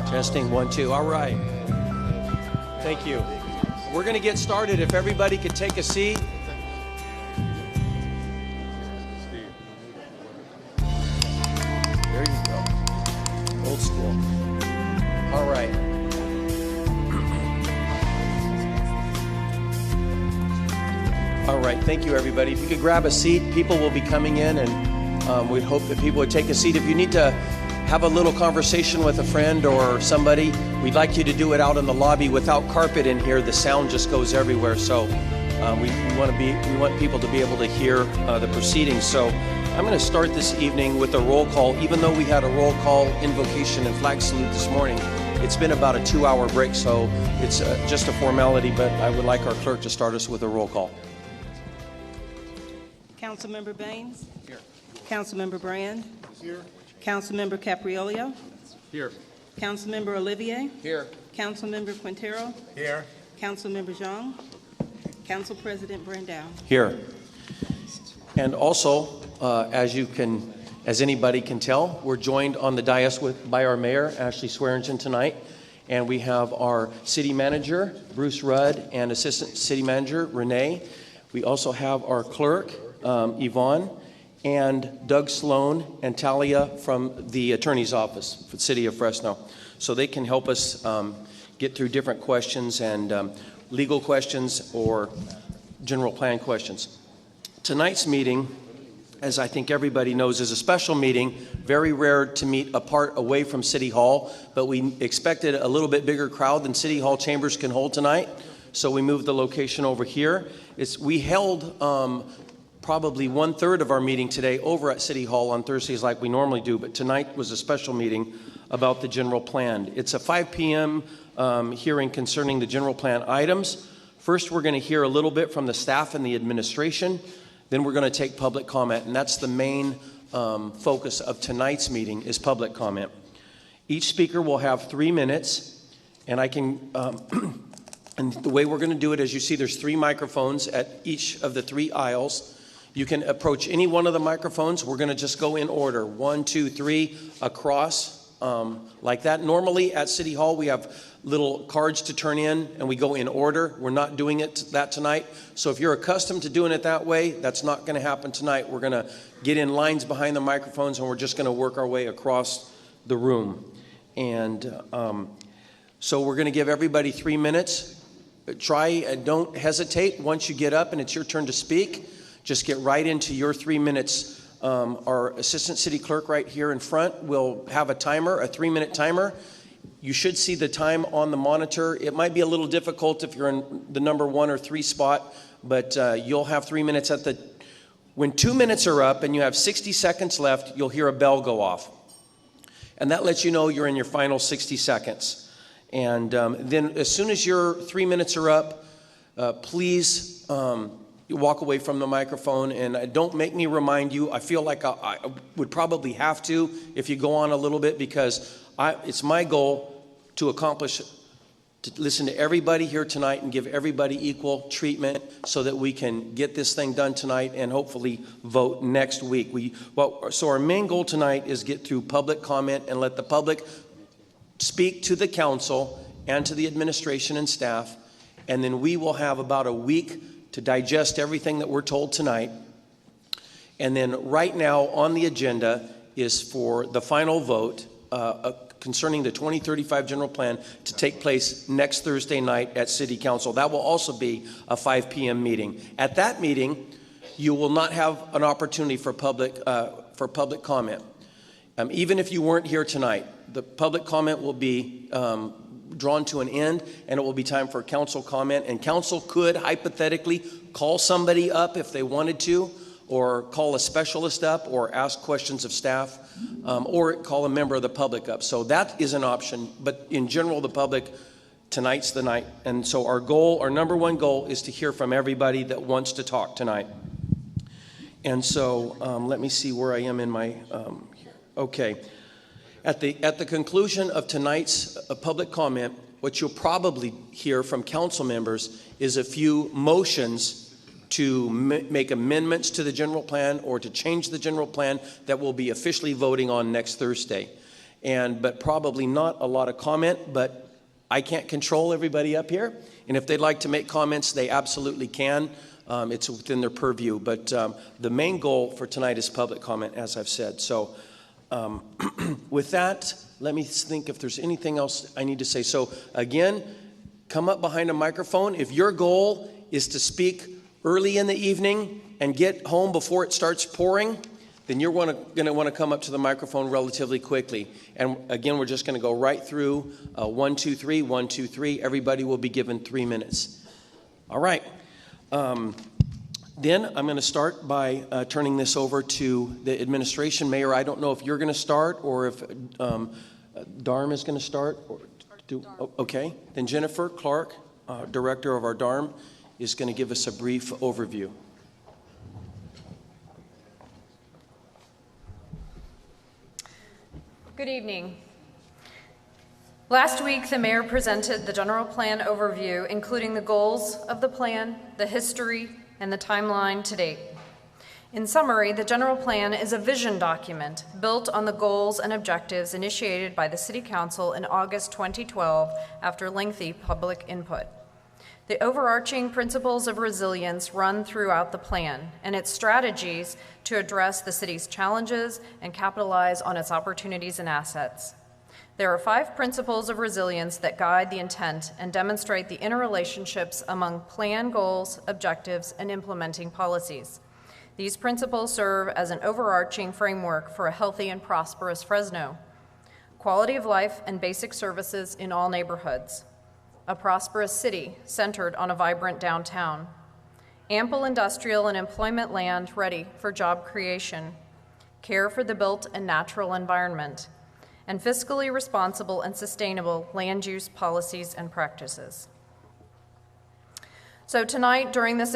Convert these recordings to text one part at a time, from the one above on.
Testing 1, 2. All right. Thank you. We're going to get started. If everybody could take a seat. There you go. Old school. All right. All right. Thank you, everybody. If you could grab a seat, people will be coming in, and we'd hope that people would take a seat. If you need to have a little conversation with a friend or somebody, we'd like you to do it out in the lobby. Without carpet in here, the sound just goes everywhere. So we want people to be able to hear the proceedings. So I'm going to start this evening with a roll call. Even though we had a roll call, invocation, and flag salute this morning, it's been about a 2-hour break, so it's just a formality. But I would like our clerk to start us with a roll call. Councilmember Baines. Here. Councilmember Brand. Here. Councilmember Capriolio. Here. Councilmember Olivier. Here. Councilmember Quintero. Here. Councilmember Zhang. Council President Brandow. Here. And also, as anybody can tell, we're joined on the dais by our mayor, Ashley Swearingen, tonight. And we have our city manager, Bruce Rudd, and assistant city manager, Renee. We also have our clerk, Yvonne, and Doug Sloan and Talia from the attorney's office for the city of Fresno. So they can help us get through different questions and legal questions or general plan questions. Tonight's meeting, as I think everybody knows, is a special meeting. Very rare to meet apart away from City Hall, but we expected a little bit bigger crowd than City Hall chambers can hold tonight. So we moved the location over here. We held probably 1/3 of our meeting today over at City Hall on Thursdays like we normally do, but tonight was a special meeting about the general plan. It's a 5 p.m. Hearing concerning the general plan items. First, we're going to hear a little bit from the staff and the administration. Then we're going to take public comment, and that's the main focus of tonight's meeting is public comment. Each speaker will have 3 minutes, and and the way we're going to do it, as you see, there's 3 microphones at each of the 3 aisles. You can approach any one of the microphones. We're going to just go in order, 1, 2, 3, across, like that. Normally at City Hall, we have little cards to turn in, and we go in order. We're not doing that tonight. So if you're accustomed to doing it that way, that's not going to happen tonight. We're going to get in lines behind the microphones, and we're just going to work our way across the room. And so we're going to give everybody 3 minutes. Try and don't hesitate. Once you get up and it's your turn to speak, just get right into your 3 minutes. Our assistant city clerk right here in front will have a timer, a 3-minute timer. You should see the time on the monitor. It might be a little difficult if you're in the number 1 or 3 spot, but you'll have 3 minutes when 2 minutes are up and you have 60 seconds left, you'll hear a bell go off. And that lets you know you're in your final 60 seconds. And then as soon as your 3 minutes are up, please you walk away from the microphone, and don't make me remind you. I feel like I would probably have to if you go on a little bit, because it's my goal to listen to everybody here tonight and give everybody equal treatment so that we can get this thing done tonight and hopefully vote next week. So our main goal tonight is get through public comment and let the public speak to the council and to the administration and staff, and then we will have about a week to digest everything that we're told tonight. And then right now on the agenda is for the final vote concerning the 2035 general plan to take place next Thursday night at City Council. That will also be a 5 p.m. meeting. At that meeting, you will not have an opportunity for public comment. Even if you weren't here tonight, the public comment will be drawn to an end, and it will be time for council comment. And council could hypothetically call somebody up if they wanted to, or call a specialist up, or ask questions of staff, or call a member of the public up. So that is an option. But in general, the public, tonight's the night. And so our number 1 goal is to hear from everybody that wants to talk tonight. And so let me see where I am in my okay. At the conclusion of tonight's public comment, what you'll probably hear from council members is a few motions to make amendments to the general plan or to change the general plan that we'll be officially voting on next Thursday. but probably not a lot of comment, but I can't control everybody up here. And if they'd like to make comments, they absolutely can. It's within their purview. But the main goal for tonight is public comment, as I've said. So with that, let me think if there's anything else I need to say. So again, come up behind a microphone. If your goal is to speak early in the evening and get home before it starts pouring, then you're going to want to come up to the microphone relatively quickly. And again, we're just going to go right through 1, 2, 3, 1, 2, 3. Everybody will be given 3 minutes. All right. Then I'm going to start by turning this over to the administration. Mayor, I don't know if you're going to start or if DARM is going to start. Okay. Then Jennifer Clark, director of our DARM, is going to give us a brief overview. Good evening. Last week, the mayor presented the general plan overview, including the goals of the plan, the history, and the timeline to date. In summary, the general plan is a vision document built on the goals and objectives initiated by the City Council in August 2012 after lengthy public input. The overarching principles of resilience run throughout the plan and its strategies to address the city's challenges and capitalize on its opportunities and assets. There are 5 principles of resilience that guide the intent and demonstrate the interrelationships among plan goals, objectives, and implementing policies. These principles serve as an overarching framework for a healthy and prosperous Fresno. Quality of life and basic services in all neighborhoods. A prosperous city centered on a vibrant downtown. Ample industrial and employment land ready for job creation. Care for the built and natural environment. And fiscally responsible and sustainable land use policies and practices. So tonight, during this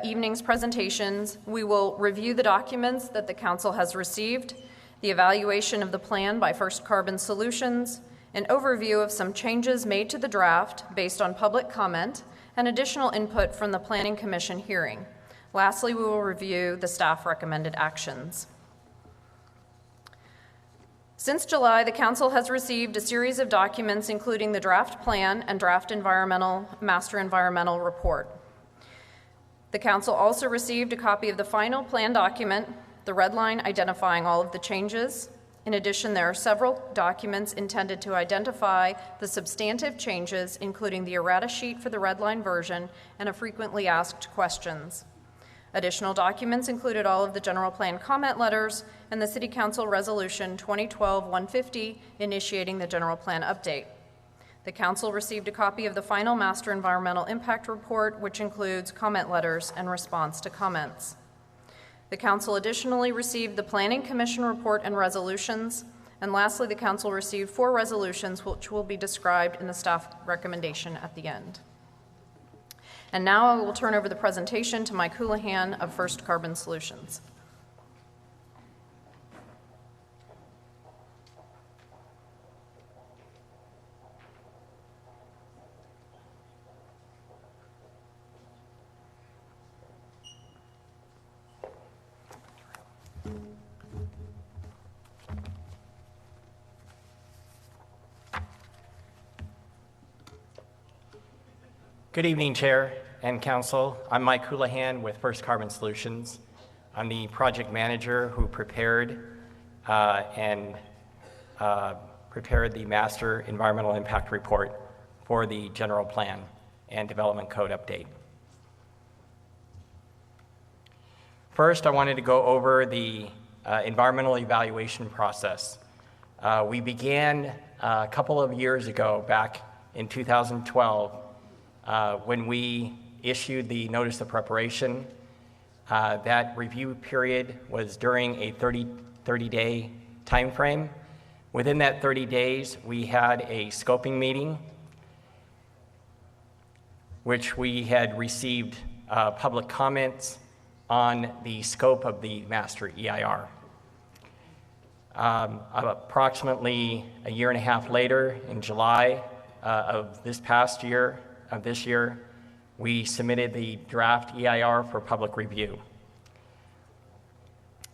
evening's presentations, we will review the documents that the Council has received, the evaluation of the plan by First Carbon Solutions, an overview of some changes made to the draft based on public comment, and additional input from the Planning Commission hearing. Lastly, we will review the staff recommended actions. Since July, the Council has received a series of documents including the draft plan and draft master environmental report. The Council also received a copy of the final plan document, the red line identifying all of the changes. In addition, there are several documents intended to identify the substantive changes, including the errata sheet for the red line version and a frequently asked questions. Additional documents included all of the general plan comment letters and the City Council Resolution 2012-150 initiating the general plan update. The Council received a copy of the final Master Environmental Impact Report, which includes comment letters and response to comments. The Council additionally received the Planning Commission report and resolutions. And lastly, the Council received 4 resolutions, which will be described in the staff recommendation at the end. And now I will turn over the presentation to Mike Houlihan of First Carbon Solutions. Good evening, Chair and Council. I'm Mike Houlihan with First Carbon Solutions. I'm the project manager who prepared the Master Environmental Impact Report for the General Plan and Development Code update. First, I wanted to go over the environmental evaluation process. We began a couple of years ago, back in 2012, when we issued the notice of preparation. That review period was during a 30-day time frame. Within that 30 days, we had a scoping meeting, which we had received public comments on the scope of the master EIR. Approximately a year and a half later, in July of this year, we submitted the draft EIR for public review.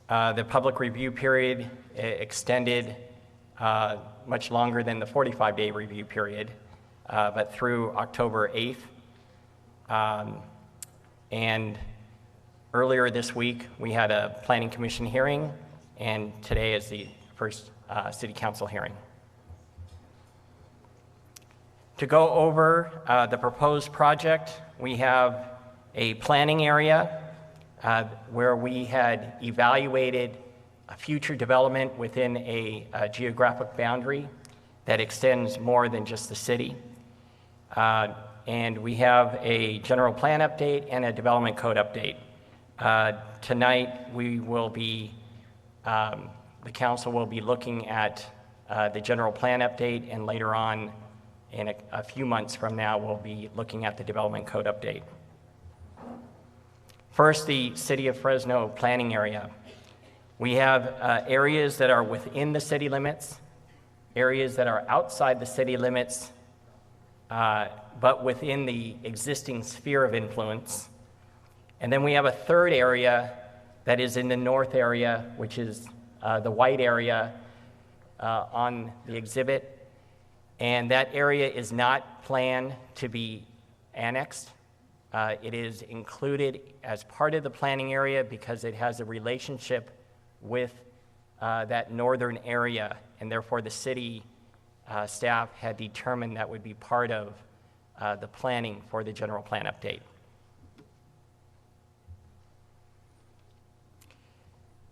The public review period extended much longer than the 45-day review period, but through October 8th. And earlier this week, we had a Planning Commission hearing, and today is the first City Council hearing. To go over the proposed project, we have a planning area where we had evaluated a future development within a geographic boundary that extends more than just the city. And we have a general plan update and a development code update. Tonight, we will be, the council will be looking at the general plan update, and later on, in a few months from now, we'll be looking at the development code update. First, the City of Fresno planning area. We have areas that are within the city limits, areas that are outside the city limits, but within the existing sphere of influence. And then we have a third area that is in the north area, which is the white area on the exhibit. And that area is not planned to be annexed. It is included as part of the planning area because it has a relationship with that northern area, and therefore the city staff had determined that would be part of the planning for the general plan update.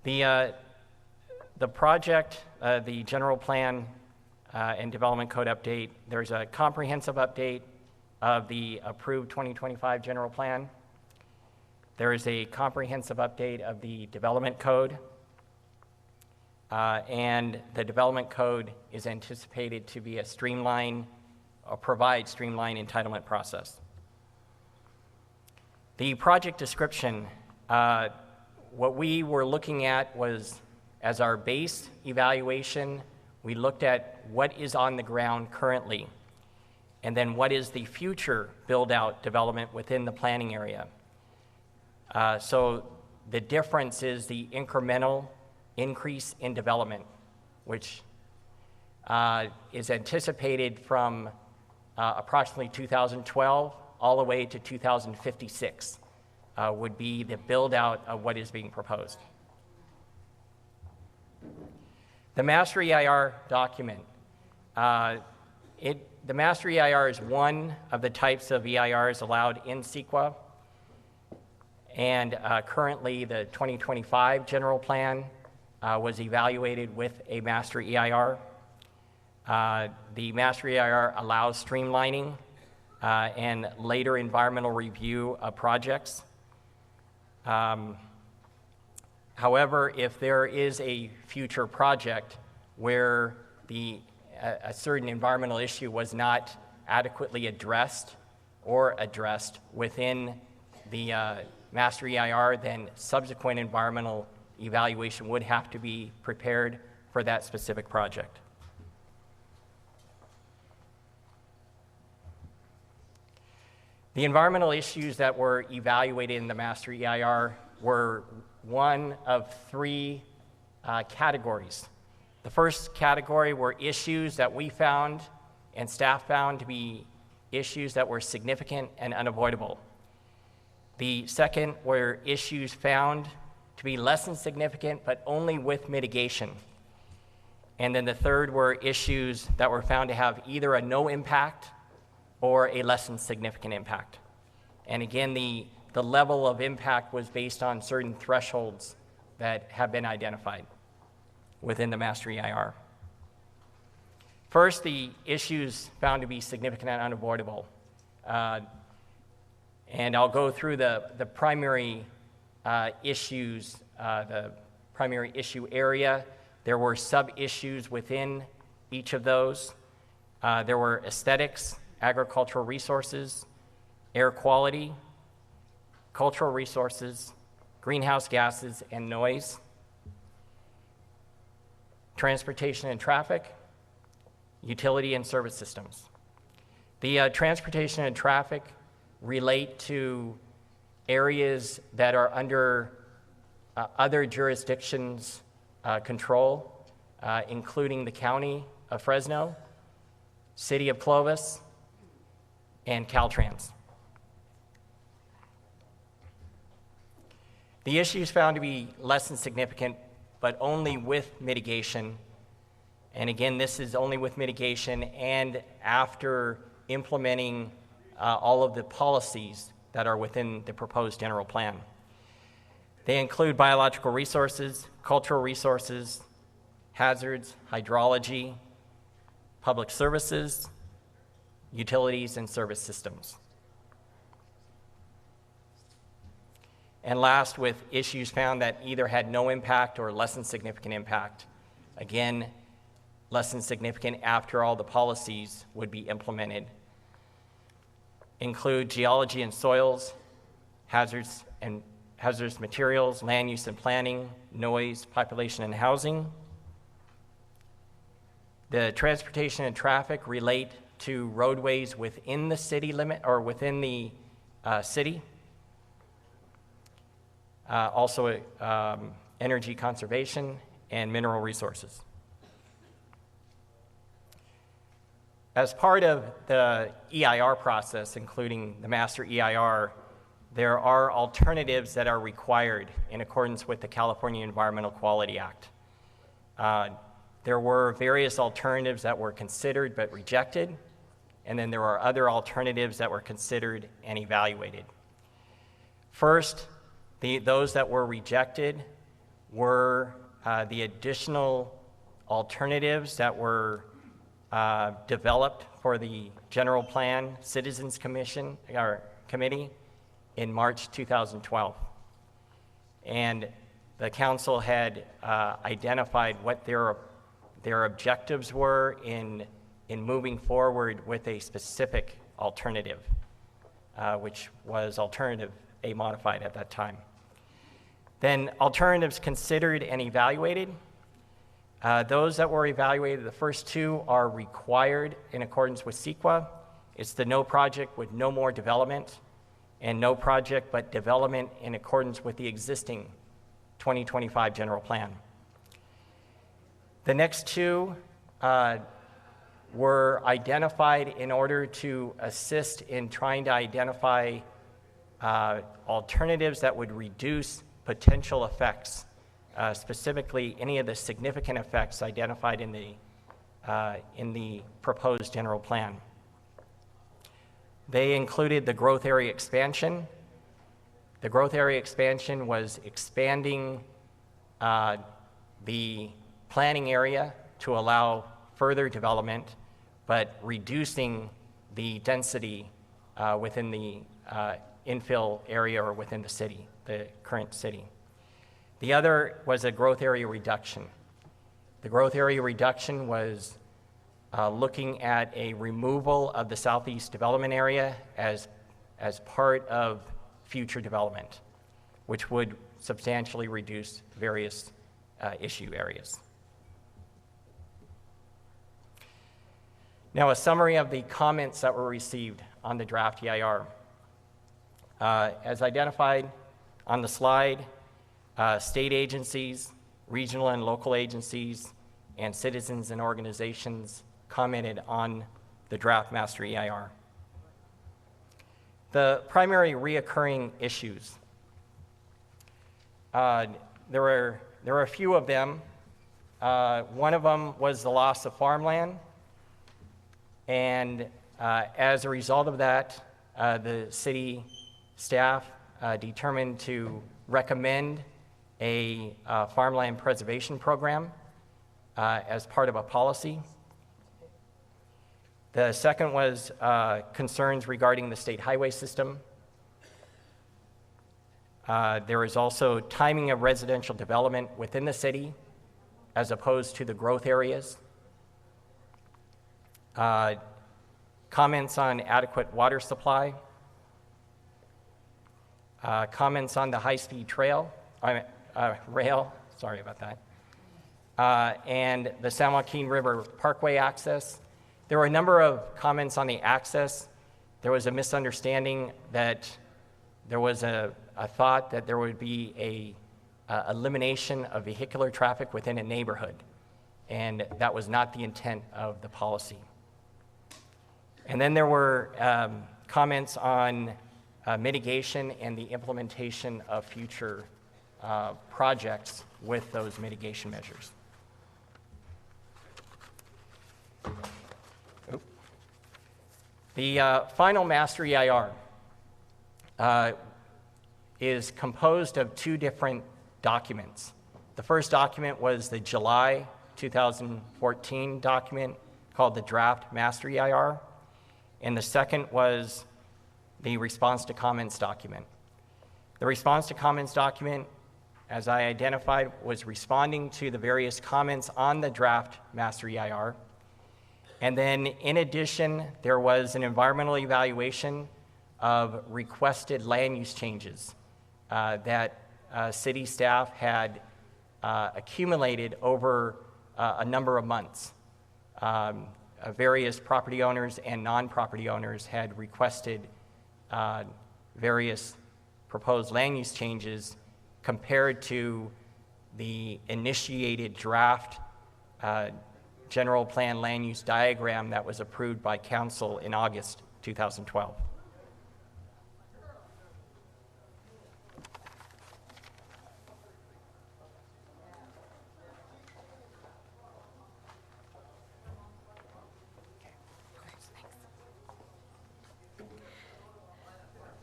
The project, the general plan and development code update, there's a comprehensive update of the approved 2025 general plan. There is a comprehensive update of the development code, and the development code is anticipated to be a streamlined, or provide streamlined entitlement process. The project description, what we were looking at was, as our base evaluation, we looked at what is on the ground currently, and then what is the future build-out development within the planning area. So the difference is the incremental increase in development, which is anticipated from approximately 2012 all the way to 2056 would be the build-out of what is being proposed. The Master EIR document. The Master EIR is one of the types of EIRs allowed in CEQA, and currently the 2025 general plan was evaluated with a Master EIR. The Master EIR allows streamlining and later environmental review of projects. However, if there is a future project where a certain environmental issue was not adequately addressed or addressed within the Master EIR, then subsequent environmental evaluation would have to be prepared for that specific project. The environmental issues that were evaluated in the Master EIR were one of three categories. The first category were issues that we found and staff found to be issues that were significant and unavoidable. The second were issues found to be less than significant, but only with mitigation. And then the third were issues that were found to have either a no impact or a less than significant impact. And again, the level of impact was based on certain thresholds that have been identified within the Master EIR. First, the issues found to be significant and unavoidable. And I'll go through the primary issues, the primary issue area. There were sub-issues within each of those. There were aesthetics, agricultural resources, air quality, cultural resources, greenhouse gases, and noise, transportation and traffic, utility and service systems. The transportation and traffic relate to areas that are under other jurisdictions' control. including the County of Fresno, City of Clovis, and Caltrans. The issues found to be less than significant, but only with mitigation. And again, this is only with mitigation and after implementing all of the policies that are within the proposed general plan. They include biological resources, cultural resources, hazards, hydrology, public services, utilities, and service systems. And last, with issues found that either had no impact or less than significant impact. Again, less than significant after all the policies would be implemented. Include geology and soils, hazardous materials, land use and planning, noise, population and housing. The transportation and traffic relate to roadways within the city limit or within the city. Also, energy conservation and mineral resources. As part of the EIR process, including the master EIR, there are alternatives that are required in accordance with the California Environmental Quality Act. There were various alternatives that were considered but rejected, and then there are other alternatives that were considered and evaluated. First, those that were rejected were the additional alternatives that were developed for the General Plan Citizens Committee in March 2012. And the council had identified what their objectives were in moving forward with a specific alternative, which was alternative A modified at that time. Then alternatives considered and evaluated. Those that were evaluated, the first two are required in accordance with CEQA. It's the no project with no more development, and no project but development in accordance with the existing 2025 general plan. The next two were identified in order to assist in trying to identify alternatives that would reduce potential effects, specifically any of the significant effects identified in the proposed general plan. They included the growth area expansion. The growth area expansion was expanding the planning area to allow further development, but reducing the density within the infill area or within the city, the current city. The other was a growth area reduction. The growth area reduction was looking at a removal of the southeast development area as part of future development, which would substantially reduce various issue areas. Now, a summary of the comments that were received on the draft EIR. As identified on the slide, state agencies, regional and local agencies, and citizens and organizations commented on the draft master EIR. The primary reoccurring issues. There were a few of them. One of them was the loss of farmland, and as a result of that, the city staff determined to recommend a farmland preservation program as part of a policy. The second was concerns regarding the state highway system. There is also timing of residential development within the city as opposed to the growth areas. Comments on adequate water supply. Comments on the high-speed rail, sorry about that, and the San Joaquin River Parkway access. There were a number of comments on the access. There was a misunderstanding that there was a thought that there would be a elimination of vehicular traffic within a neighborhood. and that was not the intent of the policy. And then there were comments on mitigation and the implementation of future projects with those mitigation measures. The final master EIR is composed of two different documents. The first document was the July 2014 document called the Draft Master EIR, and the second was the Response to Comments document. The Response to Comments document, as I identified, was responding to the various comments on the Draft Master EIR. And then, in addition, there was an environmental evaluation of requested land use changes that city staff had accumulated over a number of months. Various property owners and non-property owners had requested various proposed land use changes compared to the initiated draft general plan land use diagram that was approved by council in August 2012.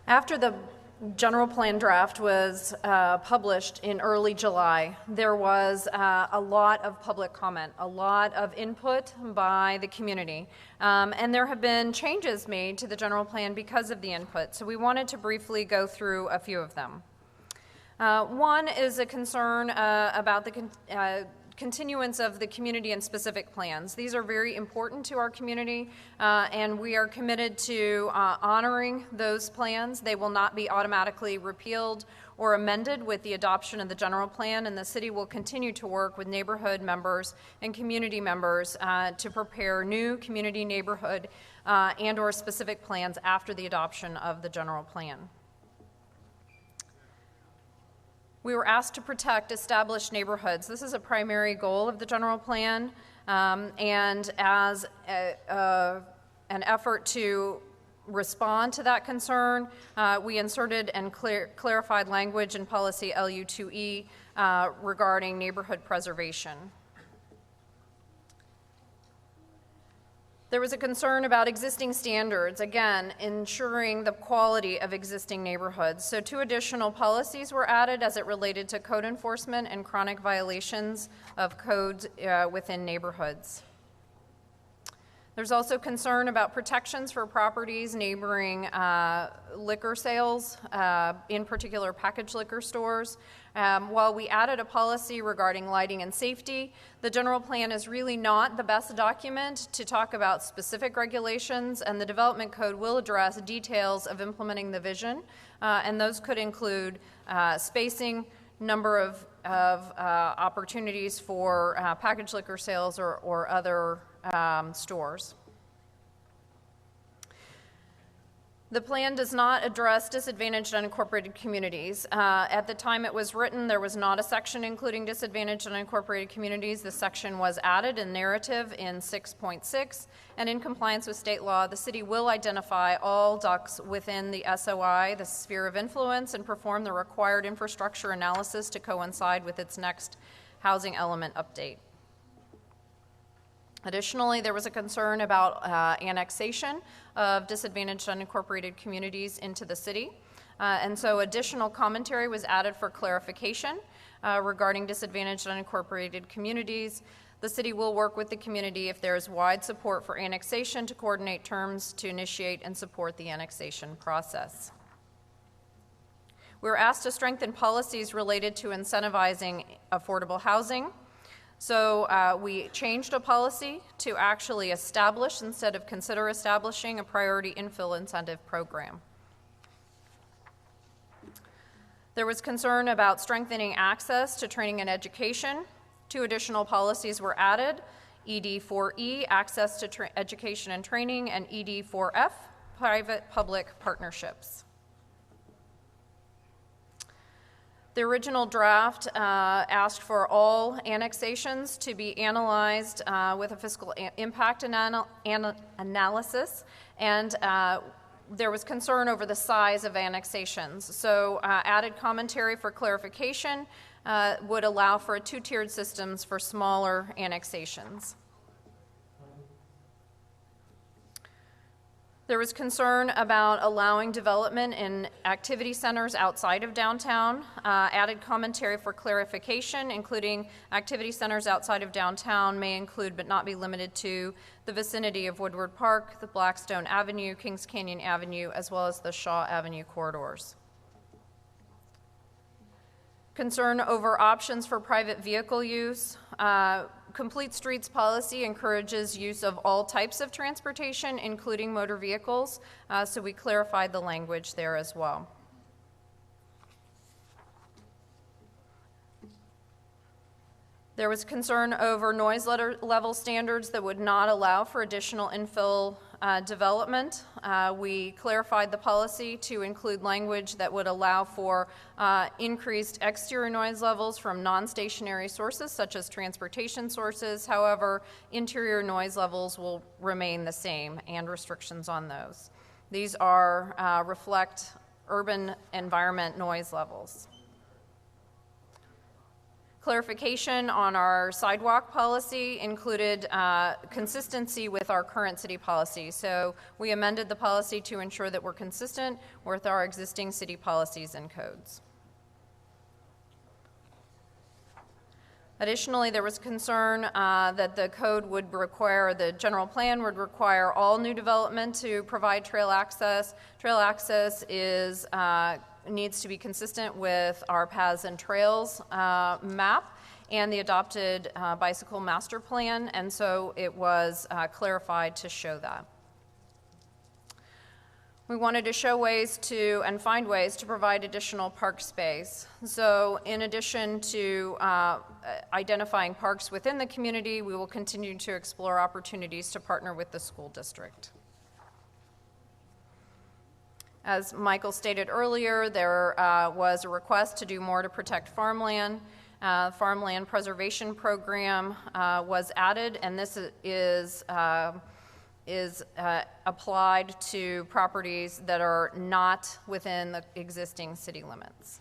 After the general plan draft was published in early July, there was a lot of public comment, a lot of input by the community, and there have been changes made to the general plan because of the input. So we wanted to briefly go through a few of them. One is a concern about the continuance of the community and specific plans. These are very important to our community, and we are committed to honoring those plans. They will not be automatically repealed or amended with the adoption of the general plan, and the city will continue to work with neighborhood members and community members to prepare new community, neighborhood, and/or specific plans after the adoption of the general plan. We were asked to protect established neighborhoods. This is a primary goal of the general plan, and as an effort to respond to that concern, we inserted and clarified language in policy LU2E regarding neighborhood preservation. There was a concern about existing standards, again, ensuring the quality of existing neighborhoods. So 2 additional policies were added as it related to code enforcement and chronic violations of codes within neighborhoods. There's also concern about protections for properties neighboring liquor sales, in particular packaged liquor stores. While we added a policy regarding lighting and safety, the general plan is really not the best document to talk about specific regulations, and the development code will address details of implementing the vision, and those could include spacing, number of opportunities for packaged liquor sales or other stores. The plan does not address disadvantaged unincorporated communities. At the time it was written, there was not a section including disadvantaged unincorporated communities. The section was added in narrative in 6.6, and in compliance with state law, the city will identify all ducts within the SOI, the sphere of influence, and perform the required infrastructure analysis to coincide with its next housing element update. Additionally, there was a concern about annexation of disadvantaged unincorporated communities into the city. And so additional commentary was added for clarification regarding disadvantaged unincorporated communities. The city will work with the community if there is wide support for annexation to coordinate terms to initiate and support the annexation process. We were asked to strengthen policies related to incentivizing affordable housing. So we changed a policy to actually establish, instead of consider establishing, a priority infill incentive program. There was concern about strengthening access to training and education. 2 additional policies were added: ED4E, access to education and training, and ED4F, private-public partnerships. The original draft asked for all annexations to be analyzed with a fiscal impact analysis, and there was concern over the size of annexations. So added commentary for clarification would allow for a two-tiered systems for smaller annexations. There was concern about allowing development in activity centers outside of downtown. Added commentary for clarification, including activity centers outside of downtown may include but not be limited to the vicinity of Woodward Park, the Blackstone Avenue, Kings Canyon Avenue, as well as the Shaw Avenue corridors. Concern over options for private vehicle use. Complete Streets policy encourages use of all types of transportation, including motor vehicles, so we clarified the language there as well. There was concern over noise level standards that would not allow for additional infill development. We clarified the policy to include language that would allow for increased exterior noise levels from non-stationary sources, such as transportation sources. However, interior noise levels will remain the same and restrictions on those. These reflect urban environment noise levels. Clarification on our sidewalk policy included consistency with our current city policy. So we amended the policy to ensure that we're consistent with our existing city policies and codes. Additionally, there was concern that the code would require, the general plan would require all new development to provide trail access. Trail access needs to be consistent with our paths and trails map and the adopted bicycle master plan, and so it was clarified to show that. We wanted to show ways to and find ways to provide additional park space. So in addition to identifying parks within the community, we will continue to explore opportunities to partner with the school district. As Michael stated earlier, there was a request to do more to protect farmland. Farmland preservation program was added, and this is applied to properties that are not within the existing city limits.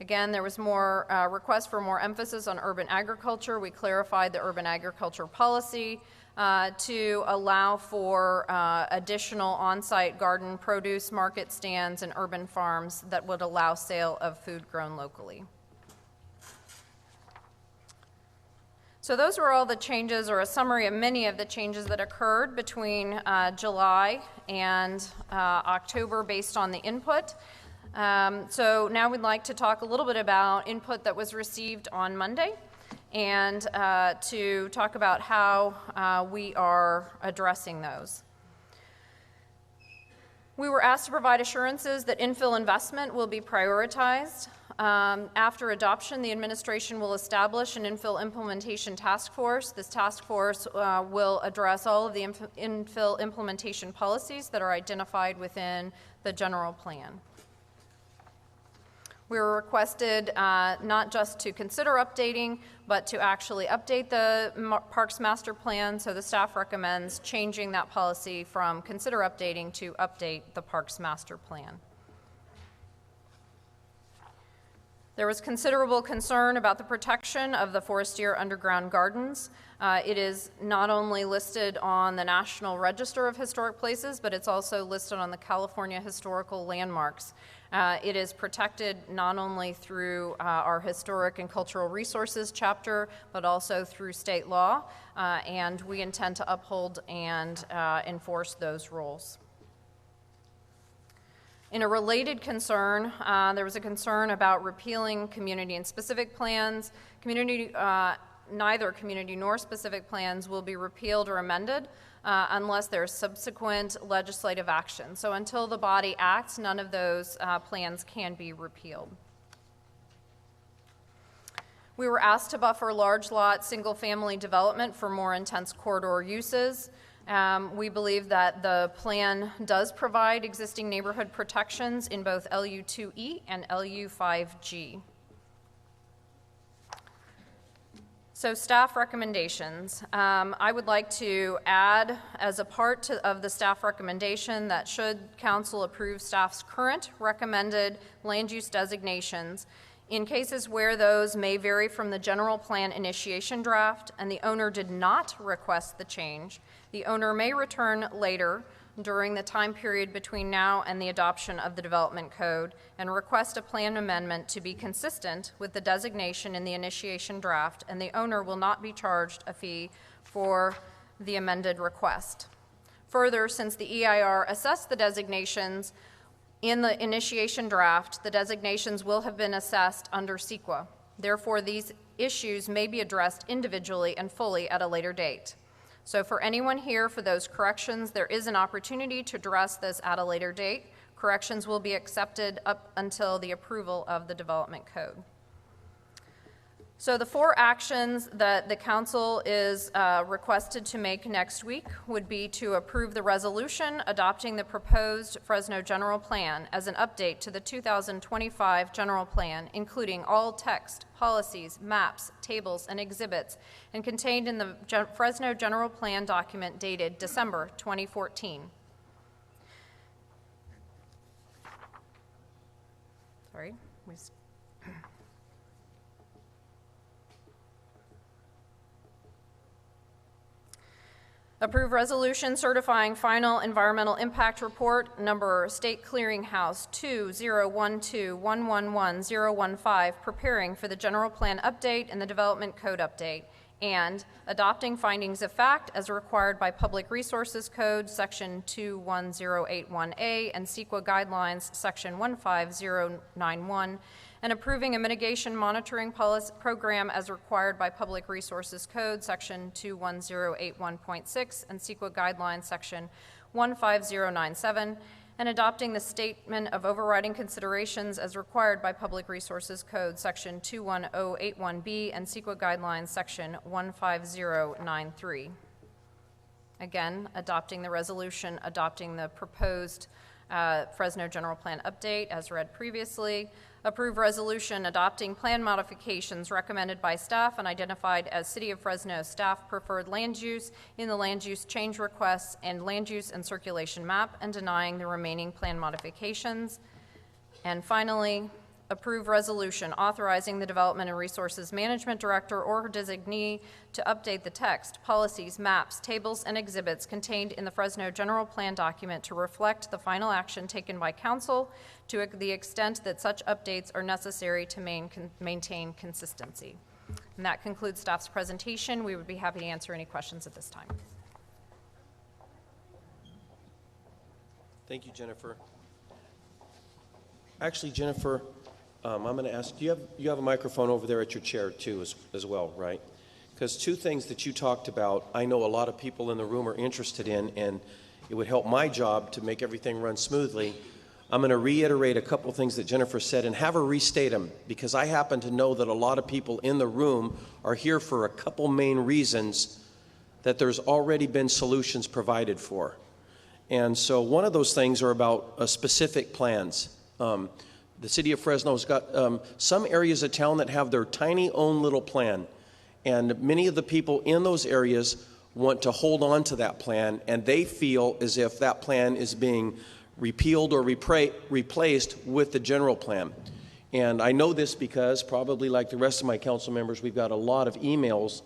Again, there was more request for more emphasis on urban agriculture. We clarified the urban agriculture policy to allow for additional on-site garden produce market stands and urban farms that would allow sale of food grown locally. So those were all the changes, or a summary of many of the changes that occurred between July and October based on the input. So now we'd like to talk a little bit about input that was received on Monday, and to talk about how we are addressing those. We were asked to provide assurances that infill investment will be prioritized. After adoption, the administration will establish an infill implementation task force. This task force will address all of the infill implementation policies that are identified within the general plan. We were requested not just to consider updating, but to actually update the Parks Master Plan, so the staff recommends changing that policy from consider updating to update the Parks Master Plan. There was considerable concern about the protection of the Forestier Underground Gardens. It is not only listed on the National Register of Historic Places, but it's also listed on the California Historical Landmarks. It is protected not only through our Historic and Cultural Resources chapter, but also through state law, and we intend to uphold and enforce those rules. In a related concern, there was a concern about repealing community and specific plans. Neither community nor specific plans will be repealed or amended unless there's subsequent legislative action. So until the body acts, none of those plans can be repealed. We were asked to buffer large lot single-family development for more intense corridor uses. We believe that the plan does provide existing neighborhood protections in both LU2E and LU5G. So staff recommendations. I would like to add as a part of the staff recommendation that should council approve staff's current recommended land use designations, in cases where those may vary from the general plan initiation draft and the owner did not request the change, the owner may return later during the time period between now and the adoption of the development code and request a plan amendment to be consistent with the designation in the initiation draft, and the owner will not be charged a fee for the amended request. Further, since the EIR assessed the designations in the initiation draft, the designations will have been assessed under CEQA. Therefore, these issues may be addressed individually and fully at a later date. So for anyone here for those corrections, there is an opportunity to address this at a later date. Corrections will be accepted up until the approval of the development code. So the 4 actions that the council is requested to make next week would be to approve the resolution adopting the proposed Fresno General Plan as an update to the 2025 General Plan, including all text, policies, maps, tables, and exhibits, and contained in the Fresno General Plan document dated December 2014. Sorry. Approve resolution certifying final environmental impact report number State Clearinghouse 2012111015, preparing for the general plan update and the development code update, and adopting findings of fact as required by Public Resources Code section 21081A and CEQA guidelines section 15091, and approving a mitigation monitoring policy program as required by Public Resources Code section 21081.6 and CEQA guidelines section 15097, and adopting the statement of overriding considerations as required by Public Resources Code section 21081B and CEQA guidelines section 15093. Again, adopting the resolution, adopting the proposed Fresno General Plan update as read previously. Approve resolution adopting plan modifications recommended by staff and identified as City of Fresno staff preferred land use in the land use change requests and land use and circulation map, and denying the remaining plan modifications. And finally, approve resolution authorizing the Development and Resources Management Director or her designee to update the text, policies, maps, tables, and exhibits contained in the Fresno General Plan document to reflect the final action taken by Council to the extent that such updates are necessary to maintain consistency. And that concludes staff's presentation. We would be happy to answer any questions at this time. Thank you, Jennifer. Actually, Jennifer, I'm going to ask, you have a microphone over there at your chair too as well, right? Because 2 things that you talked about, I know a lot of people in the room are interested in, and it would help my job to make everything run smoothly. I'm going to reiterate a couple things that Jennifer said and have her restate them, because I happen to know that a lot of people in the room are here for a couple main reasons that there's already been solutions provided for. And so one of those things are about specific plans. The City of Fresno's got some areas of town that have their tiny own little plan, and many of the people in those areas want to hold on to that plan, and they feel as if that plan is being repealed or replaced with the general plan. And I know this because, probably like the rest of my council members, we've got a lot of emails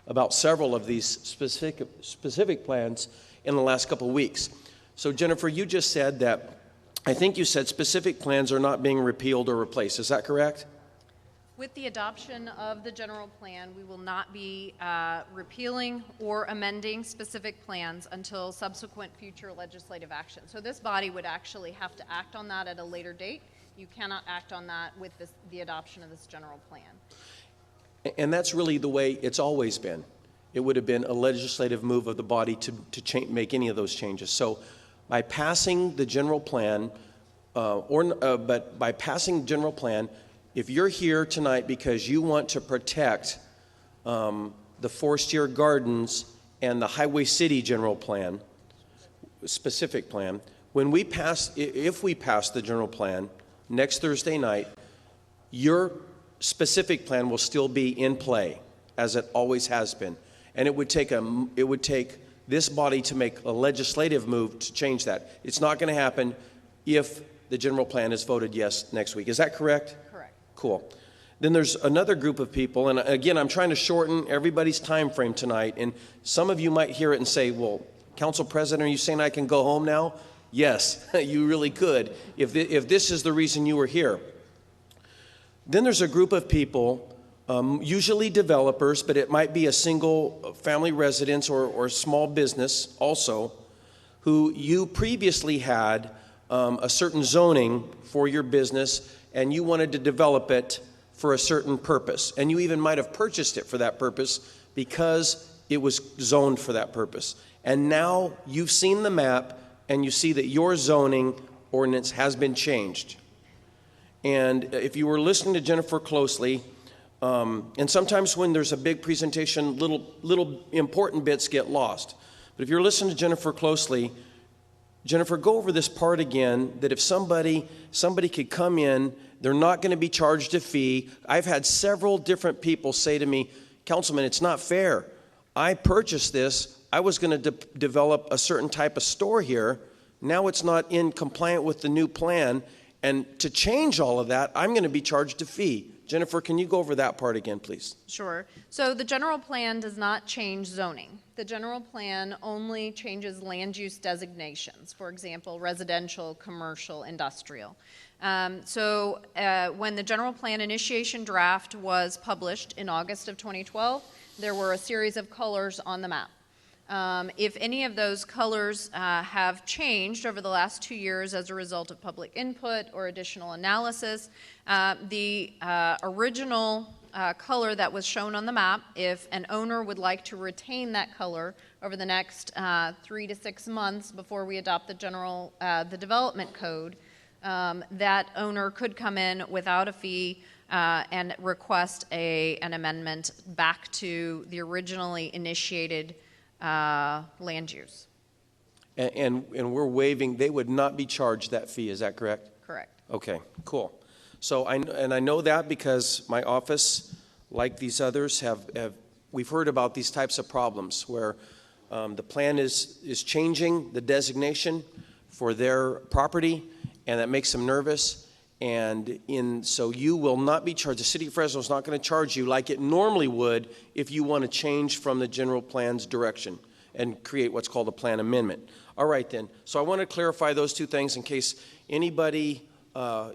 about several of these specific plans in the last couple of weeks. So Jennifer, you just said that, I think you said specific plans are not being repealed or replaced. Is that correct? With the adoption of the general plan, we will not be repealing or amending specific plans until subsequent future legislative action. So this body would actually have to act on that at a later date. You cannot act on that with the adoption of this general plan. And that's really the way it's always been. It would have been a legislative move of the body to make any of those changes. So by passing the general plan, but by passing general plan, if you're here tonight because you want to protect the Forestier Gardens and the Highway City General Plan, specific plan, if we pass the general plan next Thursday night, your specific plan will still be in play, as it always has been. And it would take this body to make a legislative move to change that. It's not going to happen if the general plan is voted yes next week. Is that correct? Correct. Cool. Then there's another group of people, and again, I'm trying to shorten everybody's time frame tonight, and some of you might hear it and say, well, Council President, are you saying I can go home now? Yes, you really could, if this is the reason you were here. Then there's a group of people, usually developers, but it might be a single family residence or small business also, who you previously had a certain zoning for your business, and you wanted to develop it for a certain purpose. And you even might have purchased it for that purpose because it was zoned for that purpose. And now you've seen the map and you see that your zoning ordinance has been changed. And if you were listening to Jennifer closely, and sometimes when there's a big presentation, little important bits get lost. But if you're listening to Jennifer closely, Jennifer, go over this part again, that if somebody could come in, they're not going to be charged a fee. I've had several different people say to me, Councilman, it's not fair. I purchased this. I was going to develop a certain type of store here. Now it's not in compliant with the new plan. And to change all of that, I'm going to be charged a fee. Jennifer, can you go over that part again, please? Sure. So the general plan does not change zoning. The general plan only changes land use designations, for example, residential, commercial, industrial. When the general plan initiation draft was published in August of 2012, there were a series of colors on the map. If any of those colors have changed over the last 2 years as a result of public input or additional analysis, the original color that was shown on the map, if an owner would like to retain that color over the next 3 to 6 months before we adopt the development code, that owner could come in without a fee and request an amendment back to the originally initiated land use. And we're waiving, they would not be charged that fee, is that correct? Correct. Okay, cool. So I know that because my office, like these others, we've heard about these types of problems where the plan is changing the designation for their property, and that makes them nervous. So you will not be charged. The City of Fresno is not going to charge you like it normally would if you want to change from the general plan's direction and create what's called a plan amendment. All right, then. So I want to clarify those two things in case anybody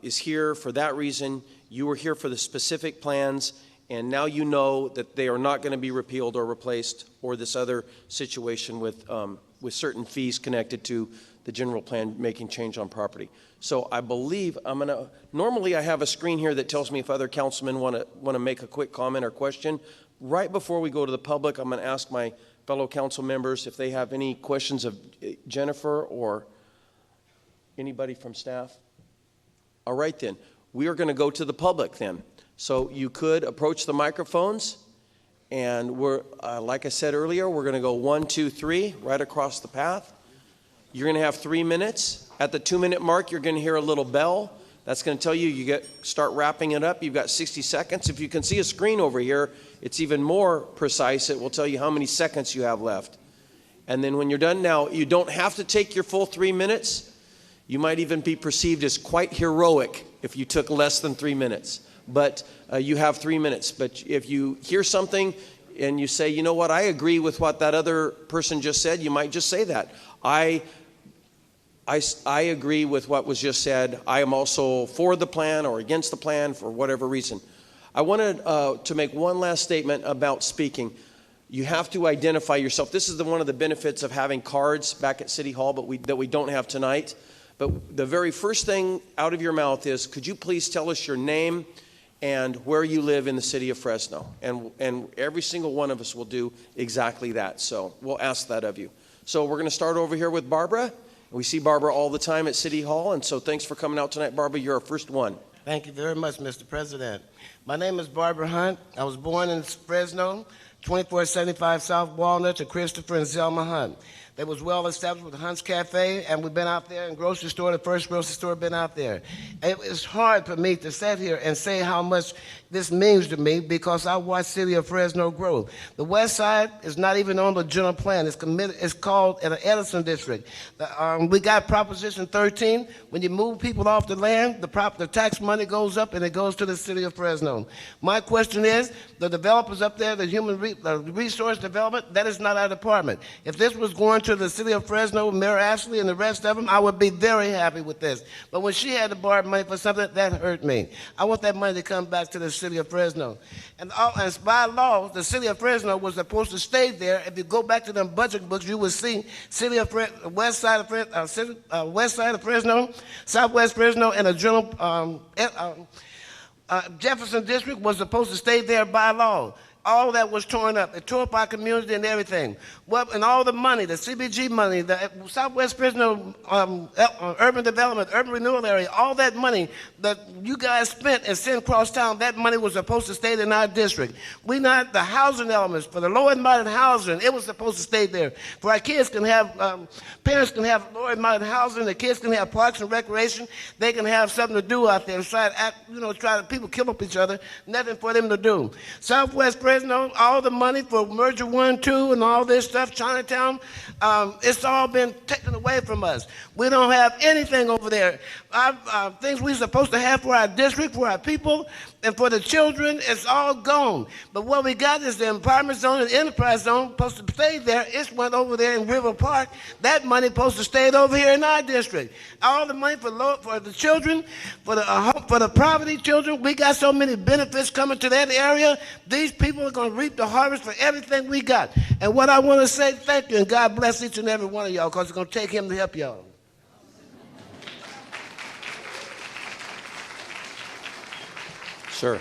is here for that reason. You were here for the specific plans, and now you know that they are not going to be repealed or replaced, or this other situation with certain fees connected to the general plan making change on property. So I believe normally I have a screen here that tells me if other councilmen want to make a quick comment or question. Right before we go to the public, I'm going to ask my fellow council members if they have any questions of Jennifer or anybody from staff. All right, then. We are going to go to the public then. So you could approach the microphones, and like I said earlier, we're going to go 1, 2, 3 right across the path. You're going to have 3 minutes. At the 2-minute mark, you're going to hear a little bell. That's going to tell you start wrapping it up. You've got 60 seconds. If you can see a screen over here, it's even more precise. It will tell you how many seconds you have left. And then when you're done now, you don't have to take your full 3 minutes. You might even be perceived as quite heroic if you took less than 3 minutes. But you have 3 minutes. But if you hear something and you say, you know what, I agree with what that other person just said, you might just say that. I agree with what was just said. I am also for the plan or against the plan for whatever reason. I wanted to make one last statement about speaking. You have to identify yourself. This is one of the benefits of having cards back at City Hall, but that we don't have tonight. But the very first thing out of your mouth is, could you please tell us your name and where you live in the city of Fresno? And every single one of us will do exactly that. So we'll ask that of you. So we're going to start over here with Barbara. We see Barbara all the time at City Hall, and so thanks for coming out tonight, Barbara. You're our first one. Thank you very much, Mr. President. My name is Barbara Hunt. I was born in Fresno. 2475 South Walnut to Christopher and Zelma Hunt. They was well established with Hunt's Cafe, and we've been out there in grocery store, the first grocery store been out there. It's hard for me to sit here and say how much this means to me because I watched City of Fresno grow. The west side is not even on the general plan. It's called an Edison District. We got Proposition 13. When you move people off the land, the tax money goes up and it goes to the City of Fresno. My question is, the developers up there, the human resource development, that is not our department. If this was going to the City of Fresno, Mayor Ashley and the rest of them, I would be very happy with this. But when she had to borrow money for something, that hurt me. I want that money to come back to the City of Fresno. And by law, the City of Fresno was supposed to stay there. If you go back to them budget books, you will see west side of Fresno, southwest Fresno, and a general Jefferson District was supposed to stay there by law. All that was torn up. It tore up our community and everything. Well, and all the money, the CBG money, the Southwest Fresno urban development, urban renewal area, all that money that you guys spent and sent across town, that money was supposed to stay in our district. We not the housing elements for the low and moderate housing. It was supposed to stay there. For our kids can have, parents can have low and moderate housing. The kids can have parks and recreation. They can have something to do out there. People kill up each other. Nothing for them to do. Southwest Fresno. All the money for Merger 1, 2, and all this stuff, Chinatown, it's all been taken away from us. We don't have anything over there. Things we're supposed to have for our district, for our people, and for the children, it's all gone. But what we got is the empowerment zone and enterprise zone supposed to stay there. It went over there in River Park. That money supposed to stay over here in our district. All the money for the children, for the poverty children, we got so many benefits coming to that area. These people are going to reap the harvest for everything we got. And what I want to say, thank you, and God bless each and every one of y'all, because it's going to take him to help y'all. Sir.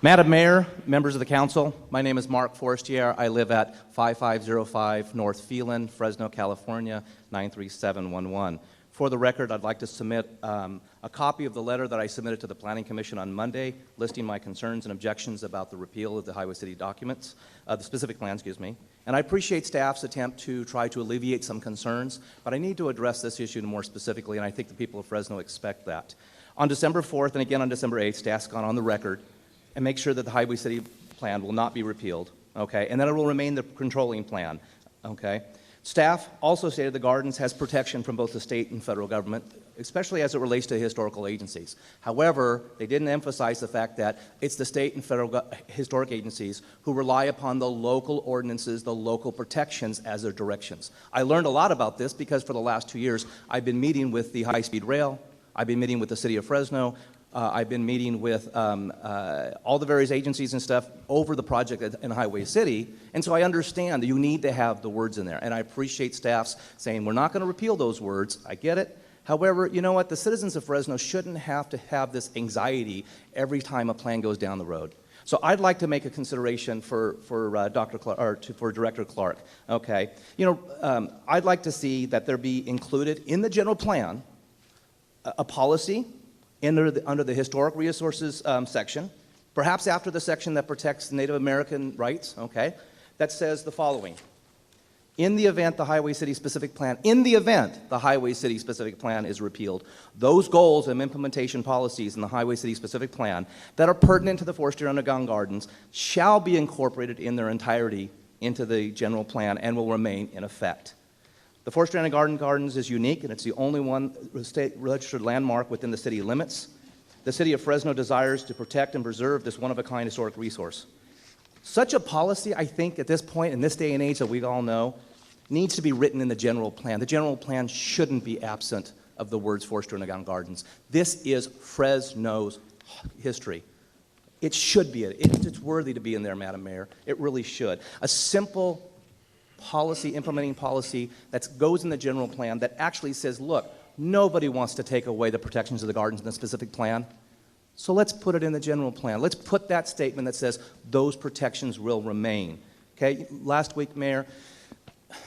Madam Mayor, members of the council, my name is Mark Forestier. I live at 5505 North Phelan, Fresno, California, 93711. For the record, I'd like to submit a copy of the letter that I submitted to the Planning Commission on Monday, listing my concerns and objections about the repeal of the Highway City documents, the specific plan, excuse me. And I appreciate staff's attempt to try to alleviate some concerns, but I need to address this issue more specifically, and I think the people of Fresno expect that. On December 4th and again on December 8th, staff's gone on the record and make sure that the Highway City plan will not be repealed, okay, and that it will remain the controlling plan, okay. Staff also stated the Gardens has protection from both the state and federal government, especially as it relates to historical agencies. However, they didn't emphasize the fact that it's the state and federal historic agencies who rely upon the local ordinances, the local protections as their directions. I learned a lot about this because for the last 2 years, I've been meeting with the high-speed rail, I've been meeting with the City of Fresno, I've been meeting with all the various agencies and stuff over the project in Highway City, and so I understand that you need to have the words in there, and I appreciate staff's saying we're not going to repeal those words. I get it. However, you know what? The citizens of Fresno shouldn't have to have this anxiety every time a plan goes down the road. So I'd like to make a consideration for Dr. Clark, or for Director Clark. Okay, you know, I'd like to see that there be included in the general plan a policy under the historic resources section, perhaps after the section that protects Native American rights, okay, that says the following. In the event the Highway City specific plan, is repealed, those goals and implementation policies in the Highway City specific plan that are pertinent to the Forestry Underground Gardens shall be incorporated in their entirety into the general plan and will remain in effect. The Forestry Underground Gardens is unique, and it's the only one state registered landmark within the city limits. The City of Fresno desires to protect and preserve this one-of-a-kind historic resource. Such a policy, I think, at this point, in this day and age that we all know, needs to be written in the general plan. The general plan shouldn't be absent of the words Forestry Underground Gardens. This is Fresno's history. It should be. It's worthy to be in there, Madam Mayor. It really should. A simple policy, implementing policy that goes in the general plan that actually says, look, nobody wants to take away the protections of the gardens in the specific plan. So let's put it in the general plan. Let's put that statement that says those protections will remain. Okay, last week, Madam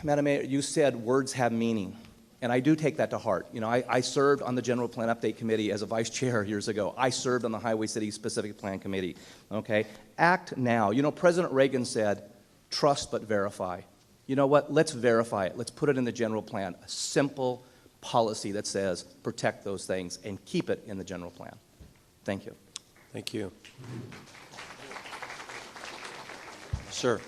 Mayor, you said words have meaning. And I do take that to heart. You know, I served on the General Plan Update Committee as a vice chair years ago. I served on the Highway City Specific Plan Committee, okay? Act now. You know, President Reagan said, trust but verify. You know what? Let's verify it. Let's put it in the general plan. A simple policy that says protect those things and keep it in the general plan. Thank you. Thank you. Sir.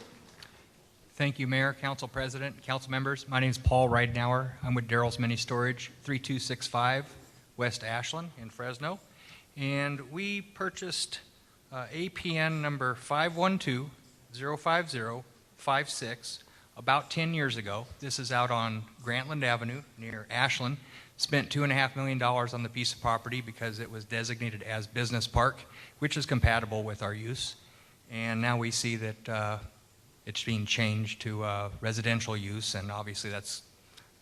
Thank you, Mayor, Council President, Council members. My name is Paul Ridenauer. I'm with Darrell's Mini Storage, 3265 West Ashland in Fresno. And we purchased APN number 512-050-56 about 10 years ago. This is out on Grantland Avenue near Ashland. Spent $2.5 million on the piece of property because it was designated as business park, which is compatible with our use. And now we see that it's being changed to residential use, and obviously that's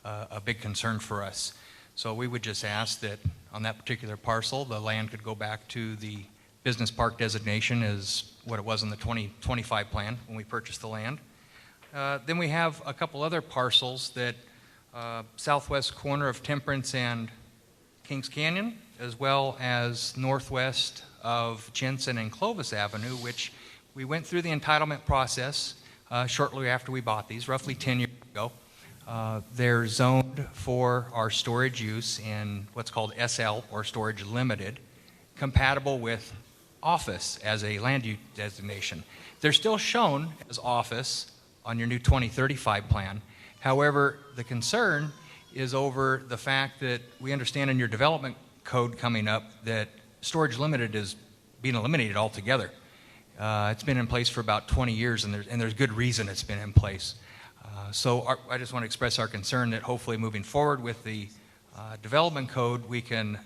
a big concern for us. So we would just ask that on that particular parcel, the land could go back to the business park designation as what it was in the 2025 plan when we purchased the land. Then we have a couple other parcels that southwest corner of Temperance and Kings Canyon, as well as northwest of Jensen and Clovis Avenue, which we went through the entitlement process shortly after we bought these, roughly 10 years ago. They're zoned for our storage use in what's called SL, or Storage Limited, compatible with office as a land use designation. They're still shown as office on your new 2035 plan. However, the concern is over the fact that we understand in your development code coming up that Storage Limited is being eliminated altogether. It's been in place for about 20 years, and there's good reason it's been in place. I just want to express our concern that hopefully moving forward with the development code, we can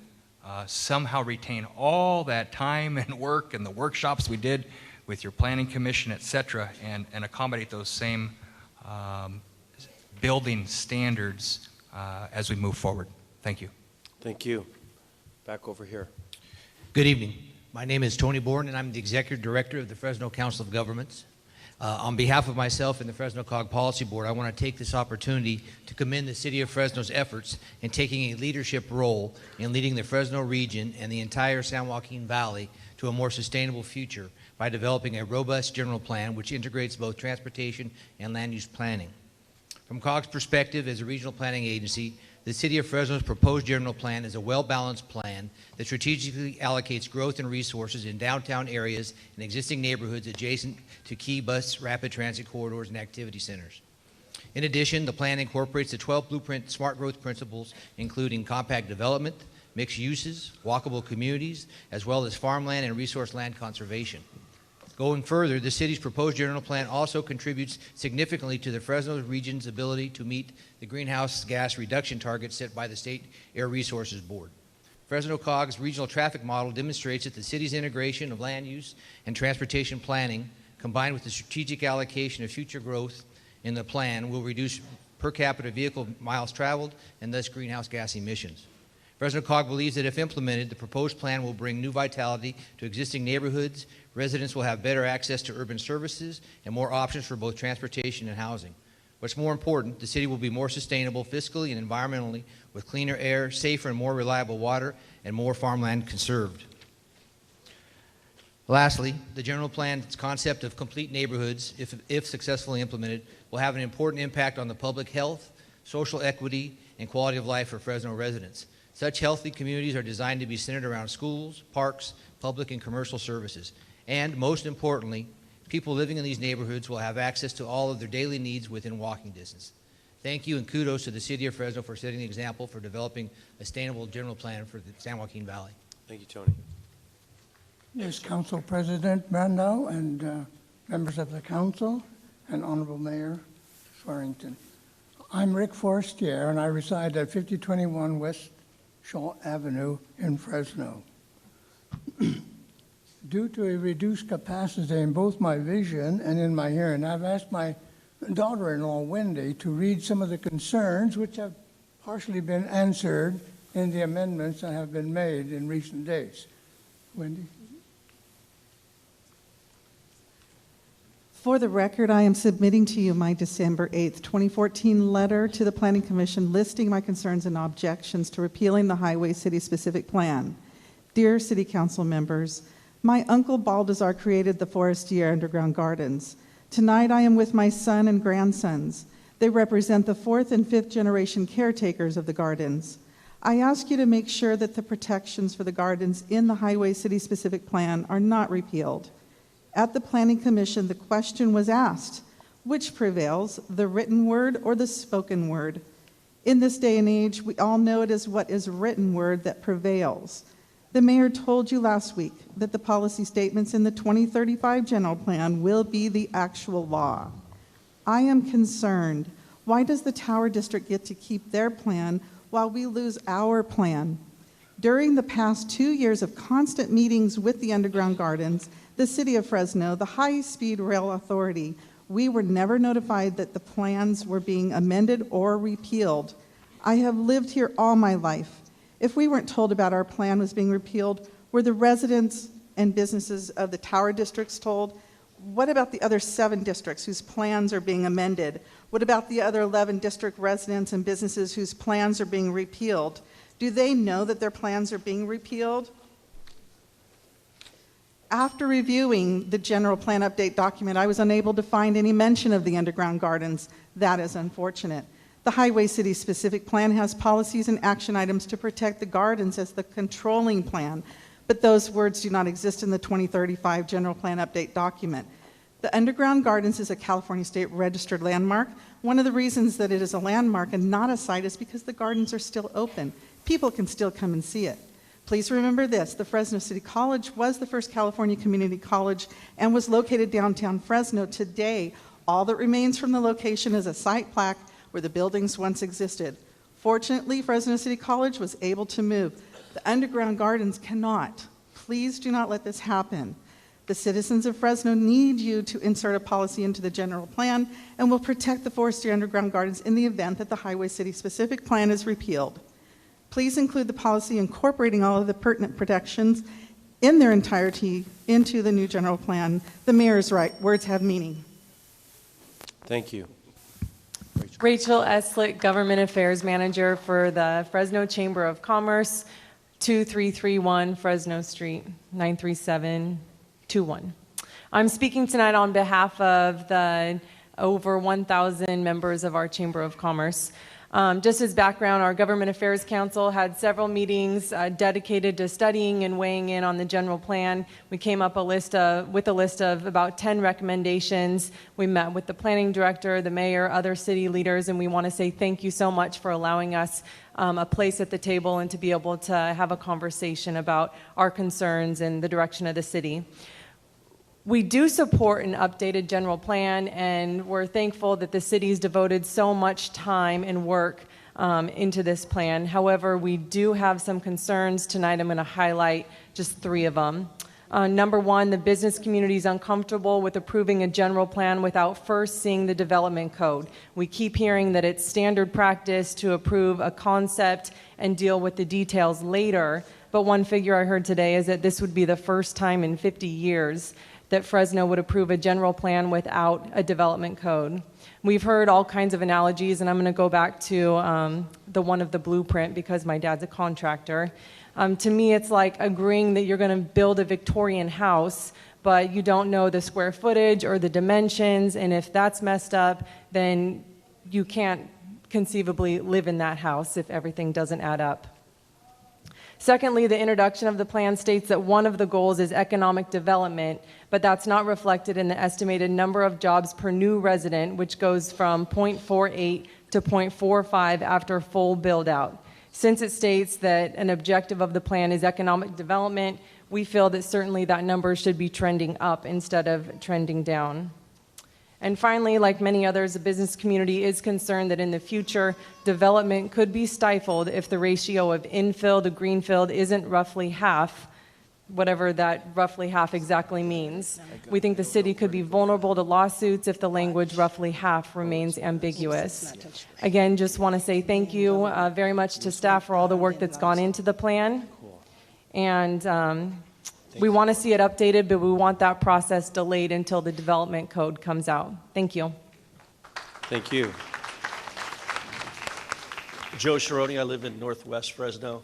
somehow retain all that time and work and the workshops we did with your planning commission, et cetera, and accommodate those same building standards as we move forward. Thank you. Thank you. Back over here. Good evening. My name is Tony Bourne, and I'm the Executive Director of the Fresno Council of Governments. On behalf of myself and the Fresno COG Policy Board, I want to take this opportunity to commend the City of Fresno's efforts in taking a leadership role in leading the Fresno region and the entire San Joaquin Valley to a more sustainable future by developing a robust general plan which integrates both transportation and land use planning. From COG's perspective as a regional planning agency, the City of Fresno's proposed general plan is a well-balanced plan that strategically allocates growth and resources in downtown areas and existing neighborhoods adjacent to key bus rapid transit corridors and activity centers. In addition, the plan incorporates the 12 Blueprint Smart Growth principles, including compact development, mixed uses, walkable communities, as well as farmland and resource land conservation. Going further, the city's proposed general plan also contributes significantly to the Fresno region's ability to meet the greenhouse gas reduction targets set by the State Air Resources Board. Fresno COG's regional traffic model demonstrates that the city's integration of land use and transportation planning, combined with the strategic allocation of future growth in the plan, will reduce per capita vehicle miles traveled and thus greenhouse gas emissions. Fresno COG believes that if implemented, the proposed plan will bring new vitality to existing neighborhoods. Residents will have better access to urban services and more options for both transportation and housing. What's more important, the city will be more sustainable fiscally and environmentally, with cleaner air, safer and more reliable water, and more farmland conserved. Lastly, the general plan's concept of complete neighborhoods, if successfully implemented, will have an important impact on the public health, social equity, and quality of life for Fresno residents. Such healthy communities are designed to be centered around schools, parks, public and commercial services. And most importantly, people living in these neighborhoods will have access to all of their daily needs within walking distance. Thank you, and kudos to the City of Fresno for setting the example for developing a sustainable general plan for the San Joaquin Valley. Thank you, Tony. Yes, Council President Brandau and members of the council and Honorable Mayor Swearington. I'm Rick Forestier, and I reside at 5021 West Shaw Avenue in Fresno. Due to a reduced capacity in both my vision and in my hearing, I've asked my daughter-in-law, Wendy, to read some of the concerns which have partially been answered in the amendments that have been made in recent days. Wendy? For the record, I am submitting to you my December 8th, 2014 letter to the Planning Commission listing my concerns and objections to repealing the Highway City Specific Plan. Dear City Council members, my uncle Baldassar created the Forestier Underground Gardens. Tonight I am with my son and grandsons. They represent the 4th and 5th generation caretakers of the gardens. I ask you to make sure that the protections for the gardens in the Highway City Specific Plan are not repealed. At the Planning Commission, the question was asked, which prevails, the written word or the spoken word? In this day and age, we all know it is what is written word that prevails. The mayor told you last week that the policy statements in the 2035 general plan will be the actual law. I am concerned. Why does the Tower District get to keep their plan while we lose our plan? During the past 2 years of constant meetings with the underground gardens, the City of Fresno, the High-Speed Rail Authority, we were never notified that the plans were being amended or repealed. I have lived here all my life. If we weren't told about our plan was being repealed, were the residents and businesses of the Tower Districts told? What about the other 7 districts whose plans are being amended? What about the other 11 district residents and businesses whose plans are being repealed? Do they know that their plans are being repealed? After reviewing the general plan update document, I was unable to find any mention of the underground gardens. That is unfortunate. The Highway City Specific Plan has policies and action items to protect the gardens as the controlling plan, but those words do not exist in the 2035 general plan update document. The underground gardens is a California state registered landmark. One of the reasons that it is a landmark and not a site is because the gardens are still open. People can still come and see it. Please remember this, the Fresno City College was the first California community college and was located downtown Fresno. Today, all that remains from the location is a site plaque where the buildings once existed. Fortunately, Fresno City College was able to move. The underground gardens cannot. Please do not let this happen. The citizens of Fresno need you to insert a policy into the general plan and will protect the Forestier Underground Gardens in the event that the Highway City Specific Plan is repealed. Please include the policy incorporating all of the pertinent protections in their entirety into the new general plan. The mayor is right. Words have meaning. Thank you. Rachel Eslick, Government Affairs Manager for the Fresno Chamber of Commerce, 2331 Fresno Street, 93721. I'm speaking tonight on behalf of the over 1,000 members of our Chamber of Commerce. Just as background, our Government Affairs Council had several meetings dedicated to studying and weighing in on the general plan. We came up with a list of about 10 recommendations. We met with the planning director, the mayor, other city leaders, and we want to say thank you so much for allowing us a place at the table and to be able to have a conversation about our concerns and the direction of the city. We do support an updated general plan, and we're thankful that the city's devoted so much time and work into this plan. However, we do have some concerns. Tonight I'm going to highlight just 3 of them. Number 1, the business community is uncomfortable with approving a general plan without first seeing the development code. We keep hearing that it's standard practice to approve a concept and deal with the details later, but one figure I heard today is that this would be the first time in 50 years that Fresno would approve a general plan without a development code. We've heard all kinds of analogies, and I'm going to go back to the one of the blueprint because my dad's a contractor. To me, it's like agreeing that you're going to build a Victorian house, but you don't know the square footage or the dimensions, and if that's messed up, then you can't conceivably live in that house if everything doesn't add up. Secondly, the introduction of the plan states that one of the goals is economic development, but that's not reflected in the estimated number of jobs per new resident, which goes from 0.48 to 0.45 after full build-out. Since it states that an objective of the plan is economic development, we feel that certainly that number should be trending up instead of trending down. And finally, like many others, the business community is concerned that in the future, development could be stifled if the ratio of infill to greenfield isn't roughly half, whatever that roughly half exactly means. We think the city could be vulnerable to lawsuits if the language roughly half remains ambiguous. Again, just want to say thank you very much to staff for all the work that's gone into the plan. And We want to see it updated, but we want that process delayed until the development code comes out. Thank you. Thank you. Joe Sharoni, I live in Northwest Fresno.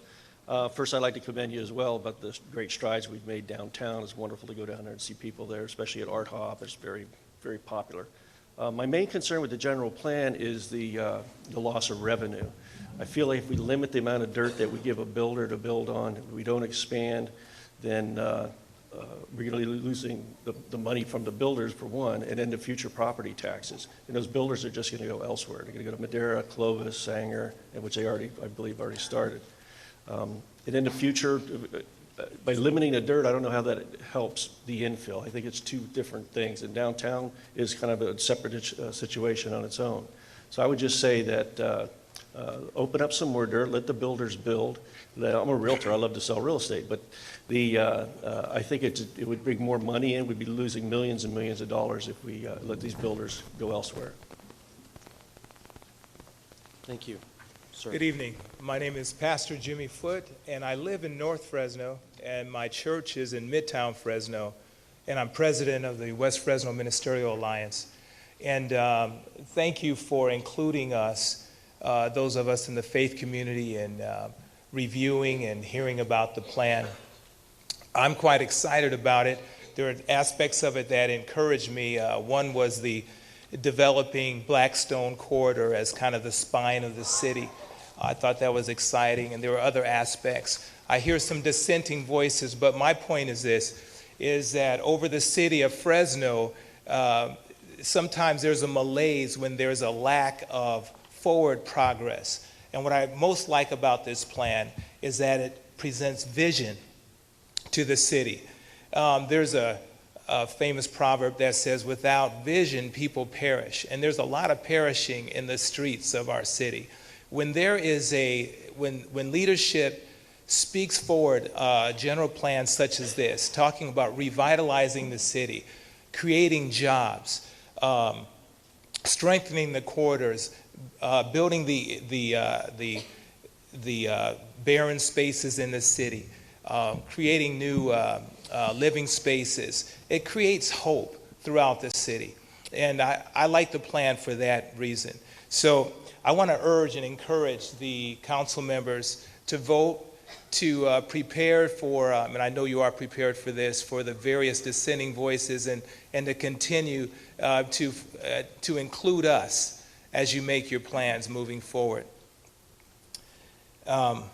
First, I'd like to commend you as well about the great strides we've made downtown. It's wonderful to go down there and see people there, especially at Art Hop. It's very, very popular. My main concern with the general plan is the loss of revenue. I feel like if we limit the amount of dirt that we give a builder to build on, if we don't expand, then we're going to be losing the money from the builders, for one, and then the future property taxes. And those builders are just going to go elsewhere. They're going to go to Madera, Clovis, Sanger, and which they already, I believe, already started. And in the future, by limiting the dirt, I don't know how that helps the infill. I think it's two different things. And downtown is kind of a separate situation on its own. So I would just say that open up some more dirt, let the builders build. I'm a realtor, I love to sell real estate, but I think it would bring more money in. We'd be losing millions and millions of dollars if we let these builders go elsewhere. Thank you. Sir. Good evening. My name is Pastor Jimmy Foote, and I live in North Fresno, and my church is in Midtown Fresno, and I'm president of the West Fresno Ministerial Alliance. And thank you for including us, those of us in the faith community, in reviewing and hearing about the plan. I'm quite excited about it. There are aspects of it that encourage me. One was the developing Blackstone Corridor as kind of the spine of the city. I thought that was exciting, and there were other aspects. I hear some dissenting voices, but my point is this, is that over the city of Fresno, sometimes there's a malaise when there's a lack of forward progress. And what I most like about this plan is that it presents vision to the city. There's a famous proverb that says, without vision, people perish. And there's a lot of perishing in the streets of our city. When there is when leadership speaks forward a general plan such as this, talking about revitalizing the city, creating jobs, strengthening the corridors, building the barren spaces in the city, creating new living spaces, it creates hope throughout the city. And I like the plan for that reason. So I want to urge and encourage the council members to vote, to prepare for, and I know you are prepared for this, for the various dissenting voices, and to continue to include us as you make your plans moving forward. You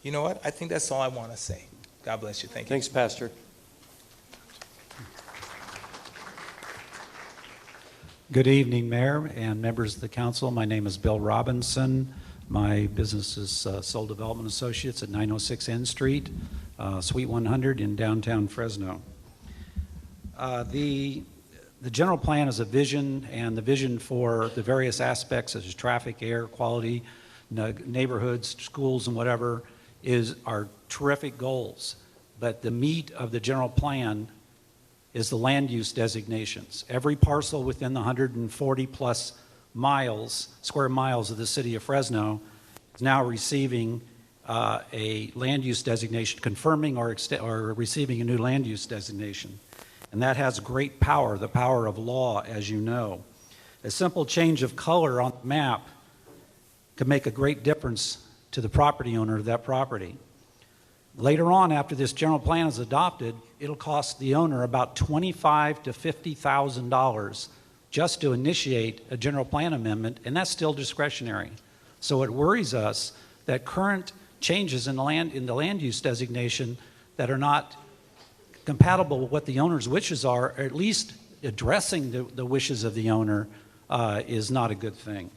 know what? I think that's all I want to say. God bless you. Thank you. Thanks, Pastor. Good evening, Mayor and members of the council. My name is Bill Robinson. My business is Soul Development Associates at 906 N Street, Suite 100 in downtown Fresno. The general plan is a vision, and the vision for the various aspects such as traffic, air quality, neighborhoods, schools, and whatever are terrific goals. But the meat of the general plan is the land use designations. Every parcel within the 140 plus square miles of the city of Fresno is now receiving a land use designation, confirming or receiving a new land use designation. And that has great power, the power of law, as you know. A simple change of color on the map could make a great difference to the property owner of that property. Later on, after this general plan is adopted, it'll cost the owner about $25,000 to $50,000 just to initiate a general plan amendment, and that's still discretionary. So it worries us that current changes in the land use designation that are not compatible with what the owner's wishes are, or at least addressing the wishes of the owner, is not a good thing.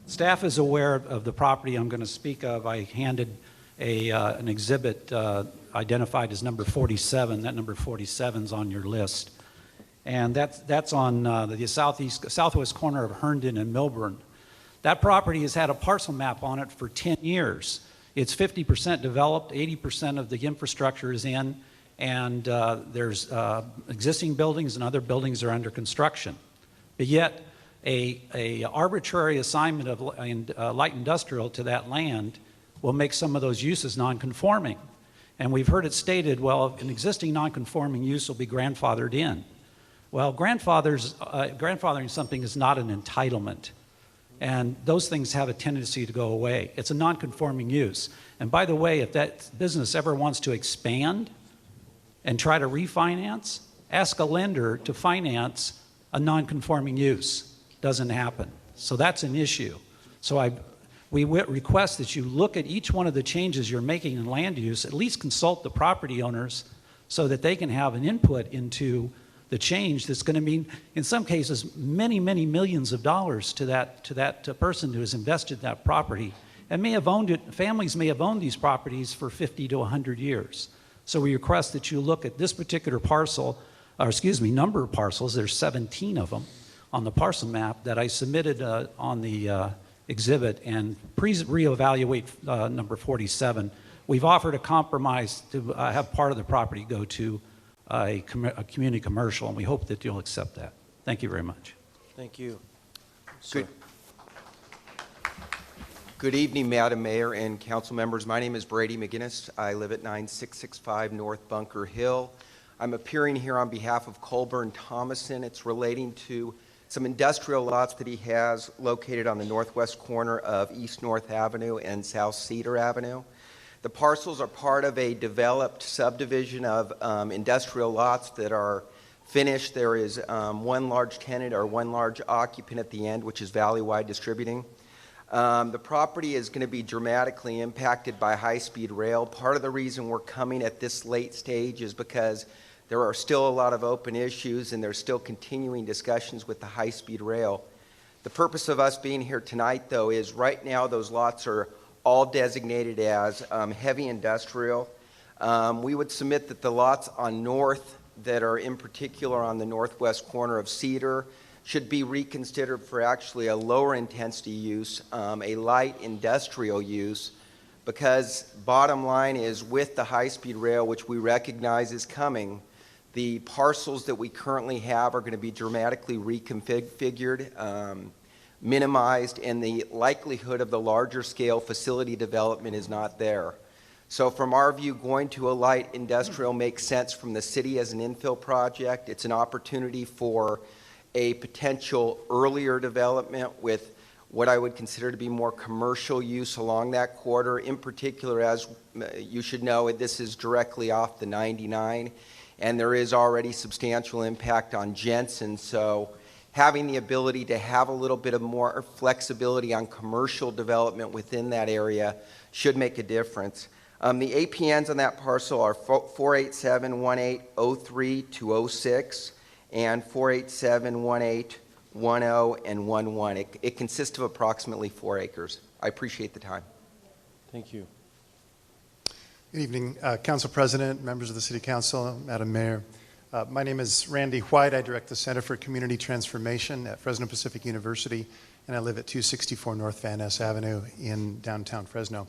Staff is aware of the property I'm going to speak of. I handed an exhibit identified as number 47. That number 47 is on your list. And that's on the southwest corner of Herndon and Milburn. That property has had a parcel map on it for 10 years. It's 50% developed, 80% of the infrastructure is in, and there's existing buildings and other buildings are under construction. But yet, a arbitrary assignment of light industrial to that land will make some of those uses non-conforming. And we've heard it stated, well, an existing non-conforming use will be grandfathered in. Well, grandfathering something is not an entitlement. And those things have a tendency to go away. It's a non-conforming use. And by the way, if that business ever wants to expand and try to refinance, ask a lender to finance a non-conforming use. Doesn't happen. So that's an issue. So we request that you look at each one of the changes you're making in land use, at least consult the property owners so that they can have an input into the change that's going to mean, in some cases, many, many millions of dollars to that person who has invested in that property and may have owned it. Families may have owned these properties for 50 to 100 years. So we request that you look at this particular parcel, or excuse me, number of parcels. There's 17 of them on the parcel map that I submitted on the exhibit, and please reevaluate number 47. We've offered a compromise to have part of the property go to a community commercial, and we hope that you'll accept that. Thank you very much. Thank you. Good evening, Madam Mayor and council members. My name is Brady McGinnis. I live at 9665 North Bunker Hill. I'm appearing here on behalf of Colburn Thomason. It's relating to some industrial lots that he has located on the northwest corner of East North Avenue and South Cedar Avenue. The parcels are part of a developed subdivision of industrial lots that are finished. There is one large tenant or one large occupant at the end, which is Valleywide Distributing. The property is going to be dramatically impacted by high-speed rail. Part of the reason we're coming at this late stage is because there are still a lot of open issues and there's still continuing discussions with the high-speed rail. The purpose of us being here tonight, though, is right now those lots are all designated as heavy industrial. We would submit that the lots on north that are in particular on the northwest corner of Cedar should be reconsidered for actually a lower intensity use, a light industrial use, because bottom line is with the high-speed rail, which we recognize is coming, the parcels that we currently have are going to be dramatically reconfigured, minimized, and the likelihood of the larger scale facility development is not there. So from our view, going to a light industrial makes sense from the city as an infill project. It's an opportunity for a potential earlier development with what I would consider to be more commercial use along that corridor. In particular, as you should know, this is directly off the 99, and there is already substantial impact on Jensen. So having the ability to have a little bit of more flexibility on commercial development within that area should make a difference. The APNs on that parcel are 4871803-06 and 4871810 and 11. It consists of approximately 4 acres. I appreciate the time. Thank you. Good evening, Council President, members of the City Council, Madam Mayor. My name is Randy White. I direct the Center for Community Transformation at Fresno Pacific University, and I live at 264 North Van Ness Avenue in downtown Fresno.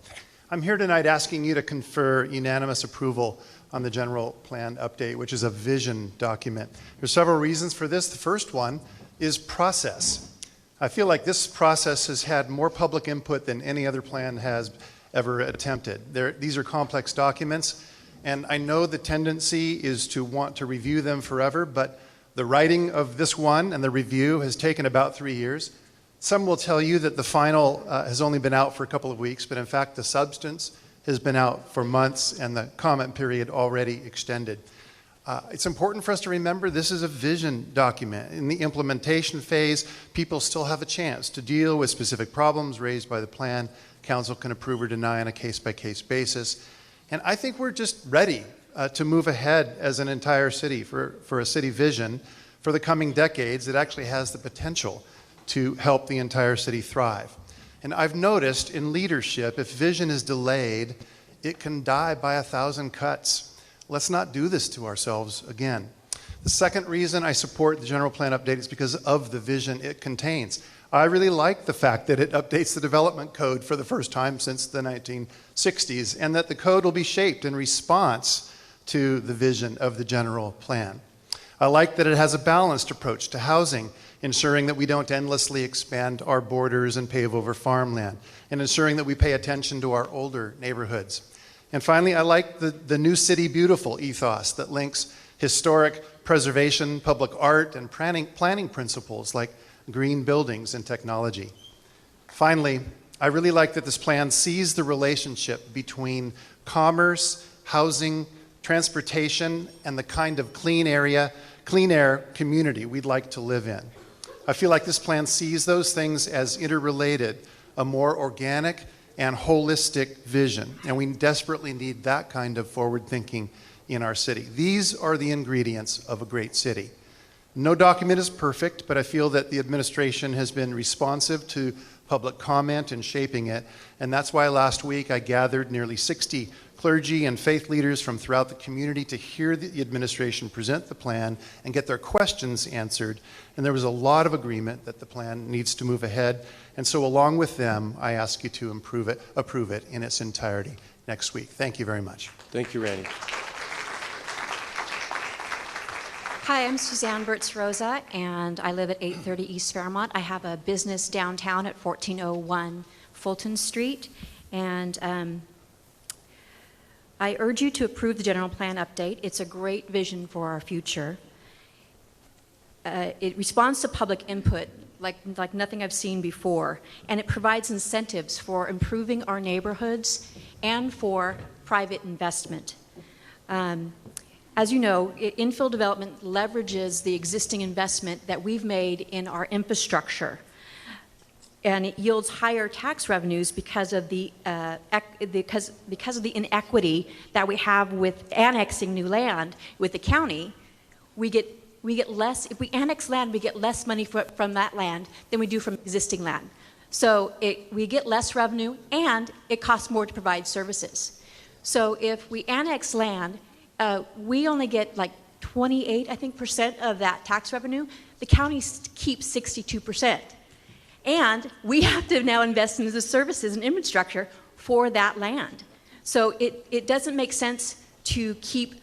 I'm here tonight asking you to confer unanimous approval on the general plan update, which is a vision document. There's several reasons for this. The first one is process. I feel like this process has had more public input than any other plan has ever attempted. These are complex documents, and I know the tendency is to want to review them forever, but the writing of this one and the review has taken about 3 years. Some will tell you that the final has only been out for a couple of weeks, but in fact the substance has been out for months and the comment period already extended. It's important for us to remember this is a vision document. In the implementation phase, people still have a chance to deal with specific problems raised by the plan. Council can approve or deny on a case-by-case basis. And I think we're just ready to move ahead as an entire city for a city vision for the coming decades that actually has the potential to help the entire city thrive. And I've noticed in leadership, if vision is delayed, it can die by 1,000 cuts. Let's not do this to ourselves again. The second reason I support the general plan update is because of the vision it contains. I really like the fact that it updates the development code for the first time since the 1960s, and that the code will be shaped in response to the vision of the general plan. I like that it has a balanced approach to housing, ensuring that we don't endlessly expand our borders and pave over farmland, and ensuring that we pay attention to our older neighborhoods. And finally, I like the New City Beautiful ethos that links historic preservation, public art, and planning principles like green buildings and technology. Finally, I really like that this plan sees the relationship between commerce, housing, transportation, and the kind of clean air community we'd like to live in. I feel like this plan sees those things as interrelated, a more organic and holistic vision, and we desperately need that kind of forward thinking in our city. These are the ingredients of a great city. No document is perfect, but I feel that the administration has been responsive to public comment in shaping it, and that's why last week I gathered nearly 60 clergy and faith leaders from throughout the community to hear the administration present the plan and get their questions answered, and there was a lot of agreement that the plan needs to move ahead, and so along with them, I ask you to approve it in its entirety next week. Thank you very much. Thank you, Randy. Hi, I'm Suzanne Burtz-Rosa, and I live at 830 East Fairmont. I have a business downtown at 1401 Fulton Street, and I urge you to approve the general plan update. It's a great vision for our future. It responds to public input like nothing I've seen before, and it provides incentives for improving our neighborhoods and for private investment. As you know, infill development leverages the existing investment that we've made in our infrastructure, and it yields higher tax revenues because of the inequity that we have with annexing new land with the county. We get less, if we annex land, we get less money from that land than we do from existing land. So we get less revenue, and it costs more to provide services. So if we annex land, we only get like 28, I think, % of that tax revenue. The county keeps 62%. And we have to now invest in the services and infrastructure for that land. So it doesn't make sense to keep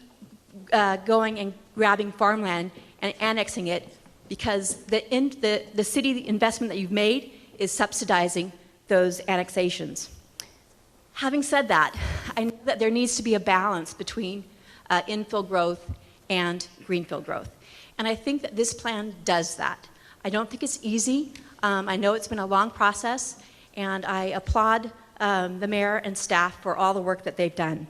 going and grabbing farmland and annexing it, because the city investment that you've made is subsidizing those annexations. Having said that, I know that there needs to be a balance between infill growth and greenfield growth. And I think that this plan does that. I don't think it's easy. I know it's been a long process, and I applaud the mayor and staff for all the work that they've done.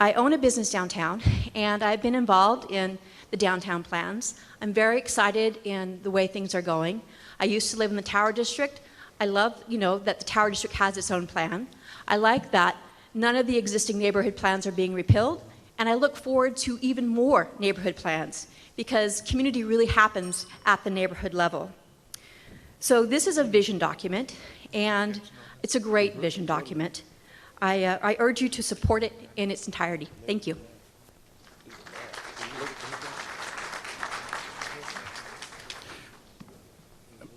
I own a business downtown, and I've been involved in the downtown plans. I'm very excited in the way things are going. I used to live in the Tower District. I love, that the Tower District has its own plan. I like that none of the existing neighborhood plans are being repealed, and I look forward to even more neighborhood plans, because community really happens at the neighborhood level. So this is a vision document, and it's a great vision document. I urge you to support it in its entirety. Thank you.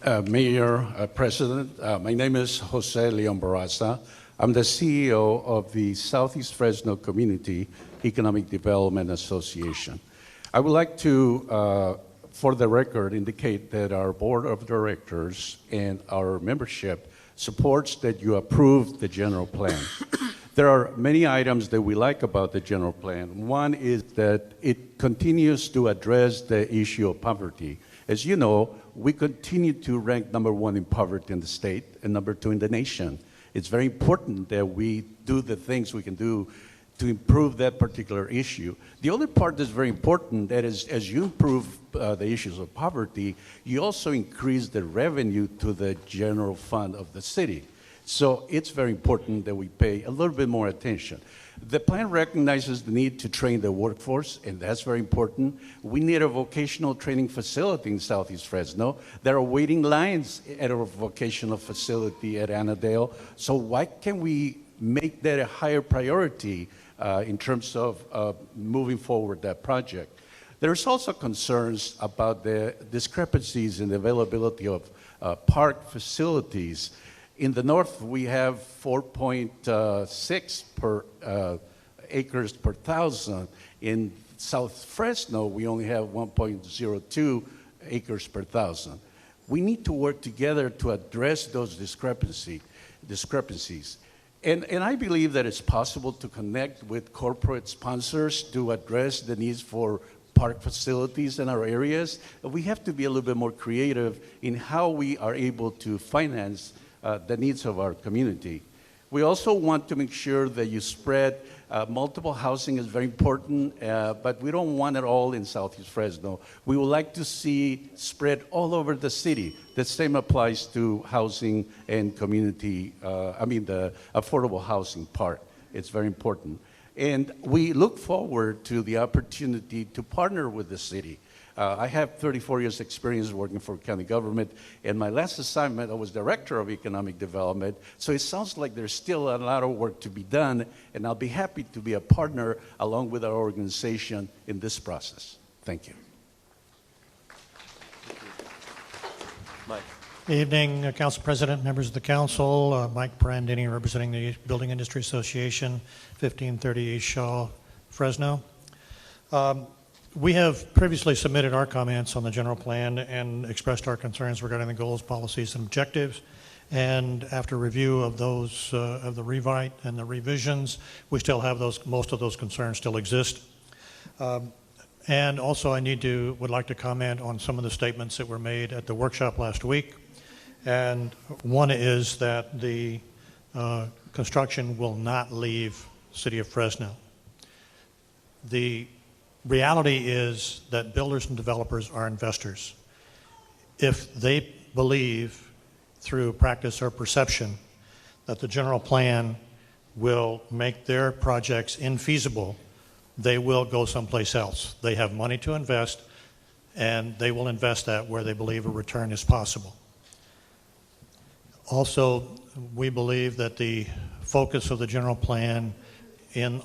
Mayor, President, my name is Jose Leon Barraza. I'm the CEO of the Southeast Fresno Community Economic Development Association. I would like to, for the record, indicate that our board of directors and our membership supports that you approve the general plan. There are many items that we like about the general plan. One is that it continues to address the issue of poverty. As you know, we continue to rank #1 in poverty in the state and #2 in the nation. It's very important that we do the things we can do to improve that particular issue. The other part that's very important, that is, as you improve the issues of poverty, you also increase the revenue to the general fund of the city. So it's very important that we pay a little bit more attention. The plan recognizes the need to train the workforce, and that's very important. We need a vocational training facility in Southeast Fresno. There are waiting lines at our vocational facility at Annadale. So why can't we make that a higher priority in terms of moving forward that project? There's also concerns about the discrepancies in the availability of park facilities. In the north, we have 4.6 acres per thousand. In South Fresno, we only have 1.02 acres per thousand. We need to work together to address those discrepancies. And I believe that it's possible to connect with corporate sponsors to address the needs for park facilities in our areas. We have to be a little bit more creative in how we are able to finance the needs of our community. We also want to make sure that you spread multiple housing is very important, but we don't want it all in Southeast Fresno. We would like to see spread all over the city. The same applies to housing and community, the affordable housing part. It's very important. And we look forward to the opportunity to partner with the city. I have 34 years experience working for county government, and my last assignment, I was Director of Economic Development, so it sounds like there's still a lot of work to be done, and I'll be happy to be a partner along with our organization in this process. Thank you. Mike. Evening, Council President, members of the council. Mike Brandini, representing the Building Industry Association, 1530 East Shaw, Fresno. We have previously submitted our comments on the general plan and expressed our concerns regarding the goals, policies, and objectives. And after review of those, of the rewrite and the revisions, we still have those, most of those concerns still exist. And also I would like to comment on some of the statements that were made at the workshop last week. And one is that the construction will not leave City of Fresno. The reality is that builders and developers are investors. If they believe through practice or perception that the general plan will make their projects infeasible, they will go someplace else. They have money to invest, and they will invest that where they believe a return is possible. Also, we believe that the focus of the general plan in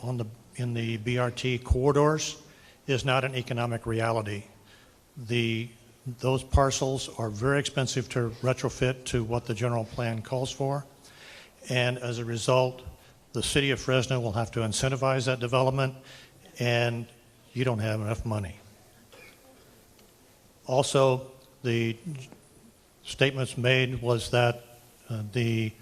the BRT corridors is not an economic reality. Those parcels are very expensive to retrofit to what the general plan calls for, and as a result, the City of Fresno will have to incentivize that development, and you don't have enough money. Also, the statements made was that the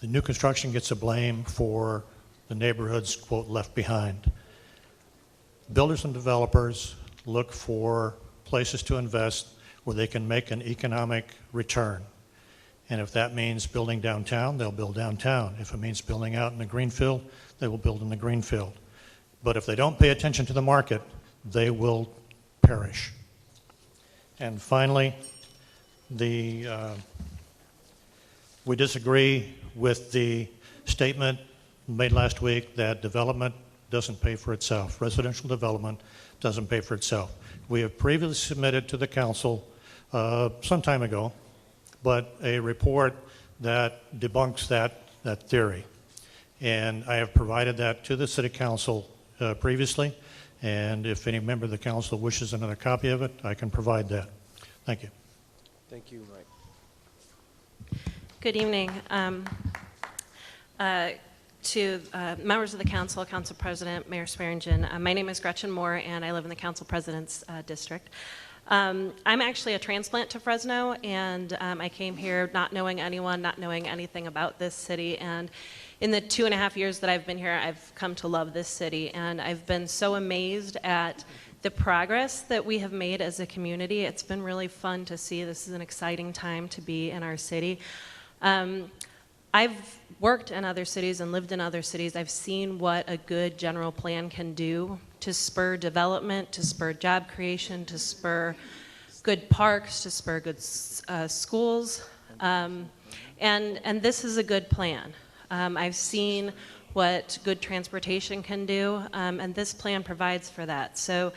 new construction gets the blame for the neighborhoods, quote, left behind. Builders and developers look for places to invest where they can make an economic return. And if that means building downtown, they'll build downtown. If it means building out in the greenfield, they will build in the greenfield. But if they don't pay attention to the market, they will perish. And finally, we disagree with the statement made last week that development doesn't pay for itself. Residential development doesn't pay for itself. We have previously submitted to the council some time ago, but a report that debunks that theory. And I have provided that to the City Council previously, and if any member of the council wishes another copy of it, I can provide that. Thank you. Thank you, Mike. Good evening. To members of the council, Council President, Mayor Swearingen. My name is Gretchen Moore, and I live in the Council President's District. I'm actually a transplant to Fresno, and I came here not knowing anyone, not knowing anything about this city, and in the 2.5 years that I've been here, I've come to love this city, and I've been so amazed at the progress that we have made as a community. It's been really fun to see. This is an exciting time to be in our city. I've worked in other cities and lived in other cities. I've seen what a good general plan can do to spur development, to spur job creation, to spur good parks, to spur good schools. And this is a good plan. I've seen what good transportation can do, and this plan provides for that. So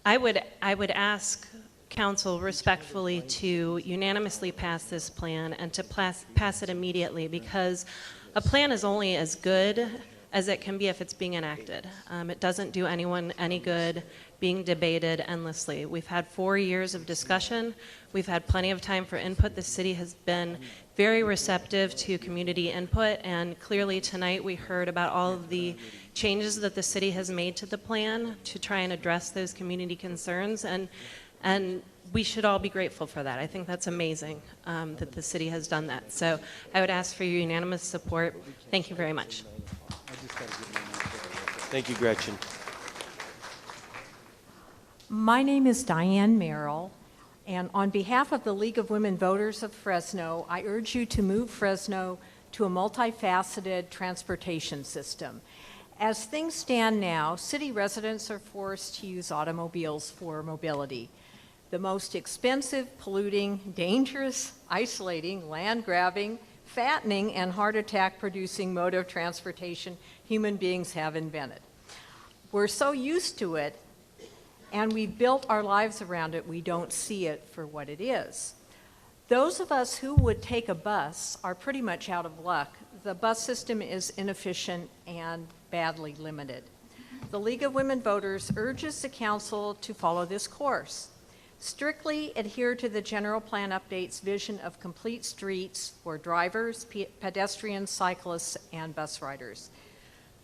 I would ask Council respectfully to unanimously pass this plan and to pass it immediately, because a plan is only as good as it can be if it's being enacted. It doesn't do anyone any good being debated endlessly. We've had 4 years of discussion. We've had plenty of time for input. The city has been very receptive to community input, and clearly tonight we heard about all of the changes that the city has made to the plan to try and address those community concerns. And we should all be grateful for that. I think that's amazing that the city has done that. So I would ask for your unanimous support. Thank you very much. Thank you, Gretchen. My name is Diane Merrill, and on behalf of the League of Women Voters of Fresno, I urge you to move Fresno to a multifaceted transportation system. As things stand now, city residents are forced to use automobiles for mobility. The most expensive, polluting, dangerous, isolating, land-grabbing, fattening, and heart attack-producing mode of transportation human beings have invented. We're so used to it, and we've built our lives around it, we don't see it for what it is. Those of us who would take a bus are pretty much out of luck. The bus system is inefficient and badly limited. The League of Women Voters urges the council to follow this course. Strictly adhere to the general plan update's vision of complete streets for drivers, pedestrians, cyclists, and bus riders.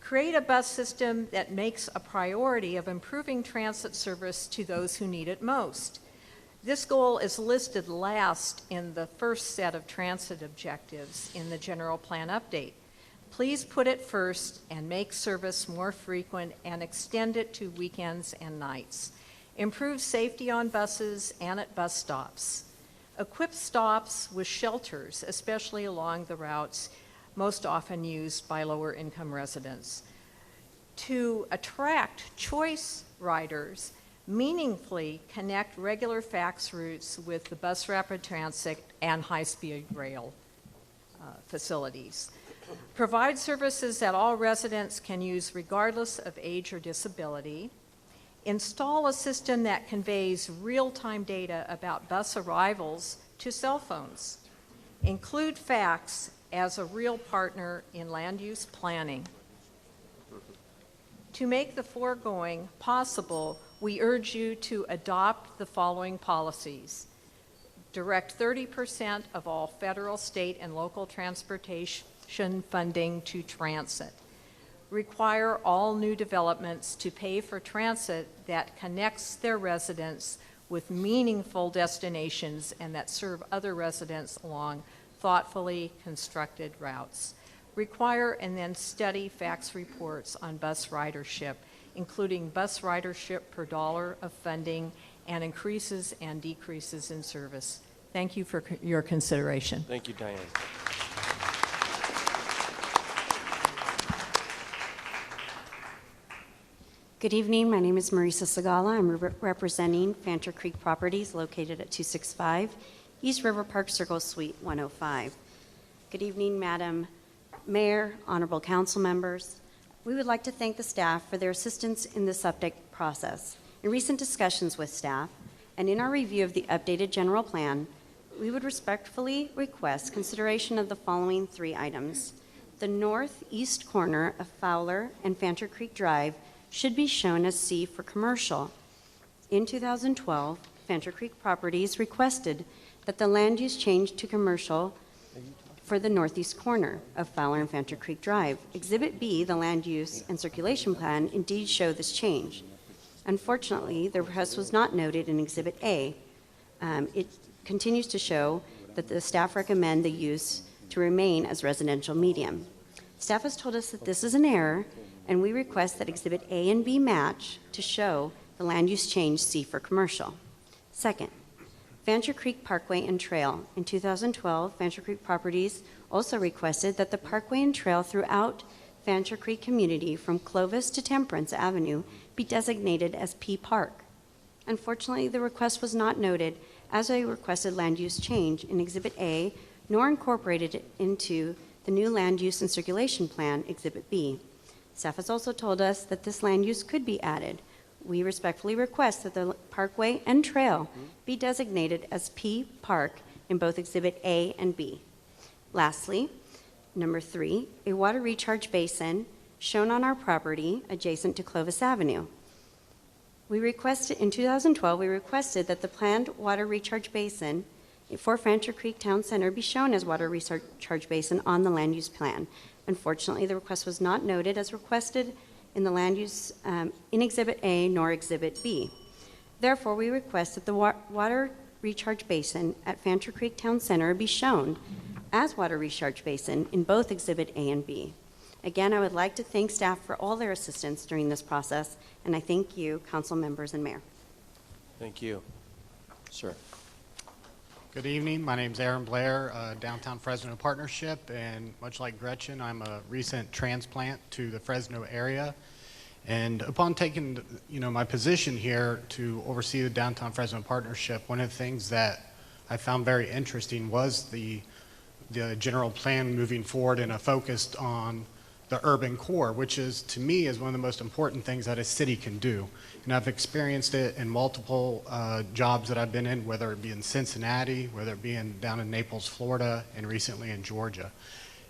Create a bus system that makes a priority of improving transit service to those who need it most. This goal is listed last in the first set of transit objectives in the general plan update. Please put it first and make service more frequent and extend it to weekends and nights. Improve safety on buses and at bus stops. Equip stops with shelters, especially along the routes most often used by lower income residents. To attract choice riders, meaningfully connect regular fax routes with the bus rapid transit and high-speed rail facilities. Provide services that all residents can use regardless of age or disability. Install a system that conveys real-time data about bus arrivals to cell phones. Include fax as a real partner in land use planning. To make the foregoing possible, we urge you to adopt the following policies. Direct 30% of all federal, state, and local transportation funding to transit. Require all new developments to pay for transit that connects their residents with meaningful destinations and that serve other residents along thoughtfully constructed routes. Require and then study fax reports on bus ridership, including bus ridership per dollar of funding and increases and decreases in service. Thank you for your consideration. Thank you, Diane. Good evening. My name is Marisa Sagala. I'm representing Fancher Creek Properties located at 265 East River Park Circle Suite 105. Good evening, Madam Mayor, honorable council members. We would like to thank the staff for their assistance in this update process. In recent discussions with staff and in our review of the updated general plan, we would respectfully request consideration of the following 3 items. The northeast corner of Fowler and Fancher Creek Drive should be shown as C for commercial. In 2012, Fancher Creek Properties requested that the land use change to commercial for the northeast corner of Fowler and Fancher Creek Drive. Exhibit B, the land use and circulation plan, indeed show this change. Unfortunately, the request was not noted in Exhibit A. It continues to show that the staff recommend the use to remain as residential medium. Staff has told us that this is an error, and we request that Exhibit A and B match to show the land use change C for commercial. Second, Fancher Creek Parkway and Trail. In 2012, Fancher Creek Properties also requested that the parkway and trail throughout Fancher Creek community from Clovis to Temperance Avenue be designated as P Park. Unfortunately, the request was not noted as a requested land use change in Exhibit A, nor incorporated into the new land use and circulation plan, Exhibit B. Staff has also told us that this land use could be added. We respectfully request that the parkway and trail be designated as P Park in both Exhibit A and B. Lastly, number 3, a water recharge basin shown on our property adjacent to Clovis Avenue. In 2012, we requested that the planned water recharge basin for Fancher Creek Town Center be shown as water recharge basin on the land use plan. Unfortunately, the request was not noted as requested in the land use in Exhibit A nor Exhibit B. Therefore, we request that the water recharge basin at Fancher Creek Town Center be shown as water recharge basin in both Exhibit A and B. Again, I would like to thank staff for all their assistance during this process, and I thank you, council members and mayor. Thank you. Sir. Good evening. My name is Aaron Blair, Downtown Fresno Partnership, and much like Gretchen, I'm a recent transplant to the Fresno area. And upon taking, my position here to oversee the Downtown Fresno Partnership, one of the things that I found very interesting was the general plan moving forward and a focus on the urban core, which is, to me, is one of the most important things that a city can do. And I've experienced it in multiple jobs that I've been in, whether it be in Cincinnati, whether it be down in Naples, Florida, and recently in Georgia.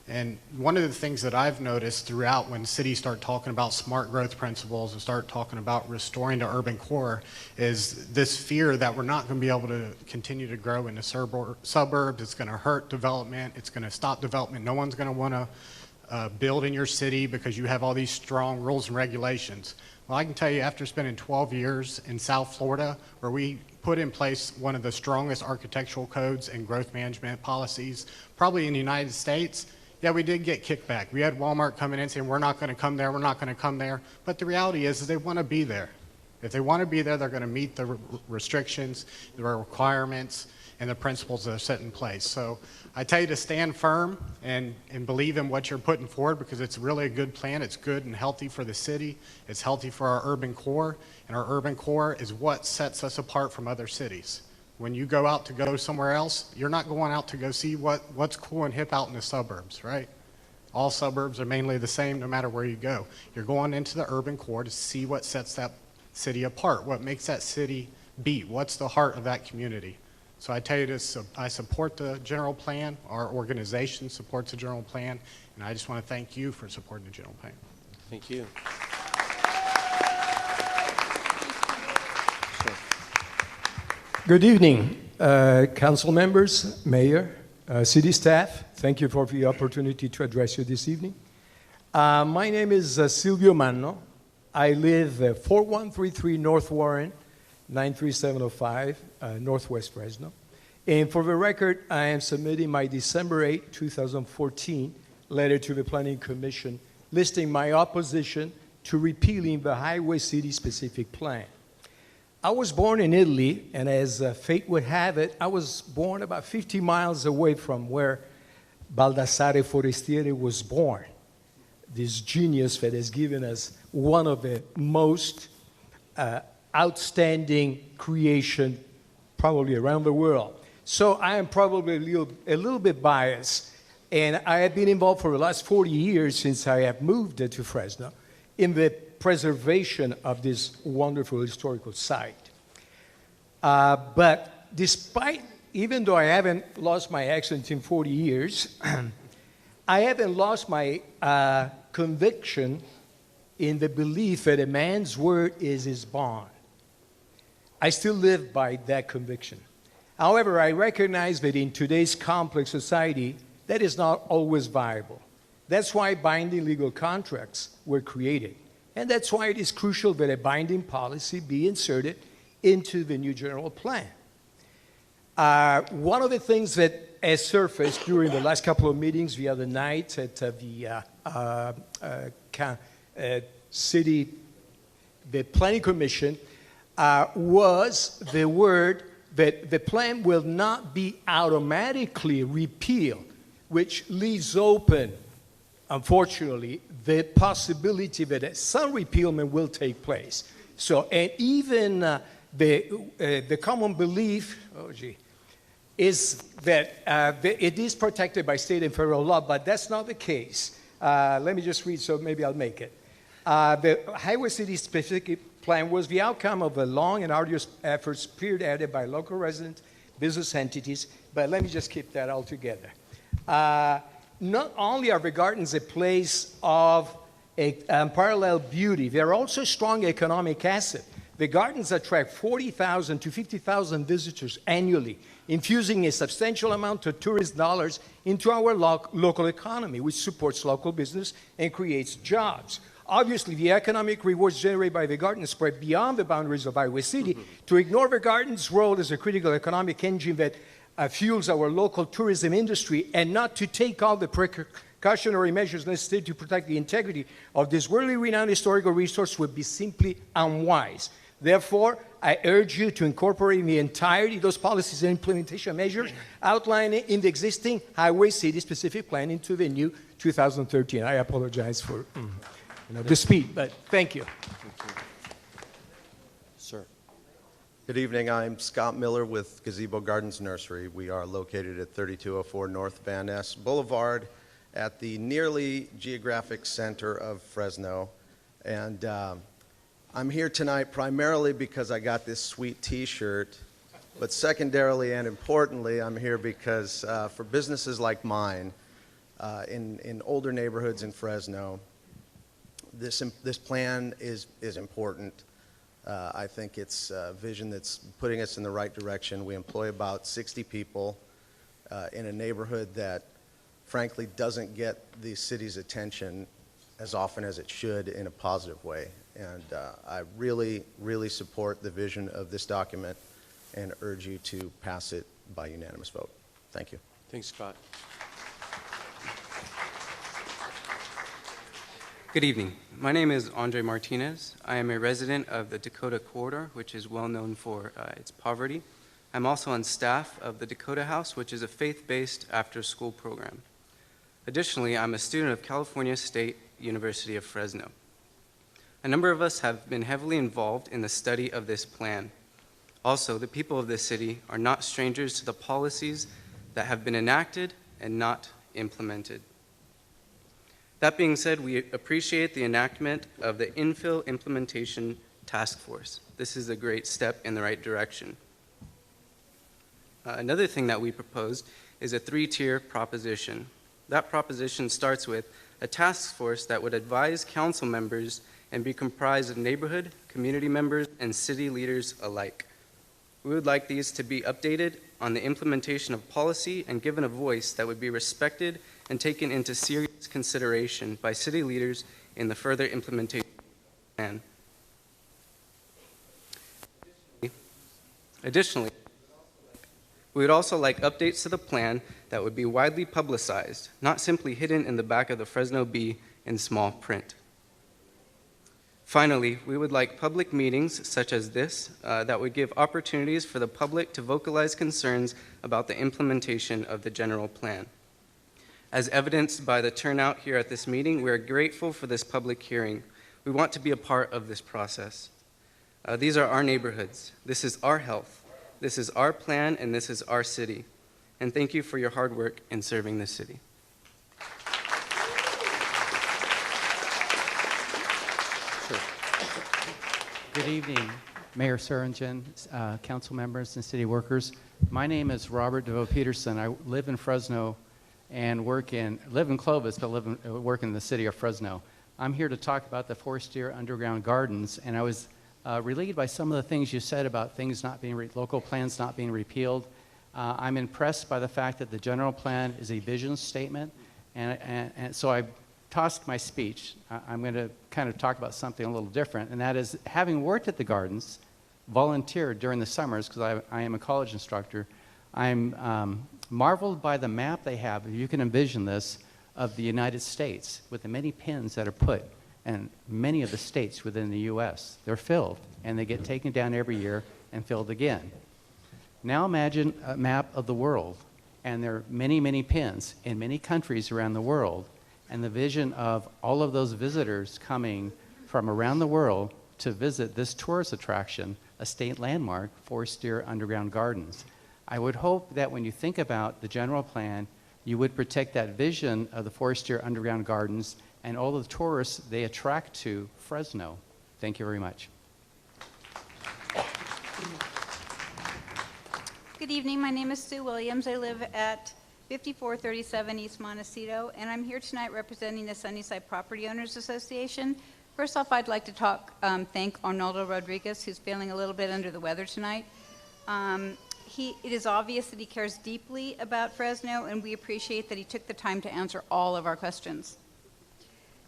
And one of the things that I've noticed throughout when cities start talking about smart growth principles and start talking about restoring the urban core is this fear that we're not going to be able to continue to grow in the suburbs. It's going to hurt development. It's going to stop development. No one's going to want to build in your city because you have all these strong rules and regulations. Well, I can tell you, after spending 12 years in South Florida, where we put in place one of the strongest architectural codes and growth management policies, probably in the United States, yeah, we did get kickback. We had Walmart coming in saying, we're not going to come there, we're not going to come there. But the reality is they want to be there. If they want to be there, they're going to meet the restrictions, the requirements, and the principles that are set in place. So I tell you to stand firm and believe in what you're putting forward, because it's really a good plan. It's good and healthy for the city. It's healthy for our urban core, and our urban core is what sets us apart from other cities. When you go out to go somewhere else, you're not going out to go see what's cool and hip out in the suburbs, right? All suburbs are mainly the same no matter where you go. You're going into the urban core to see what sets that city apart, what makes that city beat, what's the heart of that community. So I tell you this, I support the general plan, our organization supports the general plan, and I just want to thank you for supporting the general plan. Thank you. Good evening, council members, mayor, city staff. Thank you for the opportunity to address you this evening. My name is Silvio Manno. I live 4133 North Warren, 93705, Northwest Fresno. And for the record, I am submitting my December 8, 2014 letter to the Planning Commission listing my opposition to repealing the Highway City Specific Plan. I was born in Italy, and as fate would have it, I was born about 50 miles away from where Baldassare Forestieri was born, this genius that has given us one of the most outstanding creation probably around the world. So I am probably a little bit biased, and I have been involved for the last 40 years since I have moved to Fresno in the preservation of this wonderful historical site. But even though I haven't lost my accent in 40 years, I haven't lost my conviction in the belief that a man's word is his bond. I still live by that conviction. However, I recognize that in today's complex society, that is not always viable. That's why binding legal contracts were created. And that's why it is crucial that a binding policy be inserted into the new general plan. One of the things that has surfaced during the last couple of meetings the other night at the Planning Commission was the word that the plan will not be automatically repealed, which leaves open, unfortunately, the possibility that some repealment will take place. So, and even the common belief, is that it is protected by state and federal law, but that's not the case. Let me just read, so maybe I'll make it. The Highway City Specific Plan was the outcome of a long and arduous effort spearheaded by local residents, business entities, but let me just keep that all together. Not only are the gardens a place of unparalleled beauty, they're also a strong economic asset. The gardens attract 40,000 to 50,000 visitors annually, infusing a substantial amount of tourist dollars into our local economy, which supports local business and creates jobs. Obviously, the economic rewards generated by the gardens spread beyond the boundaries of Iowa City. To ignore the garden's role as a critical economic engine that fuels our local tourism industry and not to take all the precautionary measures necessary to protect the integrity of this worldly renowned historical resource would be simply unwise. Therefore, I urge you to incorporate in the entirety those policies and implementation measures outlined in the existing Highway City specific plan into the new 2013. I apologize for the speed, but thank you. Sir. Good evening. I'm Scott Miller with Gazebo Gardens Nursery. We are located at 3204 North Van Ness Boulevard at the nearly geographic center of Fresno. And I'm here tonight primarily because I got this sweet T-shirt, but secondarily and importantly, I'm here because for businesses like mine in older neighborhoods in Fresno, this plan is important. I think it's a vision that's putting us in the right direction. We employ about 60 people in a neighborhood that frankly doesn't get the city's attention as often as it should in a positive way. And I really, really support the vision of this document and urge you to pass it by unanimous vote. Thank you. Thanks, Scott. Good evening. My name is Andre Martinez. I am a resident of the Dakota Corridor, which is well known for its poverty. I'm also on staff of the Dakota House, which is a faith-based after-school program. Additionally, I'm a student of California State University of Fresno. A number of us have been heavily involved in the study of this plan. Also, the people of this city are not strangers to the policies that have been enacted and not implemented. That being said, we appreciate the enactment of the Infill Implementation Task Force. This is a great step in the right direction. Another thing that we proposed is a 3-tier proposition. That proposition starts with a task force that would advise council members and be comprised of neighborhood, community members, and city leaders alike. We would like these to be updated on the implementation of policy and given a voice that would be respected and taken into serious consideration by city leaders in the further implementation plan. Additionally, we would also like updates to the plan that would be widely publicized, not simply hidden in the back of the Fresno Bee in small print. Finally, we would like public meetings such as this that would give opportunities for the public to vocalize concerns about the implementation of the general plan. As evidenced by the turnout here at this meeting, we are grateful for this public hearing. We want to be a part of this process. These are our neighborhoods. This is our health. This is our plan, and this is our city. And thank you for your hard work in serving this city. Good evening, Mayor Swearingen, council members, and city workers. My name is Robert DeVoe Peterson. I live in Fresno and live in Clovis, but work in the city of Fresno. I'm here to talk about the Forestier Underground Gardens, and I was relieved by some of the things you said about things not being, local plans not being repealed. I'm impressed by the fact that the general plan is a vision statement, and so I tossed my speech. I'm going to kind of talk about something a little different, and that is, having worked at the gardens, volunteered during the summers, because I am a college instructor, I'm marveled by the map they have, if you can envision this, of the United States, with the many pins that are put, and many of the states within the U.S. They're filled, and they get taken down every year and filled again. Now imagine a map of the world, and there are many, many pins in many countries around the world, and the vision of all of those visitors coming from around the world to visit this tourist attraction, a state landmark, Forestier Underground Gardens. I would hope that when you think about the general plan, you would protect that vision of the Forestier Underground Gardens and all the tourists they attract to Fresno. Thank you very much. Good evening. My name is Sue Williams. I live at 5437 East Montecito, and I'm here tonight representing the Sunnyside Property Owners Association. First off, I'd like to thank Arnaldo Rodriguez, who's feeling a little bit under the weather tonight. It is obvious that he cares deeply about Fresno, and we appreciate that he took the time to answer all of our questions.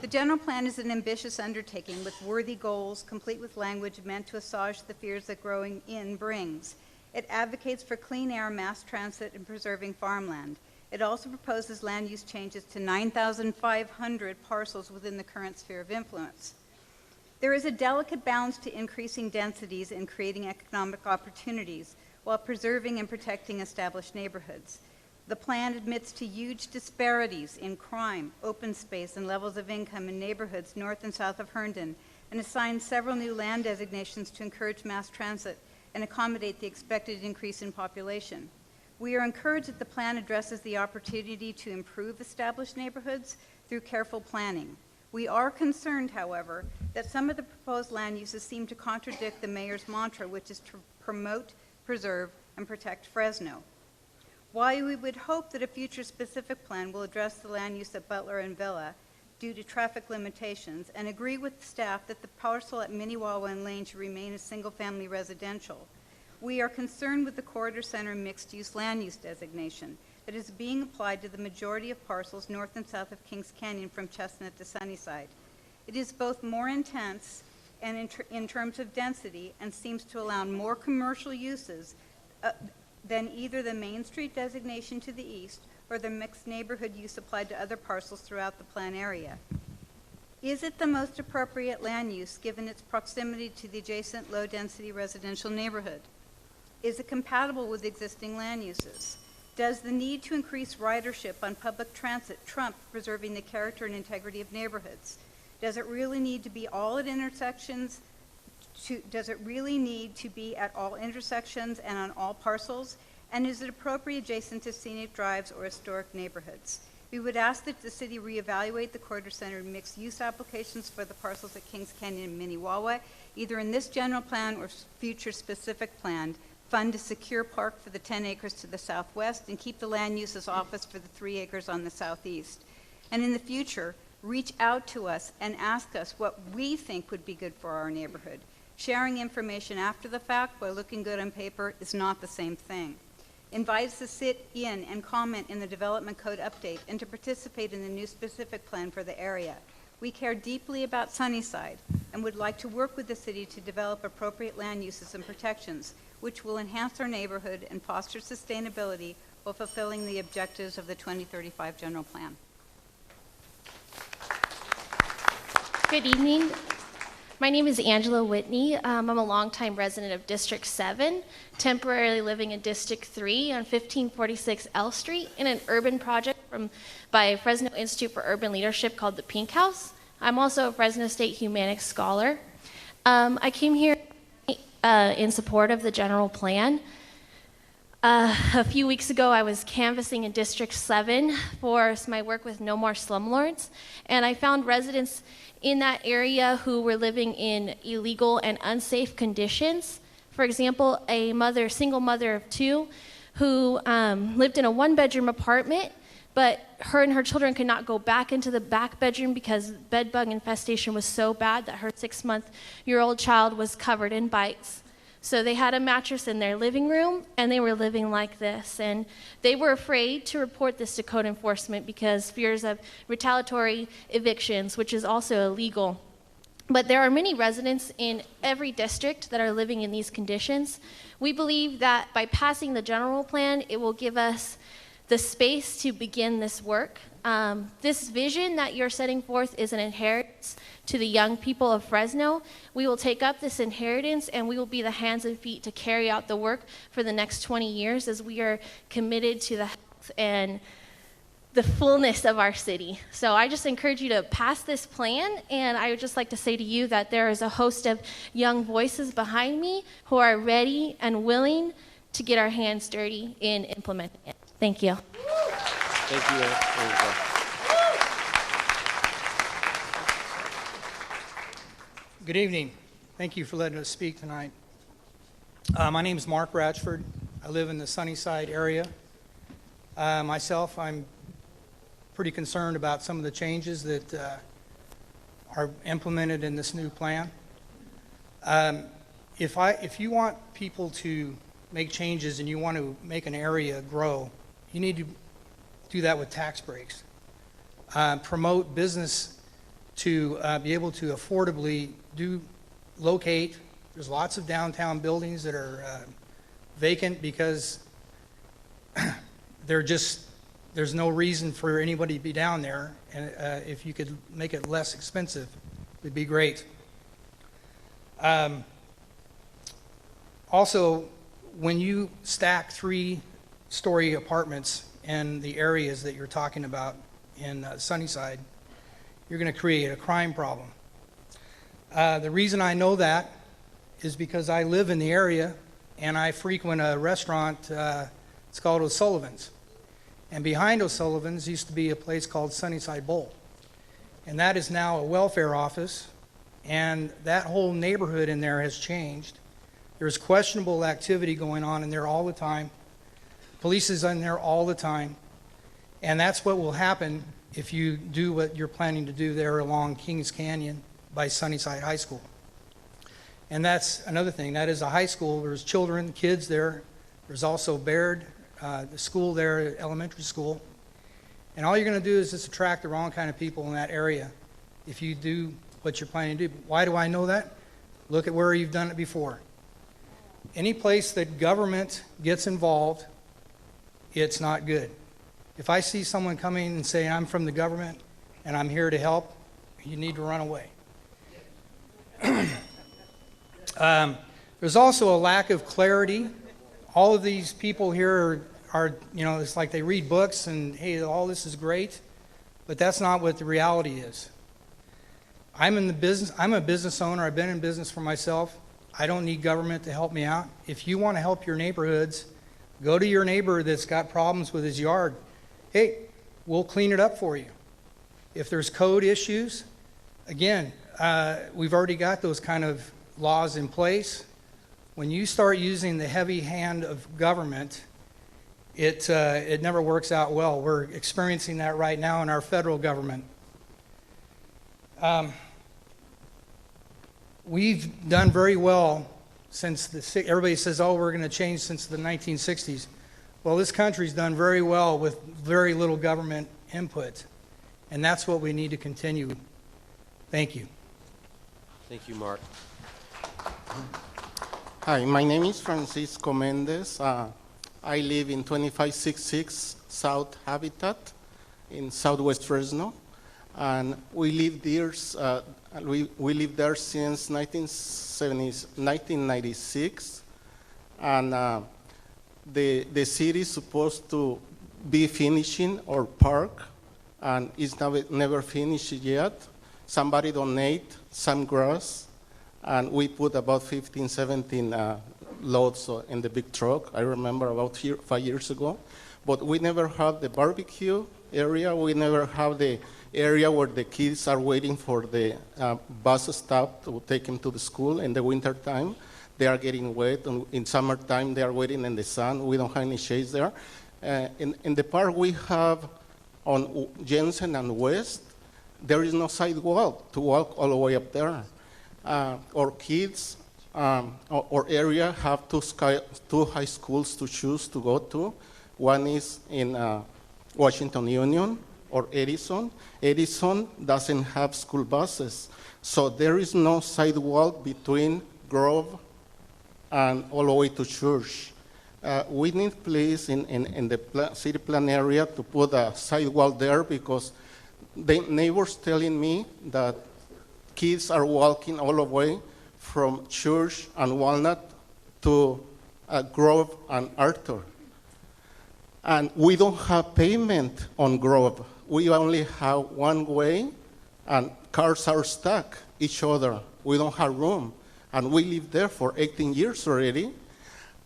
The general plan is an ambitious undertaking with worthy goals, complete with language meant to assuage the fears that growing in brings. It advocates for clean air, mass transit, and preserving farmland. It also proposes land use changes to 9,500 parcels within the current sphere of influence. There is a delicate balance to increasing densities and creating economic opportunities while preserving and protecting established neighborhoods. The plan admits to huge disparities in crime, open space, and levels of income in neighborhoods north and south of Herndon, and assigns several new land designations to encourage mass transit and accommodate the expected increase in population. We are encouraged that the plan addresses the opportunity to improve established neighborhoods through careful planning. We are concerned, however, that some of the proposed land uses seem to contradict the mayor's mantra, which is to promote, preserve, and protect Fresno. While we would hope that a future specific plan will address the land use at Butler and Villa due to traffic limitations, and agree with the staff that the parcel at Minnewawa and Lane should remain a single-family residential, we are concerned with the Corridor Center mixed-use land use designation that is being applied to the majority of parcels north and south of Kings Canyon from Chestnut to Sunnyside. It is both more intense and in terms of density, and seems to allow more commercial uses than either the Main Street designation to the east or the mixed neighborhood use applied to other parcels throughout the plan area. Is it the most appropriate land use given its proximity to the adjacent low-density residential neighborhood? Is it compatible with existing land uses? Does the need to increase ridership on public transit trump preserving the character and integrity of neighborhoods? Does it really need to be all at intersections? Does it really need to be at all intersections and on all parcels? And is it appropriate adjacent to scenic drives or historic neighborhoods? We would ask that the city reevaluate the Corridor Center mixed-use applications for the parcels at Kings Canyon and Minnewawa, either in this general plan or future specific plan, fund a secure park for the 10 acres to the southwest, and keep the land uses office for the 3 acres on the southeast. And in the future, reach out to us and ask us what we think would be good for our neighborhood. Sharing information after the fact while looking good on paper is not the same thing. Invite us to sit in and comment in the development code update and to participate in the new specific plan for the area. We care deeply about Sunnyside and would like to work with the city to develop appropriate land uses and protections, which will enhance our neighborhood and foster sustainability while fulfilling the objectives of the 2035 general plan. Good evening. My name is Angela Whitney. I'm a longtime resident of District 7, temporarily living in District 3 on 1546 L Street in an urban project by Fresno Institute for Urban Leadership called the Pink House. I'm also a Fresno State Humanics Scholar. I came here in support of the general plan. A few weeks ago, I was canvassing in District 7 for my work with No More Slumlords, and I found residents in that area who were living in illegal and unsafe conditions. For example, a single mother of 2 who lived in a 1-bedroom apartment, but her and her children could not go back into the back bedroom because bed bug infestation was so bad that her 6-month-old child was covered in bites. So they had a mattress in their living room, and they were living like this. And they were afraid to report this to code enforcement because fears of retaliatory evictions, which is also illegal. But there are many residents in every district that are living in these conditions. We believe that by passing the general plan, it will give us the space to begin this work. This vision that you're setting forth is an inheritance to the young people of Fresno. We will take up this inheritance and we will be the hands and feet to carry out the work for the next 20 years as we are committed to the health and the fullness of our city. So I just encourage you to pass this plan, and I would just like to say to you that there is a host of young voices behind me who are ready and willing to get our hands dirty in implementing it. Thank you. Thank you, Angela. Good evening. Thank you for letting us speak tonight. My name is Mark Ratchford. I live in the Sunnyside area. Myself, I'm pretty concerned about some of the changes that are implemented in this new plan. If you want people to make changes and you want to make an area grow, you need to do that with tax breaks. Promote business to be able to affordably locate. There's lots of downtown buildings that are vacant because there's no reason for anybody to be down there. And if you could make it less expensive, it would be great. Also, when you stack 3-story apartments in the areas that you're talking about in Sunnyside, you're going to create a crime problem. The reason I know that is because I live in the area and I frequent a restaurant, it's called O'Sullivan's. And behind O'Sullivan's used to be a place called Sunnyside Bowl. And that is now a welfare office, and that whole neighborhood in there has changed. There's questionable activity going on in there all the time. Police is in there all the time. And that's what will happen if you do what you're planning to do there along Kings Canyon by Sunnyside High School. And that's another thing. That is a high school. There's children, kids there. There's also Baird, the school there, elementary school. And all you're going to do is just attract the wrong kind of people in that area if you do what you're planning to do. Why do I know that? Look at where you've done it before. Any place that government gets involved, it's not good. If I see someone coming and saying, I'm from the government and I'm here to help, you need to run away. There's also a lack of clarity. All of these people here are, it's like they read books and, hey, all this is great, but that's not what the reality is. I'm a business owner. I've been in business for myself. I don't need government to help me out. If you want to help your neighborhoods, go to your neighbor that's got problems with his yard. Hey, we'll clean it up for you. If there's code issues, again, we've already got those kind of laws in place. When you start using the heavy hand of government, it never works out well. We're experiencing that right now in our federal government. We've done very well since everybody says, oh, we're going to change since the 1960s. Well, this country's done very well with very little government input, and that's what we need to continue. Thank you. Thank you, Mark. Hi, my name is Francisco Mendez. I live in 2566 South Habitat in Southwest Fresno, and we live there. We lived there since 1996, and the city is supposed to be finishing our park, and it's never finished yet. Somebody donated some grass, and we put about 15, 17 loads in the big truck. I remember about 5 years ago, but we never had the barbecue area. We never have the area where the kids are waiting for the bus stop to take them to the school in the winter time. They are getting wet, and in summertime they are waiting in the sun. We don't have any shades there. In the park we have on Jensen and West, there is no sidewalk to walk all the way up there. Our kids, our area have two high schools to choose to go to. One is in Washington Union or Edison. Edison doesn't have school buses, so there is no sidewalk between Grove and all the way to Church. We need, please, in the city plan area to put a sidewalk there, because the neighbors telling me that kids are walking all the way from Church and Walnut to Grove and Arthur. And we don't have pavement on Grove. We only have one way, and cars are stuck each other. We don't have room. And we live there for 18 years already.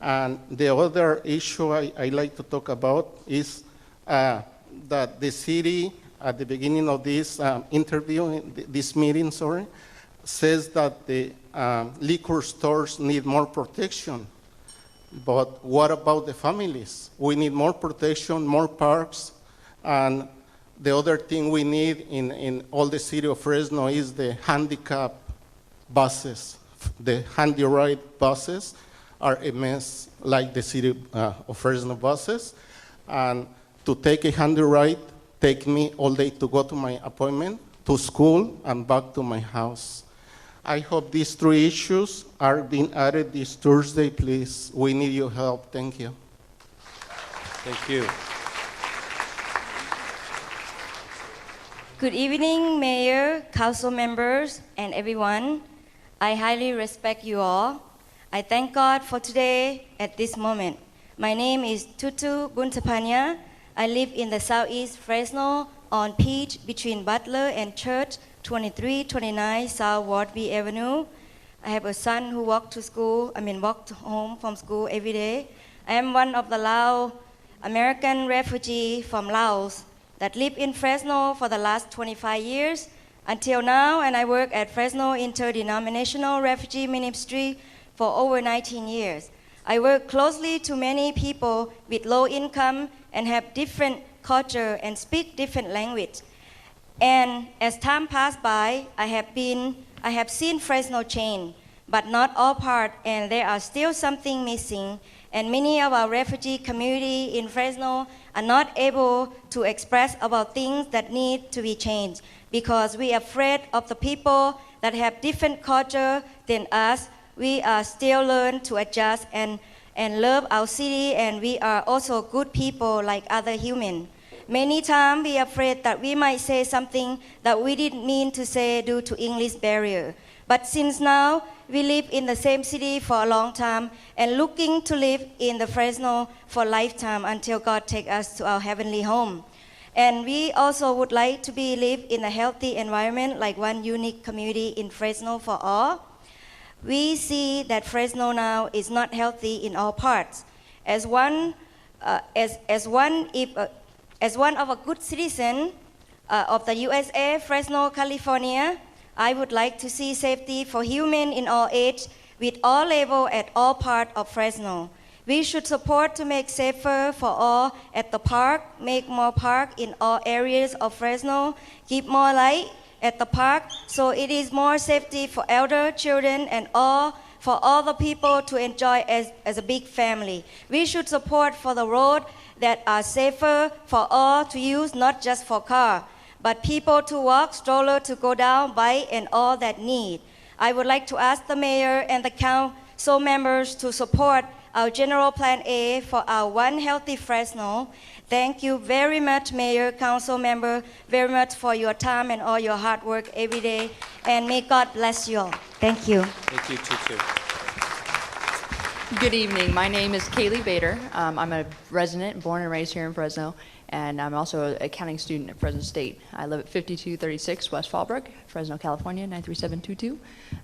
And the other issue I like to talk about is that the city, at the beginning of this this meeting, says that the liquor stores need more protection. But what about the families? We need more protection, more parks, and the other thing we need in all the city of Fresno is the handicap buses. The handy ride buses are a mess, like the city of Fresno buses. And to take a handy ride, take me all day to go to my appointment, to school and back to my house. I hope these three issues are being added this Thursday, please. We need your help. Thank you. Thank you. Good evening, Mayor, council members, and everyone. I highly respect you all. I thank God for today at this moment. My name is Tutu Buntapanya. I live in the southeast Fresno on Peach between Butler and Church, 2329 South Wardby Avenue. I have a son who walks home from school every day. I am one of the Lao American refugees from Laos that live in Fresno for the last 25 years until now, and I work at Fresno Interdenominational Refugee Ministry for over 19 years. I work closely to many people with low income and have different culture and speak different language. And as time passed by, I have seen Fresno change, but not all part, and there are still something missing. And many of our refugee community in Fresno are not able to express about things that need to be changed because we are afraid of the people that have different culture than us. We are still learn to adjust and love our city, and we are also good people like other humans. Many times we are afraid that we might say something that we didn't mean to say due to English barrier. But since now we live in the same city for a long time and looking to live in the Fresno for a lifetime until God take us to our heavenly home. And we also would like to live in a healthy environment like one unique community in Fresno for all. We see that Fresno now is not healthy in all parts. As one of a good citizen of the USA, Fresno, California, I would like to see safety for humans in all age, with all levels at all parts of Fresno. We should support to make safer for all at the park, make more park in all areas of Fresno, keep more light at the park, so it is more safety for elder, children, and for all the people to enjoy as a big family. We should support for the road that are safer for all to use, not just for car, but people to walk, stroller to go down, bike, and all that need. I would like to ask the mayor and the council members to support our general plan A for our One Healthy Fresno. Thank you very much, Mayor, council member, very much for your time and all your hard work every day. And may God bless you all. Thank you. Thank you, Tutu. Good evening. My name is Kaylee Bader. I'm a resident, born and raised here in Fresno, and I'm also an accounting student at Fresno State. I live at 5236 West Fallbrook, Fresno, California, 93722.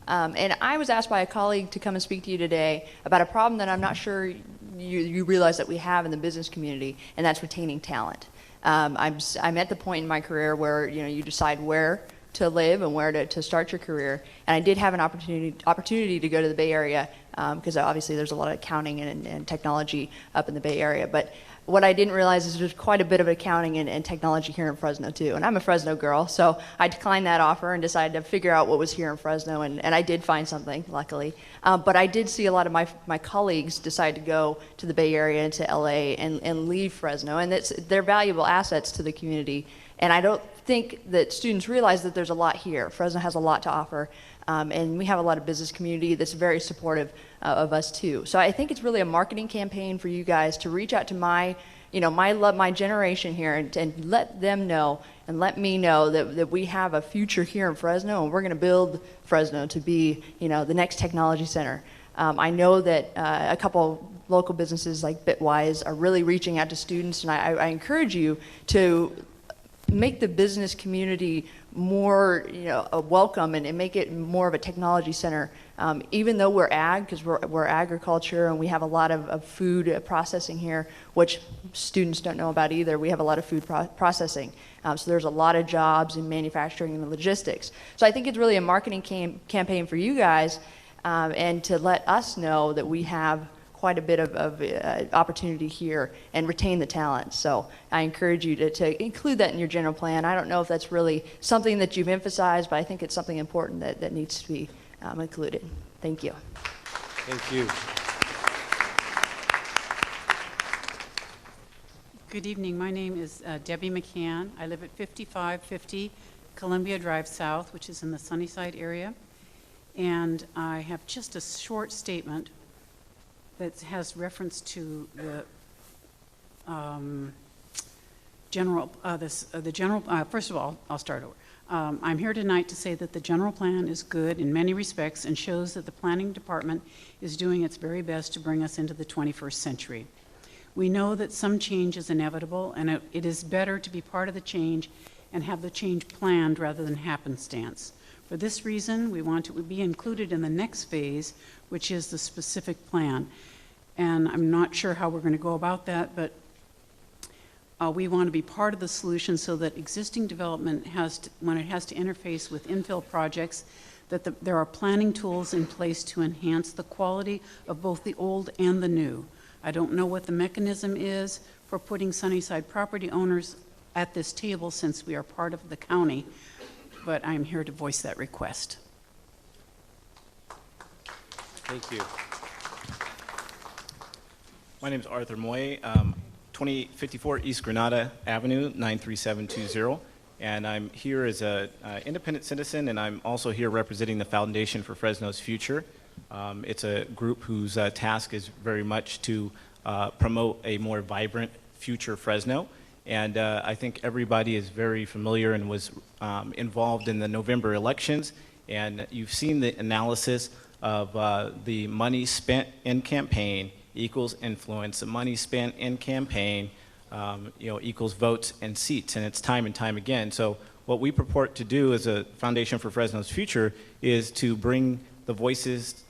And I was asked by a colleague to come and speak to you today about a problem that I'm not sure you realize that we have in the business community, and that's retaining talent. I'm at the point in my career where you decide where to live and where to start your career. And I did have an opportunity to go to the Bay Area because obviously there's a lot of accounting and technology up in the Bay Area. But what I didn't realize is there's quite a bit of accounting and technology here in Fresno too. And I'm a Fresno girl, so I declined that offer and decided to figure out what was here in Fresno. And I did find something, luckily. But I did see a lot of my colleagues decide to go to the Bay Area and to LA and leave Fresno. And they're valuable assets to the community. And I don't think that students realize that there's a lot here. Fresno has a lot to offer. And we have a lot of business community that's very supportive of us too. So I think it's really a marketing campaign for you guys to reach out to my generation here and let them know and let me know that we have a future here in Fresno and we're going to build Fresno to be the next technology center. I know that a couple local businesses like Bitwise are really reaching out to students, and I encourage you to make the business community more welcome and make it more of a technology center. Even though we're ag, because we're agriculture and we have a lot of food processing here, which students don't know about either. We have a lot of food processing. So there's a lot of jobs in manufacturing and logistics. So I think it's really a marketing campaign for you guys and to let us know that we have quite a bit of opportunity here and retain the talent. So I encourage you to include that in your general plan. I don't know if that's really something that you've emphasized, but I think it's something important that needs to be included. Thank you. Thank you. Good evening. My name is Debbie McCann. I live at 5550 Columbia Drive South, which is in the Sunnyside area. And I have just a short statement that has reference to the first of all, I'll start over. I'm here tonight to say that the general plan is good in many respects and shows that the planning department is doing its very best to bring us into the 21st century. We know that some change is inevitable, and it is better to be part of the change and have the change planned rather than happenstance. For this reason, we want it to be included in the next phase, which is the specific plan. And I'm not sure how we're going to go about that, but we want to be part of the solution so that existing development when it has to interface with infill projects, that there are planning tools in place to enhance the quality of both the old and the new. I don't know what the mechanism is for putting Sunnyside property owners at this table since we are part of the county, but I'm here to voice that request. Thank you. My name is Arthur Moy, 2054 East Granada Avenue, 93720. And I'm here as an independent citizen, and I'm also here representing the Foundation for Fresno's Future. It's a group whose task is very much to promote a more vibrant future Fresno. And I think everybody is very familiar and was involved in the November elections. And you've seen the analysis of the money spent in campaign equals influence. The money spent in campaign equals votes and seats. And it's time and time again. So what we purport to do as a Foundation for Fresno's Future is to bring the voices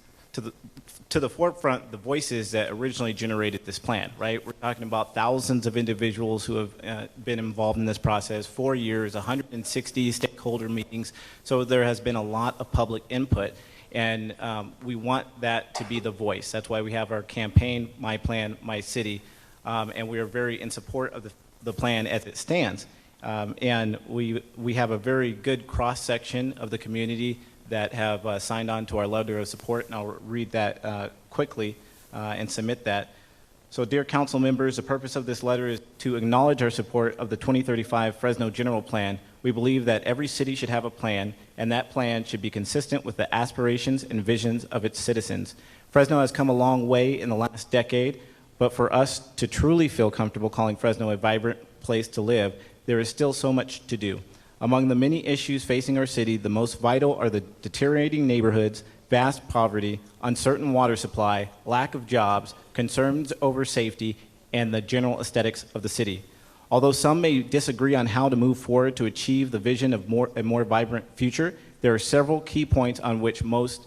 to the forefront, the voices that originally generated this plan, right? We're talking about thousands of individuals who have been involved in this process, 4 years, 160 stakeholder meetings. So there has been a lot of public input, and we want that to be the voice. That's why we have our campaign, My Plan, My City, and we are very in support of the plan as it stands. And we have a very good cross-section of the community that have signed on to our letter of support, and I'll read that quickly and submit that. So, dear council members, the purpose of this letter is to acknowledge our support of the 2035 Fresno General Plan. We believe that every city should have a plan, and that plan should be consistent with the aspirations and visions of its citizens. Fresno has come a long way in the last decade, but for us to truly feel comfortable calling Fresno a vibrant place to live, there is still so much to do. Among the many issues facing our city, the most vital are the deteriorating neighborhoods, vast poverty, uncertain water supply, lack of jobs, concerns over safety, and the general aesthetics of the city. Although some may disagree on how to move forward to achieve the vision of a more vibrant future, there are several key points on which most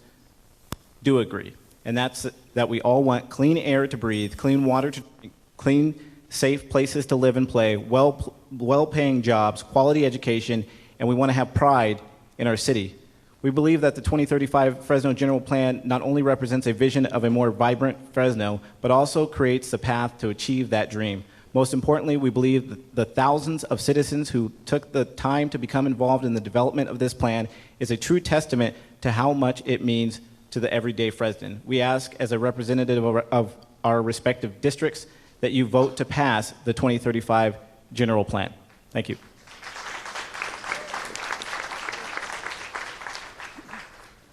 do agree. And that's that we all want clean air to breathe, clean water to drink, clean, safe places to live and play, well-paying jobs, quality education, and we want to have pride in our city. We believe that the 2035 Fresno General Plan not only represents a vision of a more vibrant Fresno, but also creates the path to achieve that dream. Most importantly, we believe that the thousands of citizens who took the time to become involved in the development of this plan is a true testament to how much it means to the everyday Fresnan. We ask, as a representative of our respective districts, that you vote to pass the 2035 General Plan. Thank you.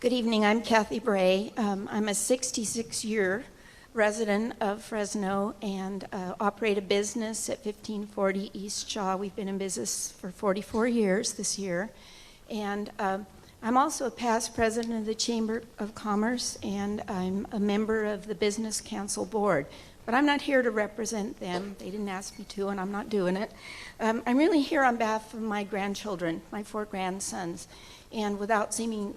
Good evening, I'm Kathy Bray. I'm a 66-year resident of Fresno and operate a business at 1540 East Shaw. We've been in business for 44 years this year. And I'm also a past president of the Chamber of Commerce, and I'm a member of the Business Council Board. But I'm not here to represent them. They didn't ask me to, and I'm not doing it. I'm really here on behalf of my grandchildren, my 4 grandsons, and without seeming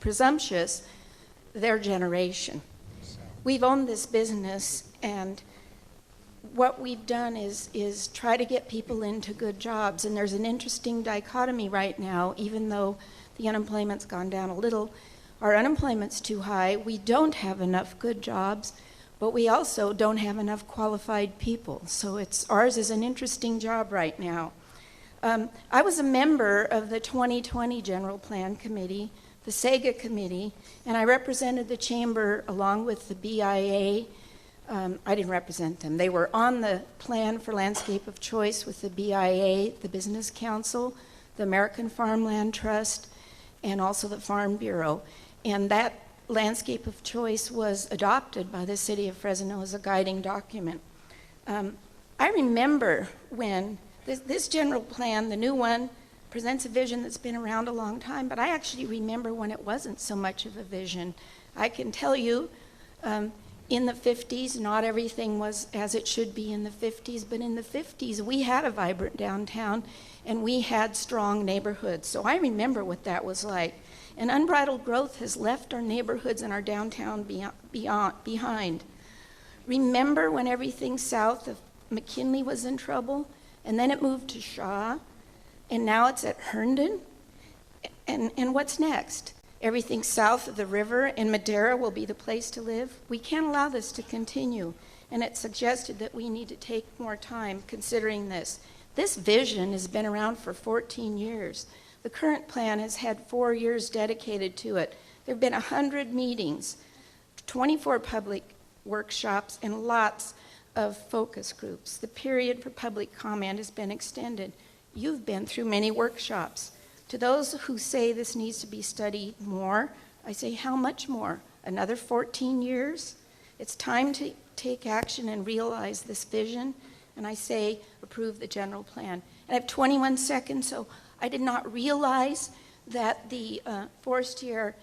presumptuous, their generation. We've owned this business, and what we've done is try to get people into good jobs. And there's an interesting dichotomy right now, even though the unemployment's gone down a little. Our unemployment's too high. We don't have enough good jobs, but we also don't have enough qualified people. So ours is an interesting job right now. I was a member of the 2020 General Plan Committee, the SEGA Committee, and I represented the Chamber along with the BIA. I didn't represent them. They were on the Plan for Landscape of Choice with the BIA, the Business Council, the American Farmland Trust, and also the Farm Bureau. And that landscape of choice was adopted by the city of Fresno as a guiding document. I remember when this general plan, the new one, presents a vision that's been around a long time, but I actually remember when it wasn't so much of a vision. I can tell you, in the 50s, not everything was as it should be in the 50s, but in the 50s, we had a vibrant downtown, and we had strong neighborhoods. So I remember what that was like. And unbridled growth has left our neighborhoods and our downtown behind. Remember when everything south of McKinley was in trouble, and then it moved to Shaw, and now it's at Herndon? And what's next? Everything south of the river and Madera will be the place to live? We can't allow this to continue, and it's suggested that we need to take more time considering this. This vision has been around for 14 years. The current plan has had 4 years dedicated to it. There have been 100 meetings, 24 public workshops, and lots of focus groups. The period for public comment has been extended. You've been through many workshops. To those who say this needs to be studied more, I say, how much more? Another 14 years? It's time to take action and realize this vision, and I say, approve the general plan. And I have 21 seconds, so I did not realize that the Forestier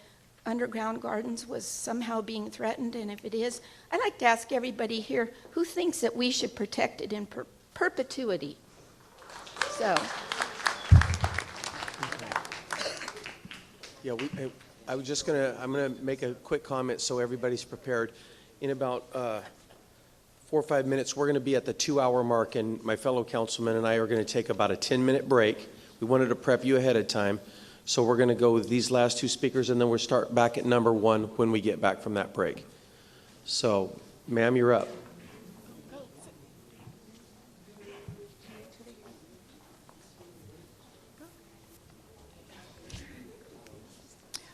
underground gardens was somehow being threatened, and if it is, I'd like to ask everybody here who thinks that we should protect it in perpetuity. So. Yeah, I'm going to make a quick comment so everybody's prepared. In about 4 or 5 minutes, we're going to be at the 2-hour mark, and my fellow councilmen and I are going to take about a 10-minute break. We wanted to prep you ahead of time, so we're going to go with these last 2 speakers, and then we'll start back at number 1 when we get back from that break. So, ma'am, you're up.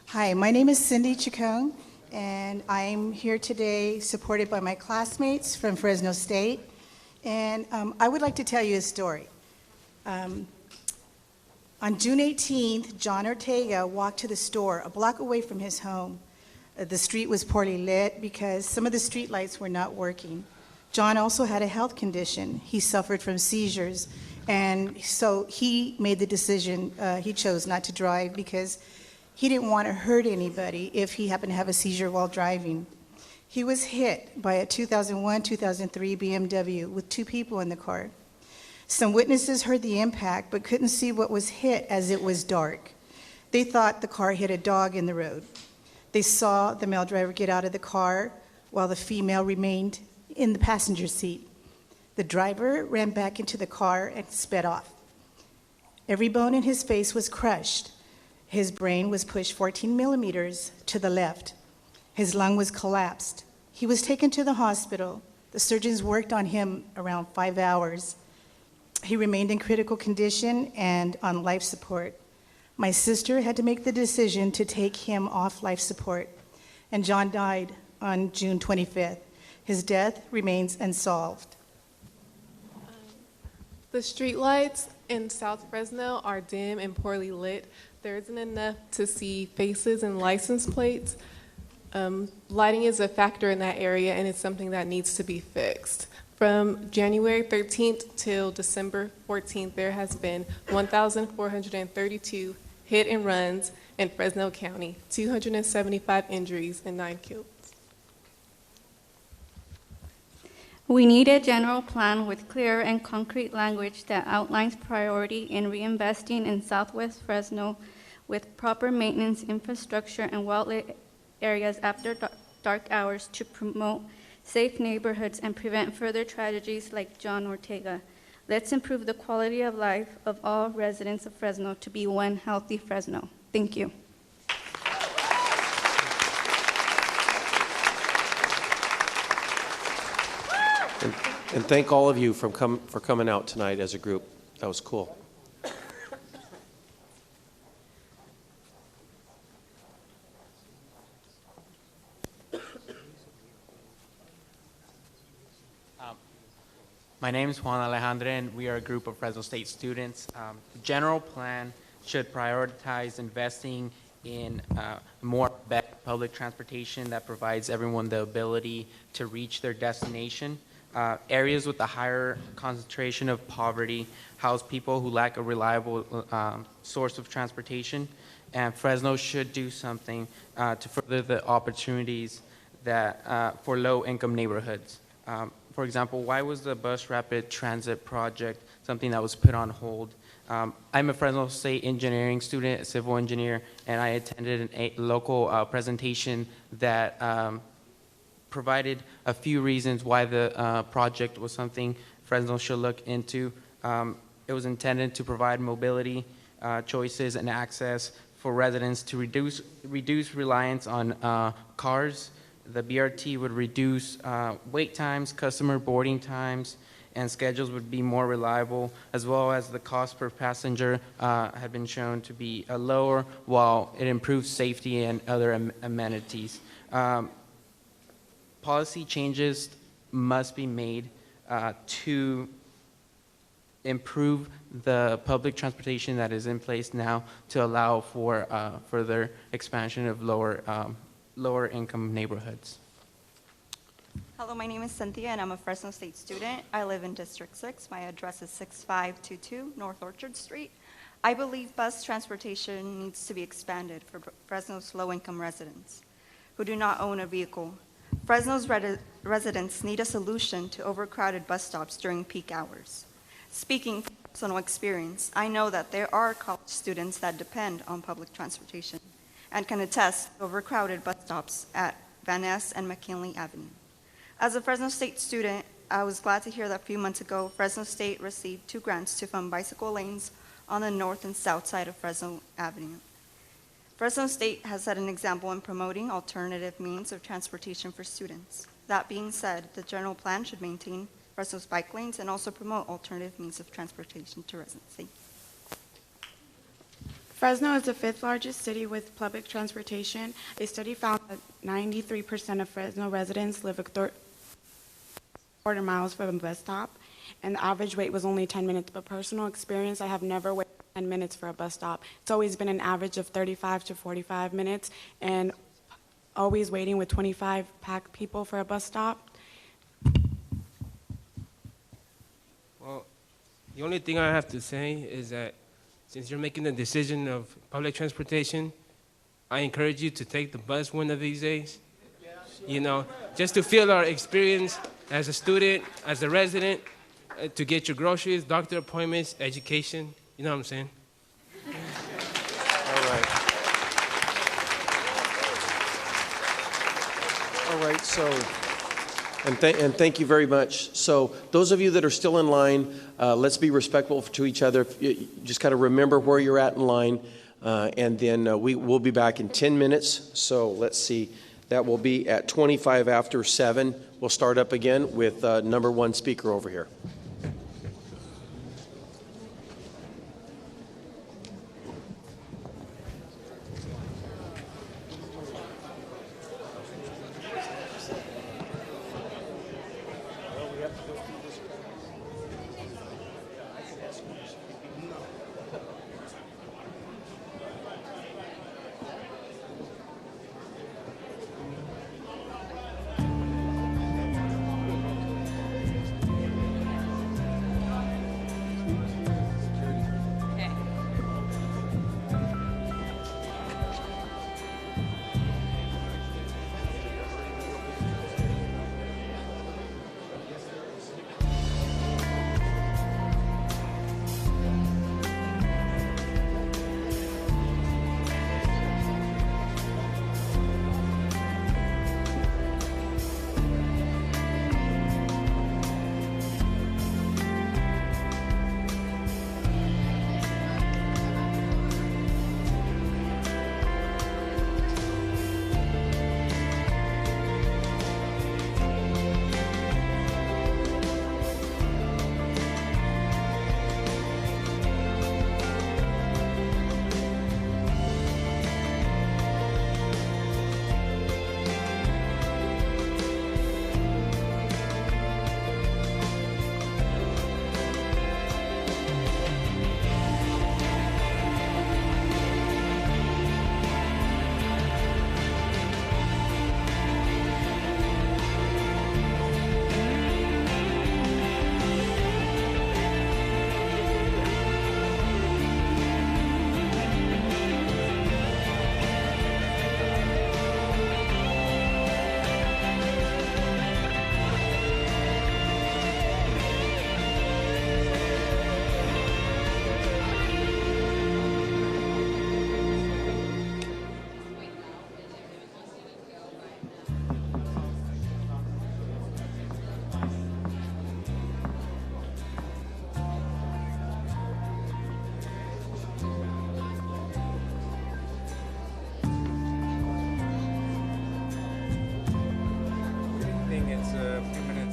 Hi, my name is Cindy Chacon, and I'm here today supported by my classmates from Fresno State. And I would like to tell you a story. On June 18th, John Ortega walked to the store a block away from his home. The street was poorly lit because some of the street lights were not working. John also had a health condition. He suffered from seizures, and so he made the decision, he chose not to drive because he didn't want to hurt anybody if he happened to have a seizure while driving. He was hit by a 2001-2003 BMW with 2 people in the car. Some witnesses heard the impact but couldn't see what was hit as it was dark. They thought the car hit a dog in the road. They saw the male driver get out of the car while the female remained in the passenger seat. The driver ran back into the car and sped off. Every bone in his face was crushed. His brain was pushed 14 millimeters to the left. His lung was collapsed. He was taken to the hospital. The surgeons worked on him around 5 hours. He remained in critical condition and on life support. My sister had to make the decision to take him off life support, and John died on June 25th. His death remains unsolved. The streetlights in South Fresno are dim and poorly lit. There isn't enough to see faces and license plates. Lighting is a factor in that area, and it's something that needs to be fixed. From January 13th till December 14th, there has been 1,432 hit and runs in Fresno County, 275 injuries, and 9 killed. We need a general plan with clear and concrete language that outlines priority in reinvesting in Southwest Fresno with proper maintenance, infrastructure, and well-lit areas after dark hours to promote safe neighborhoods and prevent further tragedies like John Ortega. Let's improve the quality of life of all residents of Fresno to be one healthy Fresno. Thank you. And thank all of you for coming out tonight as a group. That was cool. My name is Juan Alejandro, and we are a group of Fresno State students. The general plan should prioritize investing in more public transportation that provides everyone the ability to reach their destination. Areas with a higher concentration of poverty house people who lack a reliable source of transportation, and Fresno should do something to further the opportunities that for low-income neighborhoods. For example, why was the bus rapid transit project something that was put on hold? I'm a Fresno State engineering student, a civil engineer, and I attended a local presentation that provided a few reasons why the project was something Fresno should look into. It was intended to provide mobility choices and access for residents to reduce reliance on cars. The BRT would reduce wait times, customer boarding times, and schedules would be more reliable, as well as the cost per passenger had been shown to be lower, while it improves safety and other amenities. Policy changes must be made to improve the public transportation that is in place now to allow for further expansion of lower income neighborhoods. Hello, my name is Cynthia, and I'm a Fresno State student. I live in District 6. My address is 6522 North Orchard Street. I believe bus transportation needs to be expanded for Fresno's low-income residents who do not own a vehicle. Fresno's residents need a solution to overcrowded bus stops during peak hours. Speaking from personal experience, I know that there are college students that depend on public transportation and can attest to overcrowded bus stops at Van Ness and McKinley Avenue. As a Fresno State student, I was glad to hear that a few months ago, Fresno State received 2 grants to fund bicycle lanes on the north and south side of Fresno Avenue. Fresno State has set an example in promoting alternative means of transportation for students. That being said, the general plan should maintain Fresno's bike lanes and also promote alternative means of transportation to residents. Thank you. Fresno is the 5th largest city with public transportation. A study found that 93% of Fresno residents live a quarter miles from a bus stop, and the average wait was only 10 minutes. But personal experience, I have never waited 10 minutes for a bus stop. It's always been an average of 35 to 45 minutes, and always waiting with 25 packed people for a bus stop. Well, the only thing I have to say is that since you're making the decision of public transportation, I encourage you to take the bus one of these days. You know, just to feel our experience as a student, as a resident, to get your groceries, doctor appointments, education. You know what I'm saying? All right. All right, so, and thank you very much. So those of you that are still in line, let's be respectful to each other. You just got to remember where you're at in line, and then we'll be back in 10 minutes. So let's see. That will be at 25 after 7. We'll start up again with number 1 speaker over here.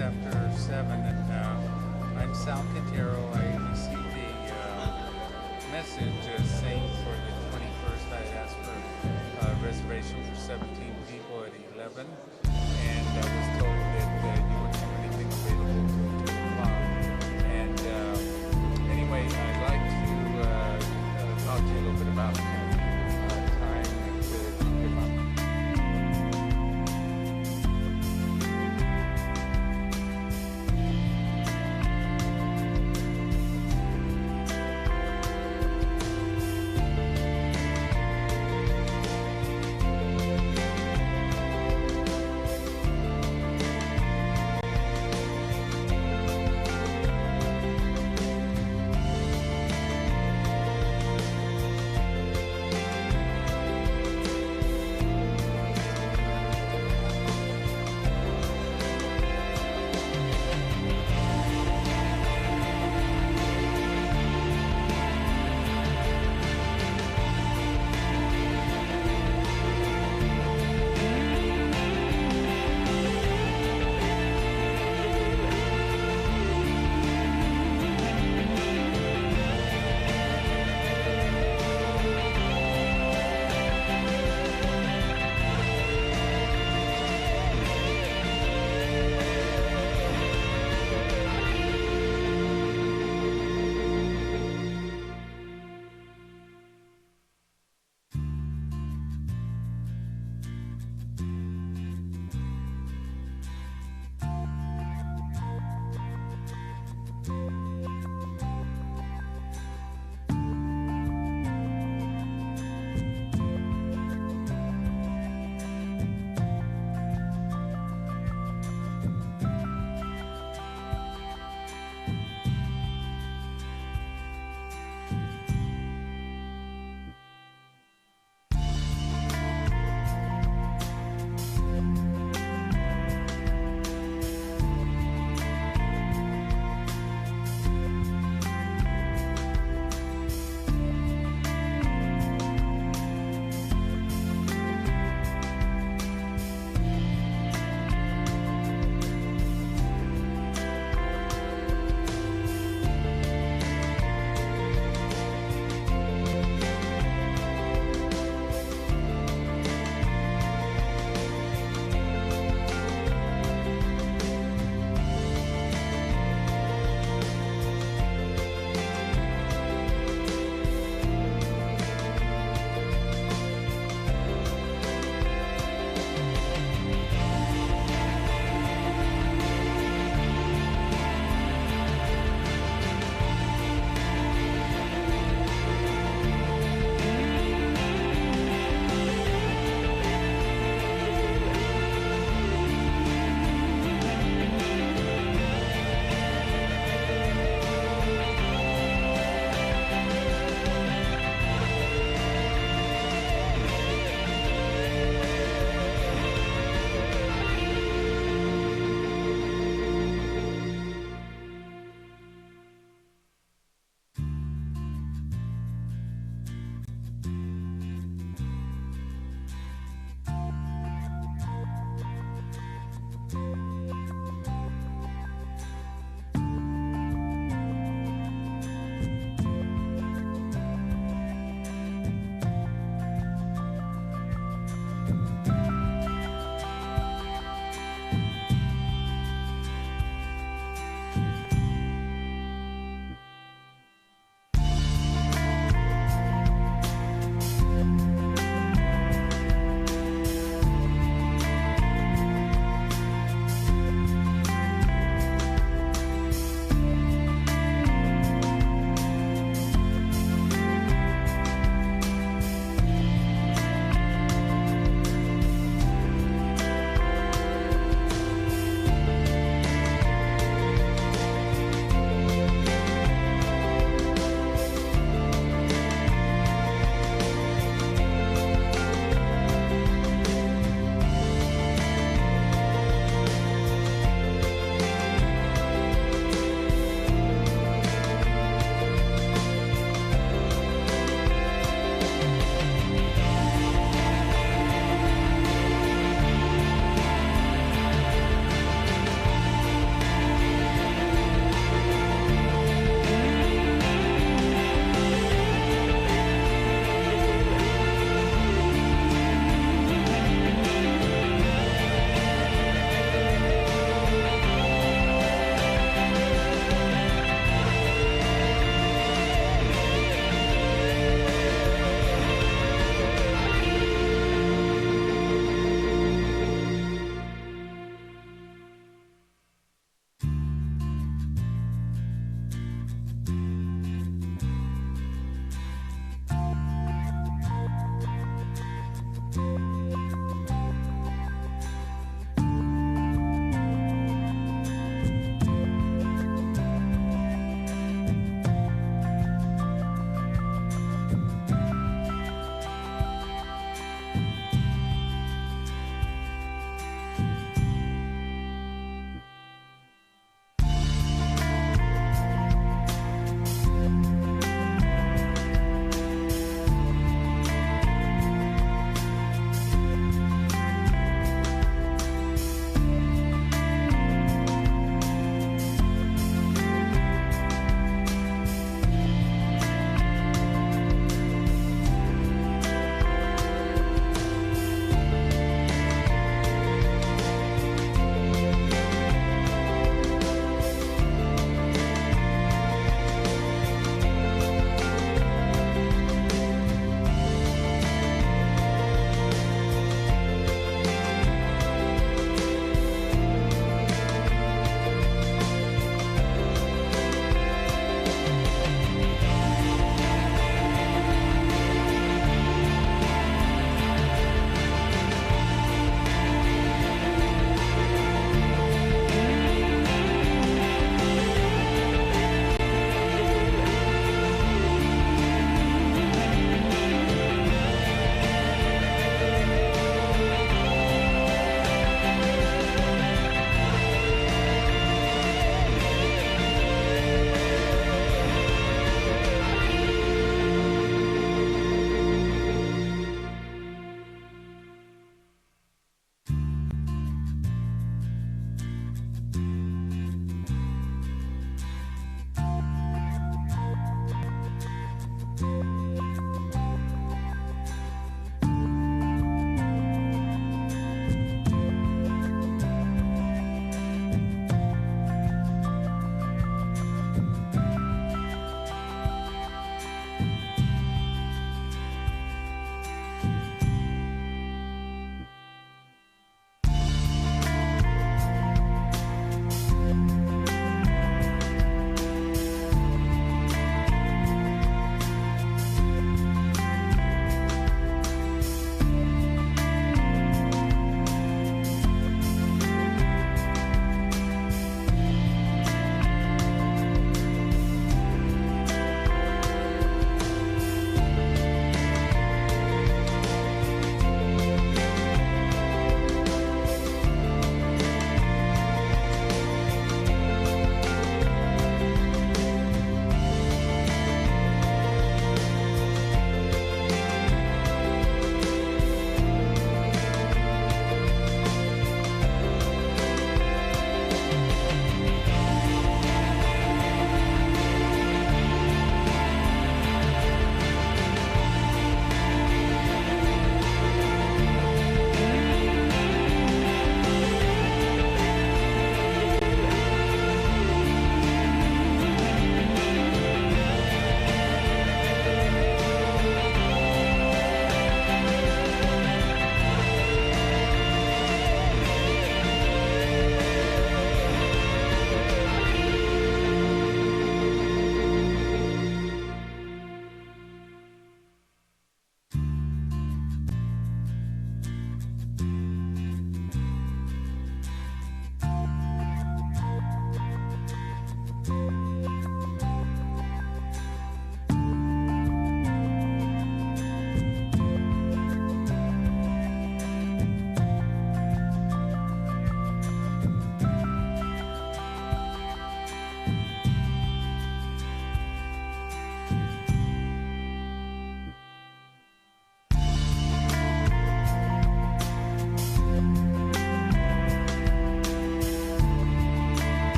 after 7, and I'm Sal Quintero. I received a message saying for the 21st I asked for a reservation for 17 people at 11, and I was told that you wouldn't have anything available until 2 o'clock. And anyway, I'd like to talk to you a little bit about time.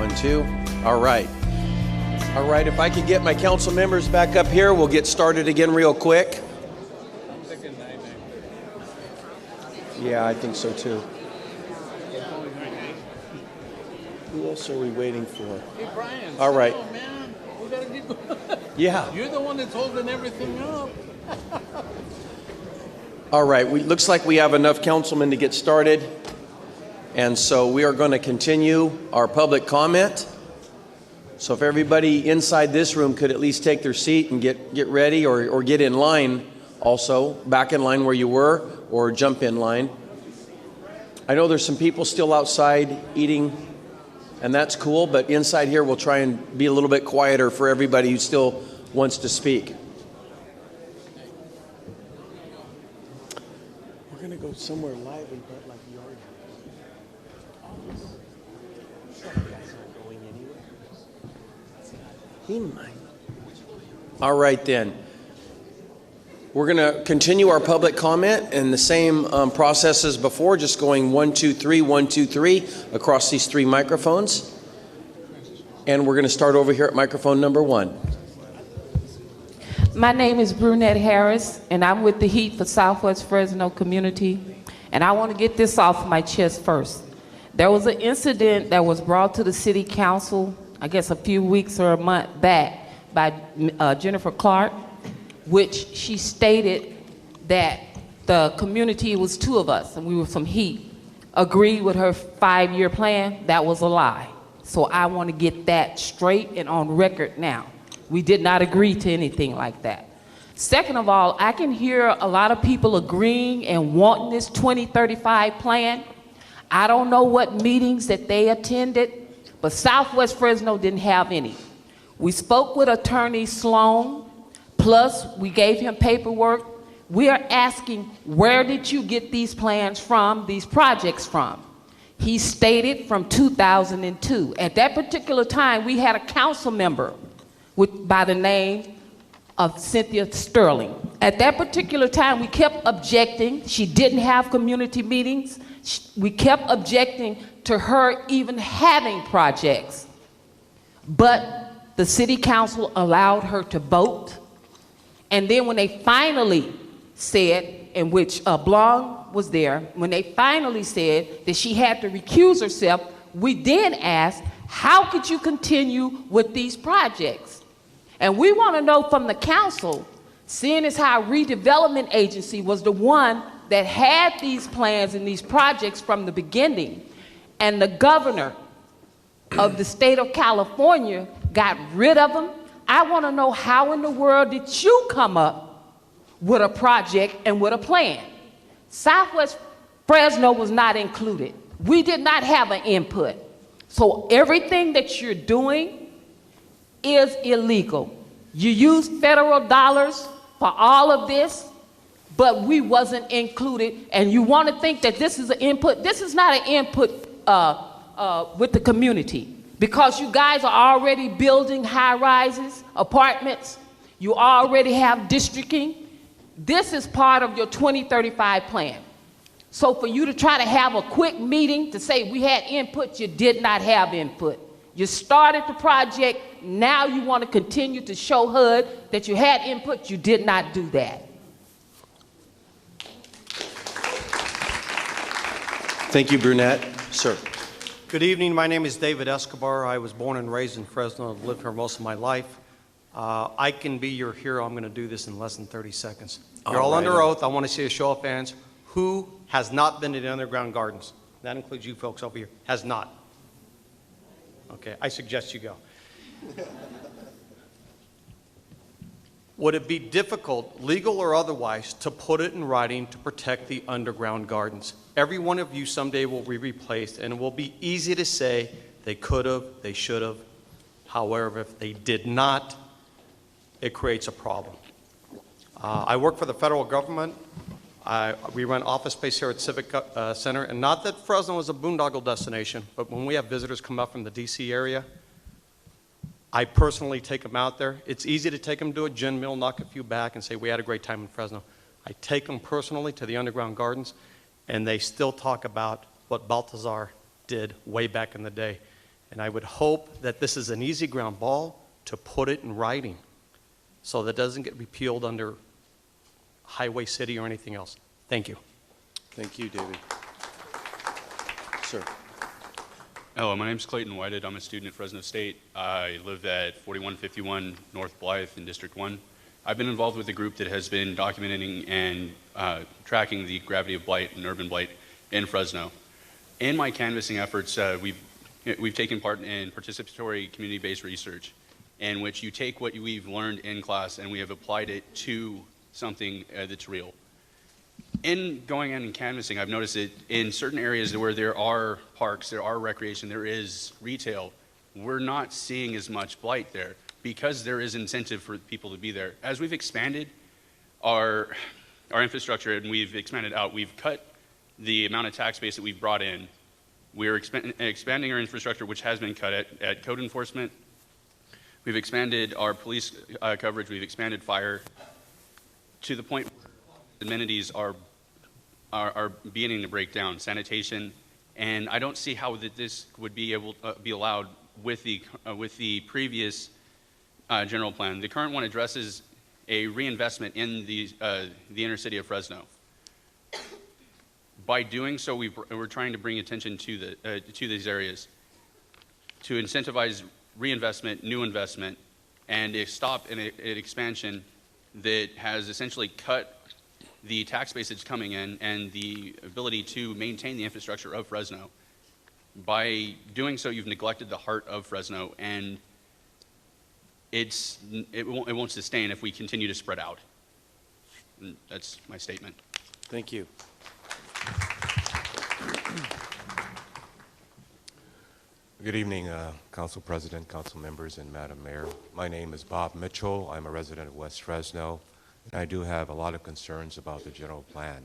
1, 2. All right. All right, if I could get my council members back up here, we'll get started again real quick. Yeah, I think so too. Who else are we waiting for? Hey, Brian. All right. Oh, man. We gotta get... Yeah. You're the one that's holding everything up. All right, looks like we have enough councilmen to get started. And so we are going to continue our public comment. So if everybody inside this room could at least take their seat and get ready or get in line also, back in line where you were, or jump in line. I know there's some people still outside eating, and that's cool, but inside here we'll try and be a little bit quieter for everybody who still wants to speak. We're going to go somewhere live and put like yard. He might. All right then. We're going to continue our public comment in the same process as before, just going 1, 2, 3, 1, 2, 3 across these 3 microphones. And we're going to start over here at microphone number 1. My name is Brunette Harris, and I'm with the Heat for Southwest Fresno Community. And I want to get this off my chest first. There was an incident that was brought to the City Council, I guess a few weeks or a month back, by Jennifer Clark, which she stated that the community, it was 2 of us, and we were from Heat, agreed with her 5-year plan. That was a lie. So I want to get that straight and on record now. We did not agree to anything like that. Second of all, I can hear a lot of people agreeing and wanting this 2035 plan. I don't know what meetings that they attended, but Southwest Fresno didn't have any. We spoke with Attorney Sloan, plus we gave him paperwork. We are asking, where did you get these plans from, these projects from? He stated from 2002. At that particular time, we had a council member by the name of Cynthia Sterling. At that particular time, we kept objecting. She didn't have community meetings. We kept objecting to her even having projects. But the city council allowed her to vote. And then when they finally said, in which Blong was there, when they finally said that she had to recuse herself, we then asked, how could you continue with these projects? And we want to know from the council, seeing as how redevelopment agency was the one that had these plans and these projects from the beginning, and the governor of the state of California got rid of them, I want to know how in the world did you come up with a project and with a plan? Southwest Fresno was not included. We did not have an input. So everything that you're doing is illegal. You use federal dollars for all of this, but we wasn't included, and you want to think that this is an input. This is not an input with the community, because you guys are already building high-rises, apartments. You already have districting. This is part of your 2035 plan. So for you to try to have a quick meeting to say we had input, you did not have input. You started the project, now you want to continue to show HUD that you had input, you did not do that. Thank you, Brunette. Sir. Good evening. My name is David Escobar. I was born and raised in Fresno. I've lived here most of my life. I can be your hero. I'm going to do this in less than 30 seconds. You're all under oath. I want to see a show of hands. Who has not been to the underground gardens? That includes you folks over here. Has not. Okay, I suggest you go. Would it be difficult, legal or otherwise, to put it in writing to protect the underground gardens? Every one of you someday will be replaced, and it will be easy to say they could have, they should have. However, if they did not, it creates a problem. I work for the federal government. We rent office space here at Civic Center, and not that Fresno is a boondoggle destination, but when we have visitors come up from the DC area, I personally take them out there. It's easy to take them to a gin mill, knock a few back, and say, we had a great time in Fresno. I take them personally to the underground gardens, and they still talk about what Baltazar did way back in the day. And I would hope that this is an easy ground ball to put it in writing so that it doesn't get repealed under Highway City or anything else. Thank you. Thank you, David. Sir. Hello, my name's Clayton Whited. I'm a student at Fresno State. I live at 4151 North Blythe in District 1. I've been involved with a group that has been documenting and tracking the gravity of blight and urban blight in Fresno. In my canvassing efforts, we've taken part in participatory community-based research in which you take what we've learned in class and we have applied it to something that's real. In going in and canvassing, I've noticed that in certain areas where there are parks, there are recreation, there is retail, we're not seeing as much blight there because there is incentive for people to be there. As we've expanded our infrastructure and we've expanded out, we've cut the amount of tax base that we've brought in. We're expanding our infrastructure, which has been cut at code enforcement. We've expanded our police coverage. We've expanded fire to the point where amenities are beginning to break down, sanitation, and I don't see how this would be able to be allowed with the previous general plan. The current one addresses a reinvestment in the inner city of Fresno. By doing so, we're trying to bring attention to these areas to incentivize reinvestment, new investment, and a stop in an expansion that has essentially cut the tax base that's coming in and the ability to maintain the infrastructure of Fresno. By doing so, you've neglected the heart of Fresno, and it won't sustain if we continue to spread out. And that's my statement. Thank you. Good evening, Council President, Council members, and Madam Mayor. My name is Bob Mitchell. I'm a resident of West Fresno, and I do have a lot of concerns about the general plan.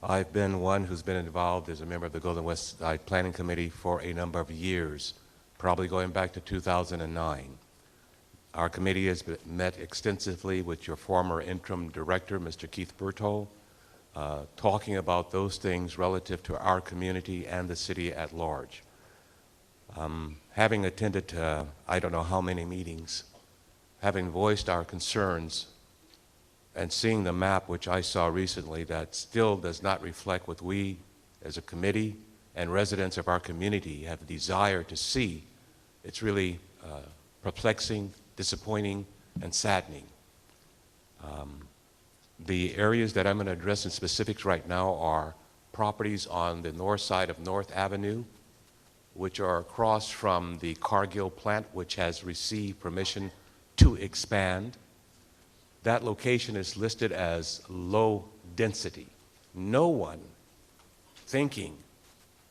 I've been one who's been involved as a member of the Golden West Side Planning Committee for a number of years, probably going back to 2009. Our committee has met extensively with your former interim director, Mr. Keith Berthold, talking about those things relative to our community and the city at large. Having attended I don't know how many meetings, having voiced our concerns, and seeing the map which I saw recently that still does not reflect what we as a committee and residents of our community have a desire to see, it's really perplexing, disappointing, and saddening. The areas that I'm going to address in specifics right now are properties on the north side of North Avenue, which are across from the Cargill plant, which has received permission to expand. That location is listed as low density. No one thinking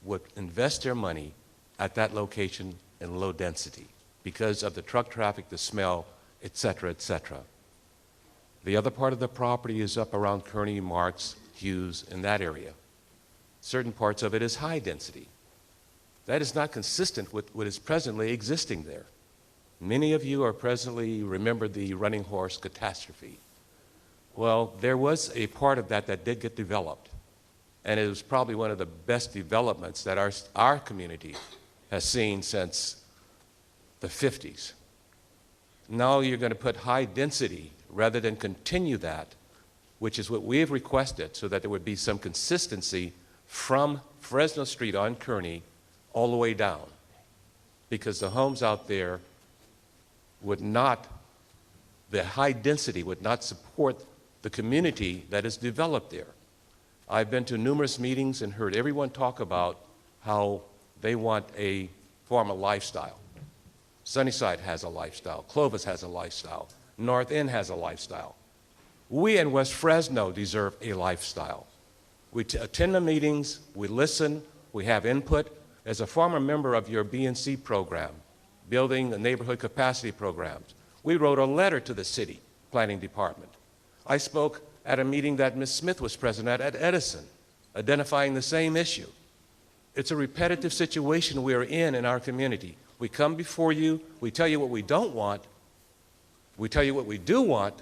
would invest their money at that location in low density because of the truck traffic, the smell, et cetera, et cetera. The other part of the property is up around Kearney, Marks, Hughes, in that area. Certain parts of it is high density. That is not consistent with what is presently existing there. Many of you are presently remember the Running Horse catastrophe. Well, there was a part of that that did get developed, and it was probably one of the best developments that our community has seen since the 50s. Now you're going to put high density rather than continue that, which is what we have requested, so that there would be some consistency from Fresno Street on Kearney all the way down, because the homes out there would not, the high density would not support the community that is developed there. I've been to numerous meetings and heard everyone talk about how they want a form of lifestyle. Sunnyside has a lifestyle. Clovis has a lifestyle. North End has a lifestyle. We in West Fresno deserve a lifestyle. We attend the meetings, we listen, we have input. As a former member of your B&C program, Building the Neighborhood Capacity Programs, we wrote a letter to the city planning department. I spoke at a meeting that Ms. Smith was present at Edison, identifying the same issue. It's a repetitive situation we are in our community. We come before you, we tell you what we don't want, we tell you what we do want,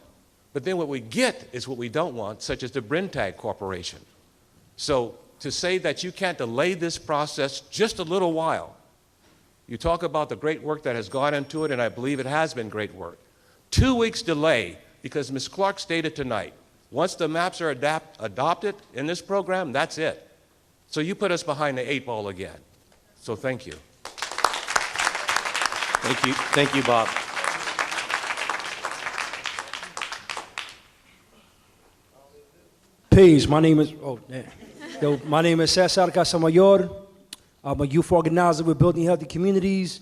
but then what we get is what we don't want, such as the Brentag Corporation. So to say that you can't delay this process just a little while You talk about the great work that has gone into it, and I believe it has been great work. 2 weeks delay, because Ms. Clark stated tonight, once the maps are adopted in this program, that's it. So you put us behind the 8 ball again. So thank you. Thank you. Thank you, Bob. Peace. My name is my name is Cesar Casamayor. I'm a youth organizer with Building Healthy Communities,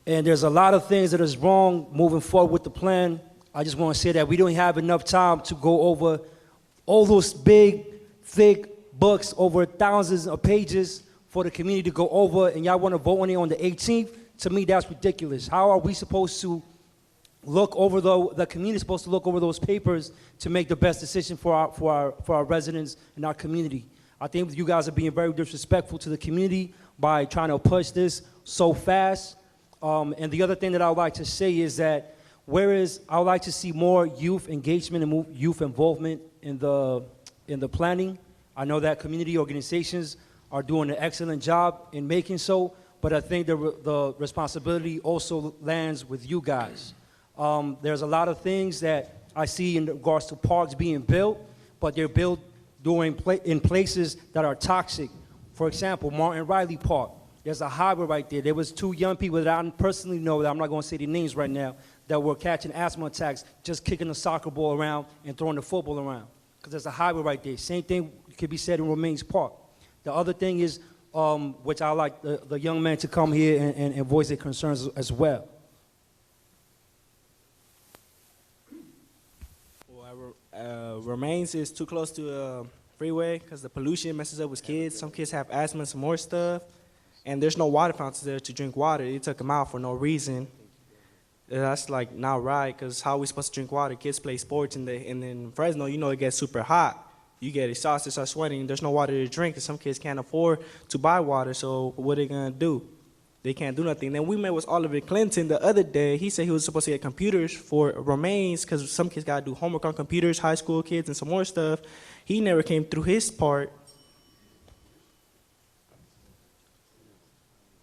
and there's a lot of things that is wrong moving forward with the plan. I just want to say that we don't have enough time to go over all those big, thick books over thousands of pages for the community to go over, and y'all want to vote on it on the 18th. To me, that's ridiculous. How are we supposed to look over the community is supposed to look over those papers to make the best decision for our residents and our community? I think you guys are being very disrespectful to the community by trying to push this so fast. And the other thing that I would like to say is that whereas I would like to see more youth engagement and youth involvement in the planning, I know that community organizations are doing an excellent job in making so, but I think the responsibility also lands with you guys. There's a lot of things that I see in regards to parks being built, but they're built in places that are toxic. For example, Martin Riley Park. There's a highway right there. There was 2 young people that I personally know, that I'm not going to say their names right now, that were catching asthma attacks just kicking the soccer ball around and throwing the football around, because there's a highway right there. Same thing could be said in Romaines Park. The other thing is, which I like the young man to come here and voice their concerns as well. Romaines is too close to a freeway because the pollution messes up with kids. Some kids have asthma and some more stuff. And there's no water fountains there to drink water. They took them out for no reason. That's like not right, because how are we supposed to drink water? Kids play sports, and in Fresno, you know, it gets super hot. You get exhausted, start sweating. There's no water to drink, and some kids can't afford to buy water, so what are they going to do? They can't do nothing. Then we met with Oliver Clinton the other day. He said he was supposed to get computers for Romaines because some kids got to do homework on computers, high school kids, and some more stuff. He never came through his part.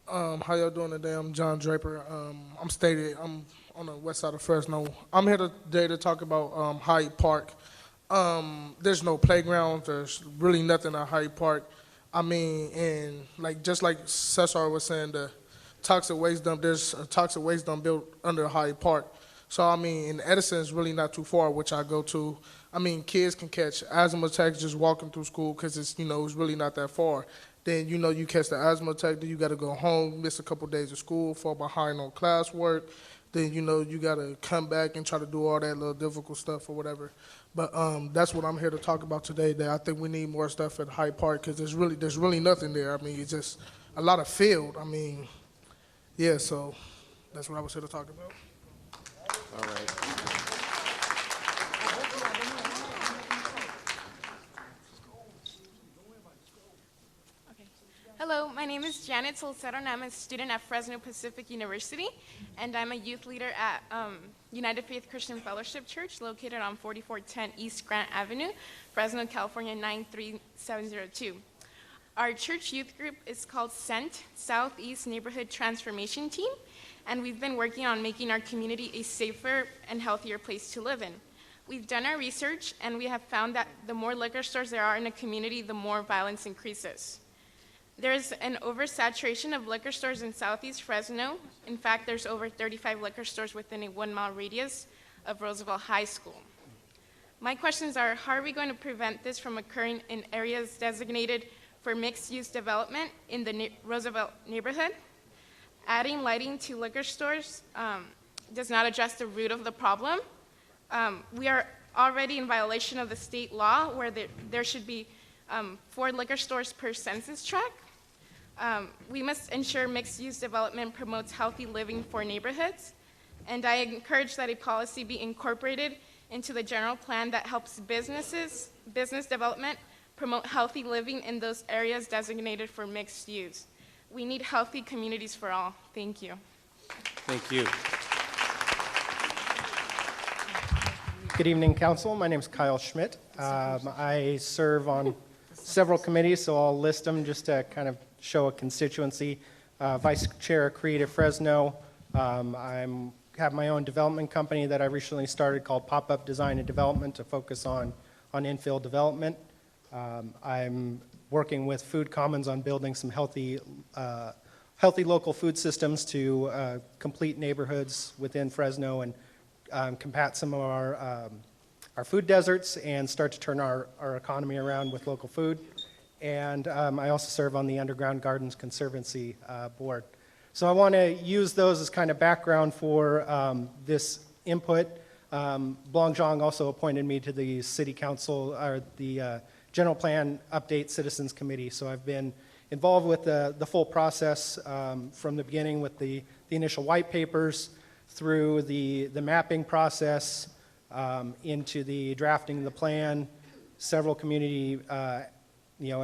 How y'all doing today? I'm John Draper. I'm on the west side of Fresno. I'm here today to talk about Hyde Park. There's no playground. There's really nothing at Hyde Park. I mean, and just like Cesar was saying, the toxic waste dump, there's a toxic waste dump built under Hyde Park. So, I mean, in Edison is really not too far, which I go to. I mean, kids can catch asthma attacks just walking through school because it's really not that far. Then, you catch the asthma attack, then you got to go home, miss a couple days of school, fall behind on classwork. Then, you got to come back and try to do all that little difficult stuff or whatever. But that's what I'm here to talk about today, that I think we need more stuff at Hyde Park because there's really nothing there. I mean, it's just a lot of field. I mean, yeah, so that's what I was here to talk about. All right. Hello, my name is Janet Solcero, and I'm a student at Fresno Pacific University, and I'm a youth leader at United Faith Christian Fellowship Church, located on 4410 East Grant Avenue, Fresno, California, 93702. Our church youth group is called SENT, Southeast Neighborhood Transformation Team, and we've been working on making our community a safer and healthier place to live in. We've done our research, and we have found that the more liquor stores there are in a community, the more violence increases. There's an oversaturation of liquor stores in Southeast Fresno. In fact, there's over 35 liquor stores within a 1-mile radius of Roosevelt High School. My questions are, how are we going to prevent this from occurring in areas designated for mixed-use development in the Roosevelt neighborhood? Adding lighting to liquor stores does not address the root of the problem. We are already in violation of the state law where there should be 4 liquor stores per census tract. We must ensure mixed-use development promotes healthy living for neighborhoods, and I encourage that a policy be incorporated into the general plan that helps business development promote healthy living in those areas designated for mixed use. We need healthy communities for all. Thank you. Thank you. Good evening, Council. My name is Kyle Schmidt. I serve on several committees, so I'll list them just to kind of show a constituency. Vice Chair of Creative Fresno. I have my own development company that I recently started called Pop-Up Design and Development to focus on infill development. I'm working with Food Commons on building some healthy local food systems to complete neighborhoods within Fresno and combat some of our food deserts and start to turn our economy around with local food. And I also serve on the Underground Gardens Conservancy Board. So I want to use those as kind of background for this input. Blongzhang also appointed me to the City Council, or the General Plan Update Citizens Committee. So I've been involved with the full process from the beginning with the initial white papers through the mapping process into the drafting of the plan, several community, a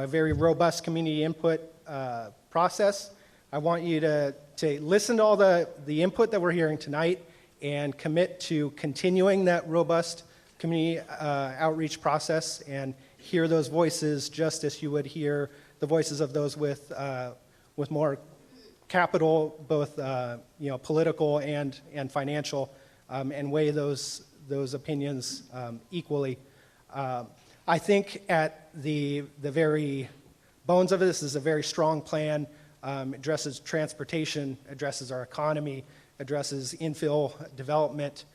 very robust community input process. I want you to listen to all the input that we're hearing tonight and commit to continuing that robust community outreach process and hear those voices just as you would hear the voices of those with more capital, both political and financial, and weigh those opinions equally. I think at the very bones of this is a very strong plan. Addresses transportation, addresses our economy, addresses infill development,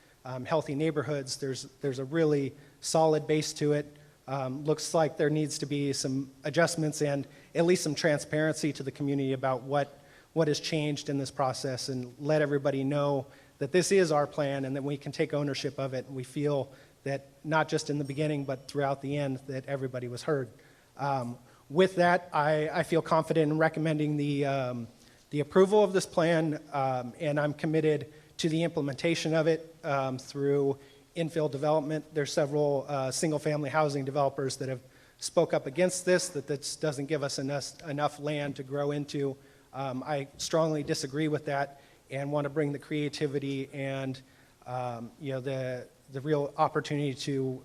healthy neighborhoods. There's a really solid base to it. Looks like there needs to be some adjustments and at least some transparency to the community about what has changed in this process, and let everybody know that this is our plan and that we can take ownership of it. And we feel that not just in the beginning but throughout the end that everybody was heard. With that, I feel confident in recommending the approval of this plan, and I'm committed to the implementation of it through infill development. There's several single-family housing developers that have spoke up against this, that this doesn't give us enough land to grow into. I strongly disagree with that and want to bring the creativity and the real opportunity to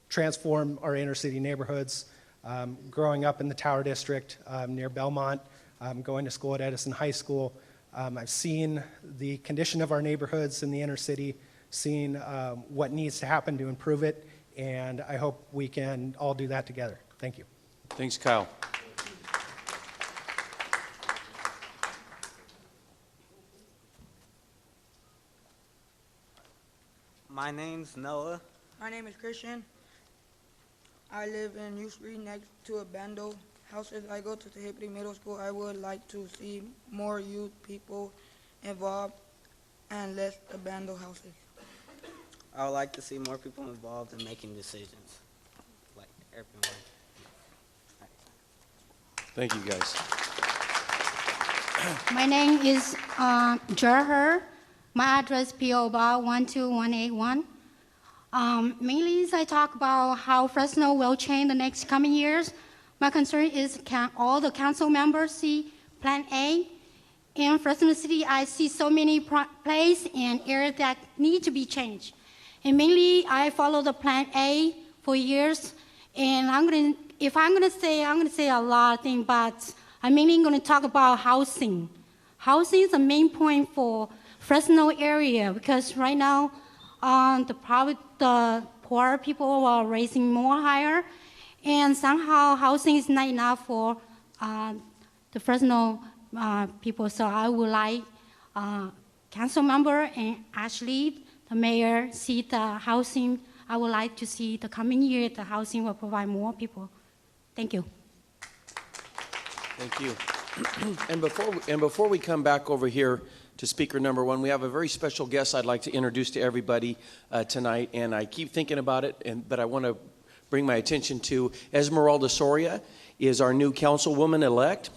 transform our inner city neighborhoods. Growing up in the Tower District near Belmont, going to school at Edison High School, I've seen the condition of our neighborhoods in the inner city, seen what needs to happen to improve it, and I hope we can all do that together. Thank you. Thanks, Kyle. My name's Noah. My name is Christian. I live in U Street next to abandoned houses. I go to Tehipri Middle School. I would like to see more youth people involved and less abandoned houses. I would like to see more people involved in making decisions, like everyone. Thank you, guys. My name is Jerher. My address P.O. Box 12181. Mainly I talk about how Fresno will change the next coming years. My concern is can all the council members see Plan A? In Fresno City, I see so many places and areas that need to be changed. And mainly, I follow the Plan A for years. And I'm gonna say a lot of things, but I'm mainly gonna talk about housing. Housing is the main point for Fresno area because right now, the poor people are raising more higher, and somehow housing is not enough for the Fresno people. So I would like council member and Ashley, the mayor, see the housing. I would like to see the coming year the housing will provide more people. Thank you. Thank you. And before we come back over here to speaker number one, we have a very special guest I'd like to introduce to everybody tonight, and I keep thinking about it, but I want to bring my attention to Esmeralda Soria is our new councilwoman-elect.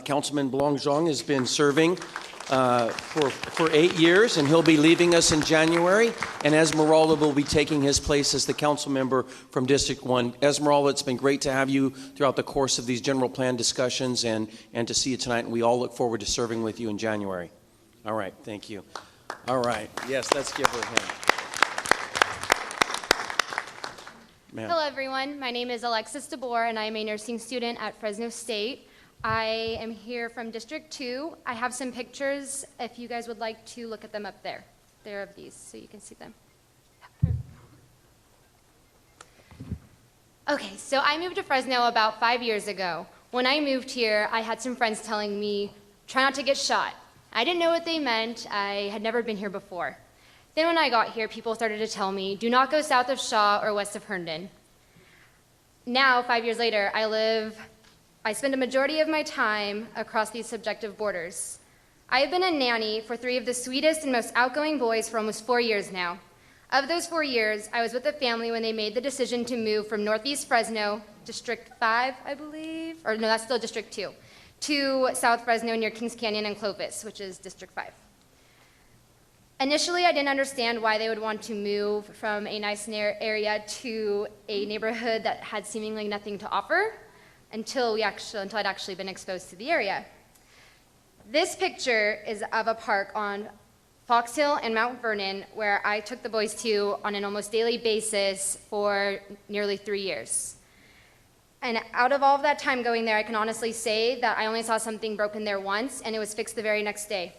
Councilman Blongzhang has been serving for 8 years, and he'll be leaving us in January, and Esmeralda will be taking his place as the council member from District 1. Esmeralda, it's been great to have you throughout the course of these general plan discussions and to see you tonight, and we all look forward to serving with you in January. All right, thank you. All right, yes, let's give her a hand. Hello, everyone. My name is Alexis DeBoer, and I am a nursing student at Fresno State. I am here from District 2. I have some pictures if you guys would like to look at them up there. They're of these, so you can see them. Okay, so I moved to Fresno about 5 years ago. When I moved here, I had some friends telling me, try not to get shot. I didn't know what they meant. I had never been here before. Then when I got here, people started to tell me, do not go south of Shaw or west of Herndon. Now, 5 years later, I spend a majority of my time across these subjective borders. I have been a nanny for 3 of the sweetest and most outgoing boys for almost 4 years now. Of those 4 years, I was with the family when they made the decision to move from Northeast Fresno, District 5, I believe, or no, that's still District 2, to South Fresno near Kings Canyon and Clovis, which is District 5. Initially, I didn't understand why they would want to move from a nice area to a neighborhood that had seemingly nothing to offer until I'd actually been exposed to the area. This picture is of a park on Fox Hill and Mount Vernon where I took the boys to on an almost daily basis for nearly 3 years. And out of all of that time going there, I can honestly say that I only saw something broken there once, and it was fixed the very next day.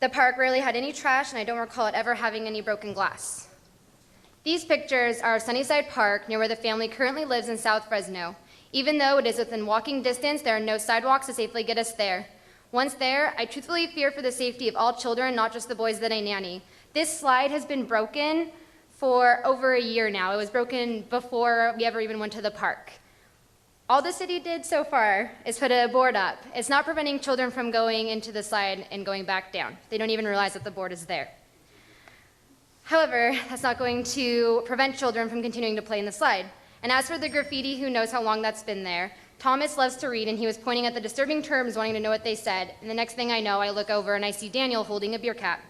The park rarely had any trash, and I don't recall it ever having any broken glass. These pictures are of Sunnyside Park, near where the family currently lives in South Fresno. Even though it is within walking distance, there are no sidewalks to safely get us there. Once there, I truthfully fear for the safety of all children, not just the boys that I nanny. This slide has been broken for over a year now. It was broken before we ever even went to the park. All the city did so far is put a board up. It's not preventing children from going into the slide and going back down. They don't even realize that the board is there. However, that's not going to prevent children from continuing to play in the slide. And as for the graffiti, who knows how long that's been there? Thomas loves to read, and he was pointing at the disturbing terms, wanting to know what they said. And the next thing I know, I look over and I see Daniel holding a beer cap.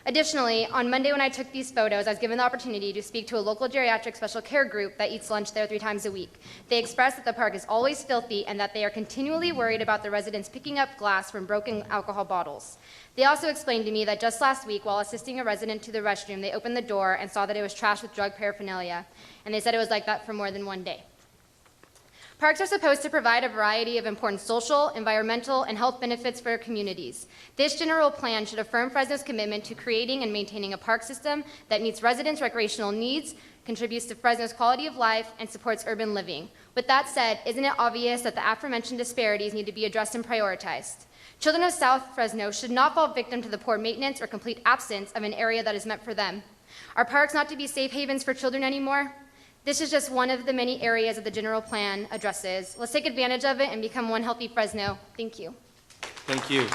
Additionally, on Monday when I took these photos, I was given the opportunity to speak to a local geriatric special care group that eats lunch there 3 times a week. They expressed that the park is always filthy and that they are continually worried about the residents picking up glass from broken alcohol bottles. They also explained to me that just last week, while assisting a resident to the restroom, they opened the door and saw that it was trashed with drug paraphernalia, and they said it was like that for more than 1 day. Parks are supposed to provide a variety of important social, environmental, and health benefits for our communities. This general plan should affirm Fresno's commitment to creating and maintaining a park system that meets residents' recreational needs, contributes to Fresno's quality of life, and supports urban living. With that said, isn't it obvious that the aforementioned disparities need to be addressed and prioritized? Children of South Fresno should not fall victim to the poor maintenance or complete absence of an area that is meant for them. Are parks not to be safe havens for children anymore? This is just one of the many areas that the general plan addresses. Let's take advantage of it and become one healthy Fresno. Thank you. Thank you.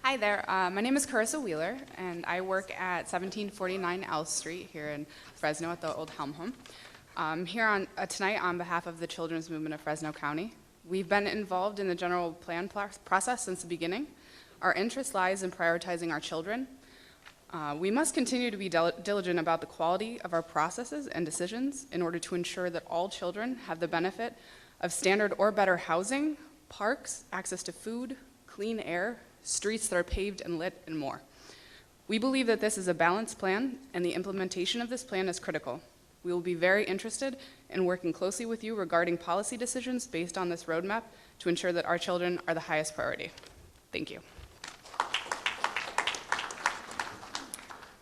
Hi there. My name is Carissa Wheeler, and I work at 1749 L Street here in Fresno at the Old Helm Home. I'm here tonight on behalf of the Children's Movement of Fresno County. We've been involved in the general plan process since the beginning. Our interest lies in prioritizing our children. We must continue to be diligent about the quality of our processes and decisions in order to ensure that all children have the benefit of standard or better housing, parks, access to food, clean air, streets that are paved and lit, and more. We believe that this is a balanced plan, and the implementation of this plan is critical. We will be very interested in working closely with you regarding policy decisions based on this roadmap to ensure that our children are the highest priority. Thank you.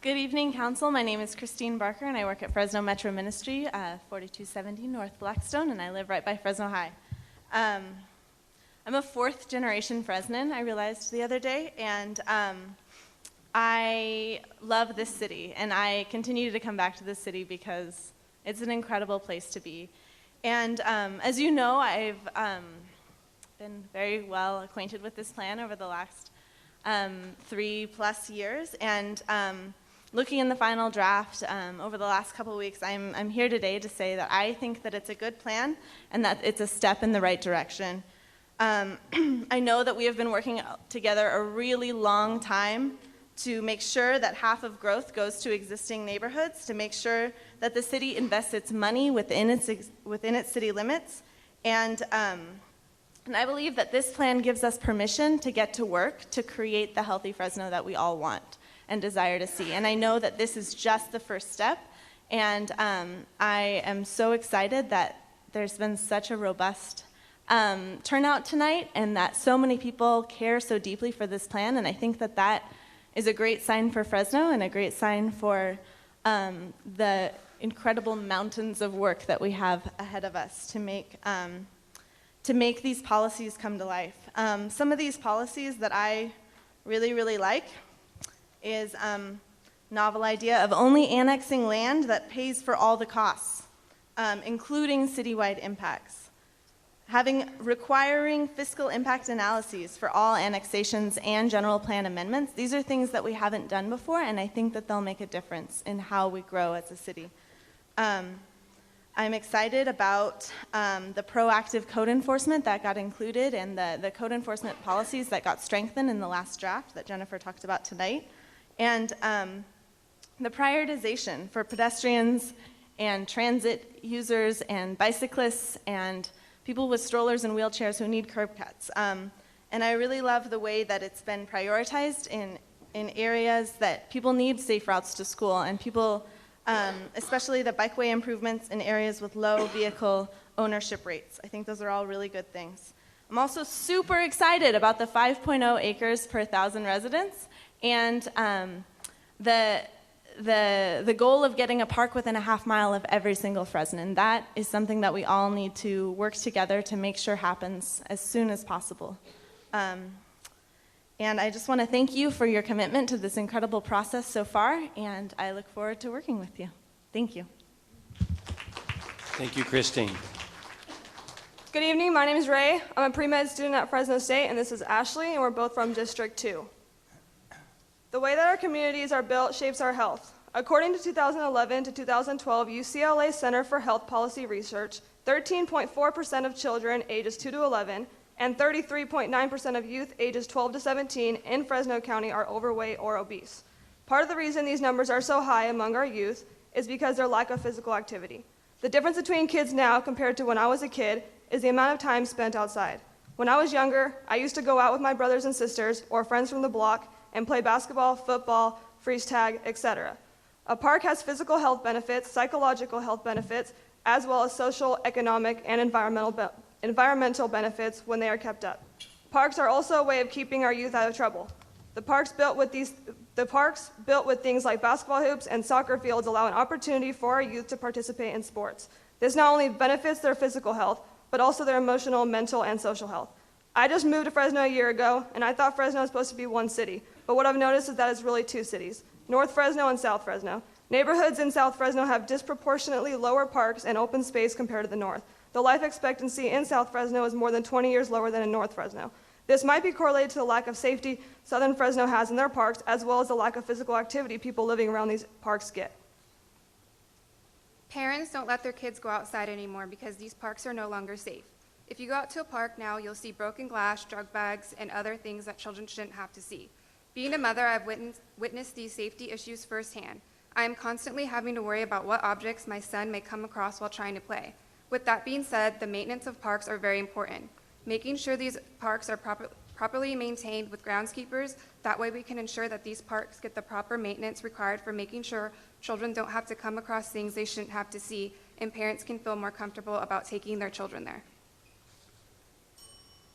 Good evening, Council. My name is Christine Barker, and I work at Fresno Metro Ministry, 4270 North Blackstone, and I live right by Fresno High. I'm a 4th generation Fresnan, I realized the other day, and I love this city, and I continue to come back to this city because it's an incredible place to be. And as you know, I've been very well acquainted with this plan over the last 3+ years, and looking in the final draft over the last couple of weeks, I'm here today to say that I think that it's a good plan and that it's a step in the right direction. I know that we have been working together a really long time to make sure that half of growth goes to existing neighborhoods, to make sure that the city invests its money within its city limits. And I believe that this plan gives us permission to get to work to create the healthy Fresno that we all want and desire to see. And I know that this is just the first step, And I am so excited that there's been such a robust turnout tonight and that so many people care so deeply for this plan. And I think that that is a great sign for Fresno and a great sign for the incredible mountains of work that we have ahead of us to make these policies come to life. Some of these policies that I really, really like is novel idea of only annexing land that pays for all the costs, including citywide impacts. Requiring fiscal impact analyses for all annexations and general plan amendments. These are things that we haven't done before, and I think that they'll make a difference in how we grow as a city. I'm excited about the proactive code enforcement that got included and the code enforcement policies that got strengthened in the last draft that Jennifer talked about tonight. And the prioritization for pedestrians and transit users and bicyclists and people with strollers and wheelchairs who need curb cuts. And I really love the way that it's been prioritized in areas that people need safe routes to school and people, especially the bikeway improvements in areas with low vehicle ownership rates. I think those are all really good things. I'm also super excited about the 5.0 acres per 1,000 residents and the goal of getting a park within a half mile of every single Fresnan. That is something that we all need to work together to make sure happens as soon as possible. And I just want to thank you for your commitment to this incredible process so far, and I look forward to working with you. Thank you. Thank you, Christine. Good evening, my name is Ray. I'm a pre-med student at Fresno State, and this is Ashley, and we're both from District 2. The way that our communities are built shapes our health. According to 2011 to 2012 UCLA Center for Health Policy Research, 13.4% of children ages 2 to 11 and 33.9% of youth ages 12 to 17 in Fresno County are overweight or obese. Part of the reason these numbers are so high among our youth is because their lack of physical activity. The difference between kids now compared to when I was a kid is the amount of time spent outside. When I was younger, I used to go out with my brothers and sisters or friends from the block and play basketball, football, freeze tag, etc. A park has physical health benefits, psychological health benefits, as well as social, economic, and environmental benefits when they are kept up. Parks are also a way of keeping our youth out of trouble. The parks built with things like basketball hoops and soccer fields allow an opportunity for our youth to participate in sports. This not only benefits their physical health, but also their emotional, mental, and social health. I just moved to Fresno a year ago, and I thought Fresno was supposed to be one city. But what I've noticed is that it's really two cities, North Fresno and South Fresno. Neighborhoods in South Fresno have disproportionately lower parks and open space compared to the north. The life expectancy in South Fresno is more than 20 years lower than in North Fresno. This might be correlated to the lack of safety Southern Fresno has in their parks, as well as the lack of physical activity people living around these parks get. Parents don't let their kids go outside anymore because these parks are no longer safe. If you go out to a park now, you'll see broken glass, drug bags, and other things that children shouldn't have to see. Being a mother, I've witnessed these safety issues firsthand. I am constantly having to worry about what objects my son may come across while trying to play. With that being said, the maintenance of parks are very important. Making sure these parks are properly maintained with groundskeepers, that way we can ensure that these parks get the proper maintenance required for making sure children don't have to come across things they shouldn't have to see, and parents can feel more comfortable about taking their children there.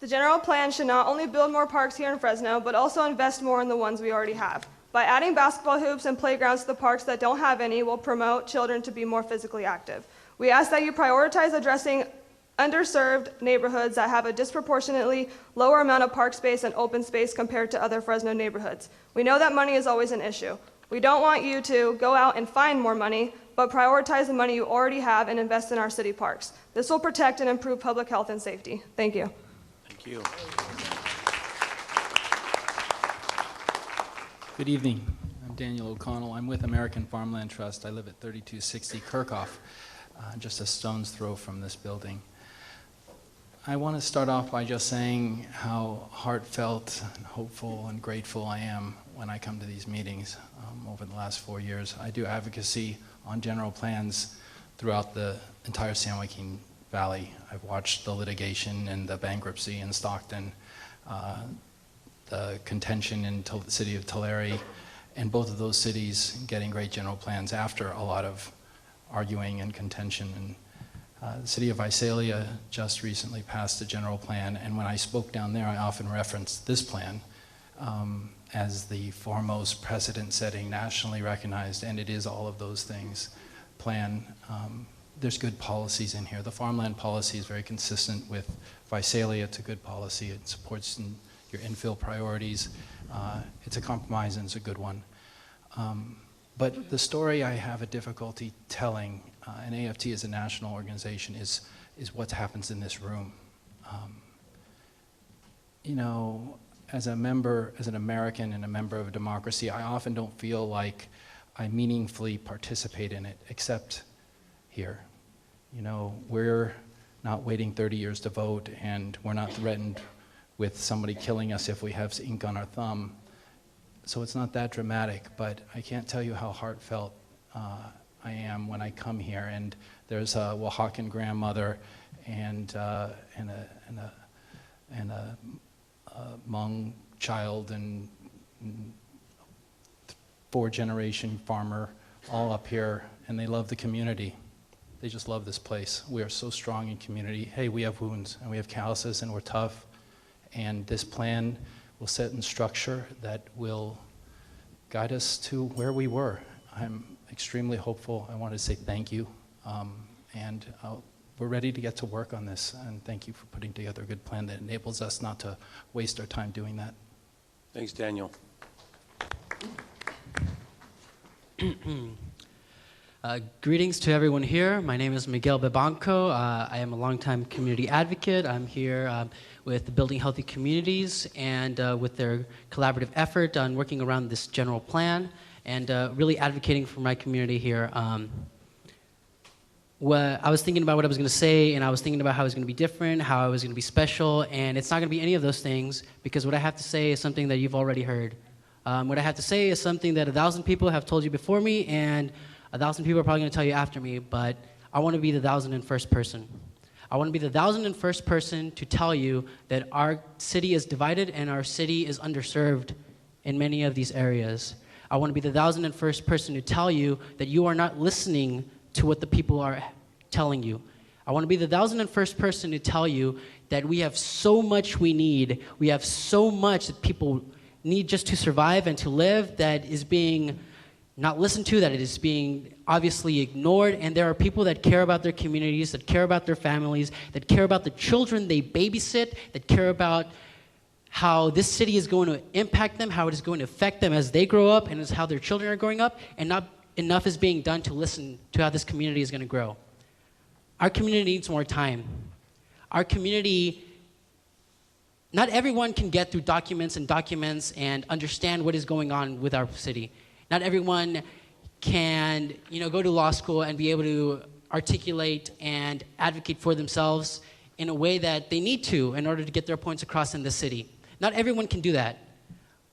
The general plan should not only build more parks here in Fresno, but also invest more in the ones we already have. By adding basketball hoops and playgrounds to the parks that don't have any will promote children to be more physically active. We ask that you prioritize addressing underserved neighborhoods that have a disproportionately lower amount of park space and open space compared to other Fresno neighborhoods. We know that money is always an issue. We don't want you to go out and find more money, but prioritize the money you already have and invest in our city parks. This will protect and improve public health and safety. Thank you. Thank you. Good evening. I'm Daniel O'Connell. I'm with American Farmland Trust. I live at 3260 Kirchhoff, just a stone's throw from this building. I want to start off by just saying how heartfelt and hopeful and grateful I am when I come to these meetings over the last 4 years. I do advocacy on general plans throughout the entire San Joaquin Valley. I've watched the litigation and the bankruptcy in Stockton, the contention in the city of Tulare, and both of those cities getting great general plans after a lot of arguing and contention. And the city of Visalia just recently passed a general plan, and when I spoke down there, I often referenced this plan as the foremost precedent-setting, nationally recognized, and it is all of those things, plan. There's good policies in here. The farmland policy is very consistent with Visalia. It's a good policy. It supports your infill priorities. It's a compromise and it's a good one. But the story I have a difficulty telling, and AFT as a national organization, is what happens in this room. You know, as an American and a member of a democracy, I often don't feel like I meaningfully participate in it, except here. You know, we're not waiting 30 years to vote, and we're not threatened with somebody killing us if we have ink on our thumb. So it's not that dramatic, but I can't tell you how heartfelt I am when I come here. And there's a Oaxacan grandmother and a Hmong child and four-generation farmer all up here, and they love the community. They just love this place. We are so strong in community. Hey, we have wounds and we have calluses and we're tough, and this plan will set in structure that will guide us to where we were. I'm extremely hopeful. I want to say thank you, and we're ready to get to work on this, and thank you for putting together a good plan that enables us not to waste our time doing that. Thanks, Daniel. Greetings to everyone here. My name is Miguel Bebanco. I am a longtime community advocate. I'm here with Building Healthy Communities and with their collaborative effort on working around this general plan and really advocating for my community here. I was thinking about what I was going to say, and I was thinking about how it was going to be different, how I was going to be special, and it's not going to be any of those things, because what I have to say is something that you've already heard. What I have to say is something that 1,000 people have told you before me, and 1,000 people are probably going to tell you after me, but I want to be the 1,001st person. I want to be the 1,001st person to tell you that our city is divided and our city is underserved in many of these areas. I want to be the 1,001st person to tell you that you are not listening to what the people are telling you. I want to be the 1,001st person to tell you that we have so much we need. We have so much that people need just to survive and to live that is being not listened to, that it is being obviously ignored, and there are people that care about their communities, that care about their families, that care about the children they babysit, that care about how this city is going to impact them, how it is going to affect them as they grow up, and as how their children are growing up, and not enough is being done to listen to how this community is going to grow. Our community needs more time. Our community, not everyone can get through documents and understand what is going on with our city. Not everyone can, go to law school and be able to articulate and advocate for themselves in a way that they need to in order to get their points across in the city. Not everyone can do that.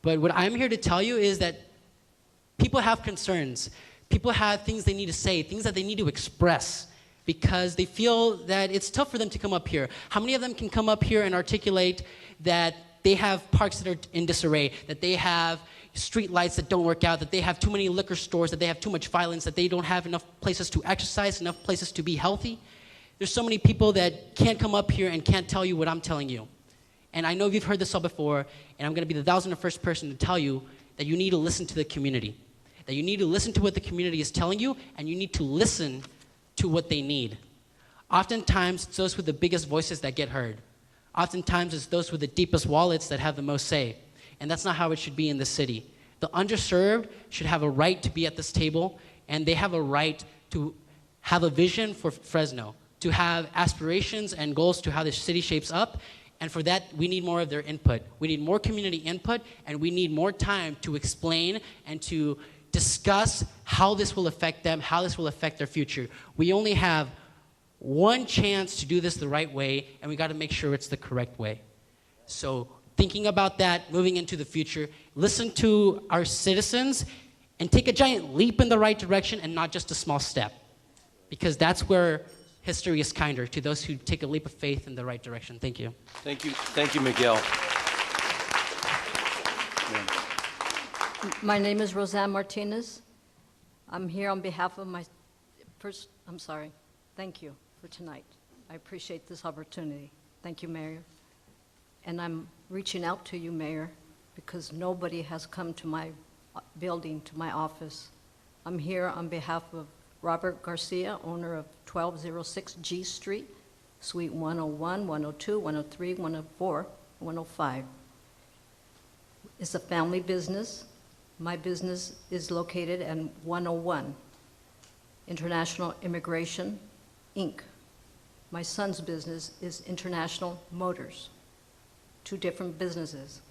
But what I'm here to tell you is that people have concerns. People have things they need to say, things that they need to express, because they feel that it's tough for them to come up here. How many of them can come up here and articulate that they have parks that are in disarray, that they have street lights that don't work out, that they have too many liquor stores, that they have too much violence, that they don't have enough places to exercise, enough places to be healthy? There's so many people that can't come up here and can't tell you what I'm telling you. And I know you've heard this all before, and I'm going to be the 1,001st person to tell you that you need to listen to the community, that you need to listen to what the community is telling you, and you need to listen to what they need. Oftentimes, it's those with the biggest voices that get heard. Oftentimes, it's those with the deepest wallets that have the most say. And that's not how it should be in the city. The underserved should have a right to be at this table, and they have a right to have a vision for Fresno, to have aspirations and goals to how this city shapes up. And for that, we need more of their input. We need more community input, and we need more time to explain and to discuss how this will affect them, how this will affect their future. We only have one chance to do this the right way, and we got to make sure it's the correct way. So thinking about that, moving into the future, listen to our citizens and take a giant leap in the right direction and not just a small step. Because that's where history is kinder, to those who take a leap of faith in the right direction. Thank you. Thank you. Thank you, Miguel. My name is Roseanne Martinez. I'm here on behalf of my First, I'm sorry. Thank you for tonight. I appreciate this opportunity. Thank you, Mayor. And I'm reaching out to you, Mayor, because nobody has come to my building, to my office. I'm here on behalf of Robert Garcia, owner of 1206 G Street, Suite 101, 102, 103, 104, 105. It's a family business. My business is located at 101, International Immigration, Inc. My son's business is International Motors, 2 different businesses.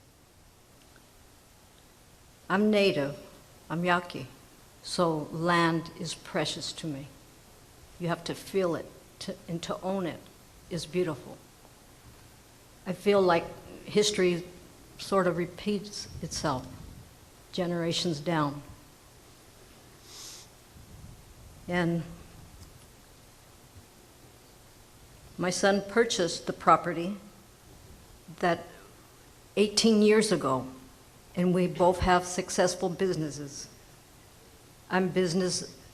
I'm native, I'm Yaqui, so land is precious to me. You have to feel it, and to own it is beautiful. I feel like history sort of repeats itself, generations down. And my son purchased the property that 18 years ago, and we both have successful businesses. I'm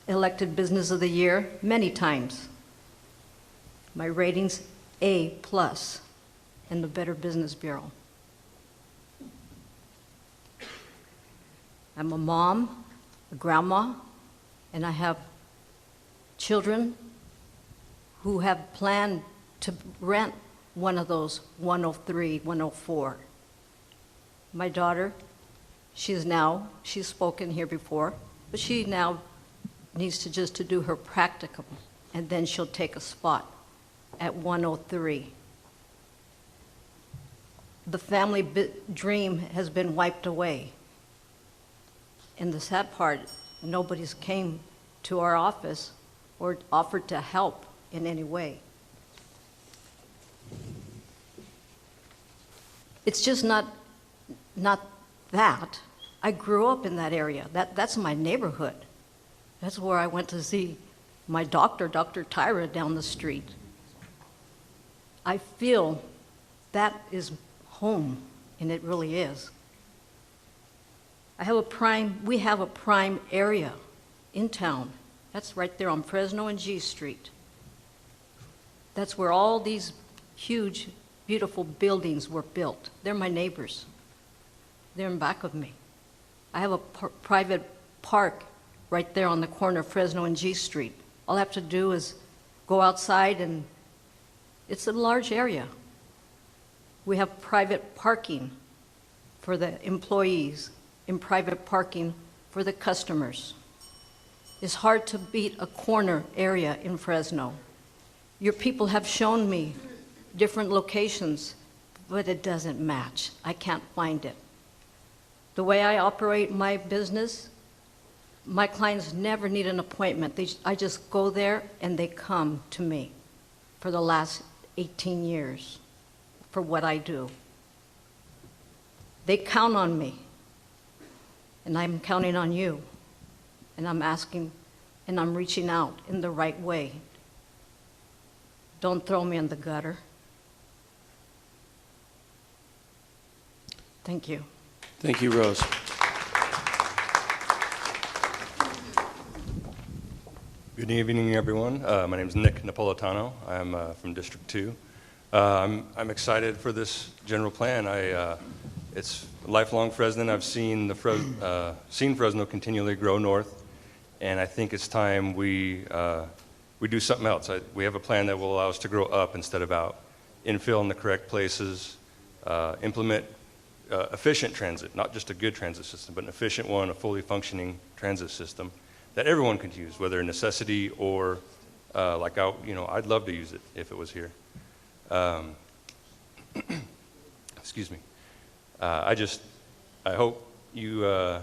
elected Business of the Year many times. My rating's A+ in the Better Business Bureau. I'm a mom, a grandma, and I have children who have planned to rent one of those 103, 104. My daughter, she's spoken here before, but she now needs to do her practicum, and then she'll take a spot at 103. The family dream has been wiped away. And the sad part, nobody's came to our office or offered to help in any way. It's just not that. I grew up in that area. That's my neighborhood. That's where I went to see my doctor, Dr. Tyra, down the street. I feel that is home, and it really is. We have a prime area in town. That's right there on Fresno and G Street. That's where all these huge, beautiful buildings were built. They're my neighbors. They're in back of me. I have a private park right there on the corner of Fresno and G Street. All I have to do is go outside, and it's a large area. We have private parking for the employees and private parking for the customers. It's hard to beat a corner area in Fresno. Your people have shown me different locations, but it doesn't match. I can't find it. The way I operate my business, my clients never need an appointment. I just go there and they come to me for the last 18 years for what I do. They count on me, and I'm counting on you, and I'm asking, and I'm reaching out in the right way. Don't throw me in the gutter. Thank you. Thank you, Rose. Good evening, everyone. My name is Nick Napolitano. I'm from District 2. I'm excited for this general plan. It's a lifelong Fresno. I've seen Fresno continually grow north, and I think it's time we do something else. We have a plan that will allow us to grow up instead of out, infill in the correct places, implement efficient transit, not just a good transit system, but an efficient one, a fully functioning transit system that everyone could use, whether a necessity or I'd love to use it if it was here. Excuse me. I hope you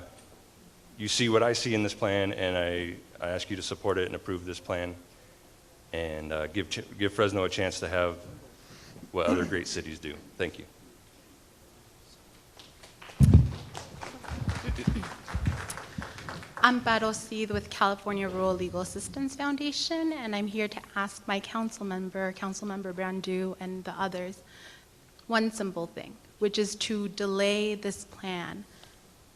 see what I see in this plan, and I ask you to support it and approve this plan, and give Fresno a chance to have what other great cities do. Thank you. I'm Baro Seed with California Rural Legal Assistance Foundation, and I'm here to ask my Councilmember Brandu, and the others one simple thing, which is to delay this plan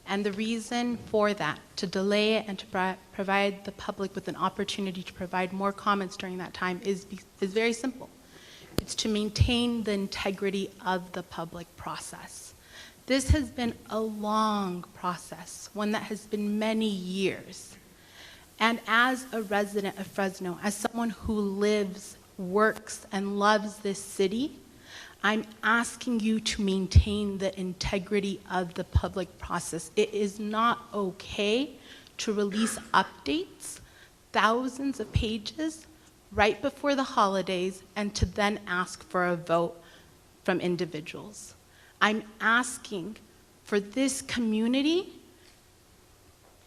And the reason for that, to delay it and to provide the public with an opportunity to provide more comments during that time is very simple. It's to maintain the integrity of the public process. This has been a long process, one that has been many years. And as a resident of Fresno, as someone who lives, works, and loves this city, I'm asking you to maintain the integrity of the public process. It is not okay to release updates, thousands of pages, right before the holidays, and to then ask for a vote from individuals. I'm asking for this community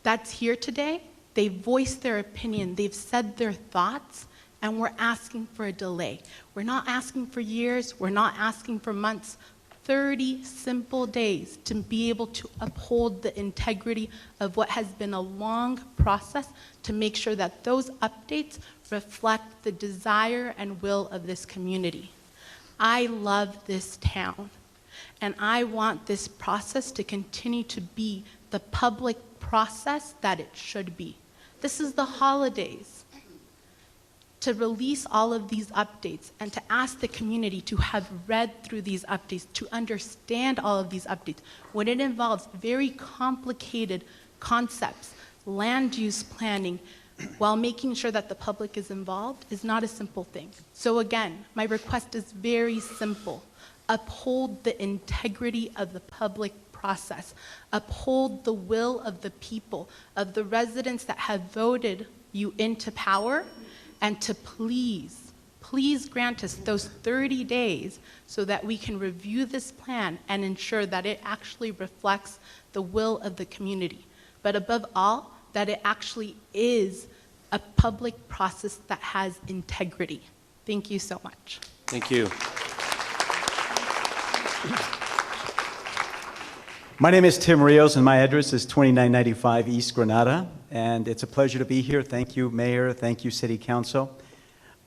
that's here today. They voiced their opinion, they've said their thoughts, and we're asking for a delay. We're not asking for years, we're not asking for months. 30 simple days to be able to uphold the integrity of what has been a long process to make sure that those updates reflect the desire and will of this community. I love this town, and I want this process to continue to be the public process that it should be. This is the holidays. To release all of these updates and to ask the community to have read through these updates, to understand all of these updates, when it involves very complicated concepts, land use planning, while making sure that the public is involved is not a simple thing. So again, my request is very simple. Uphold the integrity of the public process. Uphold the will of the people, of the residents that have voted you into power, and to please grant us those 30 days so that we can review this plan and ensure that it actually reflects the will of the community. But above all, that it actually is a public process that has integrity. Thank you so much. Thank you. My name is Tim Rios, and my address is 2995 East Granada, and it's a pleasure to be here. Thank you, Mayor. Thank you, City Council.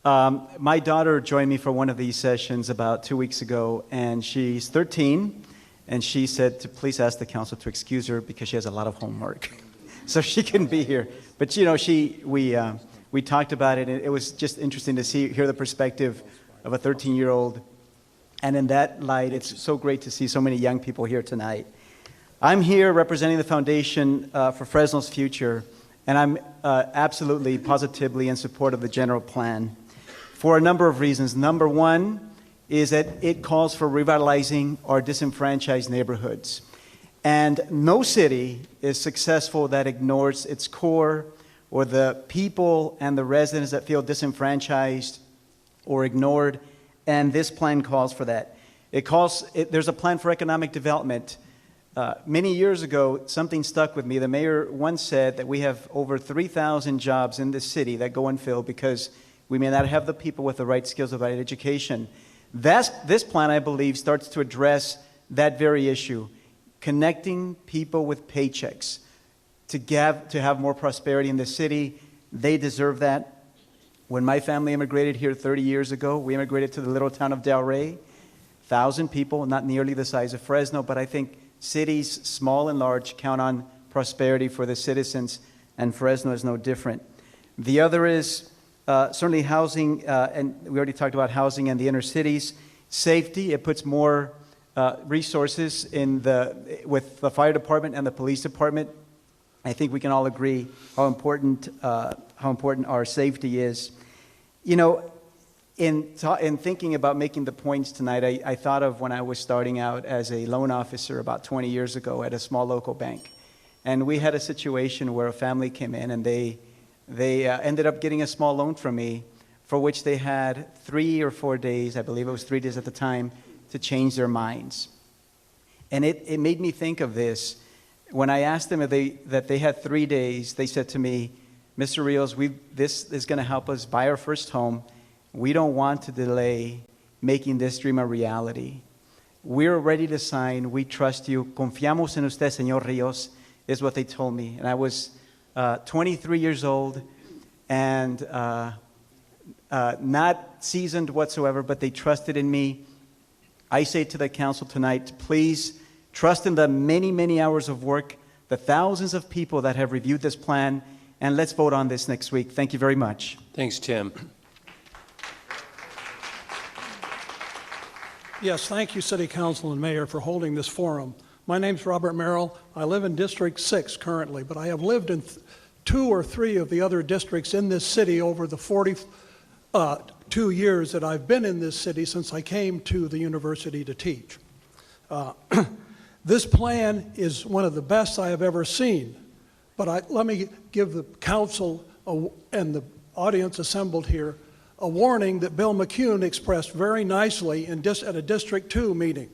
My daughter joined me for one of these sessions about 2 weeks ago, and she's 13, and she said to please ask the council to excuse her because she has a lot of homework, so she couldn't be here. But you know, we talked about it, and it was just interesting to hear the perspective of a 13-year-old, and in that light, it's so great to see so many young people here tonight. I'm here representing the Foundation for Fresno's Future, and I'm absolutely, positively in support of the general plan for a number of reasons. Number one is that it calls for revitalizing our disenfranchised neighborhoods. And no city is successful that ignores its core or the people and the residents that feel disenfranchised or ignored, and this plan calls for that. There's a plan for economic development. Many years ago, something stuck with me. The mayor once said that we have over 3,000 jobs in this city that go unfilled because we may not have the people with the right skills or the right education. This plan, I believe, starts to address that very issue, connecting people with paychecks to have more prosperity in the city. They deserve that. When my family immigrated here 30 years ago, we immigrated to the little town of Del Rey. 1,000 people, not nearly the size of Fresno, but I think cities, small and large, count on prosperity for the citizens, and Fresno is no different. The other is certainly housing, and we already talked about housing in the inner cities. Safety, it puts more resources with the fire department and the police department. I think we can all agree how important our safety is. You know, in thinking about making the points tonight, I thought of when I was starting out as a loan officer about 20 years ago at a small local bank. And we had a situation where a family came in and they ended up getting a small loan from me for which they had 3 or 4 days, I believe it was 3 days at the time, to change their minds. And it made me think of this. When I asked them that they had 3 days, they said to me, Mr. Rios, this is going to help us buy our first home. We don't want to delay making this dream a reality. We're ready to sign. We trust you. Confiamos en usted, Señor Rios, is what they told me. And I was 23 years old and not seasoned whatsoever, but they trusted in me. I say to the council tonight, please trust in the many, many hours of work the thousands of people that have reviewed this plan, and let's vote on this next week. Thank you very much. Thanks, Tim. Yes, thank you, City Council and Mayor, for holding this forum. My name's Robert Merrill. I live in District 6 currently, but I have lived in 2 or 3 of the other districts in this city over the 42 years that I've been in this city since I came to the university to teach. This plan is one of the best I have ever seen, but let me give the council and the audience assembled here a warning that Bill McCune expressed very nicely at a District 2 meeting,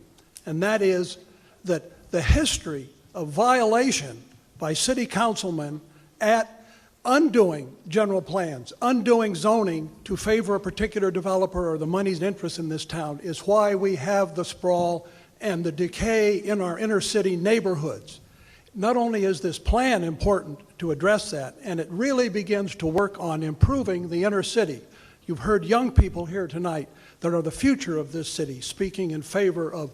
and that is that the history of violation by city councilmen at undoing general plans, undoing zoning to favor a particular developer or the money's interest in this town is why we have the sprawl and the decay in our inner city neighborhoods. Not only is this plan important to address that, and it really begins to work on improving the inner city. You've heard young people here tonight that are the future of this city speaking in favor of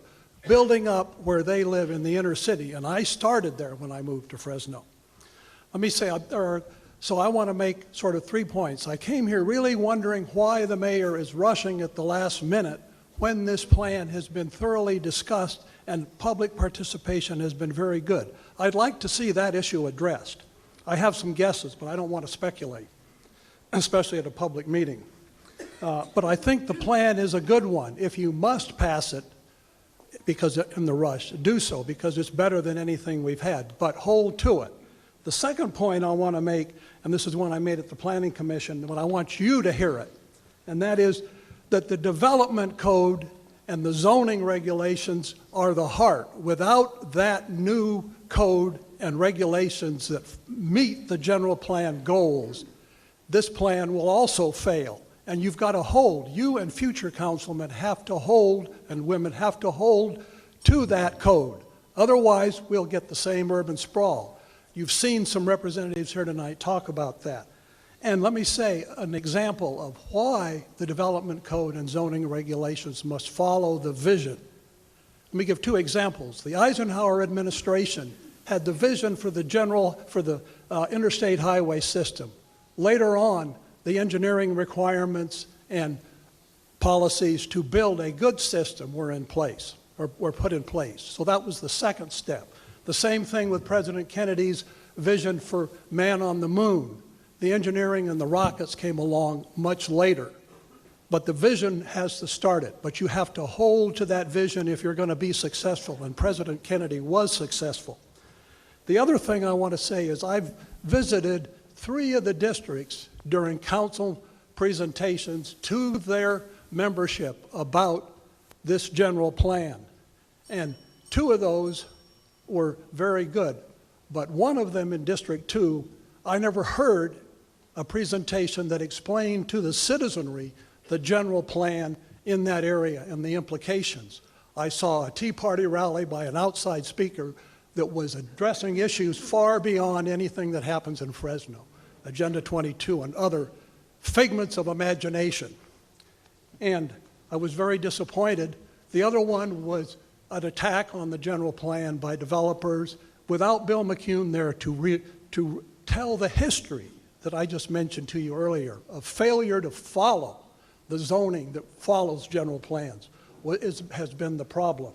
building up where they live in the inner city, and I started there when I moved to Fresno. Let me say, so I want to make sort of 3 points. I came here really wondering why the mayor is rushing at the last minute when this plan has been thoroughly discussed and public participation has been very good. I'd like to see that issue addressed. I have some guesses, but I don't want to speculate, especially at a public meeting. But I think the plan is a good one. If you must pass it, because in the rush, do so, because it's better than anything we've had, but hold to it. The second point I want to make, and this is one I made at the Planning Commission, but I want you to hear it, and that is that the development code and the zoning regulations are the heart. Without that new code and regulations that meet the general plan goals, this plan will also fail. And you've got to hold, you and future councilmen have to hold, and women have to hold to that code. Otherwise, we'll get the same urban sprawl. You've seen some representatives here tonight talk about that. And let me say an example of why the development code and zoning regulations must follow the vision. Let me give 2 examples. The Eisenhower administration had the vision for the interstate highway system. Later on, the engineering requirements and policies to build a good system were in place, or were put in place. So that was the second step. The same thing with President Kennedy's vision for man on the moon. The engineering and the rockets came along much later. But the vision has to start it. But you have to hold to that vision if you're going to be successful, and President Kennedy was successful. The other thing I want to say is I've visited 3 of the districts during council presentations to their membership about this general plan. And 2 of those were very good. But one of them in District 2, I never heard a presentation that explained to the citizenry the general plan in that area and the implications. I saw a Tea Party rally by an outside speaker that was addressing issues far beyond anything that happens in Fresno. Agenda 22 and other figments of imagination. And I was very disappointed. The other one was an attack on the general plan by developers without Bill McCune there to tell the history that I just mentioned to you earlier of failure to follow the zoning that follows general plans has been the problem.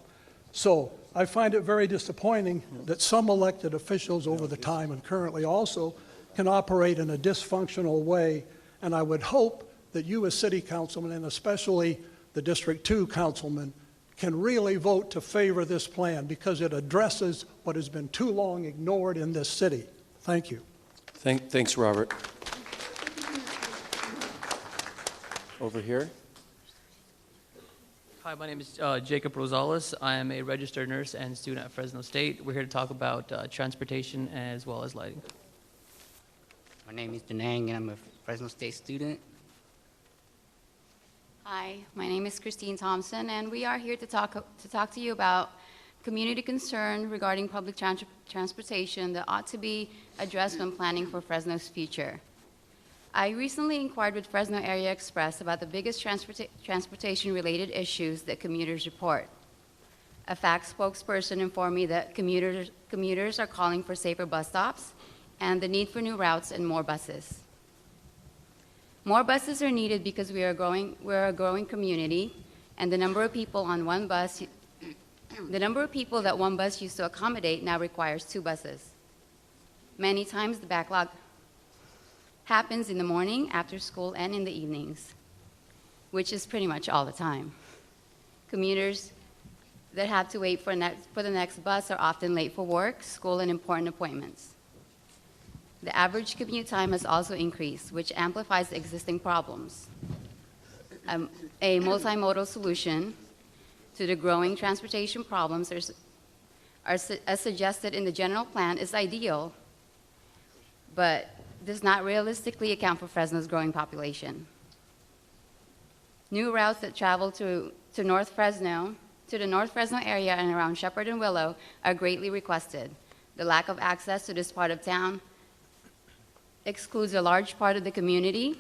So I find it very disappointing that some elected officials over the time and currently also can operate in a dysfunctional way, and I would hope that you as city councilmen, and especially the District 2 councilmen, can really vote to favor this plan because it addresses what has been too long ignored in this city. Thank you. Thanks, Robert. Over here. Hi, my name is Jacob Rosales. I am a registered nurse and student at Fresno State. We're here to talk about transportation as well as lighting. My name is Danang, and I'm a Fresno State student. Hi, my name is Christine Thompson, and we are here to talk to you about community concern regarding public transportation that ought to be addressed when planning for Fresno's future. I recently inquired with Fresno Area Express about the biggest transportation-related issues that commuters report. A FACT spokesperson informed me that commuters are calling for safer bus stops and the need for new routes and more buses. More buses are needed because we're a growing community, and the number of people on one bus, the number of people that one bus used to accommodate now requires 2 buses. Many times the backlog happens in the morning, after school, and in the evenings, which is pretty much all the time. Commuters that have to wait for the next bus are often late for work, school, and important appointments. The average commute time has also increased, which amplifies the existing problems. A multimodal solution to the growing transportation problems as suggested in the general plan is ideal, but does not realistically account for Fresno's growing population. New routes that travel to the North Fresno area and around Shepherd and Willow are greatly requested. The lack of access to this part of town excludes a large part of the community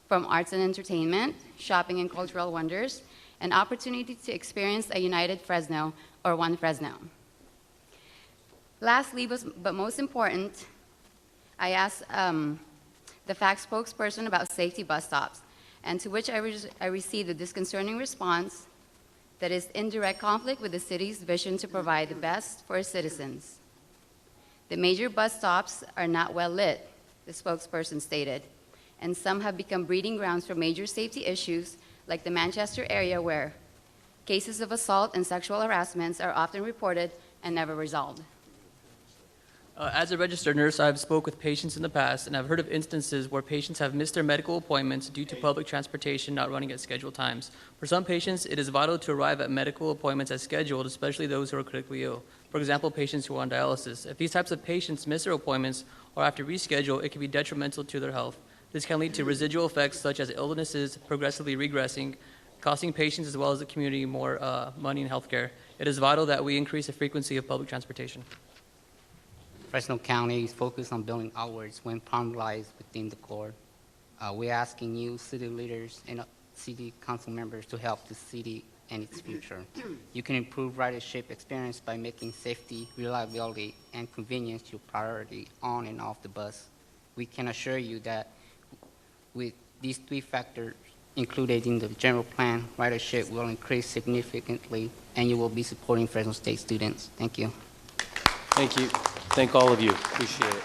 from arts and entertainment, shopping and cultural wonders, and opportunity to experience a united Fresno or one Fresno. Lastly, but most important, I asked the FACT spokesperson about safety bus stops, and to which I received a disconcerting response that is in direct conflict with the city's vision to provide the best for its citizens. The major bus stops are not well lit, the spokesperson stated, and some have become breeding grounds for major safety issues like the Manchester area, where cases of assault and sexual harassments are often reported and never resolved. As a registered nurse, I've spoke with patients in the past, and I've heard of instances where patients have missed their medical appointments due to public transportation not running at scheduled times. For some patients, it is vital to arrive at medical appointments as scheduled, especially those who are critically ill. For example, patients who are on dialysis. If these types of patients miss their appointments or have to reschedule, it can be detrimental to their health. This can lead to residual effects such as illnesses progressively regressing, costing patients as well as the community more money in healthcare. It is vital that we increase the frequency of public transportation. Fresno County is focused on building outwards when problem lies within the core. We're asking you, city leaders and city council members, to help the city and its future. You can improve ridership experience by making safety, reliability, and convenience your priority on and off the bus. We can assure you that with these 3 factors included in the general plan, ridership will increase significantly, and you will be supporting Fresno State students. Thank you. Thank you. Thank all of you. Appreciate it.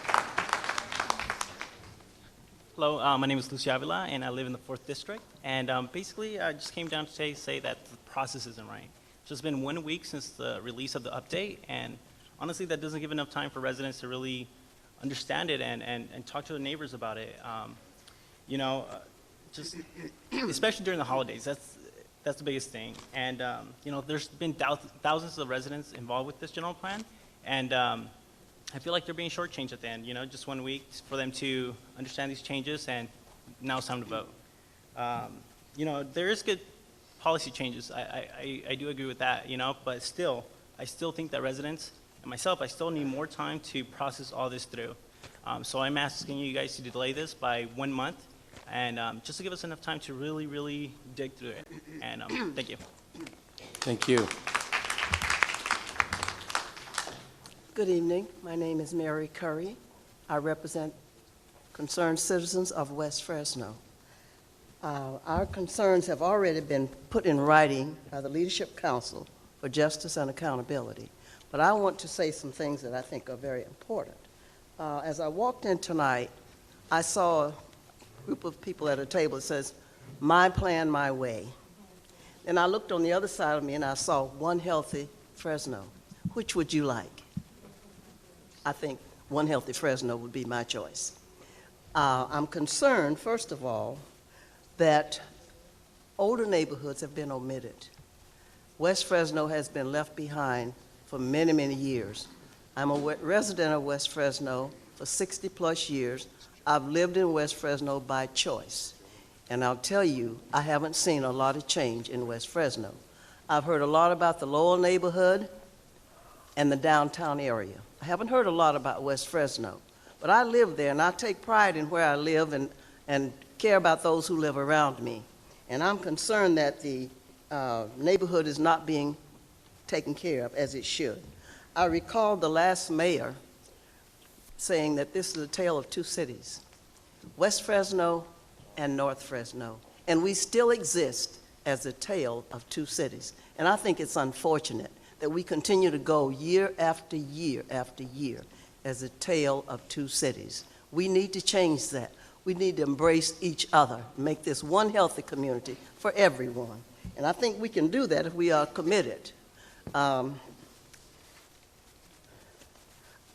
Hello, my name is Lucio Avila, and I live in the 4th District. And basically, I just came down today to say that the process isn't right. It's just been 1 week since the release of the update, and honestly, that doesn't give enough time for residents to really understand it and talk to their neighbors about it. You know, just especially during the holidays, that's the biggest thing. And you know, there's been thousands of residents involved with this general plan, and I feel like they're being shortchanged at the end. You know, just 1 week for them to understand these changes, and now it's time to vote. You know, there is good policy changes. I do agree with that. You know, but still, I still think that residents and myself, I still need more time to process all this through. So I'm asking you guys to delay this by 1 month, and just to give us enough time to really, really dig through it. And thank you. Thank you. Good evening. My name is Mary Curry. I represent concerned citizens of West Fresno. Our concerns have already been put in writing by the Leadership Council for Justice and Accountability, but I want to say some things that I think are very important. As I walked in tonight, I saw a group of people at a table that says, "My plan, my way." And I looked on the other side of me and I saw One Healthy Fresno. Which would you like? I think One Healthy Fresno would be my choice. I'm concerned, first of all, that older neighborhoods have been omitted. West Fresno has been left behind for many, many years. I'm a resident of West Fresno for 60 plus years. I've lived in West Fresno by choice. And I'll tell you, I haven't seen a lot of change in West Fresno. I've heard a lot about the Lowell neighborhood and the downtown area. I haven't heard a lot about West Fresno, but I live there and I take pride in where I live and care about those who live around me. And I'm concerned that the neighborhood is not being taken care of as it should. I recall the last mayor saying that this is a tale of two cities, West Fresno and North Fresno, and we still exist as a tale of two cities. And I think it's unfortunate that we continue to go year after year after year as a tale of two cities. We need to change that. We need to embrace each other, make this one healthy community for everyone. And I think we can do that if we are committed.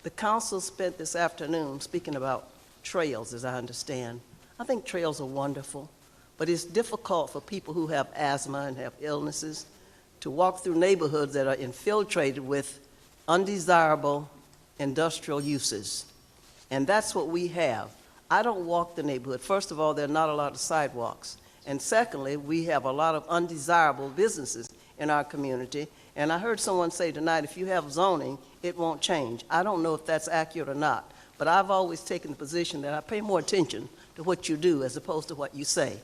The council spent this afternoon speaking about trails, as I understand. I think trails are wonderful, but it's difficult for people who have asthma and have illnesses to walk through neighborhoods that are infiltrated with undesirable industrial uses. And that's what we have. I don't walk the neighborhood. First of all, there are not a lot of sidewalks. And secondly, we have a lot of undesirable businesses in our community. And I heard someone say tonight, if you have zoning, it won't change. I don't know if that's accurate or not, but I've always taken the position that I pay more attention to what you do as opposed to what you say.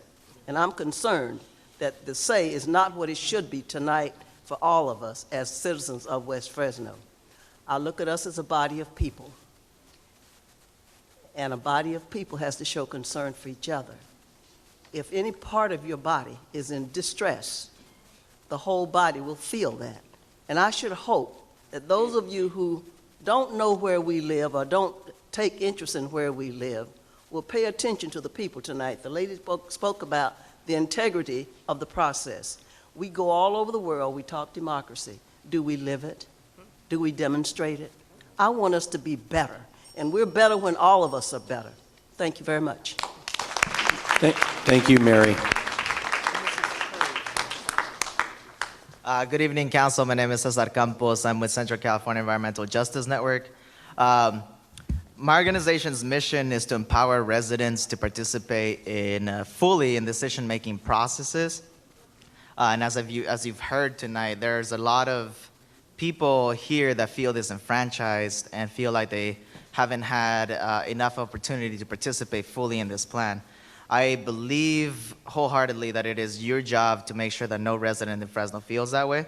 And I'm concerned that the say is not what it should be tonight for all of us as citizens of West Fresno. I look at us as a body of people, and a body of people has to show concern for each other. If any part of your body is in distress, the whole body will feel that. And I should hope that those of you who don't know where we live or don't take interest in where we live will pay attention to the people tonight. The lady spoke about the integrity of the process. We go all over the world, we talk democracy. Do we live it? Do we demonstrate it? I want us to be better, and we're better when all of us are better. Thank you very much. Thank you, Mary. Good evening, Council. My name is Cesar Campos. I'm with Central California Environmental Justice Network. My organization's mission is to empower residents to participate fully in decision-making processes. And as you've heard tonight, there's a lot of people here that feel disenfranchised and feel like they haven't had enough opportunity to participate fully in this plan. I believe wholeheartedly that it is your job to make sure that no resident in Fresno feels that way.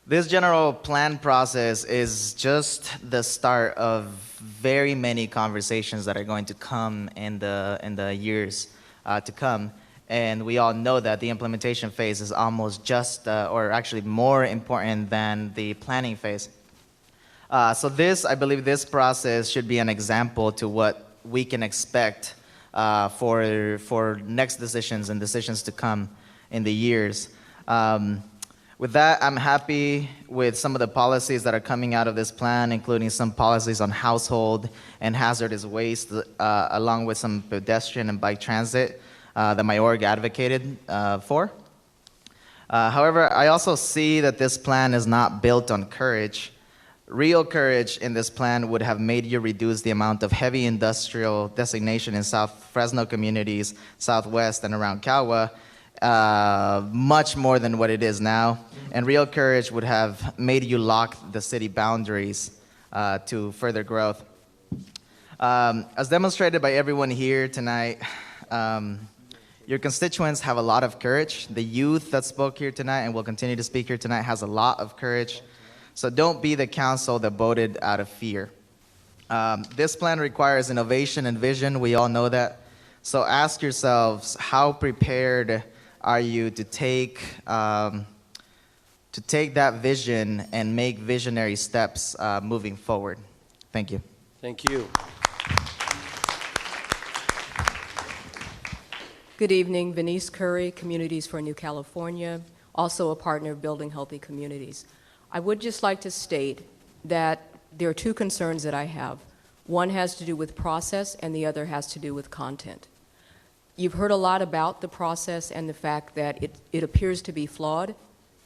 This general plan process is just the start of very many conversations that are going to come in the years to come. And we all know that the implementation phase is almost just, or actually more important than the planning phase. So I believe this process should be an example to what we can expect for next decisions and decisions to come in the years. With that, I'm happy with some of the policies that are coming out of this plan, including some policies on household and hazardous waste, along with some pedestrian and bike transit that my org advocated for. However, I also see that this plan is not built on courage. Real courage in this plan would have made you reduce the amount of heavy industrial designation in South Fresno communities, Southwest, and around Kawa, much more than what it is now. And real courage would have made you lock the city boundaries to further growth. As demonstrated by everyone here tonight, your constituents have a lot of courage. The youth that spoke here tonight and will continue to speak here tonight has a lot of courage. So don't be the council that voted out of fear. This plan requires innovation and vision. We all know that. So ask yourselves, how prepared are you to take that vision and make visionary steps moving forward? Thank you. Thank you. Good evening, Venice Curry, Communities for New California, also a partner of Building Healthy Communities. I would just like to state that there are two concerns that I have. One has to do with process and the other has to do with content. You've heard a lot about the process and the fact that it appears to be flawed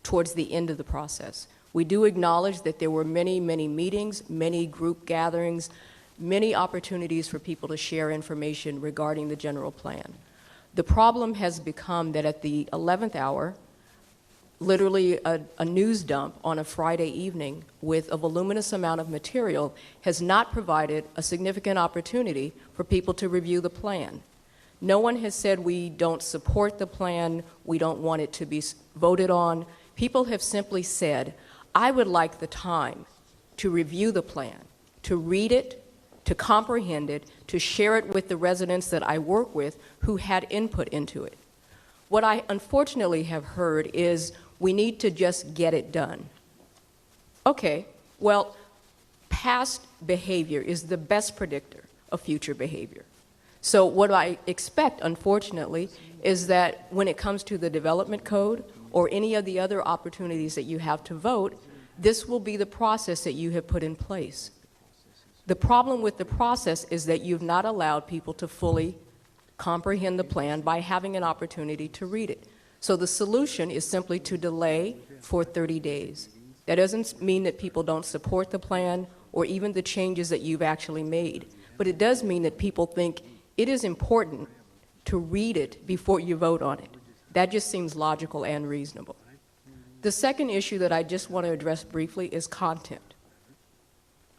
towards the end of the process. We do acknowledge that there were many, many meetings, many group gatherings, many opportunities for people to share information regarding the general plan. The problem has become that at the 11th hour, literally a news dump on a Friday evening with a voluminous amount of material has not provided a significant opportunity for people to review the plan. No one has said we don't support the plan, we don't want it to be voted on. people have simply said, I would like the time to review the plan, to read it, to comprehend it, to share it with the residents that I work with who had input into it. What I unfortunately have heard is we need to just get it done. Okay, well, past behavior is the best predictor of future behavior. So what I expect, unfortunately, is that when it comes to the development code or any of the other opportunities that you have to vote, this will be the process that you have put in place. The problem with the process is that you've not allowed people to fully comprehend the plan by having an opportunity to read it. So the solution is simply to delay for 30 days. That doesn't mean that people don't support the plan or even the changes that you've actually made, but it does mean that people think it is important to read it before you vote on it. That just seems logical and reasonable. The second issue that I just want to address briefly is content.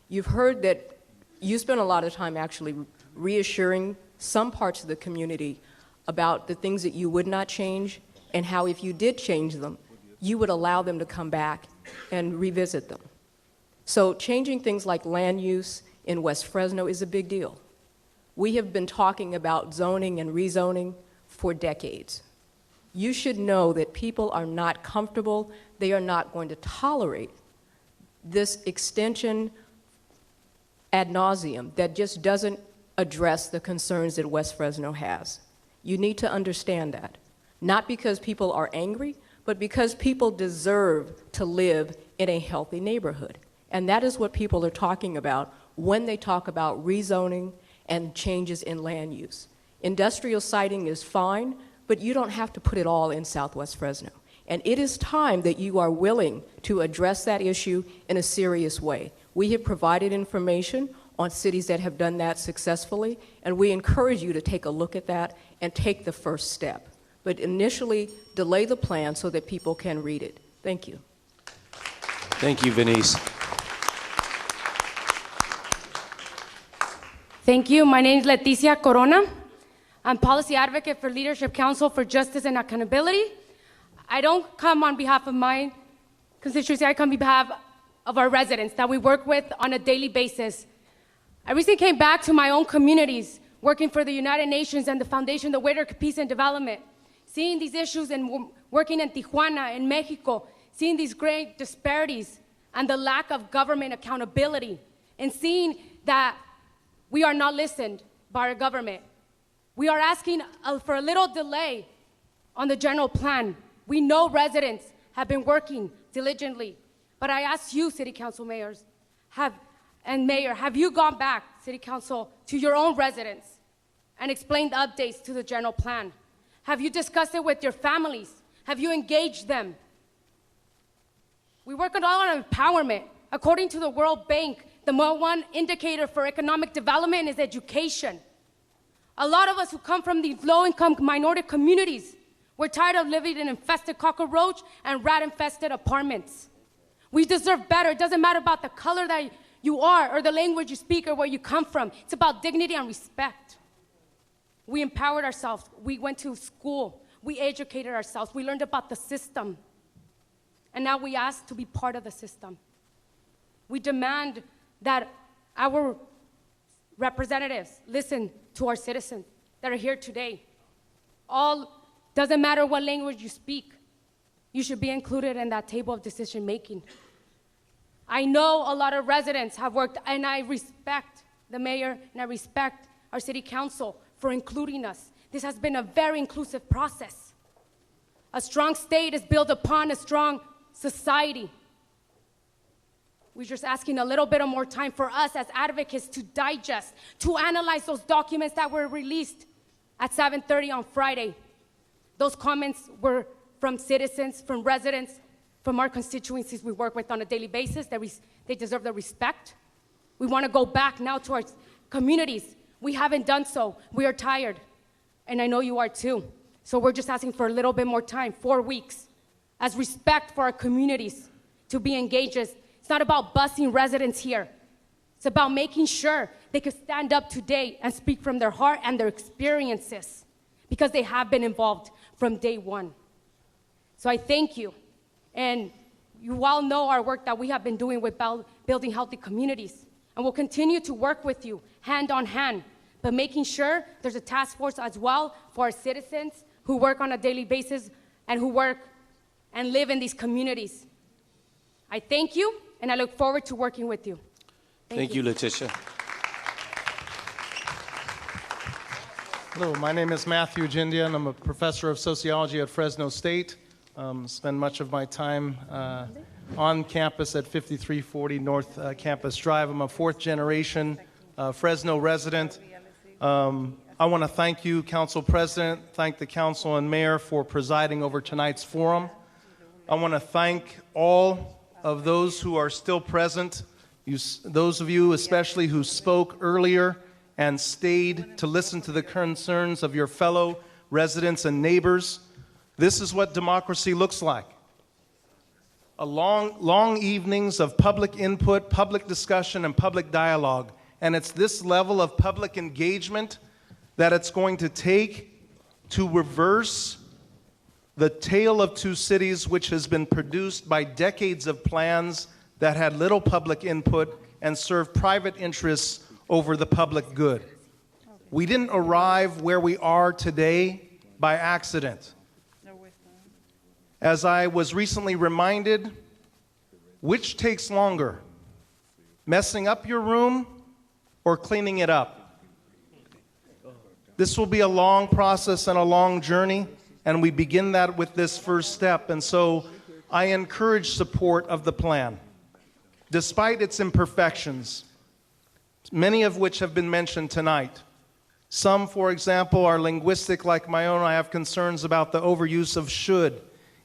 You've heard that you spent a lot of time actually reassuring some parts of the community about the things that you would not change and how if you did change them, you would allow them to come back and revisit them. So changing things like land use in West Fresno is a big deal. We have been talking about zoning and rezoning for decades. You should know that people are not comfortable, they are not going to tolerate this extension ad nauseum that just doesn't address the concerns that West Fresno has. You need to understand that. Not because people are angry, but because people deserve to live in a healthy neighborhood. And that is what people are talking about when they talk about rezoning and changes in land use. Industrial siting is fine, but you don't have to put it all in Southwest Fresno. And it is time that you are willing to address that issue in a serious way. We have provided information on cities that have done that successfully, and we encourage you to take a look at that and take the first step. But initially, delay the plan so that people can read it. Thank you. Thank you, Venice. Thank you. My name is Leticia Corona. I'm policy advocate for Leadership Council for Justice and Accountability. I don't come on behalf of my constituency, I come on behalf of our residents that we work with on a daily basis. I recently came back to my own communities, working for the United Nations and the Foundation, the Waiter Peace and Development, seeing these issues and working in Tijuana, in Mexico, seeing these great disparities and the lack of government accountability, and seeing that we are not listened by our government. We are asking for a little delay on the general plan. We know residents have been working diligently, but I ask you, City Council mayors, Mayor, have you gone back, City Council, to your own residents and explained the updates to the general plan? Have you discussed it with your families? Have you engaged them? We work on empowerment. According to the World Bank, the #1 indicator for economic development is education. A lot of us who come from these low-income minority communities, we're tired of living in infested cockroach and rat-infested apartments. We deserve better. It doesn't matter about the color that you are or the language you speak or where you come from. It's about dignity and respect. We empowered ourselves. We went to school. We educated ourselves. We learned about the system. And now we ask to be part of the system. We demand that our representatives listen to our citizens that are here today. Doesn't matter what language you speak, you should be included in that table of decision making. I know a lot of residents have worked, and I respect the mayor and I respect our city council for including us. This has been a very inclusive process. A strong state is built upon a strong society. We're just asking a little bit of more time for us as advocates to digest, to analyze those documents that were released at 7:30 on Friday. Those comments were from citizens, from residents, from our constituencies we work with on a daily basis. They deserve the respect. We want to go back now to our communities. We haven't done so. We are tired, and I know you are too. So we're just asking for a little bit more time, 4 weeks, as respect for our communities to be engaged. It's not about busing residents here. It's about making sure they can stand up today and speak from their heart and their experiences, because they have been involved from day one. So I thank you. And you all know our work that we have been doing with building healthy communities. And we'll continue to work with you hand on hand, but making sure there's a task force as well for our citizens who work on a daily basis and who work and live in these communities. I thank you, and I look forward to working with you. Thank you, Letitia. Hello, my name is Matthew Jindian. I'm a professor of sociology at Fresno State. Spend much of my time on campus at 5340 North Campus Drive. I'm a fourth generation Fresno resident. I want to thank you, Council President, thank the Council and Mayor for presiding over tonight's forum. I want to thank all of those who are still present, those of you especially who spoke earlier and stayed to listen to the concerns of your fellow residents and neighbors. This is what democracy looks like. Long evenings of public input, public discussion, and public dialogue. And it's this level of public engagement that it's going to take to reverse the tale of two cities, which has been produced by decades of plans that had little public input and served private interests over the public good. We didn't arrive where we are today by accident. As I was recently reminded, which takes longer, messing up your room or cleaning it up? This will be a long process and a long journey, and we begin that with this first step. And so I encourage support of the plan, despite its imperfections, many of which have been mentioned tonight. Some, for example, are linguistic like my own. I have concerns about the overuse of should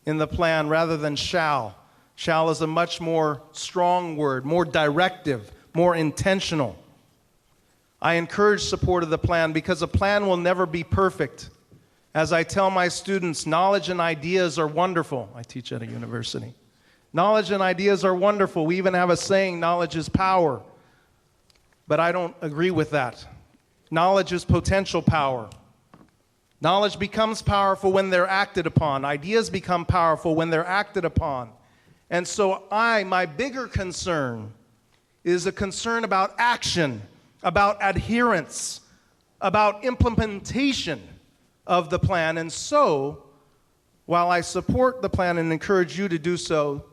in the plan rather than shall. Shall is a much more strong word, more directive, more intentional. I encourage support of the plan because a plan will never be perfect. As I tell my students, knowledge and ideas are wonderful. I teach at a university. Knowledge and ideas are wonderful. We even have a saying, knowledge is power. But I don't agree with that. Knowledge is potential power. Knowledge becomes powerful when they're acted upon. Ideas become powerful when they're acted upon. And so my bigger concern is a concern about action, about adherence, about implementation of the plan. And so, while I support the plan and encourage you to do so,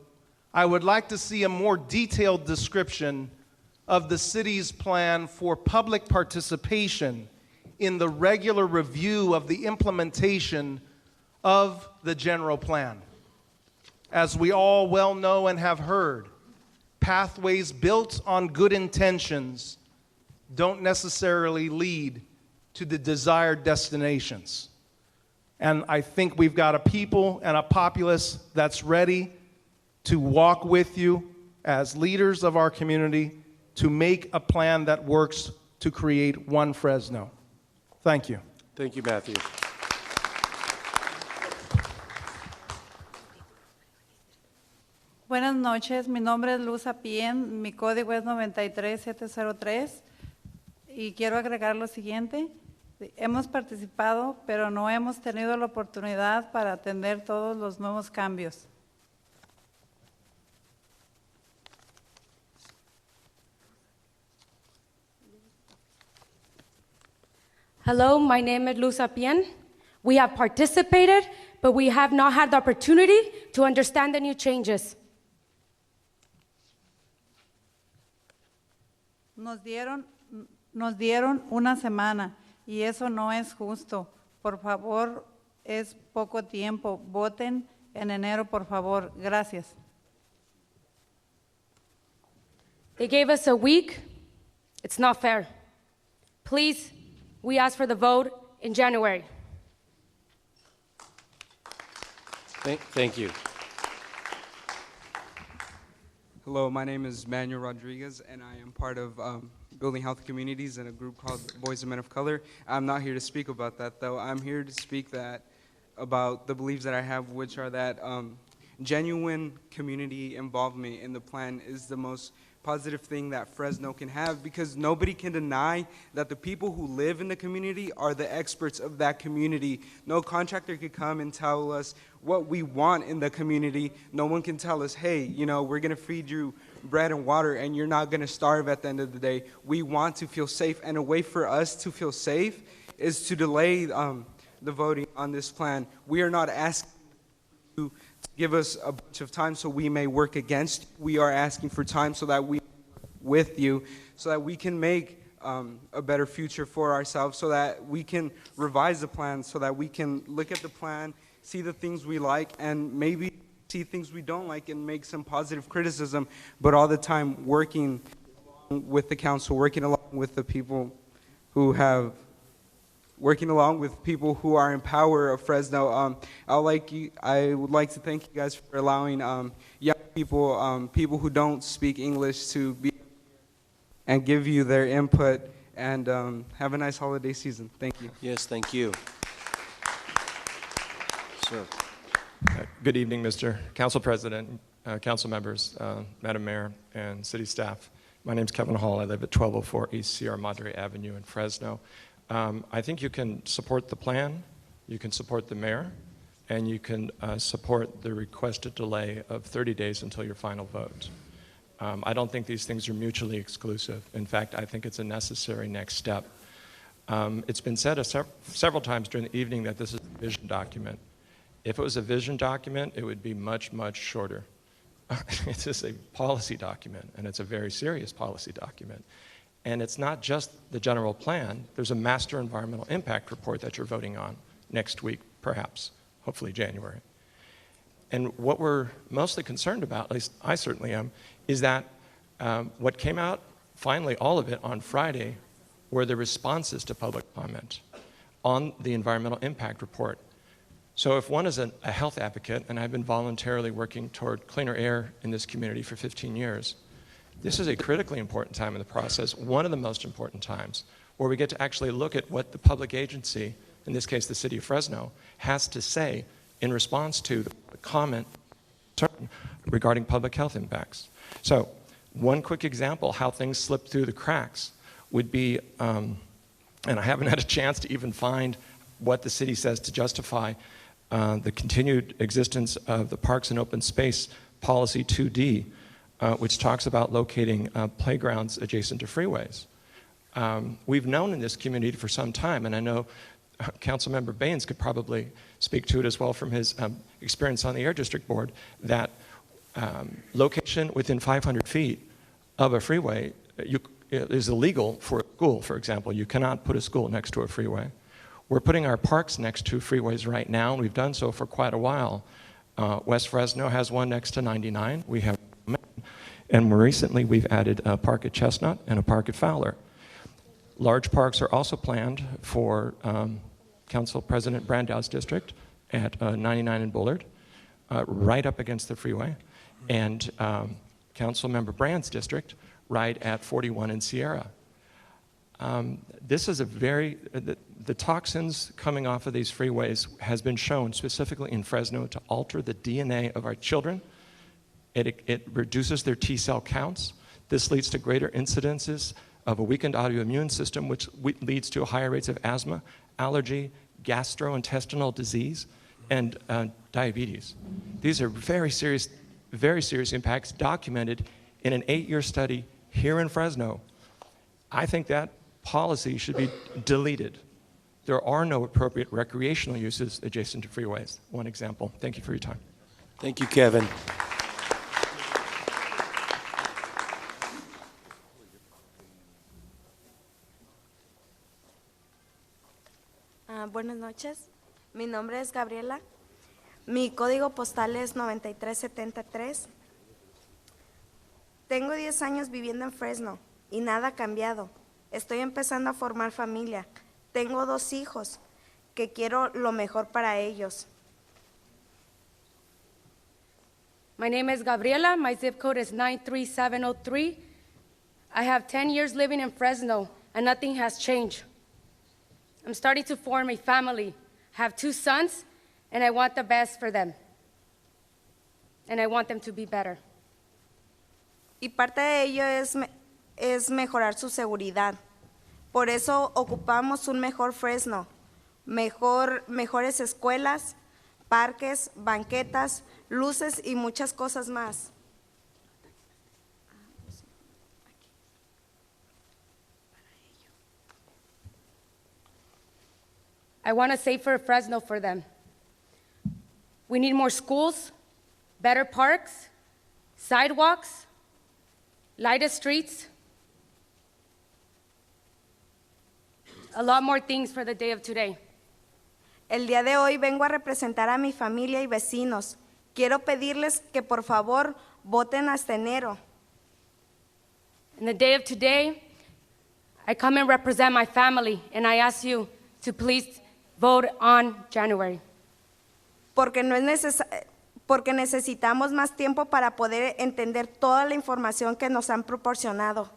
I would like to see a more detailed description of the city's plan for public participation in the regular review of the implementation of the general plan. As we all well know and have heard, pathways built on good intentions don't necessarily lead to the desired destinations. And I think we've got a people and a populace that's ready to walk with you as leaders of our community to make a plan that works to create one Fresno. Thank you. Thank you, Matthew. Buenas noches, mi nombre es Luz Apien, mi código es 93703 y quiero agregar lo siguiente. Hemos participado, pero no hemos tenido la oportunidad para atender todos los nuevos cambios. Hello, my name is Luz Apien. We have participated, but we have not had the opportunity to understand the new changes. Nos dieron una semana y eso no es justo. Por favor, es poco tiempo. Voten en enero, por favor. Gracias. They gave us a week. It's not fair. Please, we ask for the vote in January. Thank you. Hello, my name is Manuel Rodriguez, and I am part of Building Health Communities in a group called Boys and Men of Color. I'm not here to speak about that, though. I'm here to speak about the beliefs that I have, which are that genuine community involvement in the plan is the most positive thing that Fresno can have, because nobody can deny that the people who live in the community are the experts of that community. No contractor could come and tell us what we want in the community. No one can tell us, hey, you know, we're going to feed you bread and water and you're not going to starve at the end of the day. We want to feel safe, and a way for us to feel safe is to delay the voting on this plan. We are not asking you to give us a bunch of time so we may work against you. We are asking for time so that we work with you, so that we can make a better future for ourselves, so that we can revise the plan, so that we can look at the plan, see the things we like, and maybe see things we don't like and make some positive criticism, but all the time working with the council, working along with the people who have working along with people who are in power of Fresno. I would like to thank you guys for allowing young people, people who don't speak English, to be and give you their input. And have a nice holiday season. Thank you. Yes, thank you. Sir. Good evening, Mr. Council President, council members, Madam Mayor, and city staff. My name is Kevin Hall. I live at 1204 East Sierra Madre Avenue in Fresno. I think you can support the plan, you can support the mayor, and you can support the requested delay of 30 days until your final vote. I don't think these things are mutually exclusive. In fact, I think it's a necessary next step. It's been said several times during the evening that this is a vision document. If it was a vision document, it would be much, much shorter. It's just a policy document, and it's a very serious policy document. And it's not just the general plan. There's a master environmental impact report that you're voting on next week, perhaps, hopefully January. And what we're mostly concerned about, at least I certainly am, is that what came out, finally all of it, on Friday, were the responses to public comment on the environmental impact report. So if one is a health advocate, and I've been voluntarily working toward cleaner air in this community for 15 years, this is a critically important time in the process, one of the most important times, where we get to actually look at what the public agency, in this case the city of Fresno, has to say in response to the comment regarding public health impacts. So one quick example how things slip through the cracks would be, and I haven't had a chance to even find what the city says to justify the continued existence of the Parks and Open Space Policy 2D, which talks about locating playgrounds adjacent to freeways. We've known in this community for some time, and I know Councilmember Baines could probably speak to it as well from his experience on the Air District Board, that location within 500 feet of a freeway is illegal for a school, for example. You cannot put a school next to a freeway. We're putting our parks next to freeways right now, and we've done so for quite a while. West Fresno has one next to 99. We have, and more recently we've added a park at Chestnut and a park at Fowler. Large parks are also planned for Council President Brandau's district at 99 and Bullard, right up against the freeway, and Councilmember Brand's district right at 41 in Sierra. This is a very, the toxins coming off of these freeways has been shown specifically in Fresno to alter the DNA of our children. It reduces their T cell counts. This leads to greater incidences of a weakened autoimmune system, which leads to higher rates of asthma, allergy, gastrointestinal disease, and diabetes. These are very serious impacts documented in an 8-year study here in Fresno. I think that policy should be deleted. There are no appropriate recreational uses adjacent to freeways. One example. Thank you for your time. Thank you, Kevin. Buenas noches, mi nombre es Gabriela, mi código postal es 9373. Tengo 10 años viviendo en Fresno y nada ha cambiado. Estoy empezando a formar familia. Tengo 2 hijos que quiero lo mejor para ellos. My name is Gabriela. My zip code is 93703. I have 10 years living in Fresno, and nothing has changed. I'm starting to form a family. I have 2 sons, and I want the best for them. and I want them to be better. Y parte de ello es mejorar su seguridad. Por eso ocupamos un mejor Fresno, mejores escuelas, parques, banquetas, luces y muchas cosas más. I want a safer Fresno for them. We need more schools, better parks, sidewalks, lighter streets, a lot more things for the day of today. El día de hoy vengo a representar a mi familia y vecinos. Quiero pedirles que por favor voten hasta enero. In the day of today, I come and represent my family, and I ask you to please vote on January. Porque necesitamos más tiempo para poder entender toda la información que nos han proporcionado.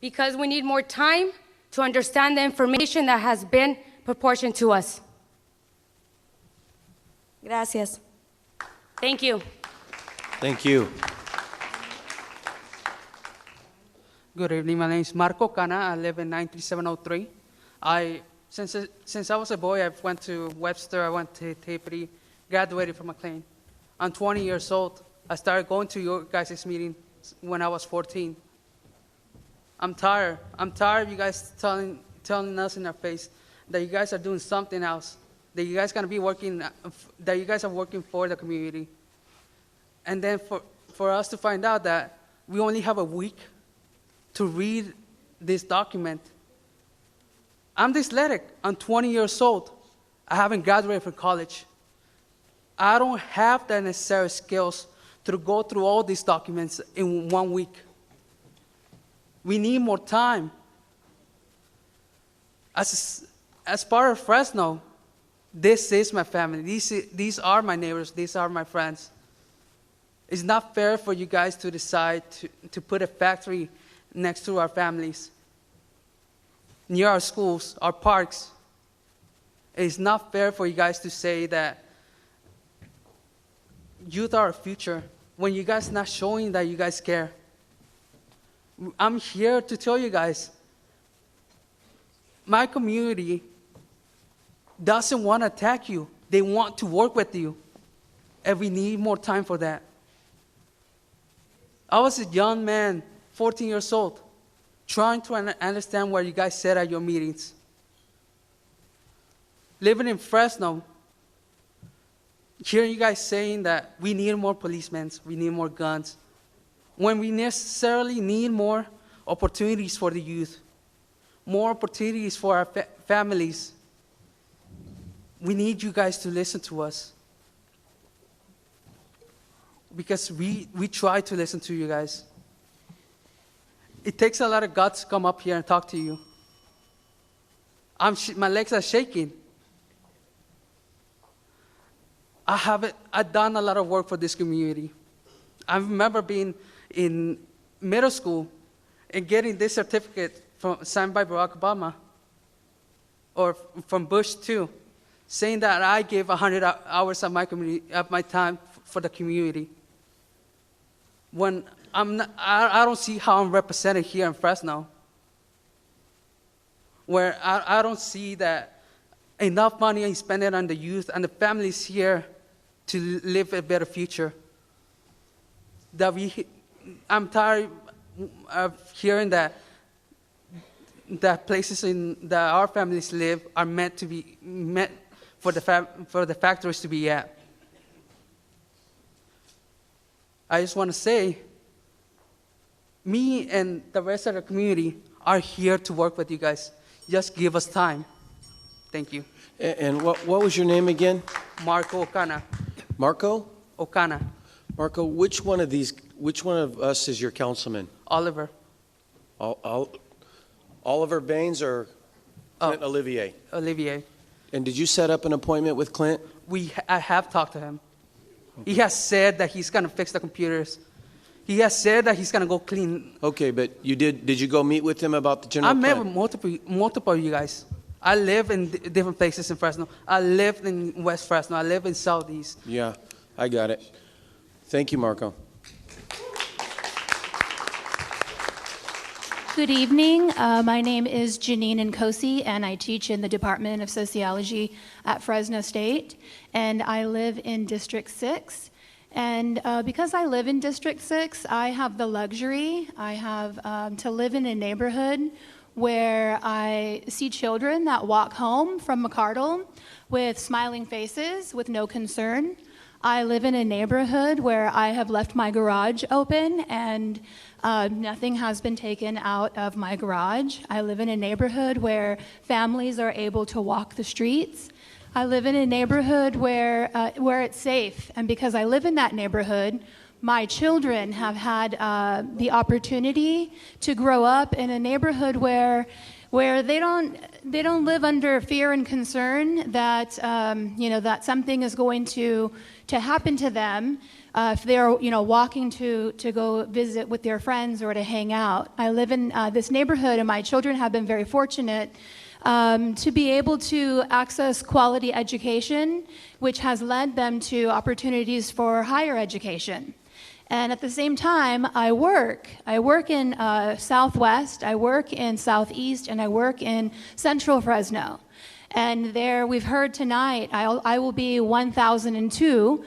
Because we need more time to understand the information that has been proportioned to us. Gracias. Thank you. Thank you. Good evening. My name is Marco Cana. I live in 93703. Since I was a boy, I went to Webster, I went to Tapiri, graduated from McLean. I'm 20 years old. I started going to your guys' meeting when I was 14. I'm tired. I'm tired of you guys telling us in our face that you guys are doing something else, that you guys are working for the community. And then for us to find out that we only have a week to read this document. I'm dyslexic. I'm 20 years old. I haven't graduated from college. I don't have the necessary skills to go through all these documents in 1 week. We need more time. As part of Fresno, this is my family. These are my neighbors. These are my friends. It's not fair for you guys to decide to put a factory next to our families, near our schools, our parks. It's not fair for you guys to say that youth are our future when you guys not showing that you guys care. I'm here to tell you guys, my community doesn't want to attack you. They want to work with you. And we need more time for that. I was a young man, 14 years old, trying to understand what you guys said at your meetings. Living in Fresno, hearing you guys saying that we need more policemen, we need more guns, when we necessarily need more opportunities for the youth, more opportunities for our families. We need you guys to listen to us. Because we try to listen to you guys. It takes a lot of guts to come up here and talk to you. My legs are shaking. I've done a lot of work for this community. I remember being in middle school and getting this certificate signed by Barack Obama, or from Bush too, saying that I gave 100 hours of my time for the community. When I don't see how I'm represented here in Fresno, where I don't see that enough money is spent on the youth and the families here to live a better future. I'm tired of hearing that places that our families live are meant for the factories to be at. I just want to say, me and the rest of the community are here to work with you guys. Just give us time. Thank you. And what was your name again? Marco Ocana. Marco? Ocana. Marco, which one of us is your councilman? Oliver. Oliver Baines or Clint Olivier? Olivier. And did you set up an appointment with Clint? I have talked to him. Okay. He has said that he's going to fix the computers. He has said that he's going to go clean. Okay, but did you go meet with him about the general plan? I met with multiple of you guys. I live in different places in Fresno. I live in West Fresno. I live in Southeast. Yeah. I got it. Thank you, Marco. Good evening. My name is Janine Nkosi, and I teach in the Department of Sociology at Fresno State, and I live in District 6. And because I live in District 6, I have the luxury, I have to live in a neighborhood where I see children that walk home from McCardle with smiling faces, with no concern. I live in a neighborhood where I have left my garage open and nothing has been taken out of my garage. I live in a neighborhood where families are able to walk the streets. I live in a neighborhood where it's safe, and because I live in that neighborhood, my children have had the opportunity to grow up in a neighborhood where they don't live under fear and concern that that something is going to happen to them if they're walking to go visit with their friends or to hang out. I live in this neighborhood, and my children have been very fortunate to be able to access quality education, which has led them to opportunities for higher education. And at the same time, I work in Southwest, I work in Southeast, and I work in Central Fresno. And there, we've heard tonight, I will be 1002.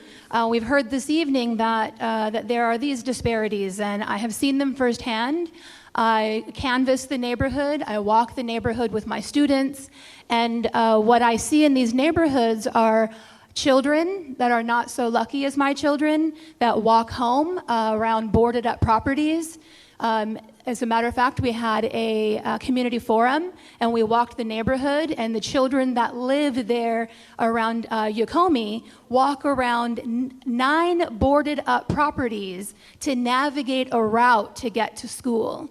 We've heard this evening that there are these disparities, and I have seen them firsthand. I canvass the neighborhood, I walk the neighborhood with my students, and what I see in these neighborhoods are children that are not so lucky as my children that walk home around boarded up properties. As a matter of fact, we had a community forum, and we walked the neighborhood, and the children that live there around Yokomi walk around 9 boarded up properties to navigate a route to get to school.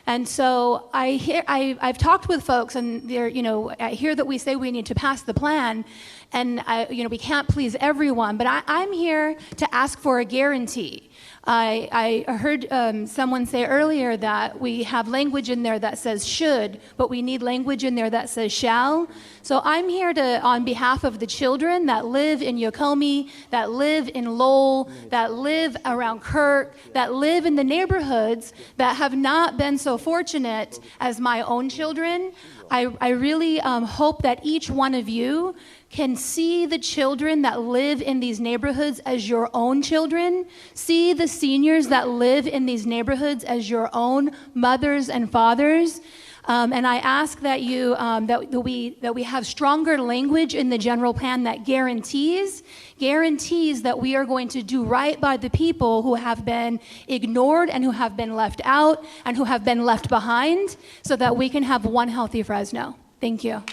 And so I've talked with folks, and I hear that we say we need to pass the plan, and we can't please everyone, but I'm here to ask for a guarantee. I heard someone say earlier that we have language in there that says should, but we need language in there that says shall. So I'm here on behalf of the children that live in Yokomi, that live in Lowell, that live around Kirk, that live in the neighborhoods that have not been so fortunate as my own children. I really hope that each one of you can see the children that live in these neighborhoods as your own children, see the seniors that live in these neighborhoods as your own mothers and fathers. And I ask that that we have stronger language in the general plan that guarantees that we are going to do right by the people who have been ignored and who have been left out and who have been left behind, so that we can have one healthy Fresno. Thank you.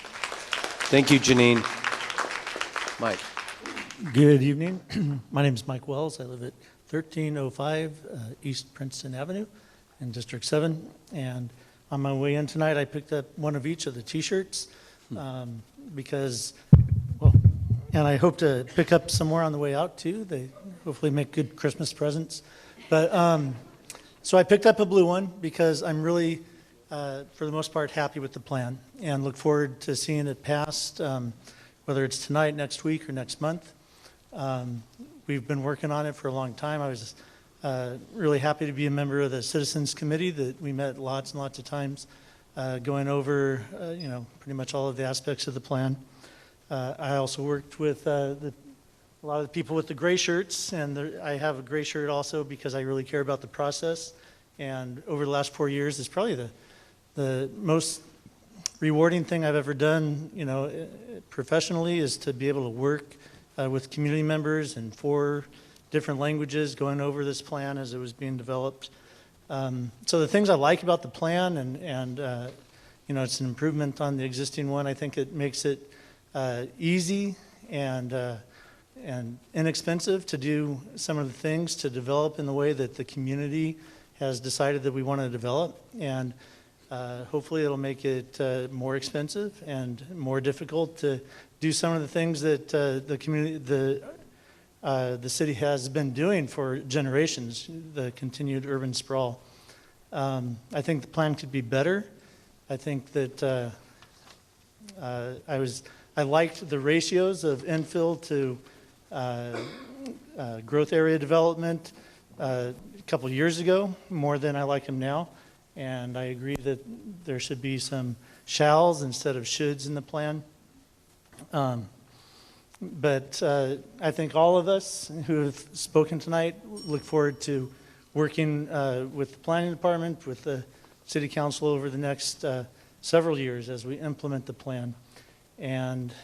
Thank you, Janine. Mike. Good evening. My name is Mike Wells. I live at 1305 East Princeton Avenue in District 7. And on my way in tonight, I picked up one of each of the T-shirts because, and I hope to pick up some more on the way out too. They hopefully make good Christmas presents. But so I picked up a blue one because I'm really, for the most part, happy with the plan and look forward to seeing it passed. Whether it's tonight, next week, or next month. We've been working on it for a long time. I was really happy to be a member of the Citizens Committee that we met lots and lots of times going over pretty much all of the aspects of the plan. I also worked with a lot of the people with the gray shirts, and I have a gray shirt also because I really care about the process. And over the last 4 years, it's probably the most rewarding thing I've ever done, professionally, is to be able to work with community members in 4 different languages going over this plan as it was being developed. So the things I like about the plan, and it's an improvement on the existing one. I think it makes it easy and inexpensive to do some of the things to develop in the way that the community has decided that we want to develop. And hopefully it'll make it more expensive and more difficult to do some of the things that the city has been doing for generations, the continued urban sprawl. I think the plan could be better. I think that I liked the ratios of infill to growth area development a couple years ago, more than I like them now. And I agree that there should be some shalls instead of shoulds in the plan. But I think all of us who have spoken tonight look forward to working with the planning department, with the city council over the next several years as we implement the plan. And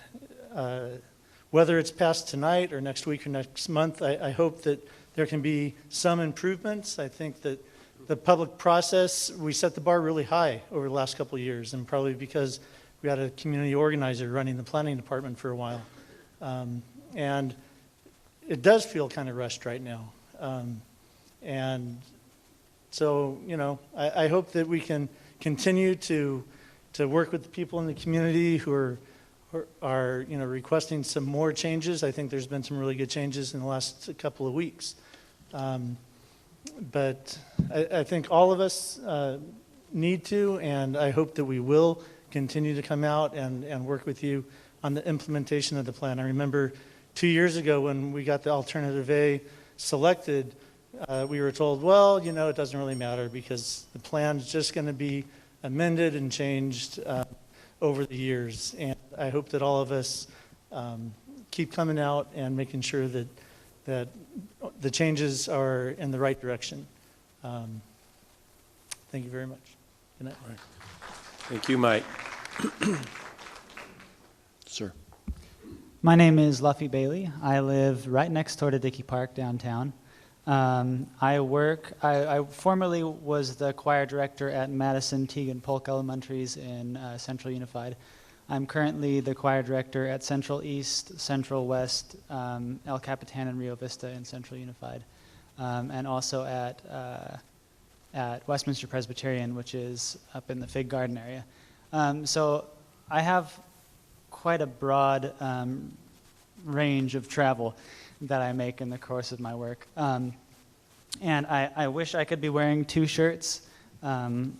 whether it's passed tonight or next week or next month, I hope that there can be some improvements. I think that the public process, we set the bar really high over the last couple of years, and probably because we had a community organizer running the planning department for a while. And it does feel kind of rushed right now. And so, you know, I hope that we can continue to work with the people in the community who are you know, requesting some more changes. I think there's been some really good changes in the last couple of weeks. But I think all of us need to, and I hope that we will continue to come out and work with you on the implementation of the plan. I remember 2 years ago when we got the Alternative A selected, we were told, well, you know, it doesn't really matter because the plan is just going to be amended and changed over the years. And I hope that all of us keep coming out and making sure that the changes are in the right direction. Thank you very much. Good night. Thank you, Mike. Sir. My name is Luffy Bailey. I live right next door to Dickey Park downtown. I formerly was the choir director at Madison, Teagan, Polk Elementaries in Central Unified. I'm currently the choir director at Central East, Central West, El Capitan, and Rio Vista in Central Unified, and also at Westminster Presbyterian, which is up in the Fig Garden area. So I have quite a broad range of travel that I make in the course of my work. And I wish I could be wearing 2 shirts. I'm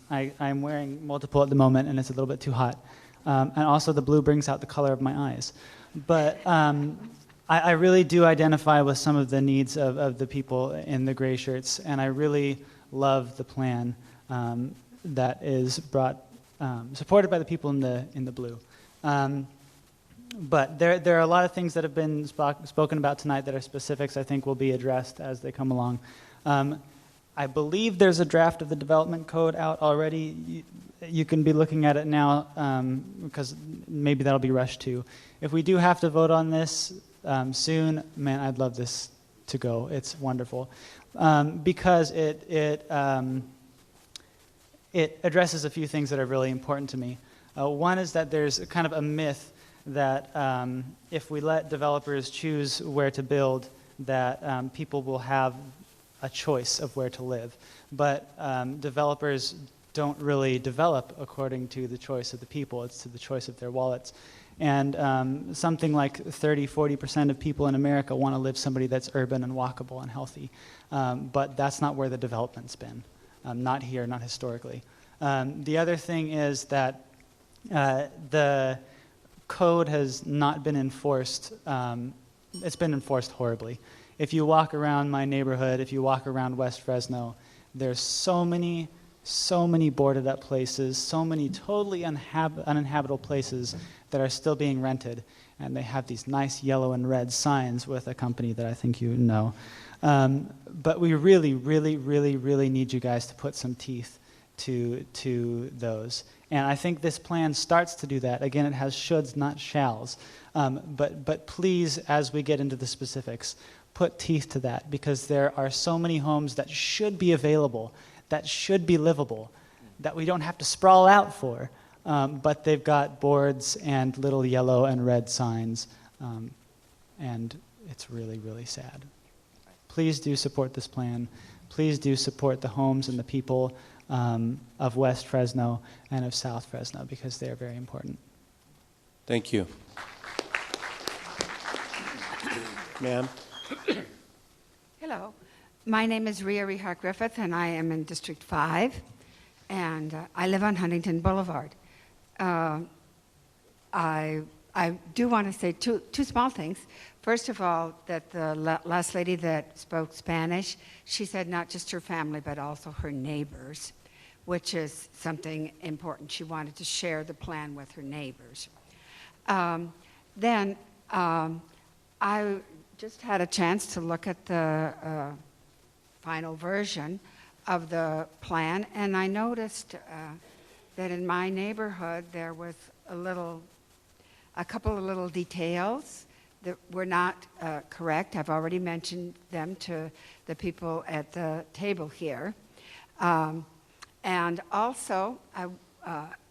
wearing multiple at the moment, and it's a little bit too hot. And also the blue brings out the color of my eyes. But I really do identify with some of the needs of the people in the gray shirts, and I really love the plan that is supported by the people in the blue. But there are a lot of things that have been spoken about tonight that are specifics I think will be addressed as they come along. I believe there's a draft of the development code out already. You can be looking at it now because maybe that'll be rushed too. If we do have to vote on this soon, man, I'd love this to go. It's wonderful because it addresses a few things that are really important to me. One is that there's kind of a myth that if we let developers choose where to build, that people will have a choice of where to live. But developers don't really develop according to the choice of the people. It's to the choice of their wallets. And something like 30-40% of people in America want to live somebody that's urban and walkable and healthy. But that's not where the development's been. Not here, not historically. The other thing is that the code has not been enforced. It's been enforced horribly. If you walk around my neighborhood, if you walk around West Fresno, there's so many boarded up places, so many totally uninhabitable places that are still being rented. And they have these nice yellow and red signs with a company that I think you know. But we really, really, really, really need you guys to put some teeth to those. And I think this plan starts to do that. Again, it has shoulds, not shalls. But please, as we get into the specifics, put teeth to that, because there are so many homes that should be available, that should be livable, that we don't have to sprawl out for, but they've got boards and little yellow and red signs, and it's really, really sad. Please do support this plan. Please do support the homes and the people of West Fresno and of South Fresno, because they are very important. Thank you. Ma'am. Hello. My name is Rhea Rehart Griffith, and I am in District 5, and I live on Huntington Boulevard. I do want to say two small things. First of all, that the last lady that spoke Spanish, she said not just her family, but also her neighbors, which is something important. She wanted to share the plan with her neighbors. Then I just had a chance to look at the final version of the plan, and I noticed that in my neighborhood there was a couple of little details that were not correct. I've already mentioned them to the people at the table here. And also, I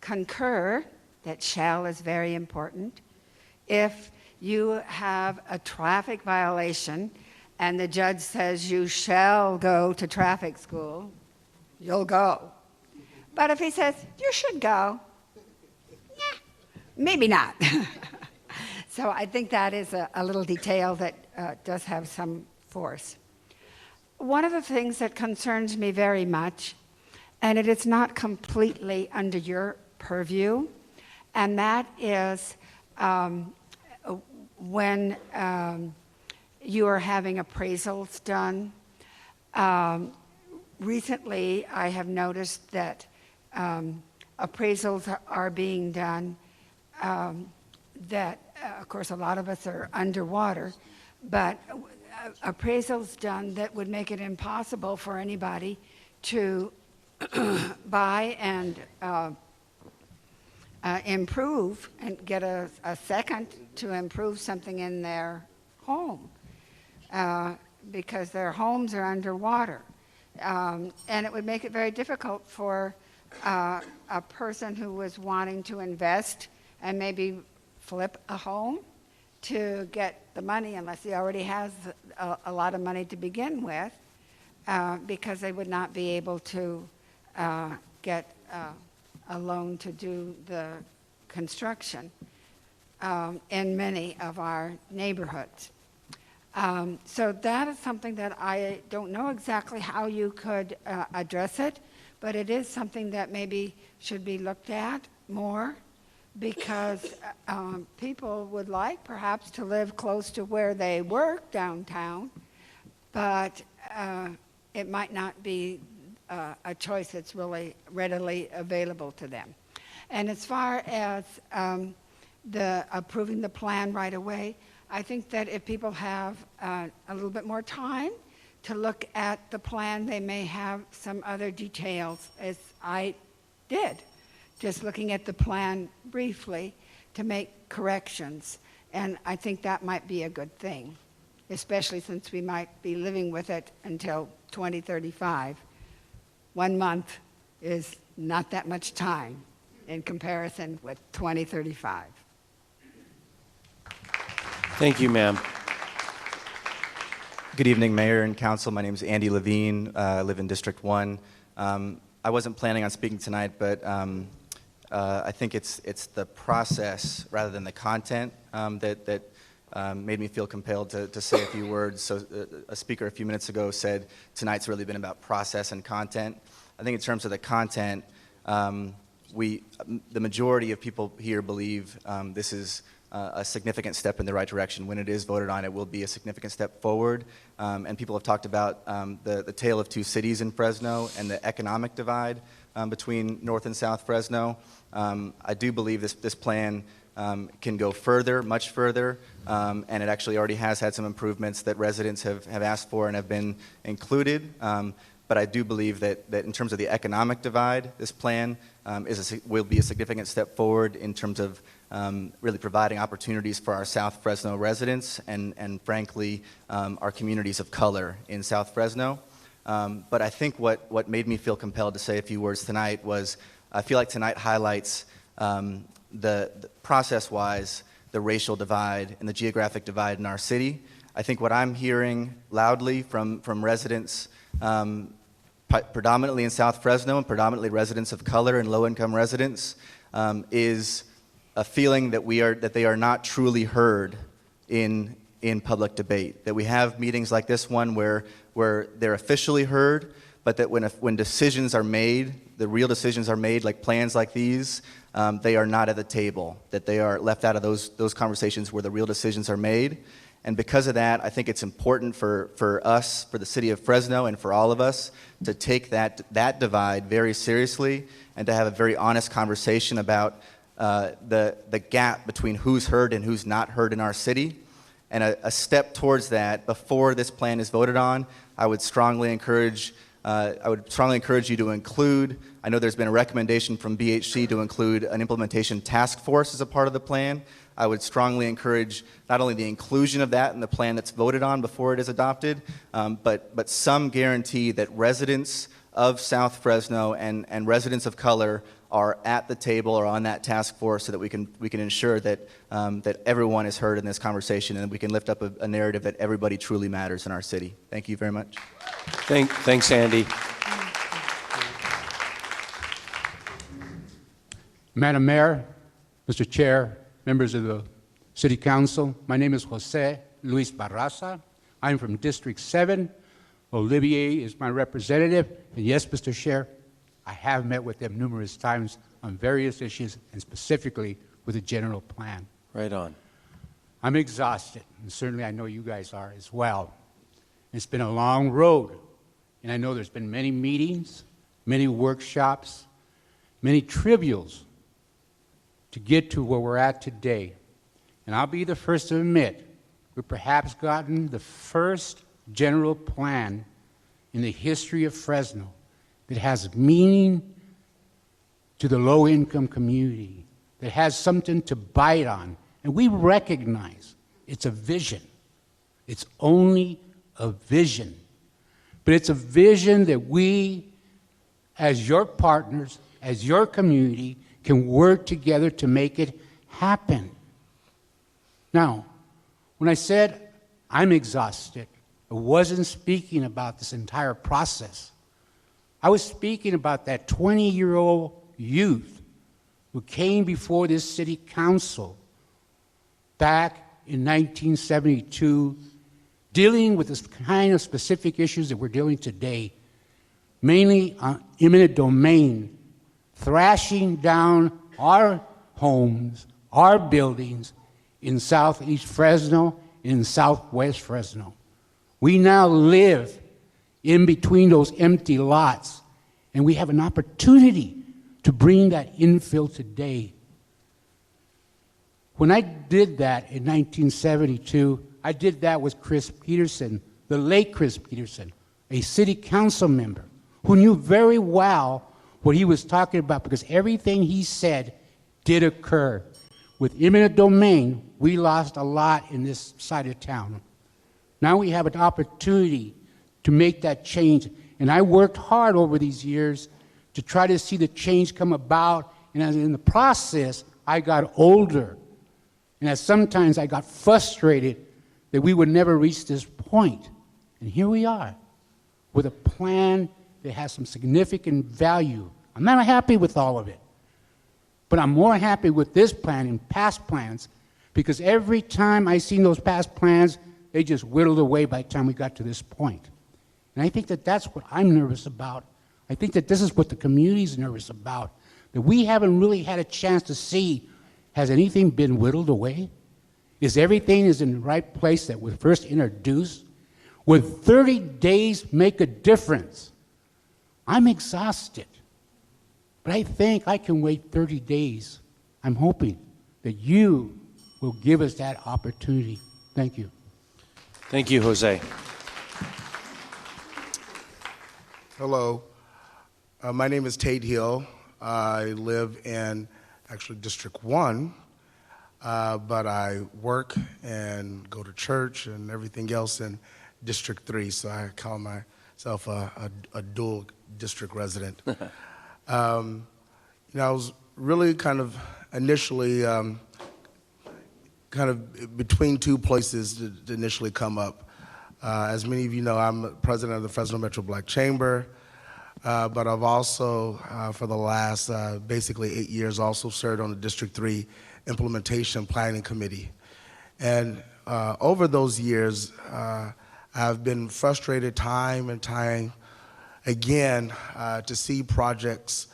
concur that shall is very important. If you have a traffic violation and the judge says you shall go to traffic school, you'll go. But if he says you should go, yeah, maybe not. So I think that is a little detail that does have some force. One of the things that concerns me very much, and it is not completely under your purview, and that is when you are having appraisals done. Recently, I have noticed that appraisals are being done that, of course, a lot of us are underwater, but appraisals done that would make it impossible for anybody to buy and improve and get a second to improve something in their home because their homes are underwater. And it would make it very difficult for a person who was wanting to invest and maybe flip a home to get the money, unless he already has a lot of money to begin with, because they would not be able to get a loan to do the construction in many of our neighborhoods. So that is something that I don't know exactly how you could address it, but it is something that maybe should be looked at more, because people would like perhaps to live close to where they work downtown, but it might not be a choice that's really readily available to them. And as far as the approving the plan right away, I think that if people have a little bit more time to look at the plan, they may have some other details, as I did, just looking at the plan briefly to make corrections. And I think that might be a good thing, especially since we might be living with it until 2035. 1 month is not that much time in comparison with 2035. Thank you, ma'am. Good evening, Mayor and Council. My name is Andy Levine. I live in District 1. I wasn't planning on speaking tonight, but I think it's the process rather than the content that made me feel compelled to say a few words. So a speaker a few minutes ago said tonight's really been about process and content. I think in terms of the content, the majority of people here believe this is a significant step in the right direction. When it is voted on, it will be a significant step forward. And people have talked about the tale of two cities in Fresno and the economic divide between North and South Fresno. I do believe this plan can go further, much further, and it actually already has had some improvements that residents have asked for and have been included. But I do believe that in terms of the economic divide, this plan will be a significant step forward in terms of really providing opportunities for our South Fresno residents and frankly, our communities of color in South Fresno. But I think what made me feel compelled to say a few words tonight was I feel like tonight highlights the process-wise, the racial divide and the geographic divide in our city. I think what I'm hearing loudly from residents predominantly in South Fresno and predominantly residents of color and low-income residents is a feeling that they are not truly heard in public debate. That we have meetings like this one where they're officially heard, but that when decisions are made, the real decisions are made, like plans like these, they are not at the table. That they are left out of those conversations where the real decisions are made. And because of that, I think it's important for us, for the city of Fresno, and for all of us to take that divide very seriously and to have a very honest conversation about the gap between who's heard and who's not heard in our city. And a step towards that, before this plan is voted on, I would strongly encourage you to include, I know there's been a recommendation from BHC to include an implementation task force as a part of the plan. I would strongly encourage not only the inclusion of that in the plan that's voted on before it is adopted, but some guarantee that residents of South Fresno and residents of color are at the table or on that task force so that we can ensure that that everyone is heard in this conversation and we can lift up a narrative that everybody truly matters in our city. Thank you very much. Thanks, Andy. Madam Mayor, Mr. Chair, members of the City Council, my name is Jose Luis Barraza. I'm from District 7. Olivier is my representative, and yes, Mr. Chair, I have met with them numerous times on various issues, and specifically with the general plan. Right on. I'm exhausted, and certainly I know you guys are as well. It's been a long road, and I know there's been many meetings, many workshops, many trivials to get to where we're at today. And I'll be the first to admit, we've perhaps gotten the first general plan in the history of Fresno that has meaning to the low-income community, that has something to bite on. And we recognize it's a vision. It's only a vision. But it's a vision that we, as your partners, as your community, can work together to make it happen. Now, when I said I'm exhausted, I wasn't speaking about this entire process. I was speaking about that 20-year-old youth who came before this city council back in 1972, dealing with this kind of specific issues that we're dealing today, mainly on eminent domain, thrashing down our homes, our buildings in southeast Fresno, in southwest Fresno. We now live in between those empty lots, and we have an opportunity to bring that infill today. When I did that in 1972, I did that with Chris Peterson, the late Chris Peterson, a city council member who knew very well what he was talking about because everything he said did occur. With eminent domain, we lost a lot in this side of town. Now we have an opportunity to make that change. And I worked hard over these years to try to see the change come about. And as in the process, I got older. And as sometimes I got frustrated that we would never reach this point. And here we are with a plan that has some significant value. I'm not happy with all of it. But I'm more happy with this plan and past plans because every time I seen those past plans, they just whittled away by the time we got to this point. And I think that that's what I'm nervous about. I think that this is what the community's nervous about, that we haven't really had a chance to see, has anything been whittled away? Is everything is in the right place that was first introduced? Would 30 days make a difference? I'm exhausted, but I think I can wait 30 days. I'm hoping that you will give us that opportunity. Thank you. Thank you, Jose. Hello. My name is Tate Hill. I live in actually District 1, but I work and go to church and everything else in District 3, so I call myself a dual district resident. I was really kind of initially kind of between two places to initially come up. As many of you know, I'm president of the Fresno Metro Black Chamber, but I've also, for the last basically 8 years, also served on the District 3 Implementation Planning Committee. And over those years, I've been frustrated time and time again to see projects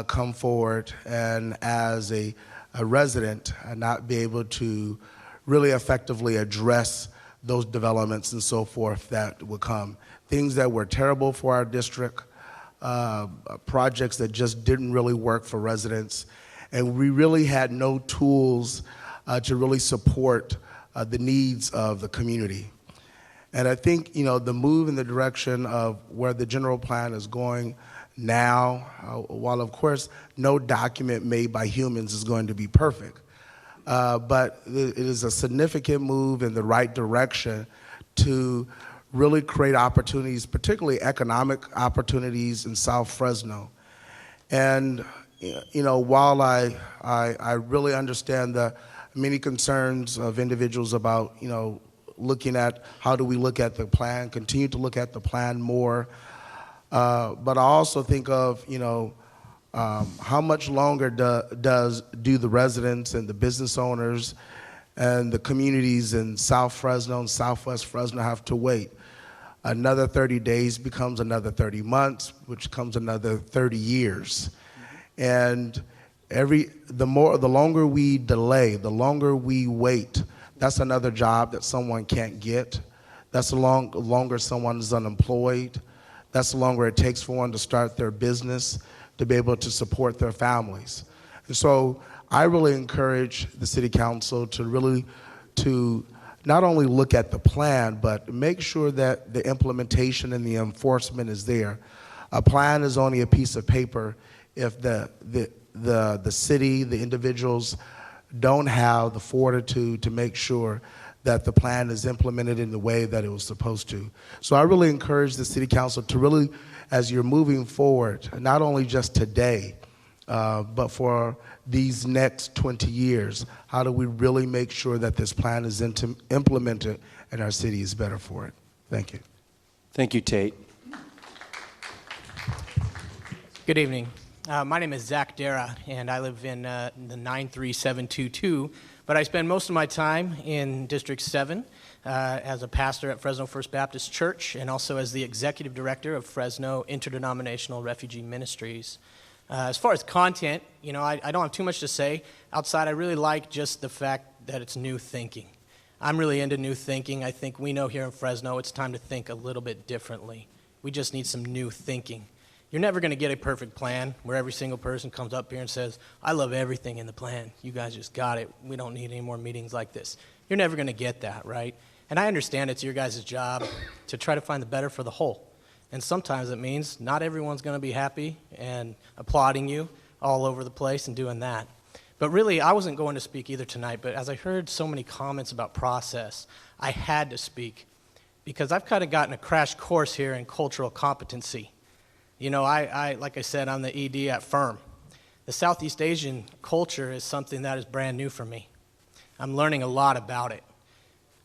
come forward and as a resident not be able to really effectively address those developments and so forth that would come. Things that were terrible for our district, projects that just didn't really work for residents, and we really had no tools to really support the needs of the community. And I think, the move in the direction of where the general plan is going now, while of course no document made by humans is going to be perfect, but it is a significant move in the right direction to really create opportunities, particularly economic opportunities in South Fresno. And while I really understand the many concerns of individuals about looking at how do we look at the plan, continue to look at the plan more, but I also think of how much longer do the residents and the business owners and the communities in South Fresno and Southwest Fresno have to wait. Another 30 days becomes another 30 months, which becomes another 30 years. And the longer we delay, the longer we wait, that's another job that someone can't get. That's the longer someone is unemployed. That's the longer it takes for one to start their business, to be able to support their families. And so I really encourage the city council to not only look at the plan, but make sure that the implementation and the enforcement is there. A plan is only a piece of paper if the city, the individuals don't have the fortitude to make sure that the plan is implemented in the way that it was supposed to. So I really encourage the city council to really, as you're moving forward, not only just today, but for these next 20 years, how do we really make sure that this plan is implemented and our city is better for it? Thank you. Thank you, Tate. Good evening. My name is Zach Dara, and I live in the 93722, but I spend most of my time in District 7 as a pastor at Fresno First Baptist Church and also as the executive director of Fresno Interdenominational Refugee Ministries. As far as content, I don't have too much to say. Outside, I really like just the fact that it's new thinking. I'm really into new thinking. I think we know here in Fresno it's time to think a little bit differently. We just need some new thinking. You're never going to get a perfect plan where every single person comes up here and says, I love everything in the plan. You guys just got it. We don't need any more meetings like this. You're never going to get that, right? And I understand it's your guys' job to try to find the better for the whole. And sometimes it means not everyone's going to be happy and applauding you all over the place and doing that. But really, I wasn't going to speak either tonight, but as I heard so many comments about process, I had to speak because I've kind of gotten a crash course here in cultural competency. Like I said, I'm the ED at FIRM. The Southeast Asian culture is something that is brand new for me. I'm learning a lot about it.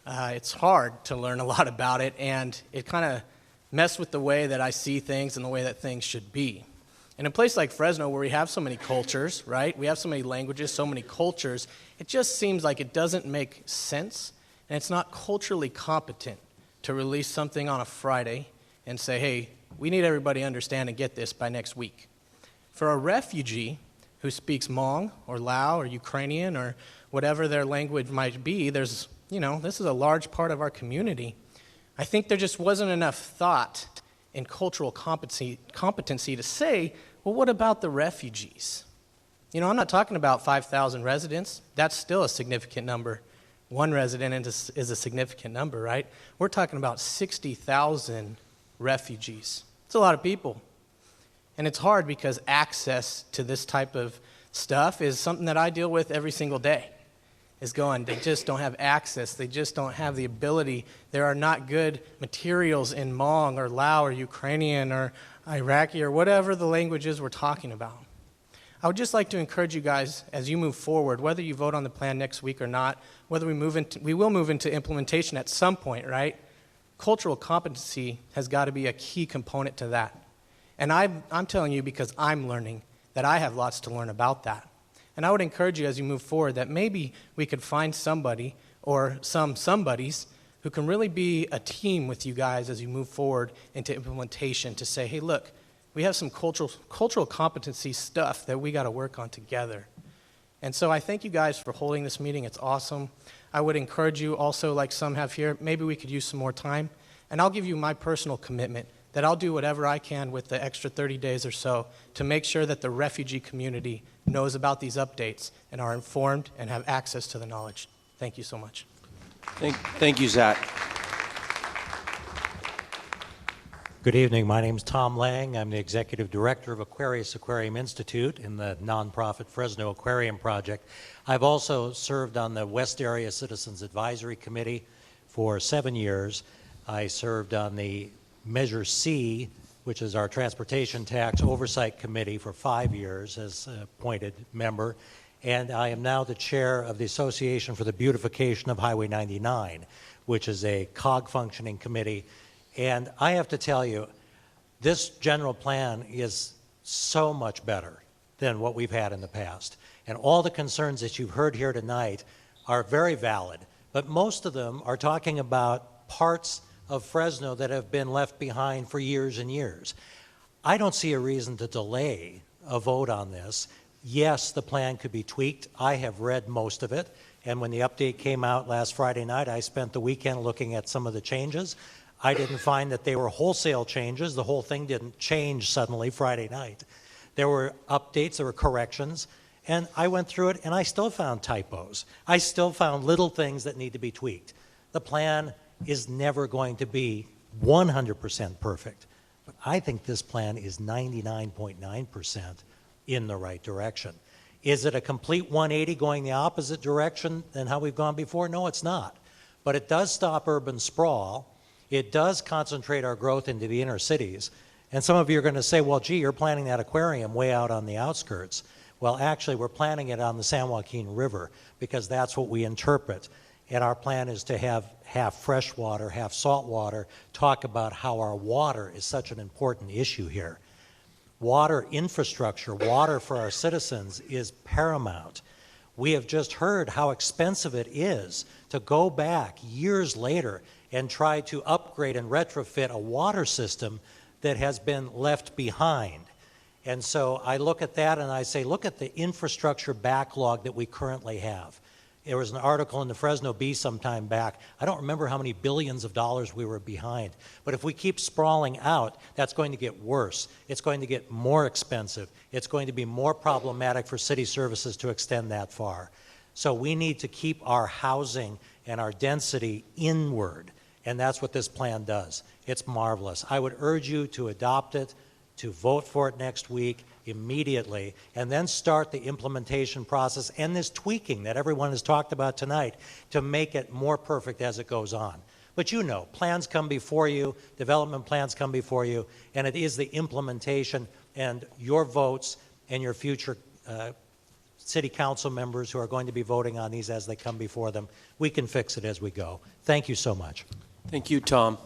It's hard to learn a lot about it, and it kind of messed with the way that I see things and the way that things should be. In a place like Fresno where we have so many cultures, right? We have so many languages, so many cultures, it just seems like it doesn't make sense, and it's not culturally competent to release something on a Friday and say, hey, we need everybody to understand and get this by next week. For a refugee who speaks Hmong or Lao or Ukrainian or whatever their language might be, this is a large part of our community. I think there just wasn't enough thought in cultural competency to say, well, what about the refugees? I'm not talking about 5,000 residents. That's still a significant number. One resident is a significant number, right? We're talking about 60,000 refugees. It's a lot of people. And it's hard because access to this type of stuff is something that I deal with every single day. They just don't have access. They just don't have the ability. There are not good materials in Hmong or Lao or Ukrainian or Iraqi or whatever the languages we're talking about. I would just like to encourage you guys as you move forward, whether you vote on the plan next week or not, whether we will move into implementation at some point, right? Cultural competency has got to be a key component to that. And I'm telling you because I'm learning that I have lots to learn about that. And I would encourage you as you move forward that maybe we could find somebody or some somebodies who can really be a team with you guys as you move forward into implementation to say, hey, look, we have some cultural competency stuff that we got to work on together. And so I thank you guys for holding this meeting. It's awesome. I would encourage you also, like some have here, maybe we could use some more time. And I'll give you my personal commitment that I'll do whatever I can with the extra 30 days or so to make sure that the refugee community knows about these updates and are informed and have access to the knowledge. Thank you so much. Thank you, Zach. Good evening. My name is Tom Lang. I'm the Executive Director of Aquarius Aquarium Institute in the nonprofit Fresno Aquarium Project. I've also served on the West Area Citizens Advisory Committee for 7 years. I served on the Measure C, which is our Transportation Tax Oversight Committee, for 5 years as an appointed member. And I am now the chair of the Association for the Beautification of Highway 99, which is a COG functioning committee. And I have to tell you, this general plan is so much better than what we've had in the past. And all the concerns that you've heard here tonight are very valid, but most of them are talking about parts of Fresno that have been left behind for years and years. I don't see a reason to delay a vote on this. Yes, the plan could be tweaked. I have read most of it, and when the update came out last Friday night, I spent the weekend looking at some of the changes. I didn't find that they were wholesale changes. The whole thing didn't change suddenly Friday night. There were updates, there were corrections, and I went through it and I still found typos. I still found little things that need to be tweaked. The plan is never going to be 100% perfect, but I think this plan is 99.9% in the right direction. Is it a complete 180 going the opposite direction than how we've gone before? No, it's not. But it does stop urban sprawl. It does concentrate our growth into the inner cities. And some of you are going to say, well, gee, you're planning that aquarium way out on the outskirts. Well, actually, we're planning it on the San Joaquin River because that's what we interpret. And our plan is to have half fresh water, half salt water, talk about how our water is such an important issue here. Water infrastructure, water for our citizens is paramount. We have just heard how expensive it is to go back years later and try to upgrade and retrofit a water system that has been left behind. And so I look at that and I say, look at the infrastructure backlog that we currently have. There was an article in the Fresno Bee some time back. I don't remember how many billions of dollars we were behind. But if we keep sprawling out, that's going to get worse. It's going to get more expensive. It's going to be more problematic for city services to extend that far. So we need to keep our housing and our density inward. And that's what this plan does. It's marvelous. I would urge you to adopt it, to vote for it next week immediately, and then start the implementation process and this tweaking that everyone has talked about tonight to make it more perfect as it goes on. But you know, plans come before you, development plans come before you, and it is the implementation and your votes and your future city council members who are going to be voting on these as they come before them. We can fix it as we go. Thank you so much. Thank you, Tom.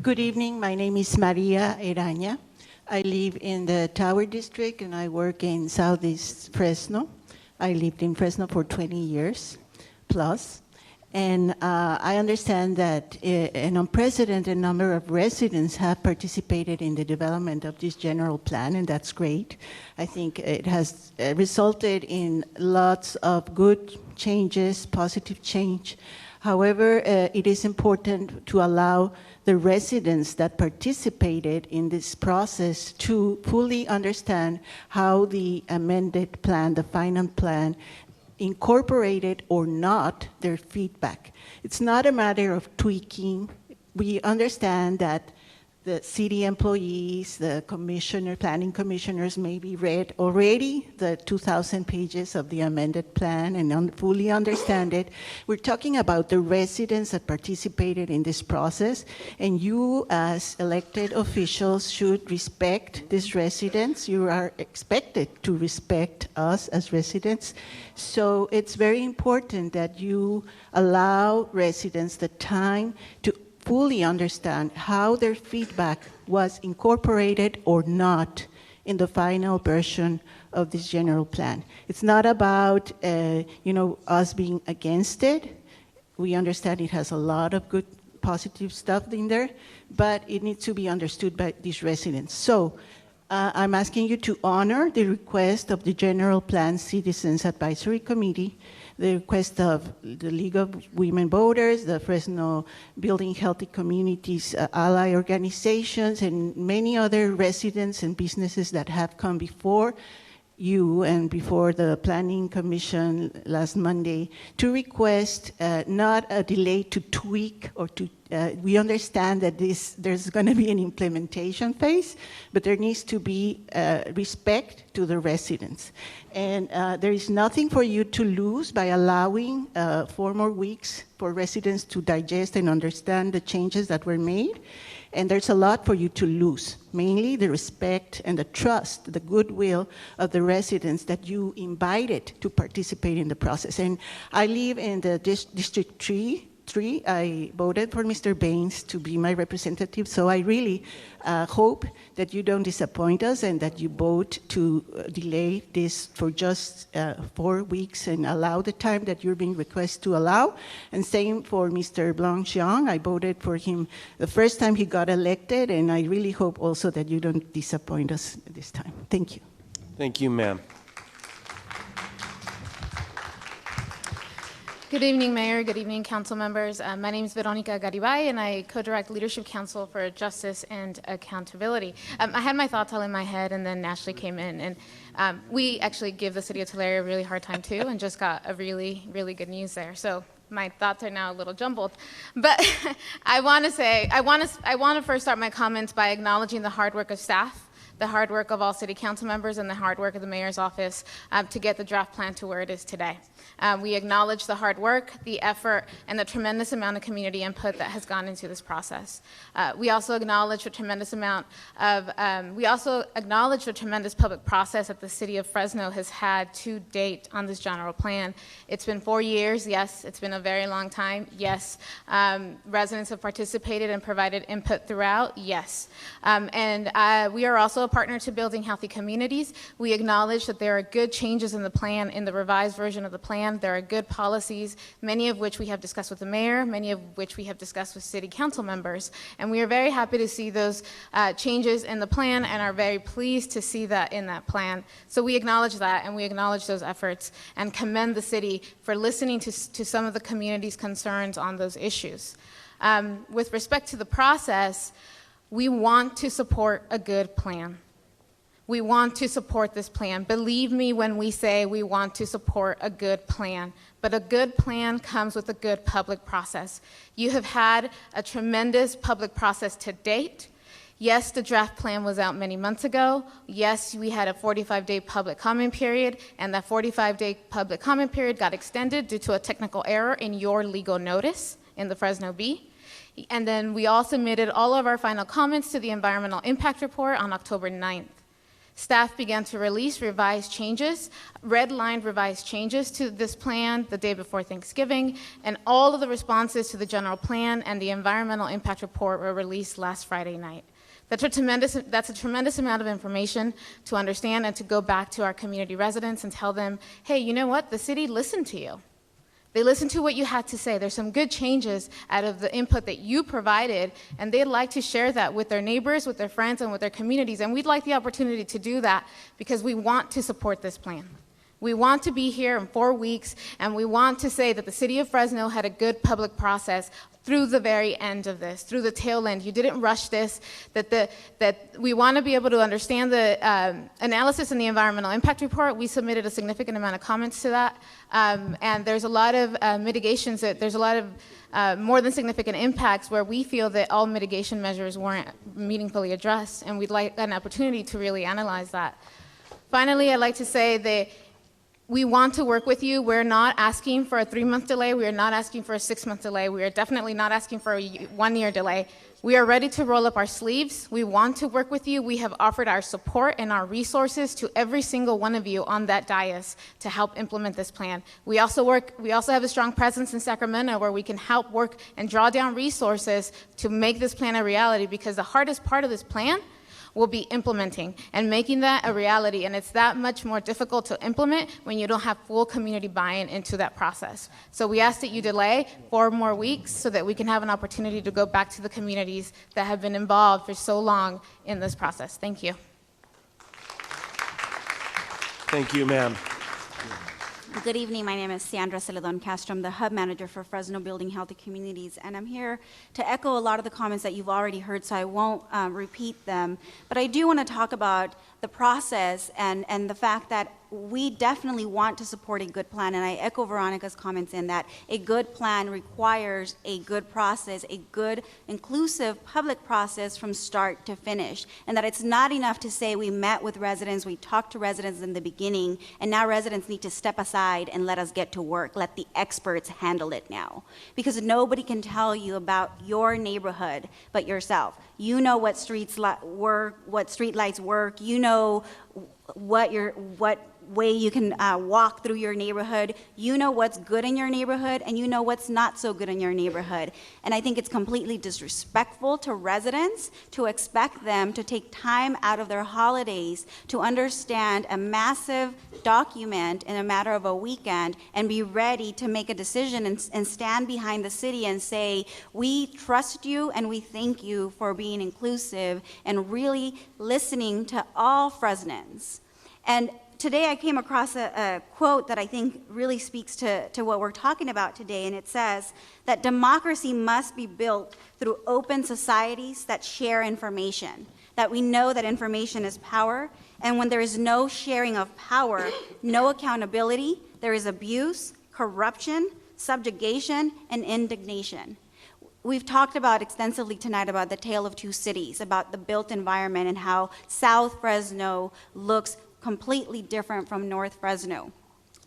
Good evening. My name is Maria Eraña. I live in the Tower District and I work in Southeast Fresno. I lived in Fresno for 20 years plus. And I understand that an unprecedented number of residents have participated in the development of this general plan, and that's great. I think it has resulted in lots of good changes, positive change. However, it is important to allow the residents that participated in this process to fully understand how the amended plan, the final plan, incorporated or not their feedback. It's not a matter of tweaking. We understand that the city employees, the commissioner, planning commissioners maybe read already the 2,000 pages of the amended plan and fully understand it. We're talking about the residents that participated in this process, and you as elected officials should respect these residents. You are expected to respect us as residents. So it's very important that you allow residents the time to fully understand how their feedback was incorporated or not in the final version of this general plan. It's not about us being against it. We understand it has a lot of good positive stuff in there, but it needs to be understood by these residents. So I'm asking you to honor the request of the General Plan Citizens Advisory Committee, the request of the League of Women Voters, the Fresno Building Healthy Communities ally organizations, and many other residents and businesses that have come before you and before the Planning Commission last Monday to request not a delay to tweak or to, we understand that there's going to be an implementation phase, but there needs to be respect to the residents. And there is nothing for you to lose by allowing 4 more weeks for residents to digest and understand the changes that were made. And there's a lot for you to lose, mainly the respect and the trust, the goodwill of the residents that you invited to participate in the process. And I live in the District 3. I voted for Mr. Baines to be my representative, so I really hope that you don't disappoint us and that you vote to delay this for just 4 weeks and allow the time that you're being requested to allow. And same for Mr. Blanc-Jean. I voted for him the first time he got elected, and I really hope also that you don't disappoint us this time. Thank you. Thank you, ma'am. Good evening, Mayor. Good evening, council members. My name is Veronica Garibay, and I co-direct Leadership Council for Justice and Accountability. I had my thoughts all in my head, and then Ashley came in. And we actually give the city of Tulare a really hard time, too, and just got a really, really good news there. So my thoughts are now a little jumbled. But I want to first start my comments by acknowledging the hard work of staff, the hard work of all city council members, and the hard work of the mayor's office to get the draft plan to where it is today. We acknowledge the hard work, the effort, and the tremendous amount of community input that has gone into this process. We also acknowledge the tremendous public process that the city of Fresno has had to date on this general plan. It's been 4 years, yes, it's been a very long time, yes. Residents have participated and provided input throughout, yes. We are also a partner to building healthy communities. We acknowledge that there are good changes in the plan, in the revised version of the plan. There are good policies, many of which we have discussed with the mayor, many of which we have discussed with city council members. And we are very happy to see those changes in the plan and are very pleased to see that in that plan. So we acknowledge that, and we acknowledge those efforts and commend the city for listening to some of the community's concerns on those issues. With respect to the process, we want to support a good plan. We want to support this plan. Believe me when we say we want to support a good plan. But a good plan comes with a good public process. You have had a tremendous public process to date. Yes, the draft plan was out many months ago. Yes, we had a 45-day public comment period, and that 45-day public comment period got extended due to a technical error in your legal notice in the Fresno Bee. And then we all submitted all of our final comments to the environmental impact report on October 9th. Staff began to release revised changes, red-lined revised changes to this plan the day before Thanksgiving, and all of the responses to the general plan and the environmental impact report were released last Friday night. That's a tremendous amount of information to understand and to go back to our community residents and tell them, hey, you know what? The city listened to you. They listened to what you had to say. There's some good changes out of the input that you provided, and they'd like to share that with their neighbors, with their friends, and with their communities. And we'd like the opportunity to do that because we want to support this plan. We want to be here in 4 weeks, and we want to say that the city of Fresno had a good public process through the very end of this, through the tail end. You didn't rush this, that we want to be able to understand the analysis in the environmental impact report. We submitted a significant amount of comments to that, and there's a lot of mitigations, there's a lot of more than significant impacts where we feel that all mitigation measures weren't meaningfully addressed, and we'd like an opportunity to really analyze that. Finally, I'd like to say that we want to work with you. We're not asking for a 3-month delay. We are not asking for a 6-month delay. We are definitely not asking for a 1-year delay. We are ready to roll up our sleeves. We want to work with you. We have offered our support and our resources to every single one of you on that dais to help implement this plan. We also have a strong presence in Sacramento where we can help work and draw down resources to make this plan a reality, because the hardest part of this plan will be implementing and making that a reality, and it's that much more difficult to implement when you don't have full community buy-in into that process. So we ask that you delay 4 more weeks so that we can have an opportunity to go back to the communities that have been involved for so long in this process. Thank you. Thank you, ma'am. Good evening. My name is Sandra Celedon Castro. I'm the hub manager for Fresno Building Healthy Communities, and I'm here to echo a lot of the comments that you've already heard, so I won't repeat them. But I do want to talk about the process and the fact that we definitely want to support a good plan, and I echo Veronica's comments in that a good plan requires a good process, a good, inclusive public process from start to finish, and that it's not enough to say we met with residents, we talked to residents in the beginning, and now residents need to step aside and let us get to work. Let the experts handle it now, because nobody can tell you about your neighborhood but yourself. You know what streets work, what street lights work. You know what way you can walk through your neighborhood. You know what's good in your neighborhood, and you know what's not so good in your neighborhood. And I think it's completely disrespectful to residents to expect them to take time out of their holidays to understand a massive document in a matter of a weekend and be ready to make a decision and stand behind the city and say, we trust you and we thank you for being inclusive and really listening to all Fresnans. And today I came across a quote that I think really speaks to what we're talking about today, and it says that democracy must be built through open societies that share information, that we know that information is power, and when there is no sharing of power, no accountability, there is abuse, corruption, subjugation, and indignation. We've talked about extensively tonight about the tale of two cities, about the built environment and how South Fresno looks completely different from North Fresno.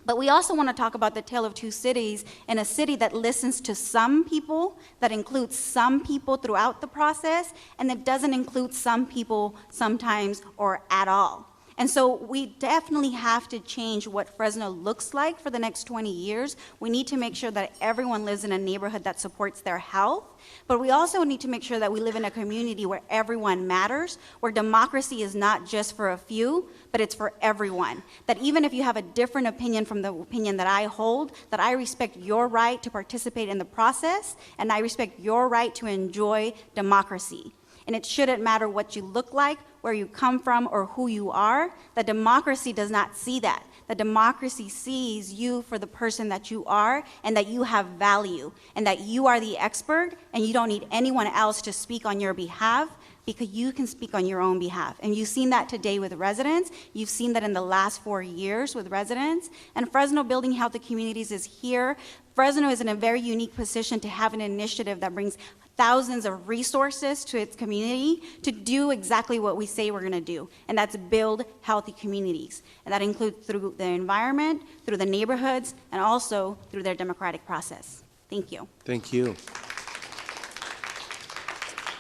But we also want to talk about the tale of two cities in a city that listens to some people, that includes some people throughout the process, and that doesn't include some people sometimes or at all. And so we definitely have to change what Fresno looks like for the next 20 years. We need to make sure that everyone lives in a neighborhood that supports their health, but we also need to make sure that we live in a community where everyone matters, where democracy is not just for a few, but it's for everyone. That even if you have a different opinion from the opinion that I hold, that I respect your right to participate in the process, and I respect your right to enjoy democracy. And it shouldn't matter what you look like, where you come from, or who you are. The democracy does not see that. The democracy sees you for the person that you are, and that you have value, and that you are the expert, and you don't need anyone else to speak on your behalf, because you can speak on your own behalf. And you've seen that today with residents. You've seen that in the last 4 years with residents. And Fresno Building Healthy Communities is here. Fresno is in a very unique position to have an initiative that brings thousands of resources to its community to do exactly what we say we're going to do, and that's build healthy communities. And that includes through the environment, through the neighborhoods, and also through their democratic process. Thank you. Thank you.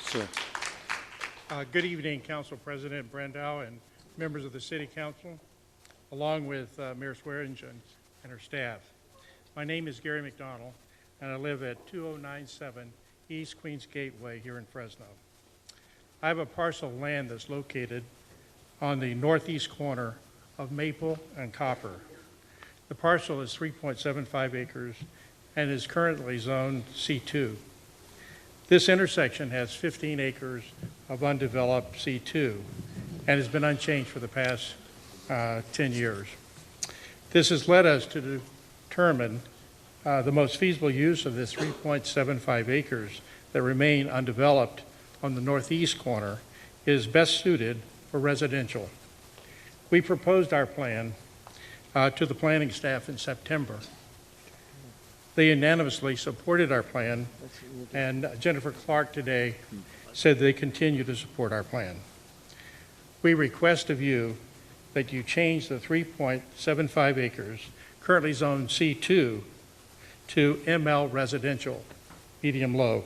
Sir. Good evening, Council President Brandow and members of the City Council, along with Mayor Swearingen and her staff. My name is Gary McDonald, and I live at 2097 East Queens Gateway here in Fresno. I have a parcel of land that's located on the northeast corner of Maple and Copper. The parcel is 3.75 acres and is currently zoned C2. This intersection has 15 acres of undeveloped C2 and has been unchanged for the past 10 years. This has led us to determine the most feasible use of this 3.75 acres that remain undeveloped on the northeast corner is best suited for residential. We proposed our plan to the planning staff in September. They unanimously supported our plan, and Jennifer Clark today said they continue to support our plan. We request of you that you change the 3.75 acres, currently zoned C2, to ML residential, medium-low.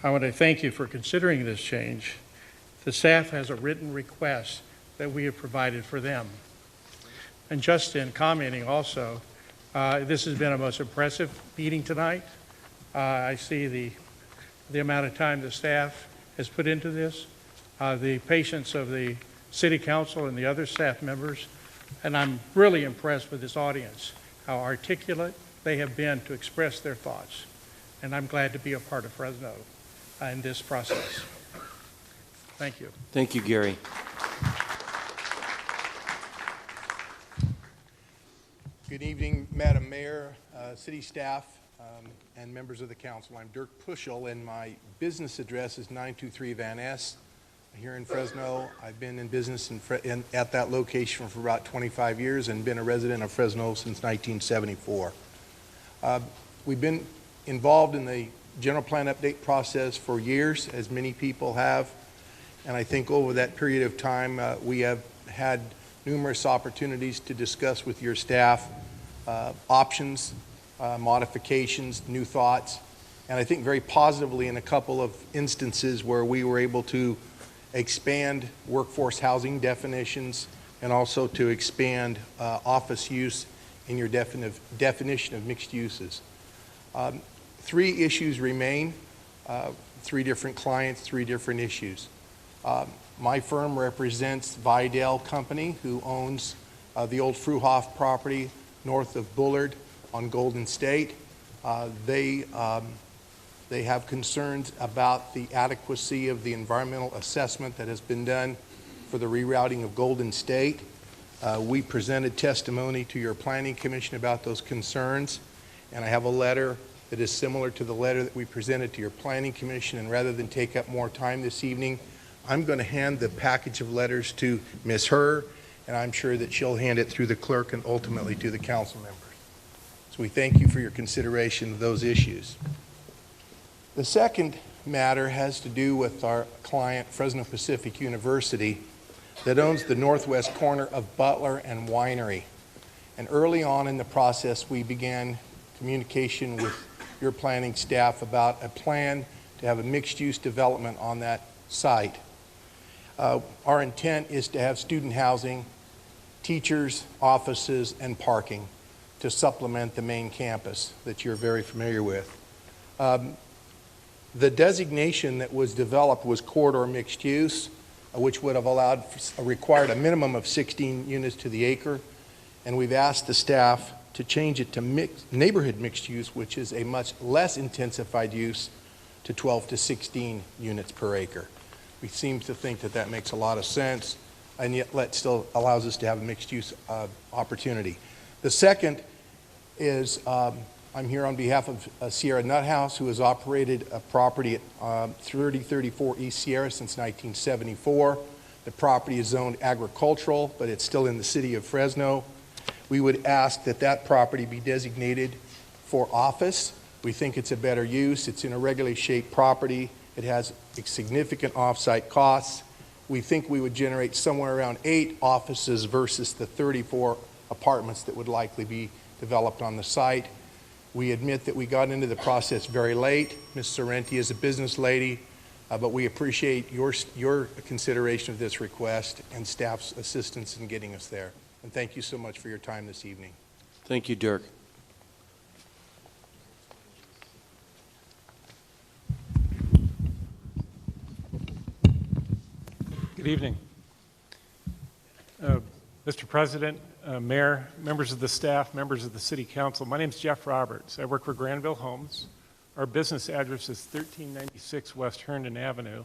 I want to thank you for considering this change. The staff has a written request that we have provided for them. And just in commenting also, this has been a most impressive meeting tonight. I see the amount of time the staff has put into this, the patience of the City Council and the other staff members, and I'm really impressed with this audience, how articulate they have been to express their thoughts. And I'm glad to be a part of Fresno in this process. Thank you. Thank you, Gary. Good evening, Madam Mayor, city staff, and members of the council. I'm Dirk Puschel, and my business address is 923 Van Ness here in Fresno. I've been in business at that location for about 25 years and been a resident of Fresno since 1974. We've been involved in the general plan update process for years, as many people have, and I think over that period of time we have had numerous opportunities to discuss with your staff options, modifications, new thoughts, and I think very positively in a couple of instances where we were able to expand workforce housing definitions and also to expand office use in your definition of mixed uses. 3 issues remain, 3 different clients, 3 different issues. My firm represents Vidal Company, who owns the old Fruhoff property north of Bullard on Golden State. They have concerns about the adequacy of the environmental assessment that has been done for the rerouting of Golden State. We presented testimony to your Planning Commission about those concerns, and I have a letter that is similar to the letter that we presented to your Planning Commission, and rather than take up more time this evening, I'm going to hand the package of letters to Ms. Herr, and I'm sure that she'll hand it through the clerk and ultimately to the council members. So we thank you for your consideration of those issues. The second matter has to do with our client, Fresno Pacific University, that owns the northwest corner of Butler and Winery. And early on in the process, we began communication with your planning staff about a plan to have a mixed-use development on that site. Our intent is to have student housing, teachers, offices, and parking to supplement the main campus that you're very familiar with. The designation that was developed was corridor mixed use, which would have required a minimum of 16 units to the acre, and we've asked the staff to change it to neighborhood mixed use, which is a much less intensified use, to 12 to 16 units per acre. We seem to think that that makes a lot of sense, and yet still allows us to have a mixed use opportunity. The second is I'm here on behalf of Sierra Nut House, who has operated a property at 3034 East Sierra since 1974. The property is zoned agricultural, but it's still in the city of Fresno. We would ask that that property be designated for office. We think it's a better use. It's in a regularly shaped property. It has significant off-site costs. We think we would generate somewhere around 8 offices versus the 34 apartments that would likely be developed on the site. We admit that we got into the process very late. Ms. Sorrenti is a business lady, but we appreciate your consideration of this request and staff's assistance in getting us there. And thank you so much for your time this evening. Thank you, Dirk. Good evening. Mr. President, Mayor, members of the staff, members of the City Council, my name is Jeff Roberts. I work for Granville Homes. Our business address is 1396 West Herndon Avenue.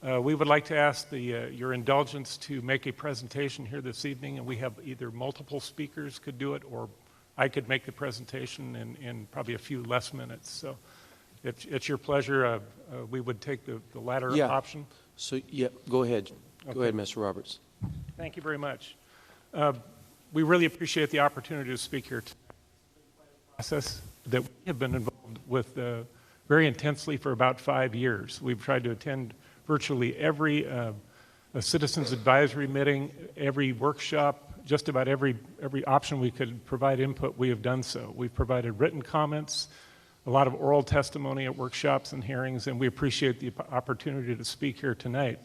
We would like to ask your indulgence to make a presentation here this evening, and we have either multiple speakers could do it, or I could make the presentation in probably a few less minutes. So it's your pleasure. We would take the latter option. So, yeah, go ahead. Okay. Go ahead, Mr. Roberts. Thank you very much. We really appreciate the opportunity to speak here tonight. Process that we have been involved with very intensely for about 5 years. We've tried to attend virtually every citizens advisory meeting, every workshop, just about every option we could provide input, we have done so. We've provided written comments, a lot of oral testimony at workshops and hearings, and we appreciate the opportunity to speak here tonight.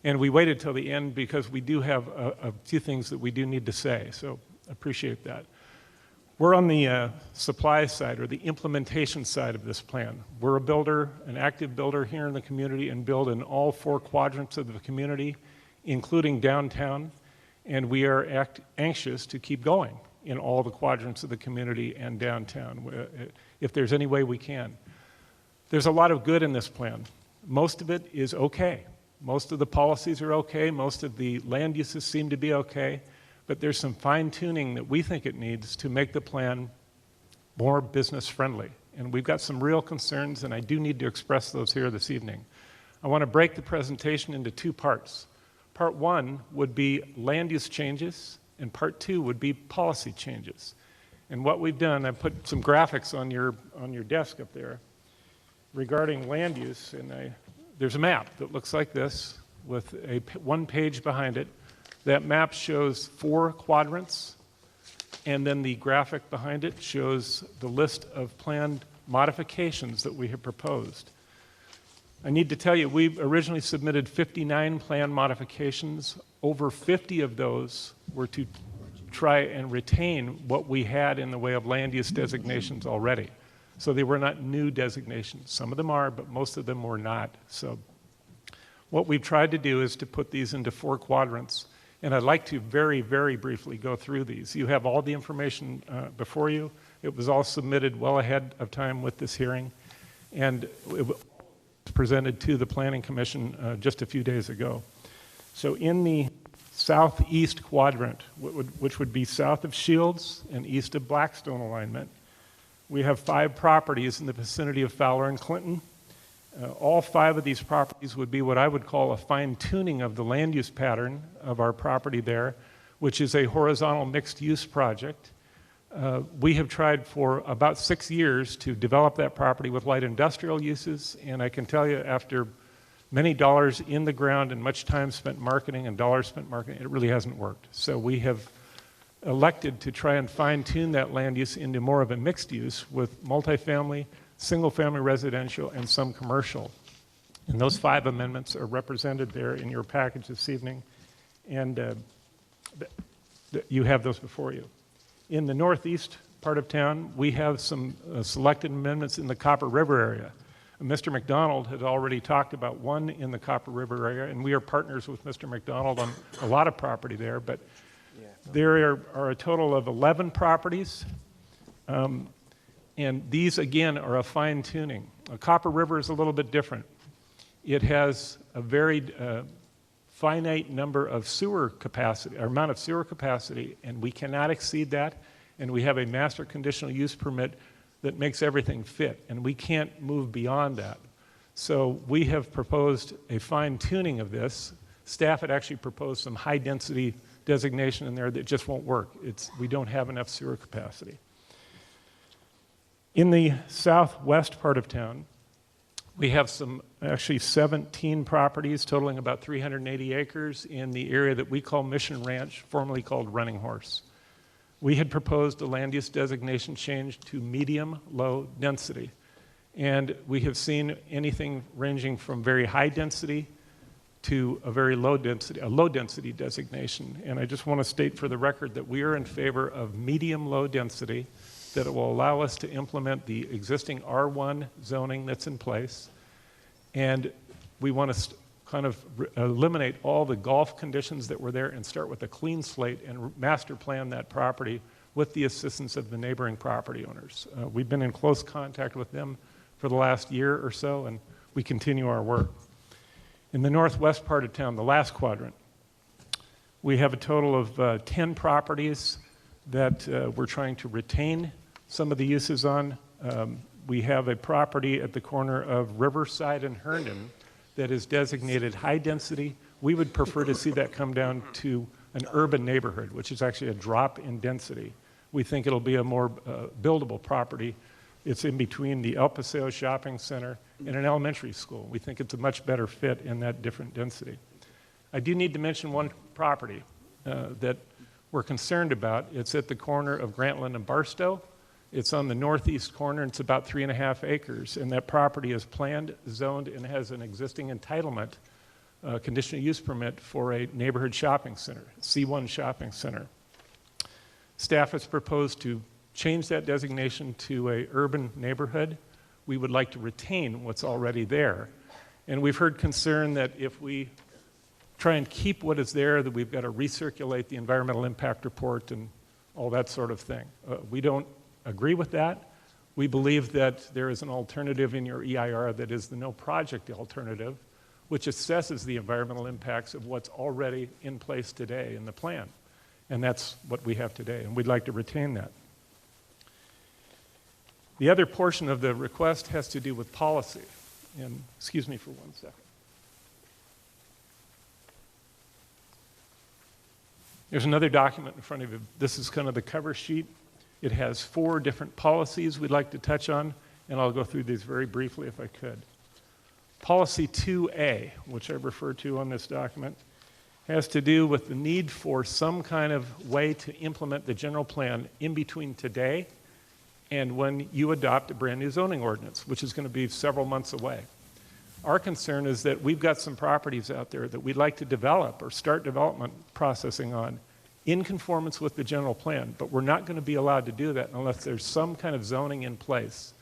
And we waited till the end because we do have a few things that we do need to say, so appreciate that. We're on the supply side, or the implementation side of this plan. We're a builder, an active builder here in the community, and build in all 4 quadrants of the community, including downtown, and we are anxious to keep going in all the quadrants of the community and downtown, if there's any way we can. There's a lot of good in this plan. Most of it is okay. Most of the policies are okay. Most of the land uses seem to be okay. but there's some fine-tuning that we think it needs to make the plan more business-friendly. And we've got some real concerns, and I do need to express those here this evening. I want to break the presentation into two parts. Part one would be land use changes, and part two would be policy changes. And what we've done, I put some graphics on your desk up there regarding land use, and there's a map that looks like this with one page behind it. That map shows 4 quadrants, and then the graphic behind it shows the list of planned modifications that we have proposed. I need to tell you, we originally submitted 59 plan modifications. Over 50 of those were to try and retain what we had in the way of land use designations already. So they were not new designations. Some of them are, but most of them were not. So what we've tried to do is to put these into 4 quadrants. And I'd like to very, very briefly go through these. You have all the information before you. It was all submitted well ahead of time with this hearing. And it was presented to the Planning Commission just a few days ago. So in the southeast quadrant, which would be south of Shields and east of Blackstone alignment, we have 5 properties in the vicinity of Fowler and Clinton. All 5 of these properties would be what I would call a fine-tuning of the land use pattern of our property there, which is a horizontal mixed-use project. We have tried for about 6 years to develop that property with light industrial uses, and I can tell you after many dollars in the ground and much time spent marketing and dollars spent marketing, it really hasn't worked. So we have elected to try and fine-tune that land use into more of a mixed use with multifamily, single-family residential, and some commercial. And those 5 amendments are represented there in your package this evening, and you have those before you. In the northeast part of town, we have some selected amendments in the Copper River area. Mr. McDonald had already talked about one in the Copper River area, and we are partners with Mr. McDonald on a lot of property there, but there are a total of 11 properties, and these, again, are a fine-tuning. Copper River is a little bit different. It has a very finite number of sewer capacity, or amount of sewer capacity, and we cannot exceed that, and we have a master conditional use permit that makes everything fit, and we can't move beyond that. So we have proposed a fine-tuning of this. Staff had actually proposed some high-density designation in there that just won't work. We don't have enough sewer capacity. In the southwest part of town, we have actually 17 properties totaling about 380 acres in the area that we call Mission Ranch, formerly called Running Horse. We had proposed a land use designation change to medium-low density, and we have seen anything ranging from very high density to a very low density designation. And I just want to state for the record that we are in favor of medium-low density, that it will allow us to implement the existing R1 zoning that's in place, and we want to kind of eliminate all the golf conditions that were there and start with a clean slate and master plan that property with the assistance of the neighboring property owners. We've been in close contact with them for the last year or so, and we continue our work. In the northwest part of town, the last quadrant, we have a total of 10 properties that we're trying to retain some of the uses on. We have a property at the corner of Riverside and Herndon that is designated high density. We would prefer to see that come down to an urban neighborhood, which is actually a drop in density. We think it'll be a more buildable property. It's in between the El Paseo Shopping Center and an elementary school. We think it's a much better fit in that different density. I do need to mention one property that we're concerned about. It's at the corner of Grantland and Barstow. It's on the northeast corner, and it's about 3.5 acres, and that property is planned, zoned, and has an existing entitlement, conditional use permit for a neighborhood shopping center, C1 shopping center. Staff has proposed to change that designation to an urban neighborhood. We would like to retain what's already there, and we've heard concern that if we try and keep what is there, that we've got to recirculate the environmental impact report and all that sort of thing. We don't agree with that. We believe that there is an alternative in your EIR that is the no project alternative, which assesses the environmental impacts of what's already in place today in the plan. And that's what we have today, and we'd like to retain that. The other portion of the request has to do with policy. And excuse me for 1 second. There's another document in front of you. This is kind of the cover sheet. It has 4 different policies we'd like to touch on, and I'll go through these very briefly if I could. Policy 2A, which I refer to on this document, has to do with the need for some kind of way to implement the general plan in between today and when you adopt a brand new zoning ordinance, which is going to be several months away. Our concern is that we've got some properties out there that we'd like to develop or start development processing on in conformance with the general plan, but we're not going to be allowed to do that unless there's some kind of zoning in place.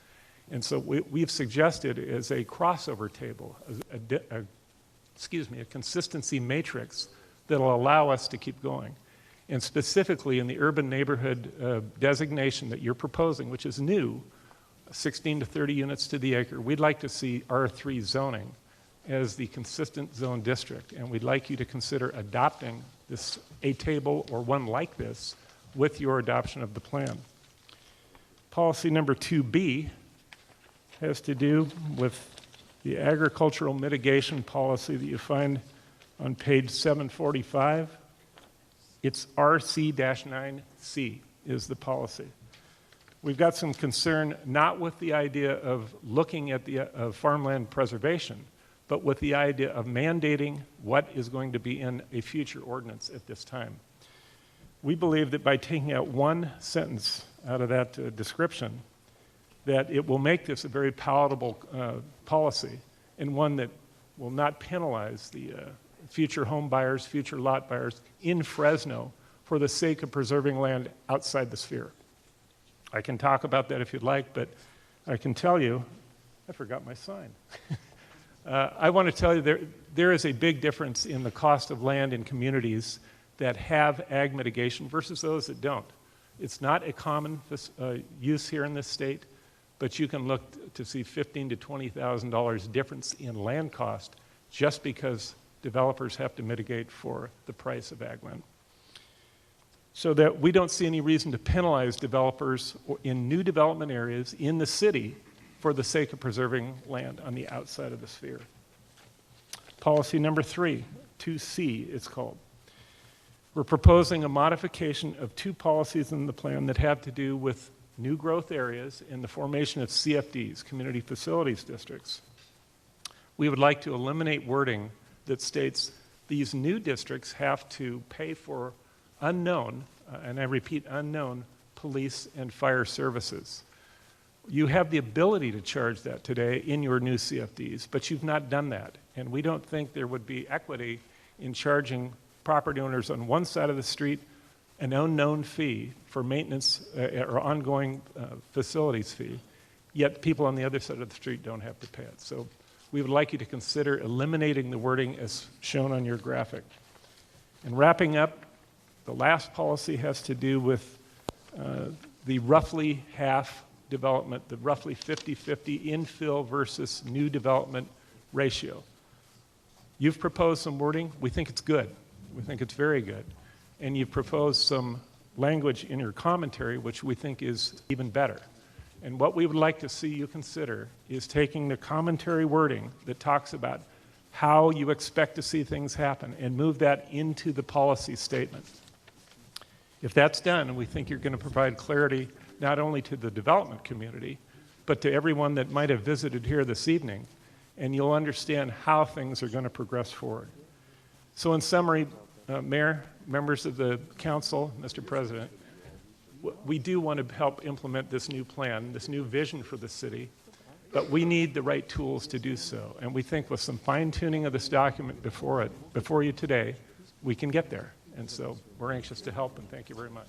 And so we've suggested as a crossover table, a consistency matrix that'll allow us to keep going. And specifically in the urban neighborhood designation that you're proposing, which is new, 16 to 30 units to the acre, we'd like to see R3 zoning as the consistent zone district. And we'd like you to consider adopting a table or one like this with your adoption of the plan. Policy number 2B has to do with the agricultural mitigation policy that you find on page 745. It's RC-9C is the policy. We've got some concern not with the idea of looking at the farmland preservation, but with the idea of mandating what is going to be in a future ordinance at this time. We believe that by taking out one sentence out of that description, that it will make this a very palatable policy and one that will not penalize the future home buyers, future lot buyers in Fresno for the sake of preserving land outside the sphere. I can talk about that if you'd like, but I can tell you, I forgot my sign. I want to tell you there is a big difference in the cost of land in communities that have ag mitigation versus those that don't. It's not a common use here in this state, but you can look to see $15,000 to $20,000 difference in land cost just because developers have to mitigate for the price of ag land. So that we don't see any reason to penalize developers in new development areas in the city for the sake of preserving land on the outside of the sphere. Policy number 3, 2C it's called. We're proposing a modification of 2 policies in the plan that have to do with new growth areas and the formation of CFDs, Community Facilities Districts. We would like to eliminate wording that states these new districts have to pay for unknown, and I repeat, unknown police and fire services. You have the ability to charge that today in your new CFDs, but you've not done that. And we don't think there would be equity in charging property owners on one side of the street an unknown fee for maintenance or ongoing facilities fee, yet people on the other side of the street don't have to pay it. So we would like you to consider eliminating the wording as shown on your graphic. And wrapping up, the last policy has to do with the roughly half development, the roughly 50-50 infill versus new development ratio. You've proposed some wording. We think it's good. We think it's very good. And you've proposed some language in your commentary which we think is even better. And what we would like to see you consider is taking the commentary wording that talks about how you expect to see things happen and move that into the policy statement. If that's done, we think you're going to provide clarity not only to the development community, but to everyone that might have visited here this evening, and you'll understand how things are going to progress forward. So in summary, Mayor, members of the council, Mr. President, we do want to help implement this new plan, this new vision for the city, but we need the right tools to do so. And we think with some fine-tuning of this document before you today, we can get there. And so we're anxious to help, and thank you very much.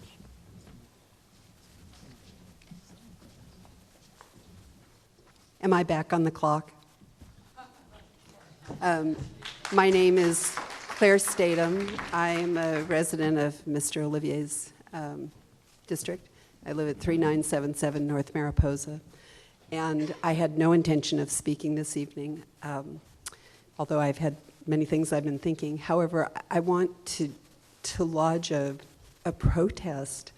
Am I back on the clock? My name is Claire Statham. I'm a resident of Mr. Olivier's district. I live at 3977 North Mariposa. And I had no intention of speaking this evening, although I've had many things I've been thinking. However, I want to lodge a a protest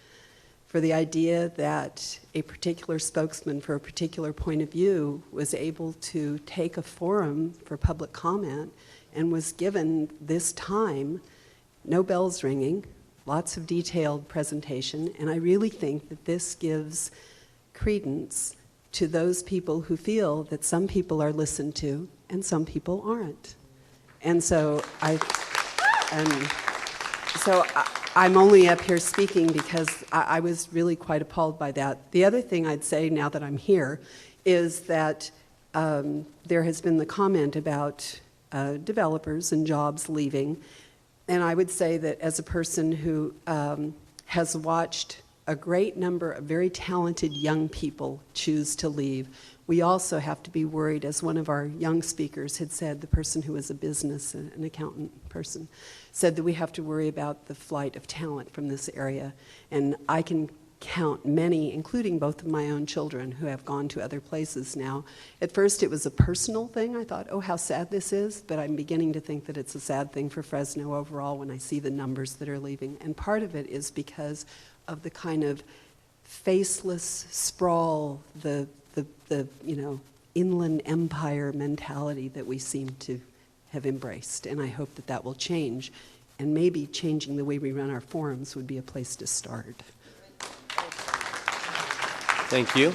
for the idea that a particular spokesman for a particular point of view was able to take a forum for public comment and was given this time, no bells ringing, lots of detailed presentation, and I really think that this gives credence to those people who feel that some people are listened to and some people aren't. And so I'm only up here speaking because I was really quite appalled by that. The other thing I'd say now that I'm here is that there has been the comment about developers and jobs leaving. And I would say that as a person who has watched a great number of very talented young people choose to leave, we also have to be worried, as one of our young speakers had said, the person who was a business, an accountant person, said that we have to worry about the flight of talent from this area. And I can count many, including both of my own children, who have gone to other places now. At first it was a personal thing. I thought, oh, how sad this is, but I'm beginning to think that it's a sad thing for Fresno overall when I see the numbers that are leaving. And part of it is because of the kind of faceless sprawl, the inland empire mentality that we seem to have embraced. And I hope that that will change. And maybe changing the way we run our forums would be a place to start. Thank you.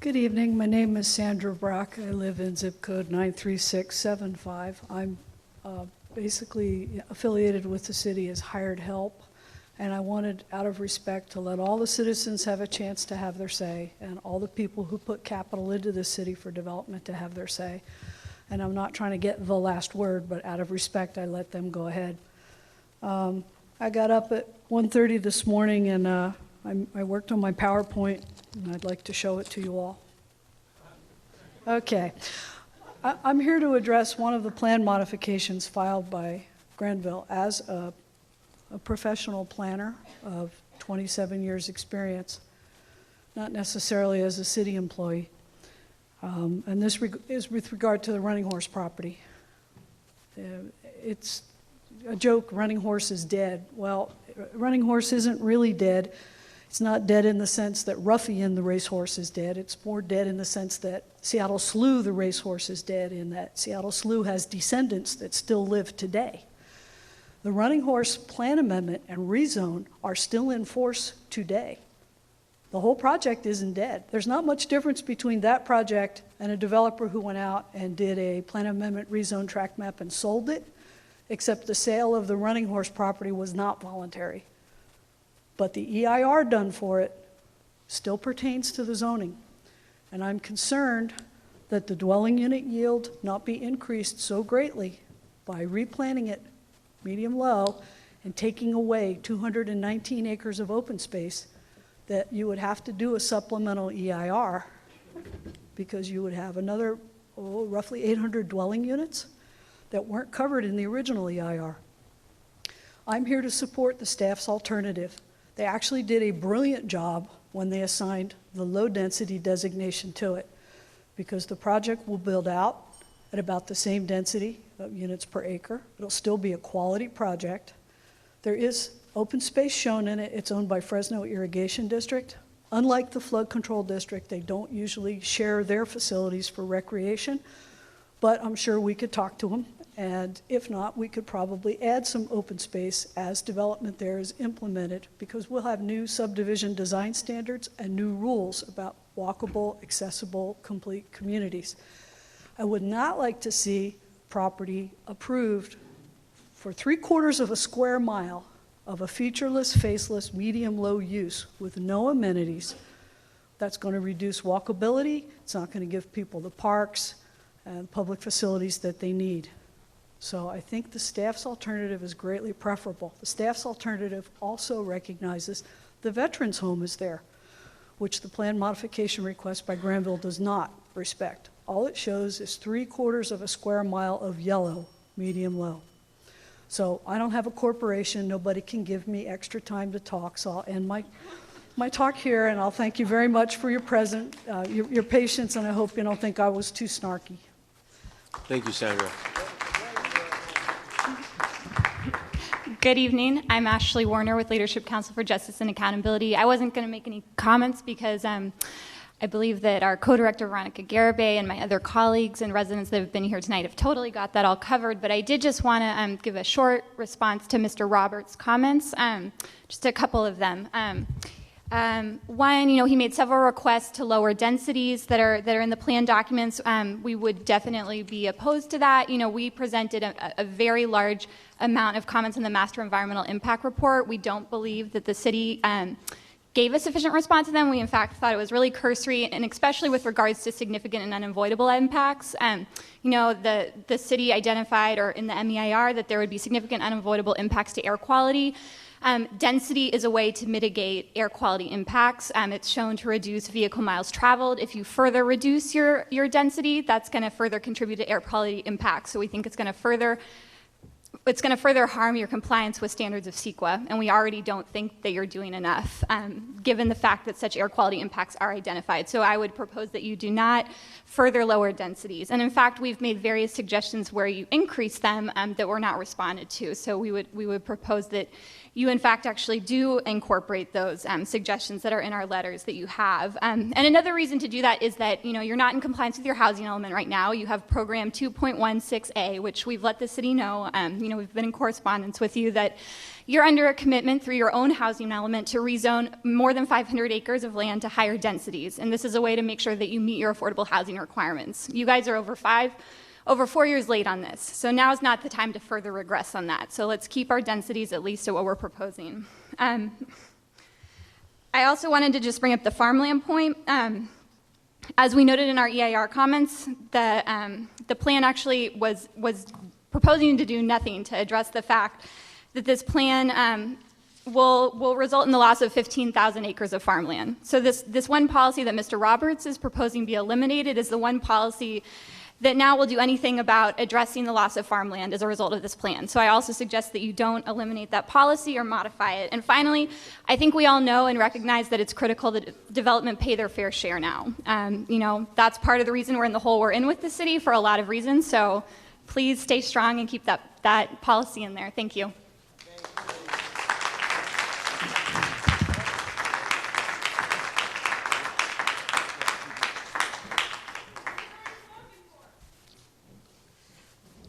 Good evening. My name is Sandra Brock. I live in zip code 93675. I'm basically affiliated with the city as hired help, and I wanted, out of respect, to let all the citizens have a chance to have their say, and all the people who put capital into the city for development to have their say. And I'm not trying to get the last word, but out of respect, I let them go ahead. I got up at 1:30 this morning, and I worked on my PowerPoint, and I'd like to show it to you all. Okay. I'm here to address one of the plan modifications filed by Granville as a professional planner of 27 years' experience, not necessarily as a city employee. And this is with regard to the Running Horse property. It's a joke, Running Horse is dead. Well, Running Horse isn't really dead. It's not dead in the sense that Ruffian, the racehorse, is dead. It's more dead in the sense that Seattle Slew, the racehorse, is dead, in that Seattle Slew has descendants that still live today. The Running Horse plan amendment and rezone are still in force today. The whole project isn't dead. There's not much difference between that project and a developer who went out and did a plan amendment rezone tract map and sold it, except the sale of the Running Horse property was not voluntary. But the EIR done for it still pertains to the zoning. And I'm concerned that the dwelling unit yield not be increased so greatly by replanting it medium-low and taking away 219 acres of open space that you would have to do a supplemental EIR because you would have another, roughly 800 dwelling units that weren't covered in the original EIR. I'm here to support the staff's alternative. They actually did a brilliant job when they assigned the low-density designation to it, because the project will build out at about the same density of units per acre. It'll still be a quality project. There is open space shown in it. It's owned by Fresno Irrigation District. Unlike the flood control district, they don't usually share their facilities for recreation, but I'm sure we could talk to them. And if not, we could probably add some open space as development there is implemented, because we'll have new subdivision design standards and new rules about walkable, accessible, complete communities. I would not like to see property approved for 3/4 of a square mile of a featureless, faceless, medium-low use with no amenities. That's going to reduce walkability. It's not going to give people the parks and public facilities that they need. So I think the staff's alternative is greatly preferable. The staff's alternative also recognizes the veterans' home is there, which the plan modification request by Granville does not respect. All it shows is 3/4 of a square mile of yellow, medium-low. So I don't have a corporation. Nobody can give me extra time to talk, so I'll end my talk here, and I'll thank you very much for your your patience, and I hope you don't think I was too snarky. Thank you, Sandra. Good evening. I'm Ashley Warner with Leadership Council for Justice and Accountability. I wasn't going to make any comments because I believe that our co-director, Veronica Garibay, and my other colleagues and residents that have been here tonight have totally got that all covered, but I did just want to give a short response to Mr. Roberts' comments, just a couple of them. One, he made several requests to lower densities that are in the plan documents. We would definitely be opposed to that. We presented a very large amount of comments in the Master Environmental Impact Report. We don't believe that the city gave a sufficient response to them. We, in fact, thought it was really cursory, and especially with regards to significant and unavoidable impacts. The city identified, or in the MEIR, that there would be significant unavoidable impacts to air quality. Density is a way to mitigate air quality impacts. It's shown to reduce vehicle miles traveled. If you further reduce your density, that's going to further contribute to air quality impacts. So we think it's going to further harm your compliance with standards of CEQA, and we already don't think that you're doing enough, given the fact that such air quality impacts are identified. So I would propose that you do not further lower densities. And in fact, we've made various suggestions where you increase them that were not responded to. So we would propose that you, in fact, actually do incorporate those suggestions that are in our letters that you have. And another reason to do that is that, you're not in compliance with your housing element right now. You have Program 2.16A, which we've let the city know. We've been in correspondence with you that you're under a commitment through your own housing element to rezone more than 500 acres of land to higher densities. And this is a way to make sure that you meet your affordable housing requirements. You guys are over 4 years late on this. So now is not the time to further regress on that. So let's keep our densities at least at what we're proposing. I also wanted to just bring up the farmland point. As we noted in our EIR comments, the plan actually was proposing to do nothing to address the fact that this plan will result in the loss of 15,000 acres of farmland. So this one policy that Mr. Roberts is proposing be eliminated is the one policy that now will do anything about addressing the loss of farmland as a result of this plan. So I also suggest that you don't eliminate that policy or modify it. And finally, I think we all know and recognize that it's critical that development pay their fair share now. That's part of the reason we're in the hole we're in with the city for a lot of reasons. So please stay strong and keep that policy in there. Thank you.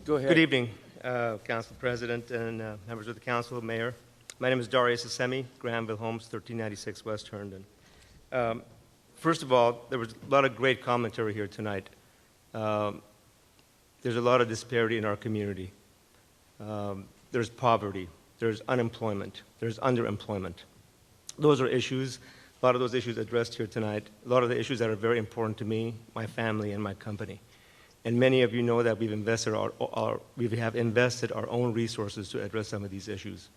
Go ahead. Good evening, Council President and members of the Council, Mayor. My name is Darius Assemi, Granville Homes, 1396 West Herndon. First of all, there was a lot of great commentary here tonight. There's a lot of disparity in our community. There's poverty, there's unemployment, there's underemployment. Those are issues, a lot of those issues addressed here tonight, a lot of the issues that are very important to me, my family, and my company. And many of you know that we have invested our own resources to address some of these issues.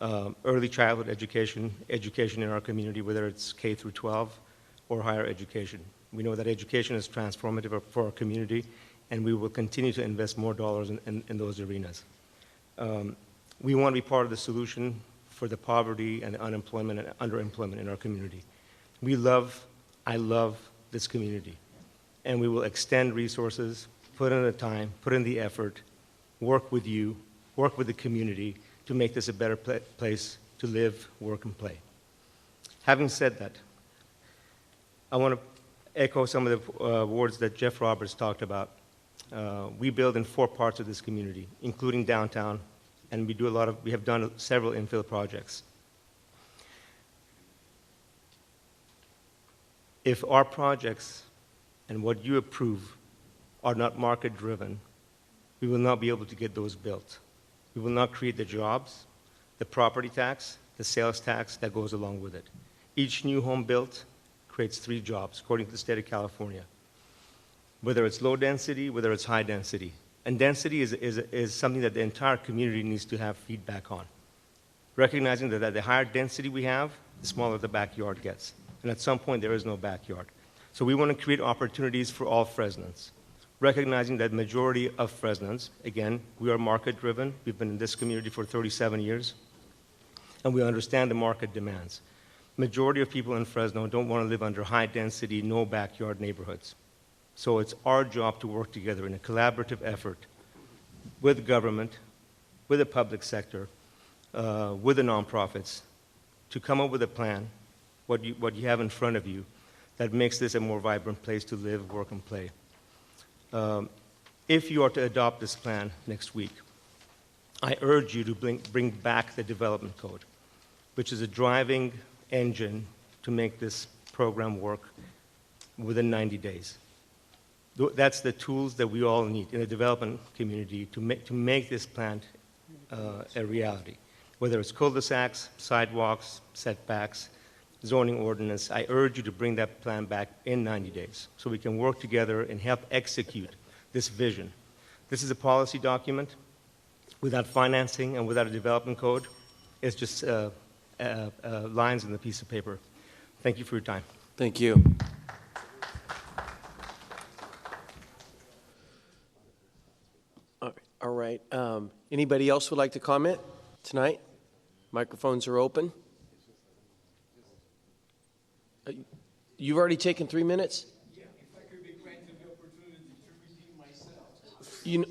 Early childhood education in our community, whether it's K through 12 or higher education. We know that education is transformative for our community, and we will continue to invest more dollars in those arenas. We want to be part of the solution for the poverty and the unemployment and underemployment in our community. I love this community. And we will extend resources, put in the time, put in the effort, work with you, work with the community to make this a better place to live, work, and play. Having said that, I want to echo some of the words that Jeff Roberts talked about. We build in 4 parts of this community, including downtown, and we have done several infill projects. If our projects and what you approve are not market-driven, we will not be able to get those built. We will not create the jobs, the property tax, the sales tax that goes along with it. Each new home built creates 3 jobs, according to the state of California, whether it's low density, whether it's high density. And density is something that the entire community needs to have feedback on, recognizing that the higher density we have, the smaller the backyard gets. And at some point, there is no backyard. So we want to create opportunities for all Fresnans, recognizing that the majority of Fresnans, again, we are market-driven. We've been in this community for 37 years, and we understand the market demands. Majority of people in Fresno don't want to live under high-density, no-backyard neighborhoods. So it's our job to work together in a collaborative effort with government, with the public sector, with the nonprofits to come up with a plan, what you have in front of you, that makes this a more vibrant place to live, work, and play. If you are to adopt this plan next week, I urge you to bring back the development code, which is a driving engine to make this program work within 90 days. That's the tools that we all need in the development community to make this plan a reality. Whether it's cul-de-sacs, sidewalks, setbacks, zoning ordinance, I urge you to bring that plan back in 90 days so we can work together and help execute this vision. This is a policy document. Without financing and without a development code, it's just lines on the piece of paper. Thank you for your time. Thank you. All right. Anybody else would like to comment tonight? Microphones are open. You've already taken 3 minutes? Yeah, if I could be granted the opportunity to redeem myself. You know,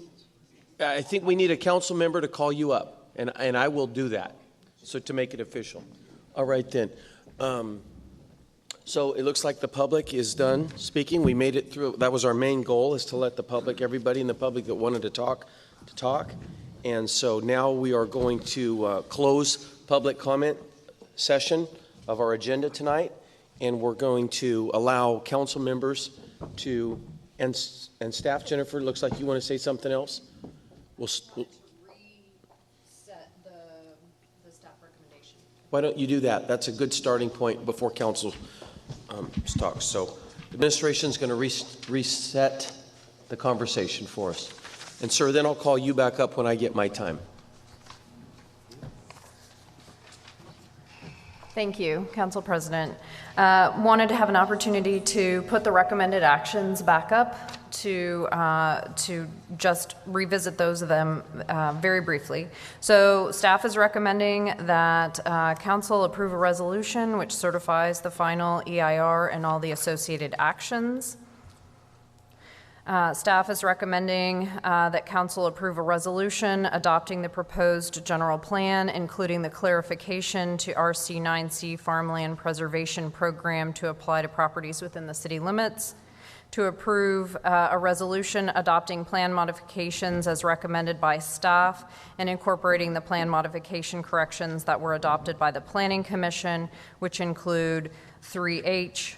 I think we need a council member to call you up, and I will do that, so to make it official. All right, then. So it looks like the public is done speaking. We made it through. That was our main goal, is to let the public, everybody in the public that wanted to talk. And so now we are going to close public comment session of our agenda tonight, and we're going to allow council members to, and staff. Jennifer, looks like you want to say something else? We'll reset the staff recommendation. Why don't you do that? That's a good starting point before council talks. So the administration is going to reset the conversation for us. And sir, then I'll call you back up when I get my time. Thank you, Council President. Wanted to have an opportunity to put the recommended actions back up to just revisit those of them very briefly. So staff is recommending that Council approve a resolution which certifies the final EIR and all the associated actions. Staff is recommending that Council approve a resolution adopting the proposed general plan, including the clarification to RC9C Farmland Preservation Program to apply to properties within the city limits. To approve a resolution adopting plan modifications as recommended by staff and incorporating the plan modification corrections that were adopted by the Planning Commission, which include 3H,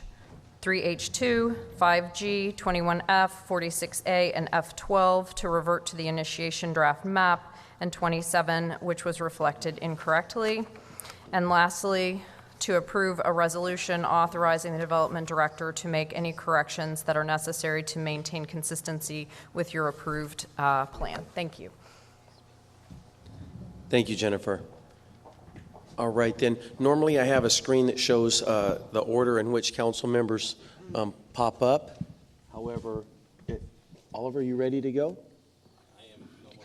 3H2, 5G, 21F, 46A, and F12 to revert to the initiation draft map, and 27, which was reflected incorrectly. And lastly, to approve a resolution authorizing the development director to make any corrections that are necessary to maintain consistency with your approved plan. Thank you. Thank you, Jennifer. All right, then. Normally I have a screen that shows the order in which council members pop up. However, Oliver, you ready to go? I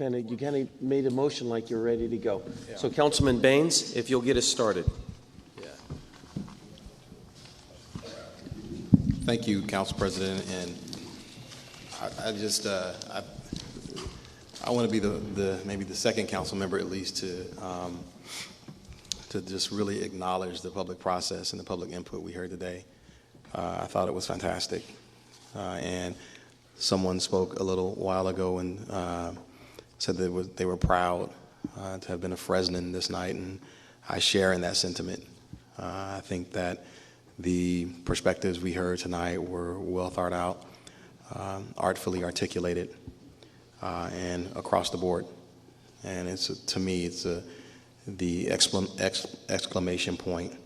am. You kind of made a motion like you're ready to go. Yeah. So Councilman Baines, if you'll get us started. Yeah. Thank you, Council President. And I want to be maybe the second council member at least to just really acknowledge the public process and the public input we heard today. I thought it was fantastic. And someone spoke a little while ago and said that they were proud to have been a Fresnan this night, and I share in that sentiment. I think that the perspectives we heard tonight were well thought out, artfully articulated, and across the board. And to me, it's the exclamation point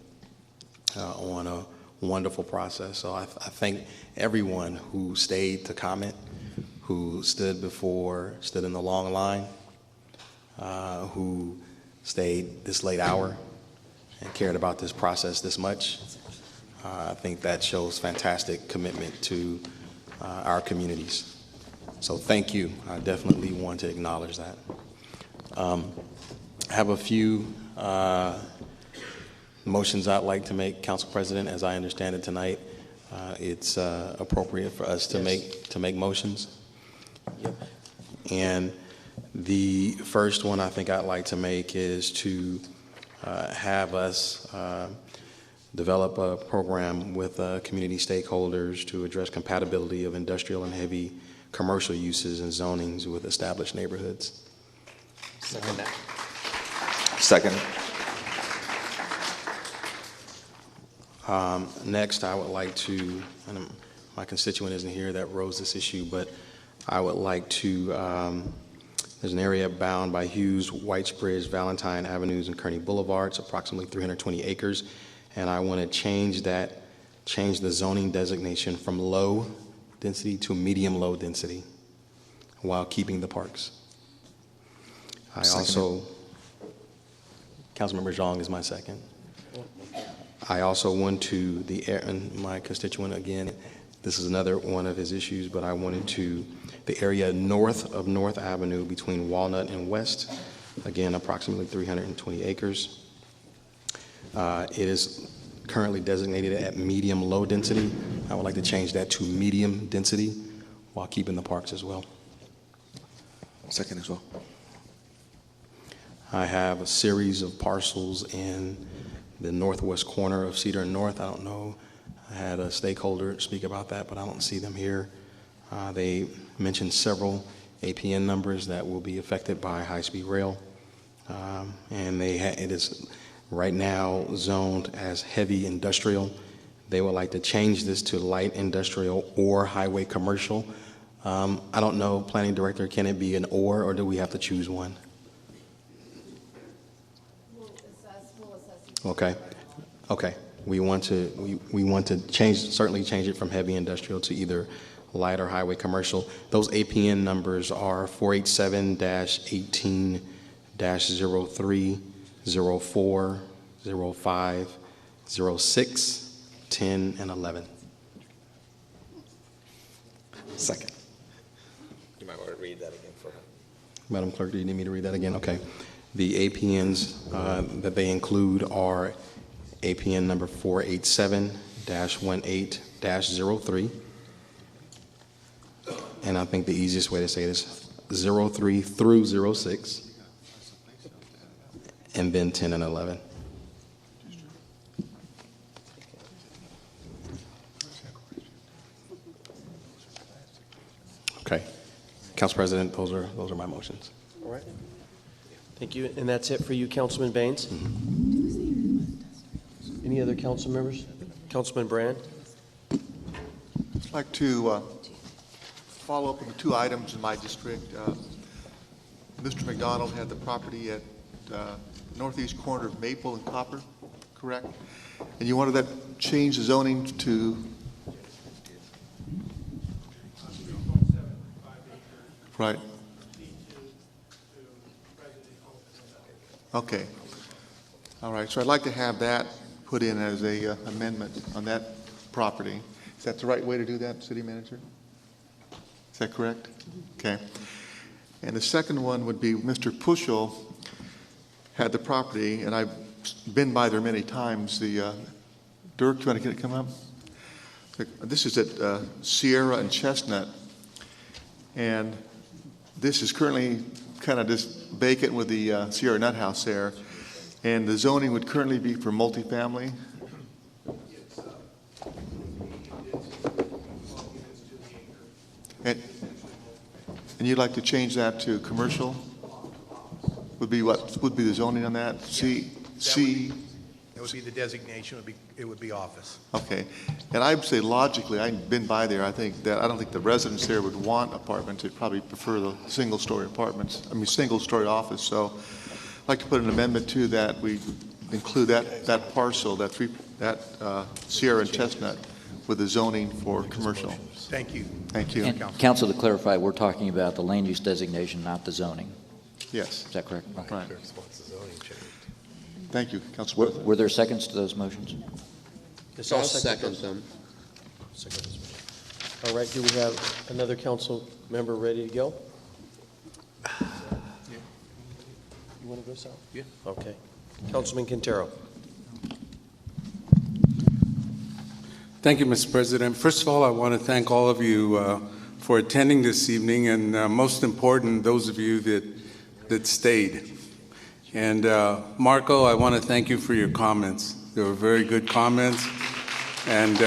on a wonderful process. So I thank everyone who stayed to comment, who stood in the long line, who stayed this late hour and cared about this process this much. I think that shows fantastic commitment to our communities. So thank you. I definitely want to acknowledge that. I have a few motions I'd like to make, Council President. As I understand it tonight, it's appropriate for us to make motions. Yep. And The first one I think I'd like to make is to have us develop a program with community stakeholders to address compatibility of industrial and heavy commercial uses and zonings with established neighborhoods. Second. Second. Next, I would like to, and my constituent isn't here that rose this issue, but I would like to, there's an area bound by Hughes, Whitesbridge, Valentine Avenues, and Kearney Boulevards, approximately 320 acres, and I want to change the zoning designation from low density to medium low density while keeping the parks. I also, Councilmember Zhang is my second. I also want to, and my constituent again, this is another one of his issues, but I wanted to, the area north of North Avenue between Walnut and West, again, approximately 320 acres. It is currently designated at medium low density. I would like to change that to medium density while keeping the parks as well. Second as well. I have a series of parcels in the northwest corner of Cedar and North. I don't know, I had a stakeholder speak about that, but I don't see them here. They mentioned several APN numbers that will be affected by high-speed rail. And it is right now zoned as heavy industrial. They would like to change this to light industrial or highway commercial. I don't know, Planning Director, can it be an or do we have to choose one? Okay. Okay. We want to certainly change it from heavy industrial to either light or highway commercial. Those APN numbers are 487-18-03, 04, 05, 06, 10, and 11. Second. You might want to read that again for her. Madam Clerk, do you need me to read that again? Okay. The APNs that they include are APN number 487-18-03. And I think the easiest way to say it is 03 through 06, and then 10 and 11. Okay. Council President, those are my motions. All right. Thank you. And that's it for you, Councilman Baines? Any other council members? Councilman Brand? I'd like to follow up on the two items in my district. Mr. McDonald had the property at northeast corner of Maple and Copper, correct? And you wanted that change the zoning to? Right. Okay. All right. So I'd like to have that put in as a amendment on that property. Is that the right way to do that, City Manager? Is that correct? Okay. And the second one would be Mr. Puschel had the property, and I've been by there many times. Dirk, you want to get it come up? This is at Sierra and Chestnut, and this is currently kind of just vacant with the Sierra Nut House there, and the zoning would currently be for multifamily. And you'd like to change that to commercial? Would be what would be the zoning on that? C. That would be the designation. It would be office. Okay, and I would say logically, I've been by there. I don't think the residents there would want apartments. They'd probably prefer the single-story apartments. I mean, single-story office. So, I'd like to put an amendment to that. We include that parcel, that Sierra and Chestnut, with the zoning for commercial. Thank you. Thank you. And Council, to clarify, we're talking about the land use designation, not the zoning. Yes. Is that correct? Okay. Right. Thank you, Council President. Were there seconds to those motions? I'll second them. All right, do we have another council member ready to go? You want to go, Sal? Yeah. Okay. Councilman Quintero. Thank you, Mr. President. First of all, I want to thank all of you for attending this evening, and most important, those of you that stayed. And Marco, I want to thank you for your comments. They were very good comments. And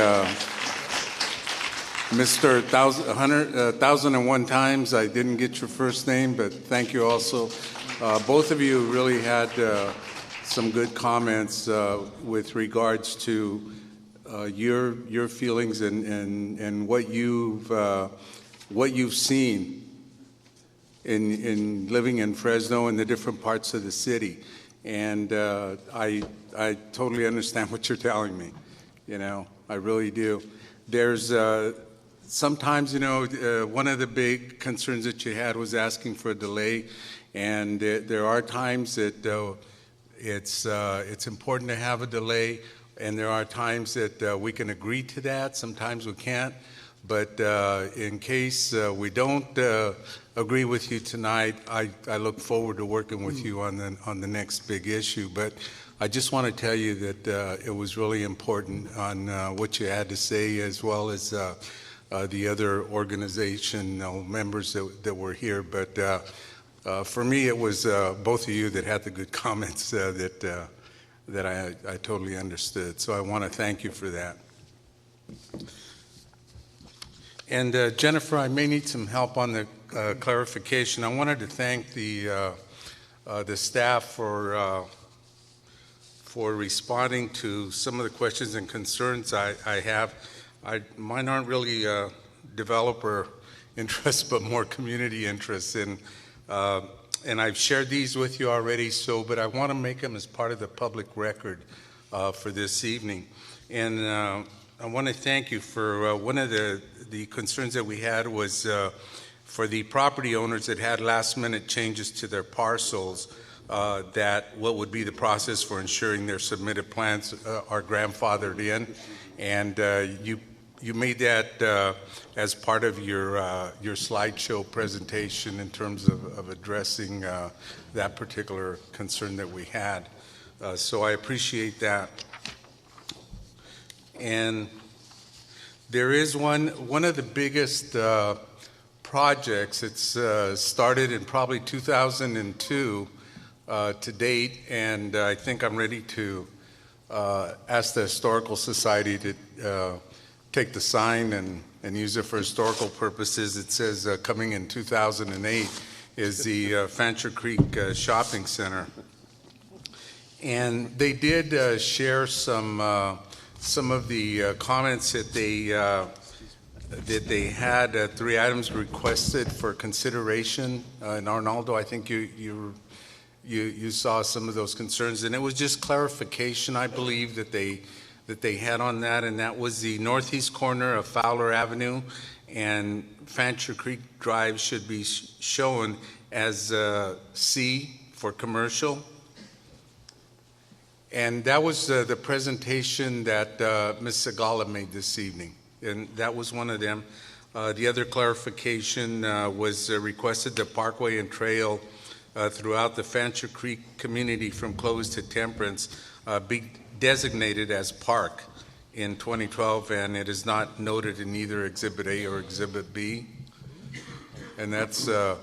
Mr. 1,001 times, I didn't get your first name, but thank you also. Both of you really had some good comments with regards to your feelings and what you've seen in living in Fresno and the different parts of the city. And I totally understand what you're telling me. You know, I really do. There's sometimes, you know, one of the big concerns that you had was asking for a delay, and there are times that it's important to have a delay, and there are times that we can agree to that. Sometimes we can't. But in case we don't agree with you tonight, I look forward to working with you on the next big issue. But I just want to tell you that it was really important on what you had to say, as well as the other organization members that were here. But for me, it was both of you that had the good comments that I totally understood. So I want to thank you for that. And Jennifer, I may need some help on the clarification. I wanted to thank the staff for responding to some of the questions and concerns I have. Mine aren't really developer interests, but more community interests. And I've shared these with you already, but I want to make them as part of the public record for this evening. And I want to thank you for one of the concerns that we had was for the property owners that had last-minute changes to their parcels, that what would be the process for ensuring their submitted plans are grandfathered in. And you made that as part of your slideshow presentation in terms of addressing that particular concern that we had. So I appreciate that. And there is one of the biggest projects. It's started in probably 2002 to date, and I think I'm ready to ask the Historical Society to take the sign and use it for historical purposes. It says coming in 2008 is the Fancher Creek Shopping Center. And they did share some of the comments that they had. 3 items requested for consideration. And Arnaldo, I think you saw some of those concerns, and it was just clarification, I believe, that they had on that, and that was the northeast corner of Fowler Avenue and Fancher Creek Drive should be shown as C for commercial. And that was the presentation that Ms. Segala made this evening, and that was one of them. The other clarification was requested the Parkway and Trail throughout the Fancher Creek community from Clovis to Temperance be designated as park in 2012, and it is not noted in either Exhibit A or Exhibit B. And that's the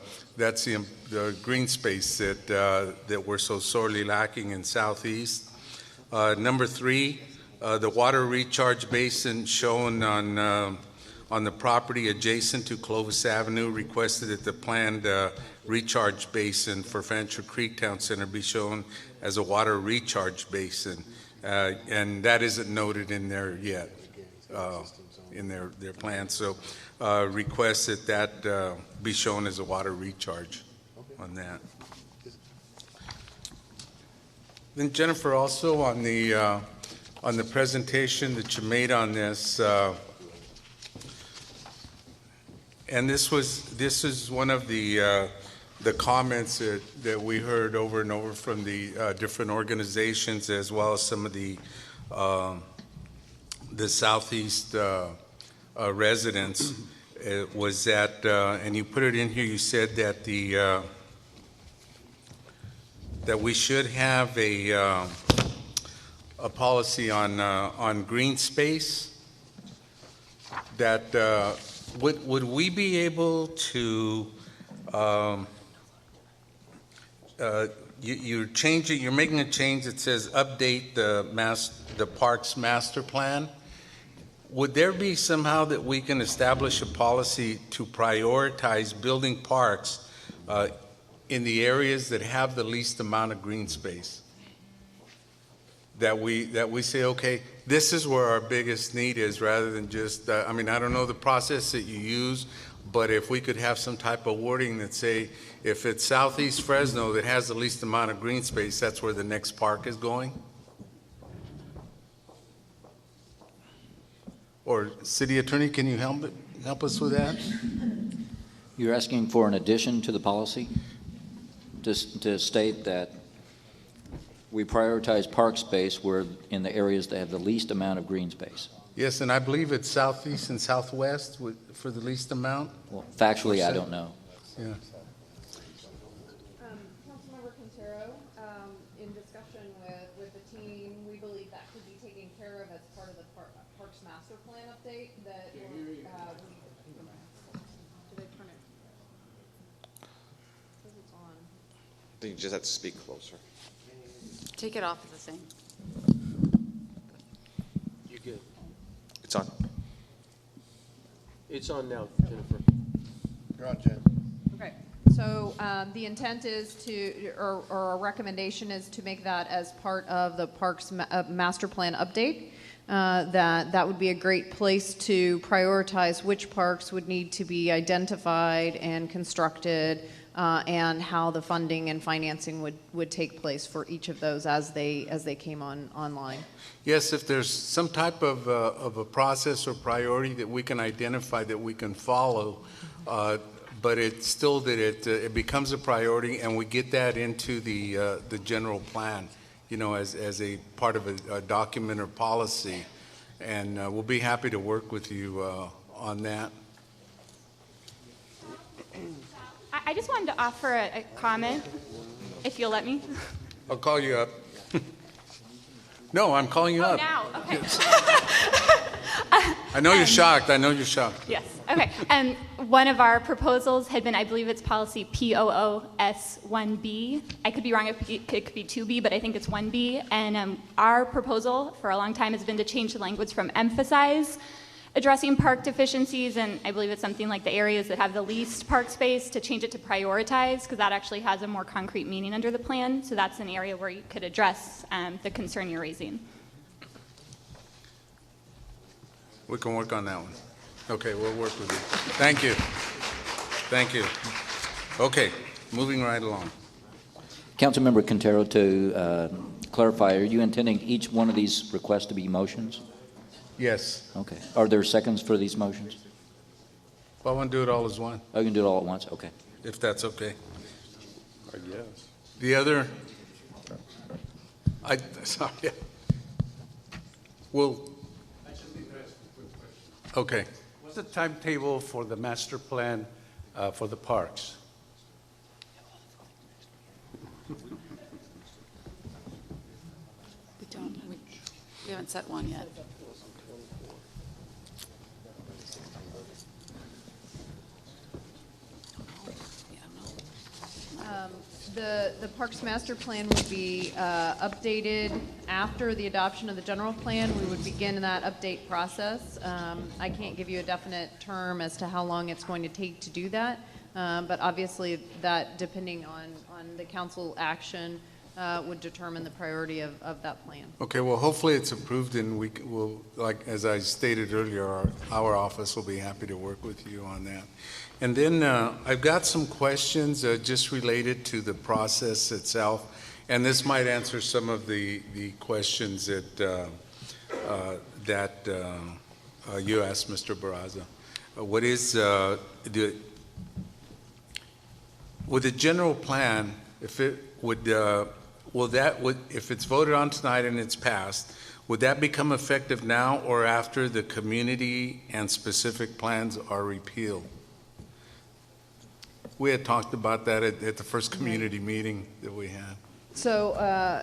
green space that we're so sorely lacking in Southeast. Number 3, the water recharge basin shown on the property adjacent to Clovis Avenue requested that the planned recharge basin for Fancher Creek Town Center be shown as a water recharge basin. And that isn't noted in there yet, in their plan. So request that be shown as a water recharge on that. Then Jennifer, also on the presentation that you made on this, and this is one of the comments that we heard over and over from the different organizations, as well as some of the Southeast residents, was that, and you put it in here, you said that that we should have a policy on green space, that would we be able to, you're changing, you're making a change that says update the parks master plan. Would there be somehow that we can establish a policy to prioritize building parks in the areas that have the least amount of green space? That we say, okay, this is where our biggest need is, rather than just, I mean, I don't know the process that you use, but if we could have some type of wording that say, if it's Southeast Fresno that has the least amount of green space, that's where the next park is going? Or City Attorney, can you help us with that? You're asking for an addition to the policy to state that we prioritize park space where in the areas that have the least amount of green space. Yes, and I believe it's southeast and southwest for the least amount. Well, factually, I don't know. Yeah. Councilmember Quintero, in discussion with the team, we believe that could be taken care of as part of the Parks Master Plan update that do they turn it? Says it's on. I think you just have to speak closer. Take it off of the thing. You good? It's on. It's on now, Jennifer. You're on, Jen. Okay, so the intent is to, or our recommendation is to make that as part of the Parks Master Plan update. That would be a great place to prioritize which parks would need to be identified and constructed, and how the funding and financing would take place for each of those as they came online. Yes, if there's some type of a process or priority that we can identify that we can follow, but it's still that it becomes a priority, and we get that into the general plan, you know, as a part of a document or policy, and we'll be happy to work with you on that. I just wanted to offer a comment, if you'll let me. I'll call you up. No, I'm calling you up. Now, okay. I know you're shocked. I know you're shocked. Yes, okay. And one of our proposals had been, I believe it's policy POOS1B. I could be wrong, it could be 2B, but I think it's 1B. And our proposal for a long time has been to change the language from emphasize addressing park deficiencies, and I believe it's something like the areas that have the least park space, to change it to prioritize, because that actually has a more concrete meaning under the plan. So that's an area where you could address the concern you're raising. We can work on that one. Okay, we'll work with you. Thank you. Thank you. Okay, moving right along. Councilmember Quintero, to clarify, are you intending each one of these requests to be motions? Yes. Okay. Are there seconds for these motions? Well, I want to do it all as one. Oh, you can do it all at once? Okay. If that's okay. I guess. The other, sorry. Well, okay. What's the timetable for the master plan for the parks? We haven't set one yet. The Parks Master Plan would be updated after the adoption of the general plan. We would begin that update process. I can't give you a definite term as to how long it's going to take to do that, but obviously that, depending on the council action, would determine the priority of that plan. Okay, well, hopefully it's approved, and we will, like, as I stated earlier, our office will be happy to work with you on that. And then I've got some questions just related to the process itself, and this might answer some of the questions that you asked Mr. Barraza. What is with the general plan, if it would, if it's voted on tonight and it's passed, would that become effective now or after the community and specific plans are repealed? We had talked about that at the first community meeting that we had. So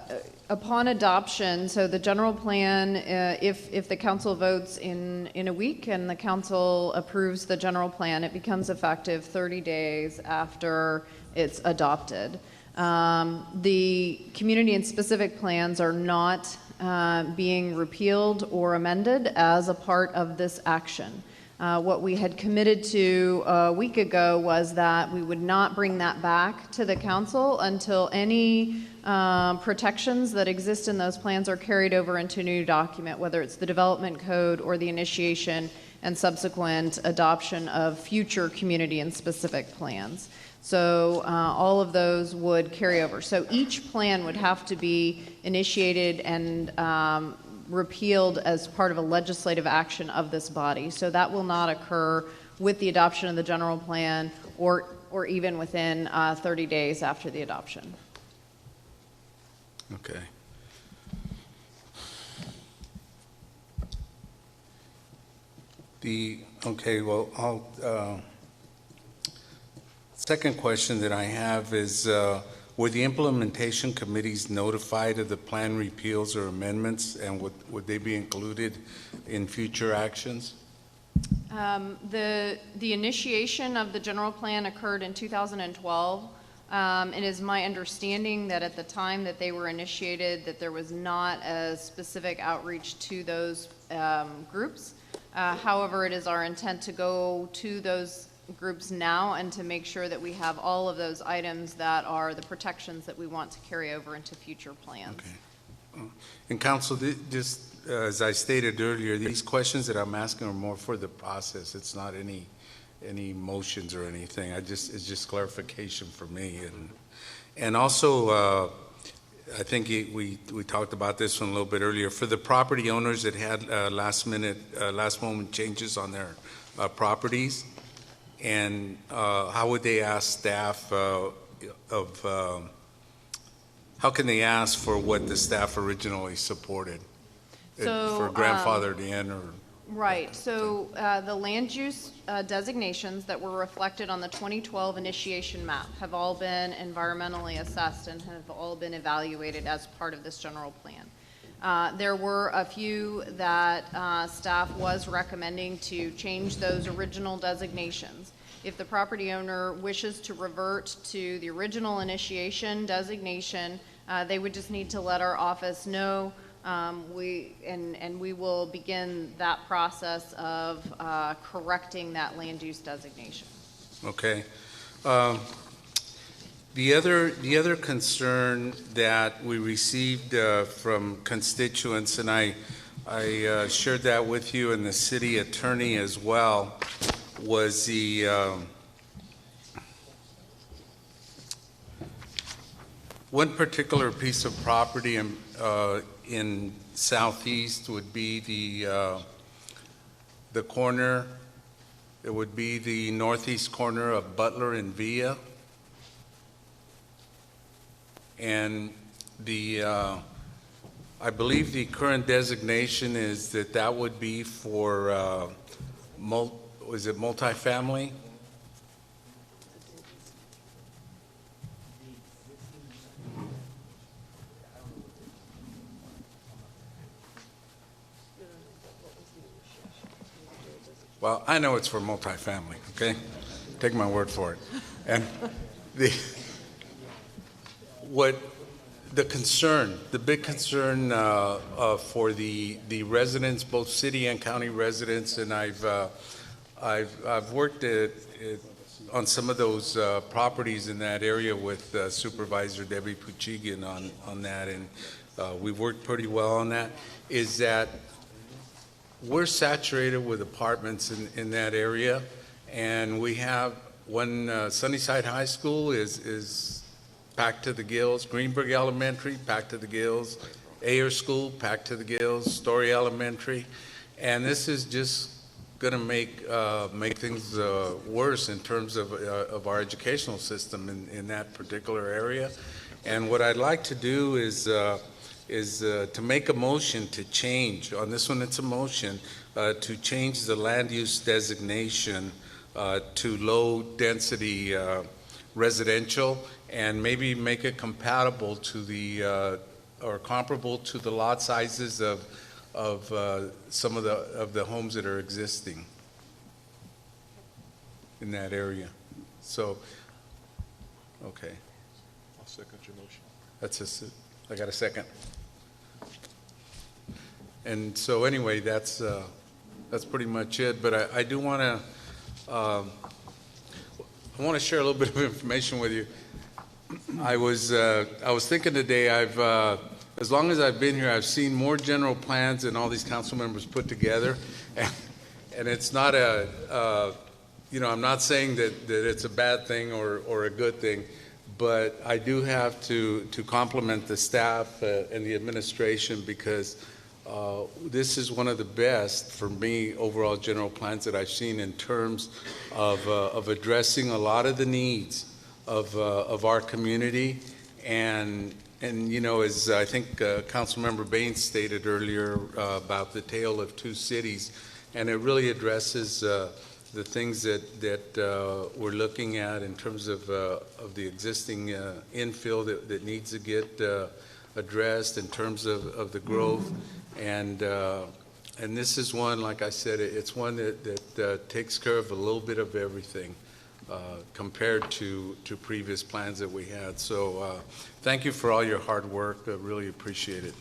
upon adoption, so the general plan, if the council votes in a week and the council approves the general plan, it becomes effective 30 days after it's adopted. The community and specific plans are not being repealed or amended as a part of this action. What we had committed to a week ago was that we would not bring that back to the council until any protections that exist in those plans are carried over into a new document, whether it's the development code or the initiation and subsequent adoption of future community and specific plans. So all of those would carry over. So each plan would have to be initiated and repealed as part of a legislative action of this body. So that will not occur with the adoption of the general plan or even within 30 days after the adoption. Okay. Second question that I have is, were the implementation committees notified of the plan repeals or amendments, and would they be included in future actions? The initiation of the general plan occurred in 2012. It is my understanding that at the time that they were initiated, that there was not a specific outreach to those groups. However, it is our intent to go to those groups now and to make sure that we have all of those items that are the protections that we want to carry over into future plans. Okay. And Council, just as I stated earlier, these questions that I'm asking are more for the process. It's not any motions or anything. It's just clarification for me. And also, I think we talked about this one a little bit earlier. For the property owners that had last moment changes on their properties, and how would they ask staff how can they ask for what the staff originally supported? So, for grandfathered in or? Right, so the land use designations that were reflected on the 2012 initiation map have all been environmentally assessed and have all been evaluated as part of this general plan. There were a few that staff was recommending to change those original designations. If the property owner wishes to revert to the original initiation designation, they would just need to let our office know. We will begin that process of correcting that land use designation. Okay. The other concern that we received from constituents, and I shared that with you and the city attorney as well, was the one particular piece of property in Southeast would be the corner. It would be the northeast corner of Butler and Villa. And I believe the current designation is that would be for, was it multifamily? Well, I know it's for multifamily, okay? Take my word for it. And the big concern for the residents, both city and county residents, and I've worked on some of those properties in that area with Supervisor Debbie Puchigan on that, and we've worked pretty well on that, is that we're saturated with apartments in that area, and we have Sunnyside High School is packed to the gills, Greenberg Elementary packed to the gills, Ayer School packed to the gills, Story Elementary, and this is just going to make things worse in terms of our educational system in that particular area. And what I'd like to do is to make a motion to change, on this one it's a motion, to change the land use designation to low density residential, and maybe make it compatible to the, or comparable to the lot sizes of some of the homes that are existing in that area. So, okay. I'll second your motion. I got a second. And so anyway, that's pretty much it. But I do want to, I want to share a little bit of information with you. I was thinking today, as long as I've been here, I've seen more general plans than all these council members put together. And it's not I'm not saying that it's a bad thing or a good thing, but I do have to compliment the staff and the administration, because this is one of the best, for me, overall general plans that I've seen in terms of addressing a lot of the needs of our community. And as I think Councilmember Baines stated earlier about the tale of two cities, and it really addresses the things that we're looking at in terms of the existing infill that needs to get addressed in terms of the growth. And this is one, like I said, it's one that takes care of a little bit of everything compared to previous plans that we had. So thank you for all your hard work. I really appreciate it.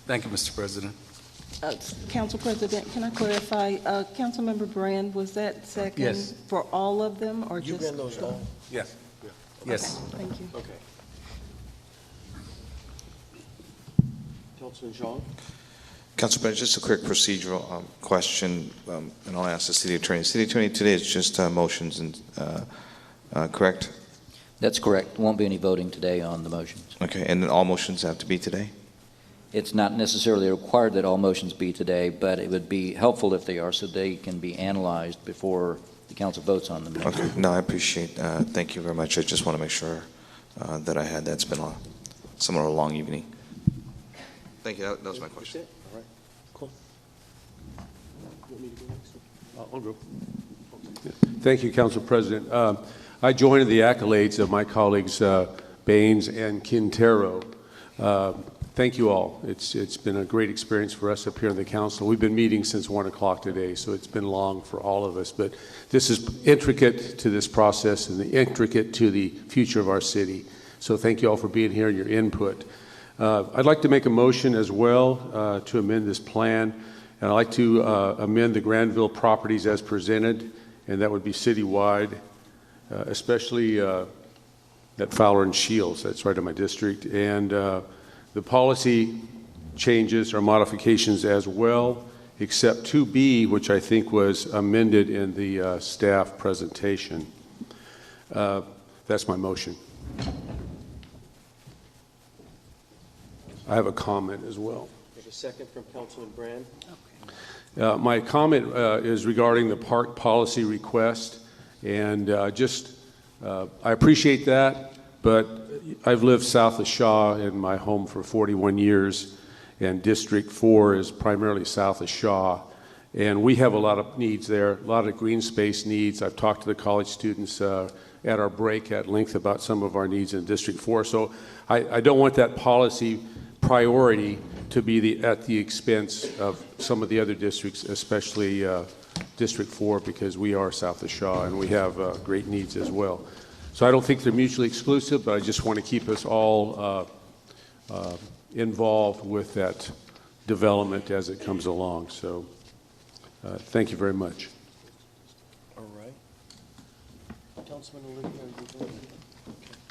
Thank you, Mr. President. Council President, can I clarify? Councilmember Brand, was that second Yes. for all of them, or You just? ran those all? Yeah. Yes. Okay, thank you. Okay. Councilman Jean? Council President, just a quick procedural question, and I'll ask the City Attorney. City Attorney, today is just motions, and correct? That's correct. Won't be any voting today on the motions. Okay, and then all motions have to be today? It's not necessarily required that all motions be today, but it would be helpful if they are, so they can be analyzed before the council votes on them. Okay, no, I appreciate, thank you very much. I just want to make sure that I had that. It's been somewhat of a long evening. Thank you, that was my question. All right, cool. You want me to go next? I'll go. Thank you, Council President. I join in the accolades of my colleagues Baines and Quintero. Thank you all. It's been a great experience for us up here in the council. We've been meeting since 1 o'clock today, so it's been long for all of us. But this is intricate to this process and intricate to the future of our city. So thank you all for being here and your input. I'd like to make a motion as well to amend this plan. And I'd like to amend the Granville properties as presented, and that would be citywide, especially at Fowler and Shields. That's right in my district. And the policy changes or modifications as well, except 2B, which I think was amended in the staff presentation. That's my motion. I have a comment as well. There's a second from Councilman Brand. My comment is regarding the park policy request, and I appreciate that, but I've lived south of Shaw in my home for 41 years, and District 4 is primarily south of Shaw, and we have a lot of needs there, a lot of green space needs. I've talked to the college students at our break at length about some of our needs in District 4, so I don't want that policy priority to be at the expense of some of the other districts, especially District 4, because we are south of Shaw and we have great needs as well. So I don't think they're mutually exclusive, but I just want to keep us all involved with that development as it comes along. So thank you very much. All right. Councilman Olivia, are you going?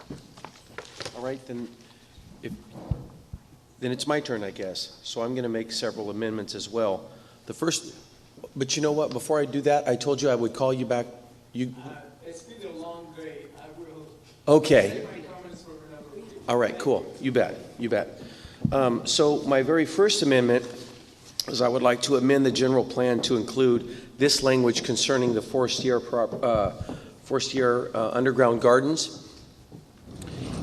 Okay. All right, then it's my turn, I guess. So I'm going to make several amendments as well. The first, but you know what? Before I do that, I told you I would call you back. It's been a long day. I will. Okay. Save my comments for another week. All right, cool. You bet. You bet. So my very first amendment is I would like to amend the general plan to include this language concerning the Forestier underground gardens.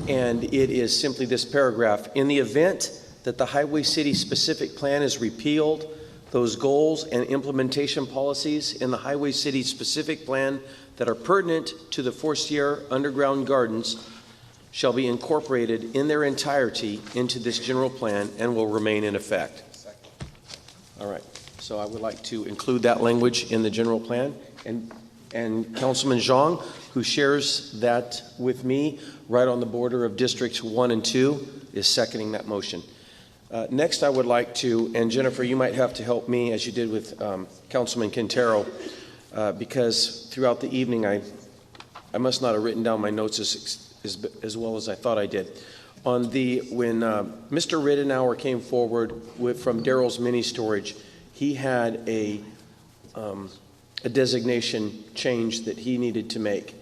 And it is simply this paragraph. In the event that the Highway City specific plan is repealed, those goals and implementation policies in the Highway City specific plan that are pertinent to the Forestier underground gardens shall be incorporated in their entirety into this general plan and will remain in effect. All right, so I would like to include that language in the general plan. And Councilman Zhang, who shares that with me right on the border of Districts 1 and 2, is seconding that motion. Next, I would like to, and Jennifer, you might have to help me as you did with Councilman Quintero, because throughout the evening I must not have written down my notes as well as I thought I did. When Mr. Rittenauer came forward from Daryl's Mini Storage, he had a designation change that he needed to make.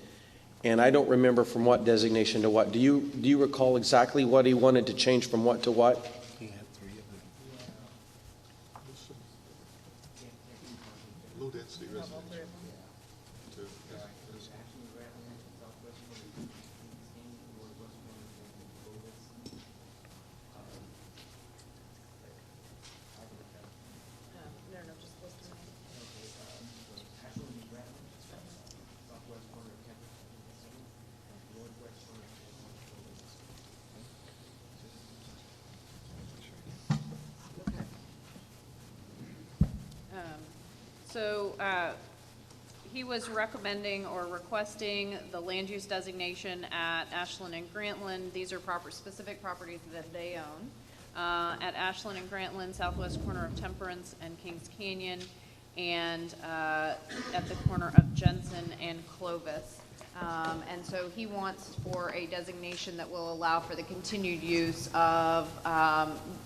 And I don't remember from what designation to what. Do you recall exactly what he wanted to change from what to what? He had 3 of them. Low density residential. So he was recommending or requesting the land use designation at Ashland and Grantland. These are specific properties that they own. At Ashland and Grantland, southwest corner of Temperance and Kings Canyon, and at the corner of Jensen and Clovis. And so he wants for a designation that will allow for the continued use of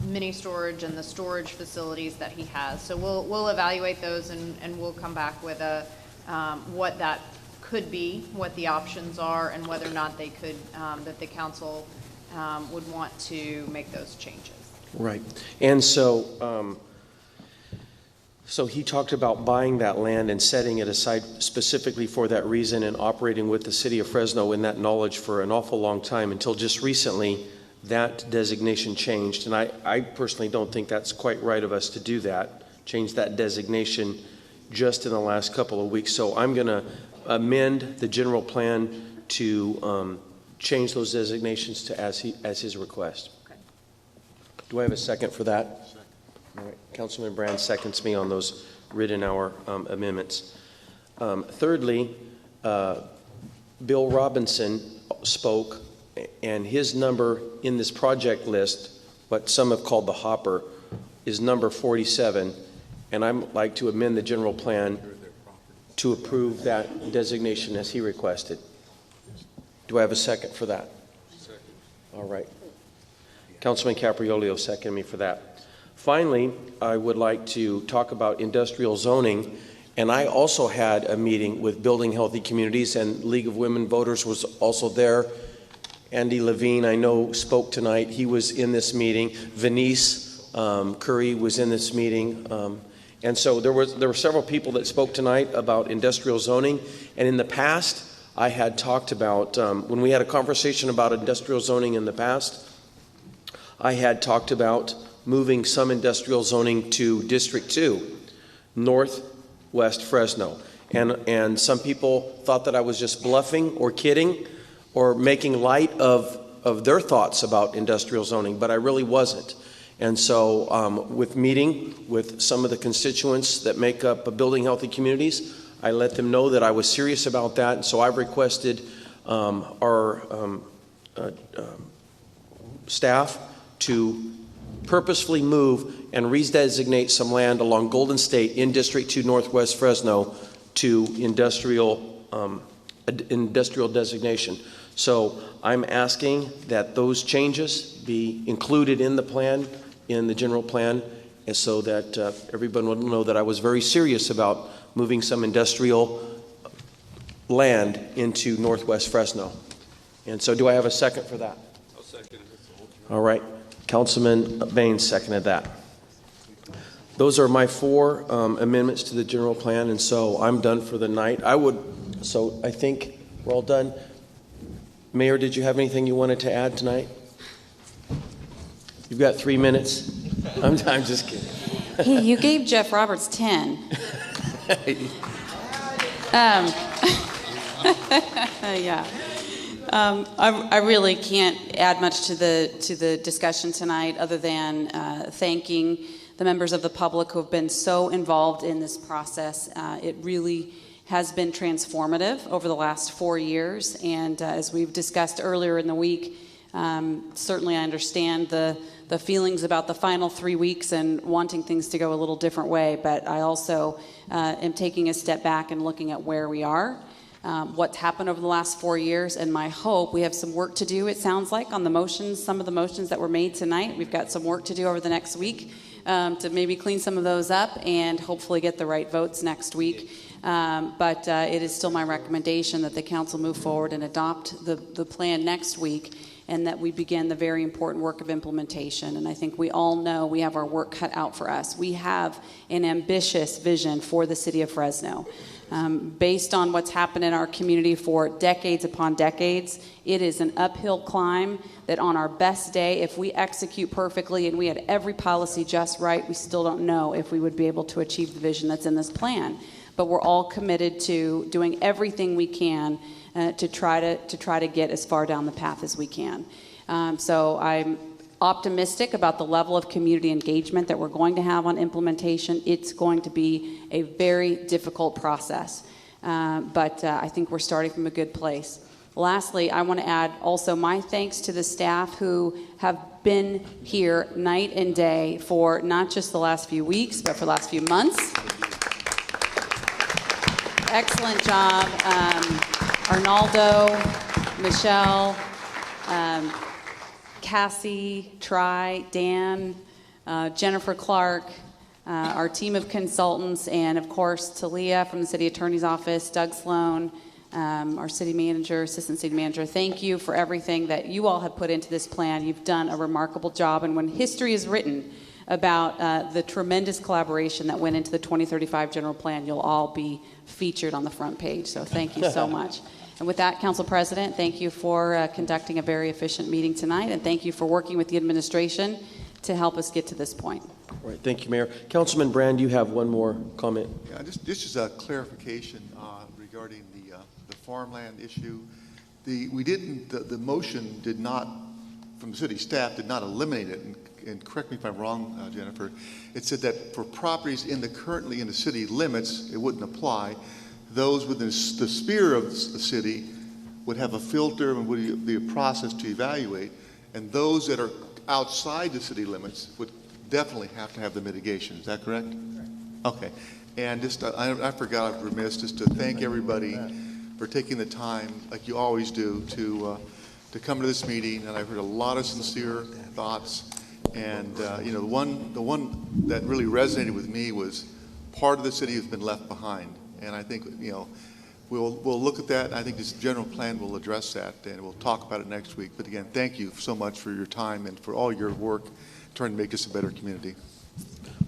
mini storage and the storage facilities that he has. So we'll evaluate those and we'll come back with what that could be, what the options are, and whether or not they could, that the council would want to make those changes. Right. And so he talked about buying that land and setting it aside specifically for that reason and operating with the city of Fresno in that knowledge for an awful long time until just recently that designation changed. And I personally don't think that's quite right of us to do that, change that designation just in the last couple of weeks. So I'm going to amend the general plan to change those designations to as his request. Okay. Do I have a second for that? All right. Councilman Brand seconds me on those Rittenauer amendments. Thirdly, Bill Robinson spoke, and his number in this project list, what some have called the hopper, is number 47, and I'd like to amend the general plan to approve that designation as he requested. Do I have a second for that? Second. All right. Councilman Capriolio seconded me for that. Finally, I would like to talk about industrial zoning, and I also had a meeting with Building Healthy Communities, and League of Women Voters was also there. Andy Levine, I know, spoke tonight. He was in this meeting. Venice Curry was in this meeting. And so there were several people that spoke tonight about industrial zoning. And in the past, I had talked about, when we had a conversation about industrial zoning in the past, I had talked about moving some industrial zoning to District 2, northwest Fresno. And some people thought that I was just bluffing or kidding or making light of their thoughts about industrial zoning, but I really wasn't. And so with meeting with some of the constituents that make up Building Healthy Communities, I let them know that I was serious about that. And so I've requested our staff to purposefully move and redesignate some land along Golden State in District 2 Northwest Fresno to industrial designation. So I'm asking that those changes be included in the plan, in the general plan, and so that everyone will know that I was very serious about moving some industrial land into Northwest Fresno. And so do I have a second for that? I'll second. All right. Councilman Baines seconded that. Those are my 4 amendments to the general plan, and so I'm done for the night. So I think we're all done. Mayor, did you have anything you wanted to add tonight? You've got 3 minutes. I'm just kidding. Hey, you gave Jeff Roberts 10. Yeah. I really can't add much to the discussion tonight, other than thanking the members of the public who have been so involved in this process. It really has been transformative over the last 4 years, and as we've discussed earlier in the week, certainly I understand the feelings about the final 3 weeks and wanting things to go a little different way, but I also am taking a step back and looking at where we are, what's happened over the last 4 years, and my hope, we have some work to do, it sounds like, on the motions, some of the motions that were made tonight. We've got some work to do over the next week to maybe clean some of those up and hopefully get the right votes next week. But it is still my recommendation that the council move forward and adopt the plan next week, and that we begin the very important work of implementation. And I think we all know we have our work cut out for us. We have an ambitious vision for the city of Fresno. Based on what's happened in our community for decades upon decades, it is an uphill climb that on our best day, if we execute perfectly and we had every policy just right, we still don't know if we would be able to achieve the vision that's in this plan. But we're all committed to doing everything we can to try to get as far down the path as we can. So I'm optimistic about the level of community engagement that we're going to have on implementation. It's going to be a very difficult process, but I think we're starting from a good place. Lastly, I want to add also my thanks to the staff who have been here night and day for not just the last few weeks, but for the last few months. Excellent job. Arnaldo, Michelle, Cassie, Tri, Dan, Jennifer Clark, our team of consultants, and of course Talia from the City Attorney's Office, Doug Sloan, our city manager, assistant city manager. Thank you for everything that you all have put into this plan. You've done a remarkable job, and when history is written about the tremendous collaboration that went into the 2035 general plan, you'll all be featured on the front page. So thank you so much. And with that, Council President, thank you for conducting a very efficient meeting tonight, and thank you for working with the administration to help us get to this point. All right, thank you, Mayor. Councilman Brand, you have one more comment. Yeah, this is a clarification regarding the farmland issue. The motion did not, from the city staff, did not eliminate it. And correct me if I'm wrong, Jennifer. It said that for properties currently in the city limits, it wouldn't apply. Those within the sphere of the city would have a filter and would be a process to evaluate. And those that are outside the city limits would definitely have to have the mitigation. Is that correct? Okay. And just, I forgot, I was remiss just to thank everybody for taking the time, like you always do, to come to this meeting. And I've heard a lot of sincere thoughts. And the one that really resonated with me was part of the city has been left behind. And I think we'll look at that. And I think this general plan will address that, and we'll talk about it next week. But again, thank you so much for your time and for all your work trying to make us a better community.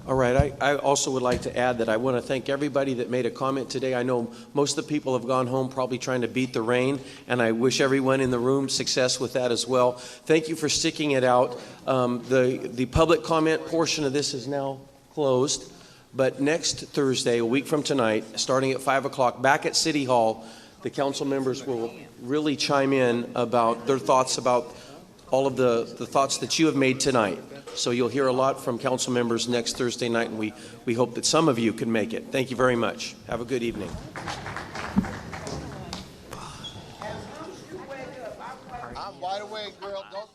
All right, I also would like to add that I want to thank everybody that made a comment today. I know most of the people have gone home probably trying to beat the rain, and I wish everyone in the room success with that as well. Thank you for sticking it out. The public comment portion of this is now closed, but next Thursday, a week from tonight, starting at 5 o'clock, back at City Hall, the council members will really chime in about their thoughts about all of the thoughts that you have made tonight. So you'll hear a lot from council members next Thursday night, and we hope that some of you can make it. Thank you very much. Have a good evening. I'm wide awake, girl. Don't